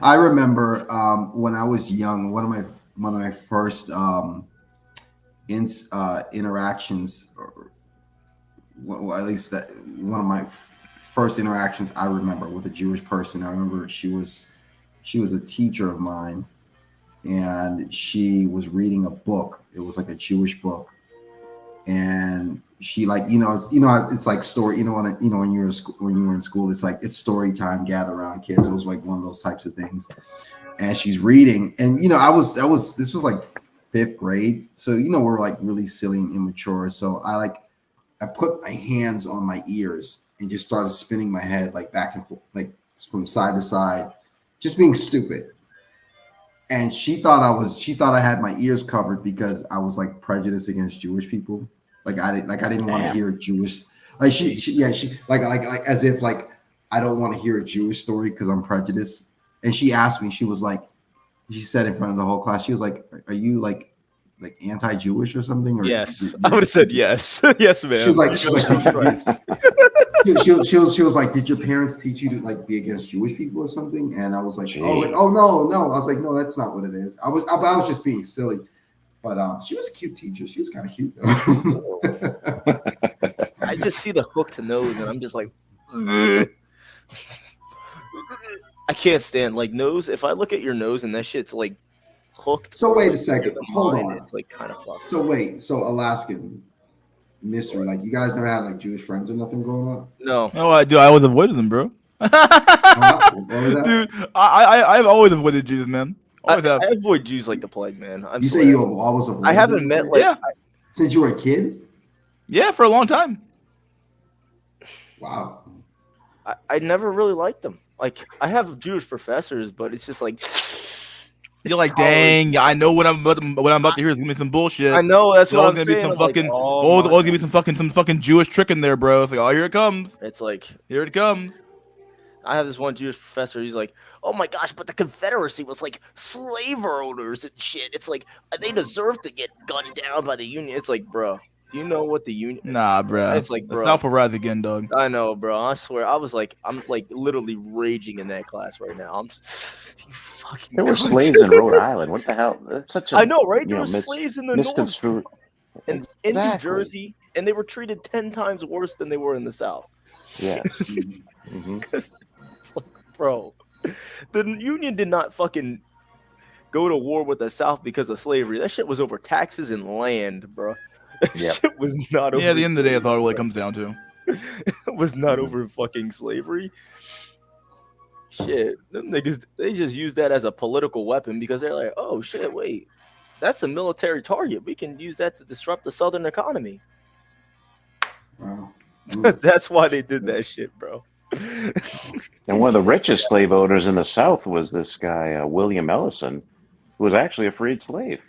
I remember when I was young, one of my first interactions, or well, at least that one of my first interactions I remember with a Jewish person. I remember she was a teacher of mine, and she was reading a book. It was like a Jewish book, and she it's like story. When you were in school, it's like it's story time. Gather around, kids. It was like one of those types of things. And she's reading, and this was like 5th grade, so we're like really silly and immature. So I put my hands on my ears and just started spinning my head like back and forth, like from side to side, just being stupid. And she thought I had my ears covered because I was like prejudiced against Jewish people. I didn't want to hear Jewish. Like she like as if like I don't want to hear a Jewish story because I'm prejudiced. And she asked me, she said in front of the whole class, she was like, "Are you like anti-Jewish or something?" Or Yes, I would have said yes. Yes, man. She was like, she was like, "Did your parents teach you to like be against Jewish people or something?" And I was like, "Oh no." I was like, "No, that's not what it is." I was just being silly. But she was a cute teacher. She was kind of cute though. I just see the hooked nose, and I'm just like, I can't stand like nose. If I look at your nose and that shit's like hooked. So wait a second. Hold on. It's like kind of fucked. So Alaskan mystery. Like you guys never had like Jewish friends or nothing growing up? No. No, I do. I always avoided them, bro. Dude, I've always avoided Jews, man. I avoid Jews like the plague, man. You say you have always avoided? I haven't met like since you were a kid. Yeah, for a long time. Wow. I never really liked them. Like I have Jewish professors, but it's just like You're like, dang, I know what I'm about to hear is gonna be some bullshit. I know, that's It's what always I'm gonna be saying. some I'm like, fucking oh always my gonna be some fucking Jewish trick in there, bro. It's like, oh, here it comes. It's like, here it comes. I have this one Jewish professor. He's like, oh my gosh, but the Confederacy was like slave owners and shit. It's like they deserve to get gunned down by the Union. It's like, bro, do you know what the Union? Nah, bro. It's like, the bro, South will rise again, dog. I know, bro. I swear, I'm like literally raging in that class right now. I'm just, you fucking. There were cunts. slaves in Rhode Island. What the hell? That's such a I know, right? you There know, were slaves in the misconstrued. North and in New Jersey, and they were treated 10 times worse than they were in the South. Yes. Mm-hmm. It's like, bro, the Union did not fucking go to war with the South because of slavery. That shit was over taxes and land, bro. That shit was not over. Yeah, at the end of the day, that's all it really slavery, comes down to. It was not over fucking slavery. Shit, them niggas, they just use that as a political weapon because they're like, oh shit, wait, that's a military target. We can use that to disrupt the Southern economy. Wow. That's why they did that shit, bro. And one of the richest slave owners in the South was this guy William Ellison, who was actually a freed slave.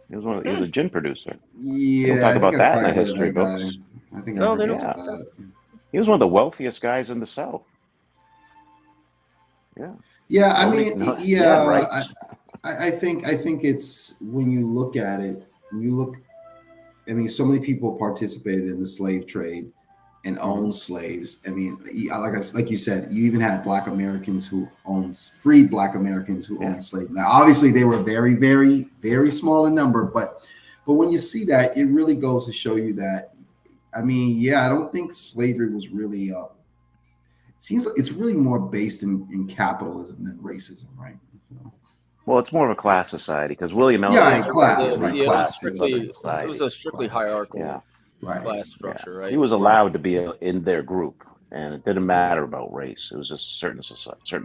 He was a gin producer. Yeah, They don't talk I about think that I've in the probably heard history of that books. guy. I think No, I've they heard don't of talk that. He was one of the wealthiest guys in the South. Yeah. Yeah, I Nobody- mean, no- he yeah, had rights. I think it's when you look at it, I mean, so many people participated in the slave trade and owned slaves. I mean, like you said, you even had Black Americans who freed Black Americans who owned slaves. Now, obviously, they were very, very, very small in number, but when you see that, it really goes to show you that. I mean, yeah, I don't think slavery was really. It seems like it's really more based in capitalism than racism, right? So. Well, it's more of a class society because William Ellison. Yeah, class, right? Yeah, Class. it was a strictly hierarchical class structure, right? He was allowed to be in their group, and it didn't matter about race. It was just certain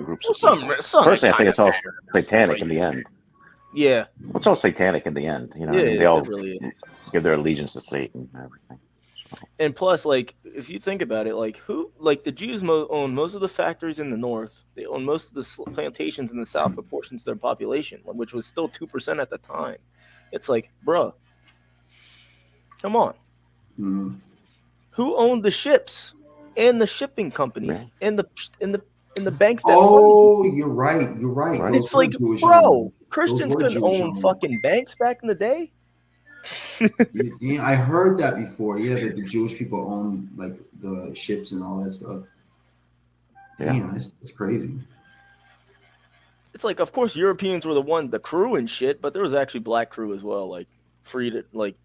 groups of people. Personally, I think it's all satanic in the end. Yeah. Well, it's all satanic in the end. You know, Yeah, I mean, they all really is. give their allegiance to Satan and everything. And plus, like, if you think about it, like, the Jews own most of the factories in the north. They own most of the plantations in the south, proportions to their population, which was still 2% at the time. It's like, bruh, come on. Mm-hmm. Who owned the ships and the shipping companies and the banks that You're right. Those It's like, Jewish bro, owned. Christians Those were couldn't Jewish own owned. fucking banks back in the day. Yeah, I heard that before. Yeah, that the Jewish people own like the ships and all that stuff. Damn, that's crazy. It's like, of course, Europeans were the crew and shit, but there was actually black crew as well, like freed like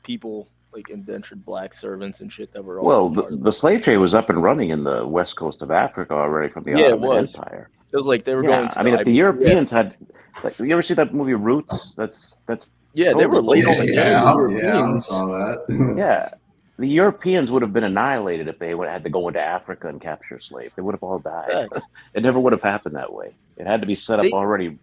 people, like indentured black servants and shit that were also Well, the slave trade was up and running in the west coast of Africa already from the Ottoman Empire. It was like they were going to. I mean, if the Europeans had, like, you ever see that movie Roots? That's yeah, they were late on the game. I saw that. Yeah, the Europeans would have been annihilated if they had to go into Africa and capture slaves. They would have all died. It never would have happened that way. It had to be set up already.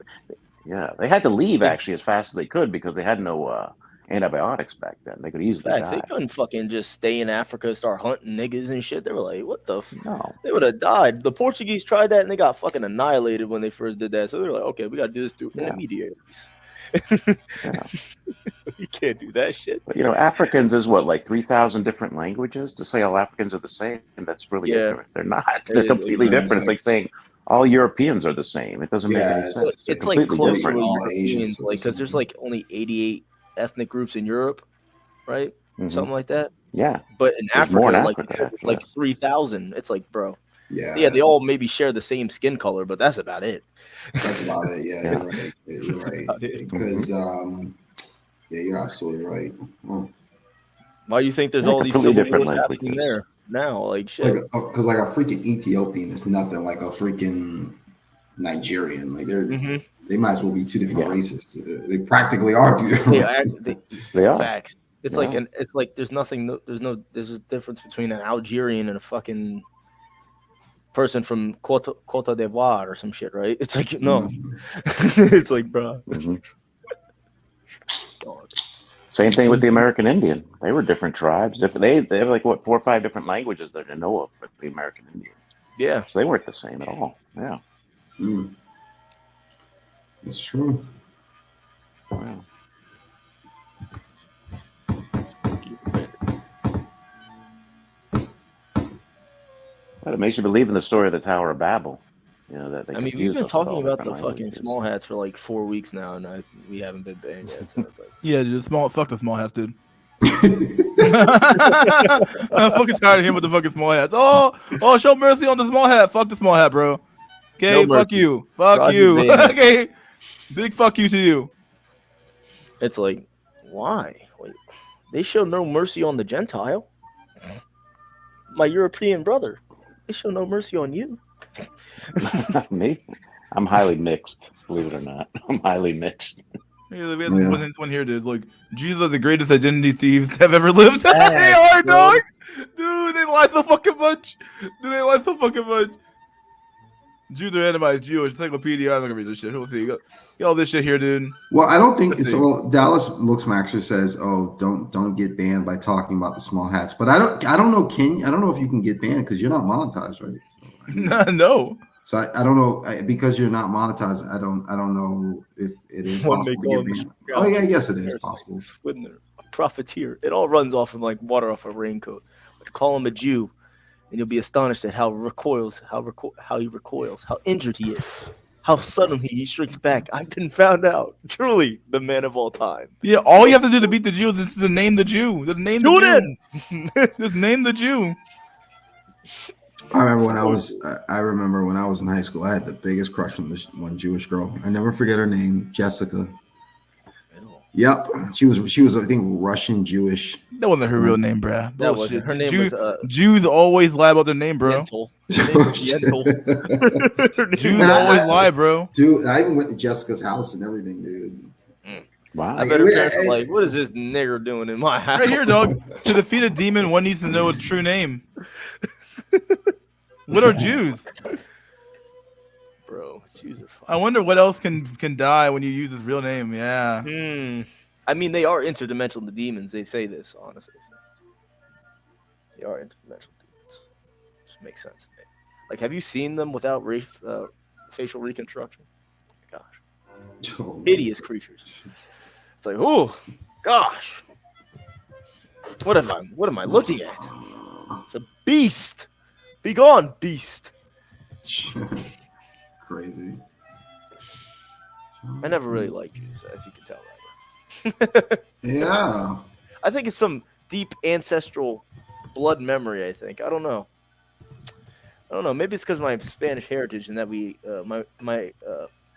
Yeah, they had to leave actually as fast as they could because they had no antibiotics back then. They could easily die. They couldn't fucking just stay in Africa and start hunting niggas and shit. They were like, what the No. They would have died. The Portuguese tried that and they got fucking annihilated when they first did that. So they were like, okay, we got to do this through intermediaries. You can't do that shit. But, you know, Africans is what, like 3,000 different languages? To say all Africans are the same, that's really ignorant. They're not. They're completely different. It's like saying all Europeans are the same. It doesn't make any sense. It's They're like completely close to different. Europeans, like, because there's like only 88 ethnic groups in Europe, right? Something like that. Yeah. But in There's more Africa, in Africa, like 3,000. It's like, bro. Yeah, they all maybe share the same skin color, but that's about it. That's about it. Yeah, you're right. Because you're absolutely right. Why do you think there's all these civil wars happening there now? Like shit. Because like a freaking Ethiopian is nothing like a freaking Nigerian. Like they might as well be two different races. They practically are two different races. They are. Facts. It's like it's like there's a difference between an Algerian and a fucking person from Côte d'Ivoire or some shit, right? It's like no. It's like, bro. Same thing with the American Indian. They were different tribes. They have like what 4 or 5 different languages that I know of for the American Indians. Yeah. So they weren't the same at all. Yeah. It's true. Wow. But it makes you believe in the story of the Tower of Babel. You know that they I mean, we've confused been us with talking all about the different fucking languages. small hats for like 4 weeks now, and we haven't been banned yet. So it's like, Yeah, dude, fuck the small hats, dude. I'm fucking tired of him with the fucking small hats. Oh, show mercy on the small hat. Fuck the small hat, bro. Okay, No fuck mercy. you. Fuck Roger you. Bayonet. Okay, big fuck you to you. it's like, why? Wait, they show no mercy on the Gentile. My European brother, they show no mercy on you. Me? I'm highly mixed, believe it or not. I'm highly mixed. Yeah, we had this one here, dude. Like, Jesus are the greatest identity thieves to have ever lived. They are, bro. dog. Dude, they lie so fucking much. Dude, they lie so fucking much. Jews are enemies. Jewish encyclopedia. I'm not gonna read this shit. We'll see. You got all this shit here, dude. Well, I don't think Let's see. so. Dallas Looks Maxer says, "Oh, don't get banned by talking about the small hats." But I don't know. I don't know if you can get banned because you're not monetized, right? So, no. So I don't know because you're not monetized. I don't know if it is One possible may to call get him banned. Oh yeah, yes it is possible. Swindler, a profiteer. It all runs off of like water off a raincoat. But call him a Jew, and you'll be astonished at how he recoils, how injured he is, how suddenly he shrinks back. I've been found out. Truly, the man of all time. Yeah, all you have to do to beat the Jew is to name the Jew. Just name the Jew. Just name the Jew. I remember when I was in high school, I had the biggest crush on this one Jewish girl. I never forget her name, Jessica. Yep, she was I think Russian Jewish. That wasn't her real name, bruh. That wasn't. Her name was Jews always lie about their name, bro. Her name was Yentl. Jews always lie, bro. Dude, I even went to Jessica's house and everything, dude. Wow. I bet her parents were like, "What is this nigger doing in my house?" Right here, dog. To defeat a demon, one needs to know its true name. What are Jews? Bro, Jews are fine. I wonder what else can die when you use his real name. Yeah. I mean, they are interdimensional demons. They say this, honestly. They are interdimensional demons. Just makes sense to me. Like, have you seen them without facial reconstruction? Gosh. Hideous creatures. It's like, oh, gosh. What am I looking at? It's a beast. Be gone, beast. Crazy. I never really liked Jews, as you can tell. Yeah. I think it's some deep ancestral blood memory. I think. I don't know. Maybe it's because of my Spanish heritage and that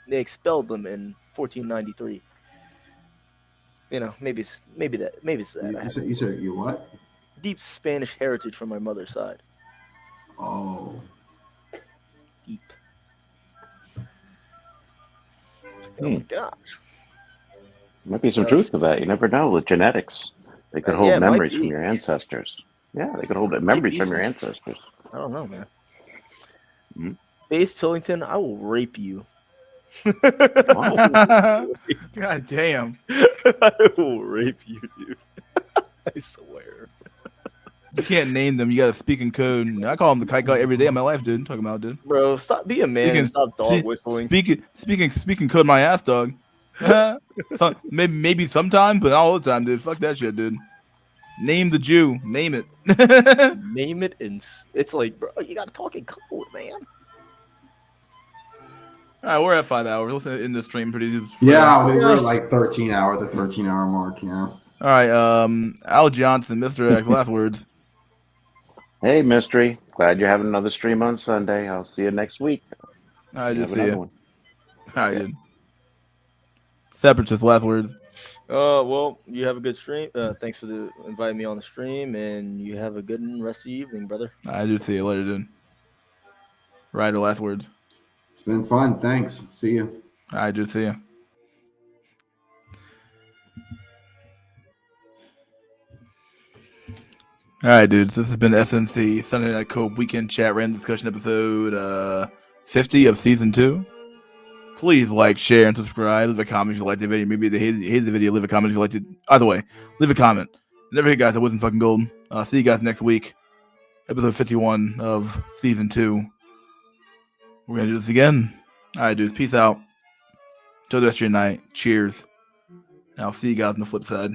they expelled them in 1493. You know, maybe it's that. You said you what? Deep Spanish heritage from my mother's side. Oh. Deep. Oh my gosh. Might be some truth to that. You never know with genetics. They could hold memories from your ancestors. Yeah, they could hold memories from your ancestors. I don't know, man. Base Pillington, I will rape you. God damn. I will rape you, dude. I swear. You can't name them. You gotta speak in code. I call them the kite guy every day of my life, dude. I'm talking about, dude. Bro, stop being a man and stop dog whistling. Speaking code my ass, dog. maybe sometime, but not all the time, dude. Fuck that shit, dude. Name the Jew. Name it. Name it, and it's like, bro, you gotta talk in code, man. All right, we're at 5 hours. Let's end the stream pretty. Yeah, we're like 13-hour mark. Yeah. All right, Al Johnson, Mr. X, last words. Hey, Mystery. Glad you're having another stream on Sunday. I'll see you next week. I just see you. All right, dude. Separatist, last words. Well, you have a good stream. Thanks for inviting me on the stream, and you have a good rest of the evening, brother. I do see you later, dude. Ryder, last words. It's been fun. Thanks. See you. I do see you. All right, dudes. This has been SNC Sunday Night Cope Weekend Chat Random Discussion episode 50 of season 2. Please like, share, and subscribe. Leave a comment if you like the video. Maybe you hate the video. Leave a comment if you liked it. Either way, leave a comment. Never hit, guys. I wasn't fucking golden. See you guys next week. Episode 51 of season 2. We're gonna do this again. All right, dudes. Peace out. Till the rest of your night. Cheers. And I'll see you guys on the flip side.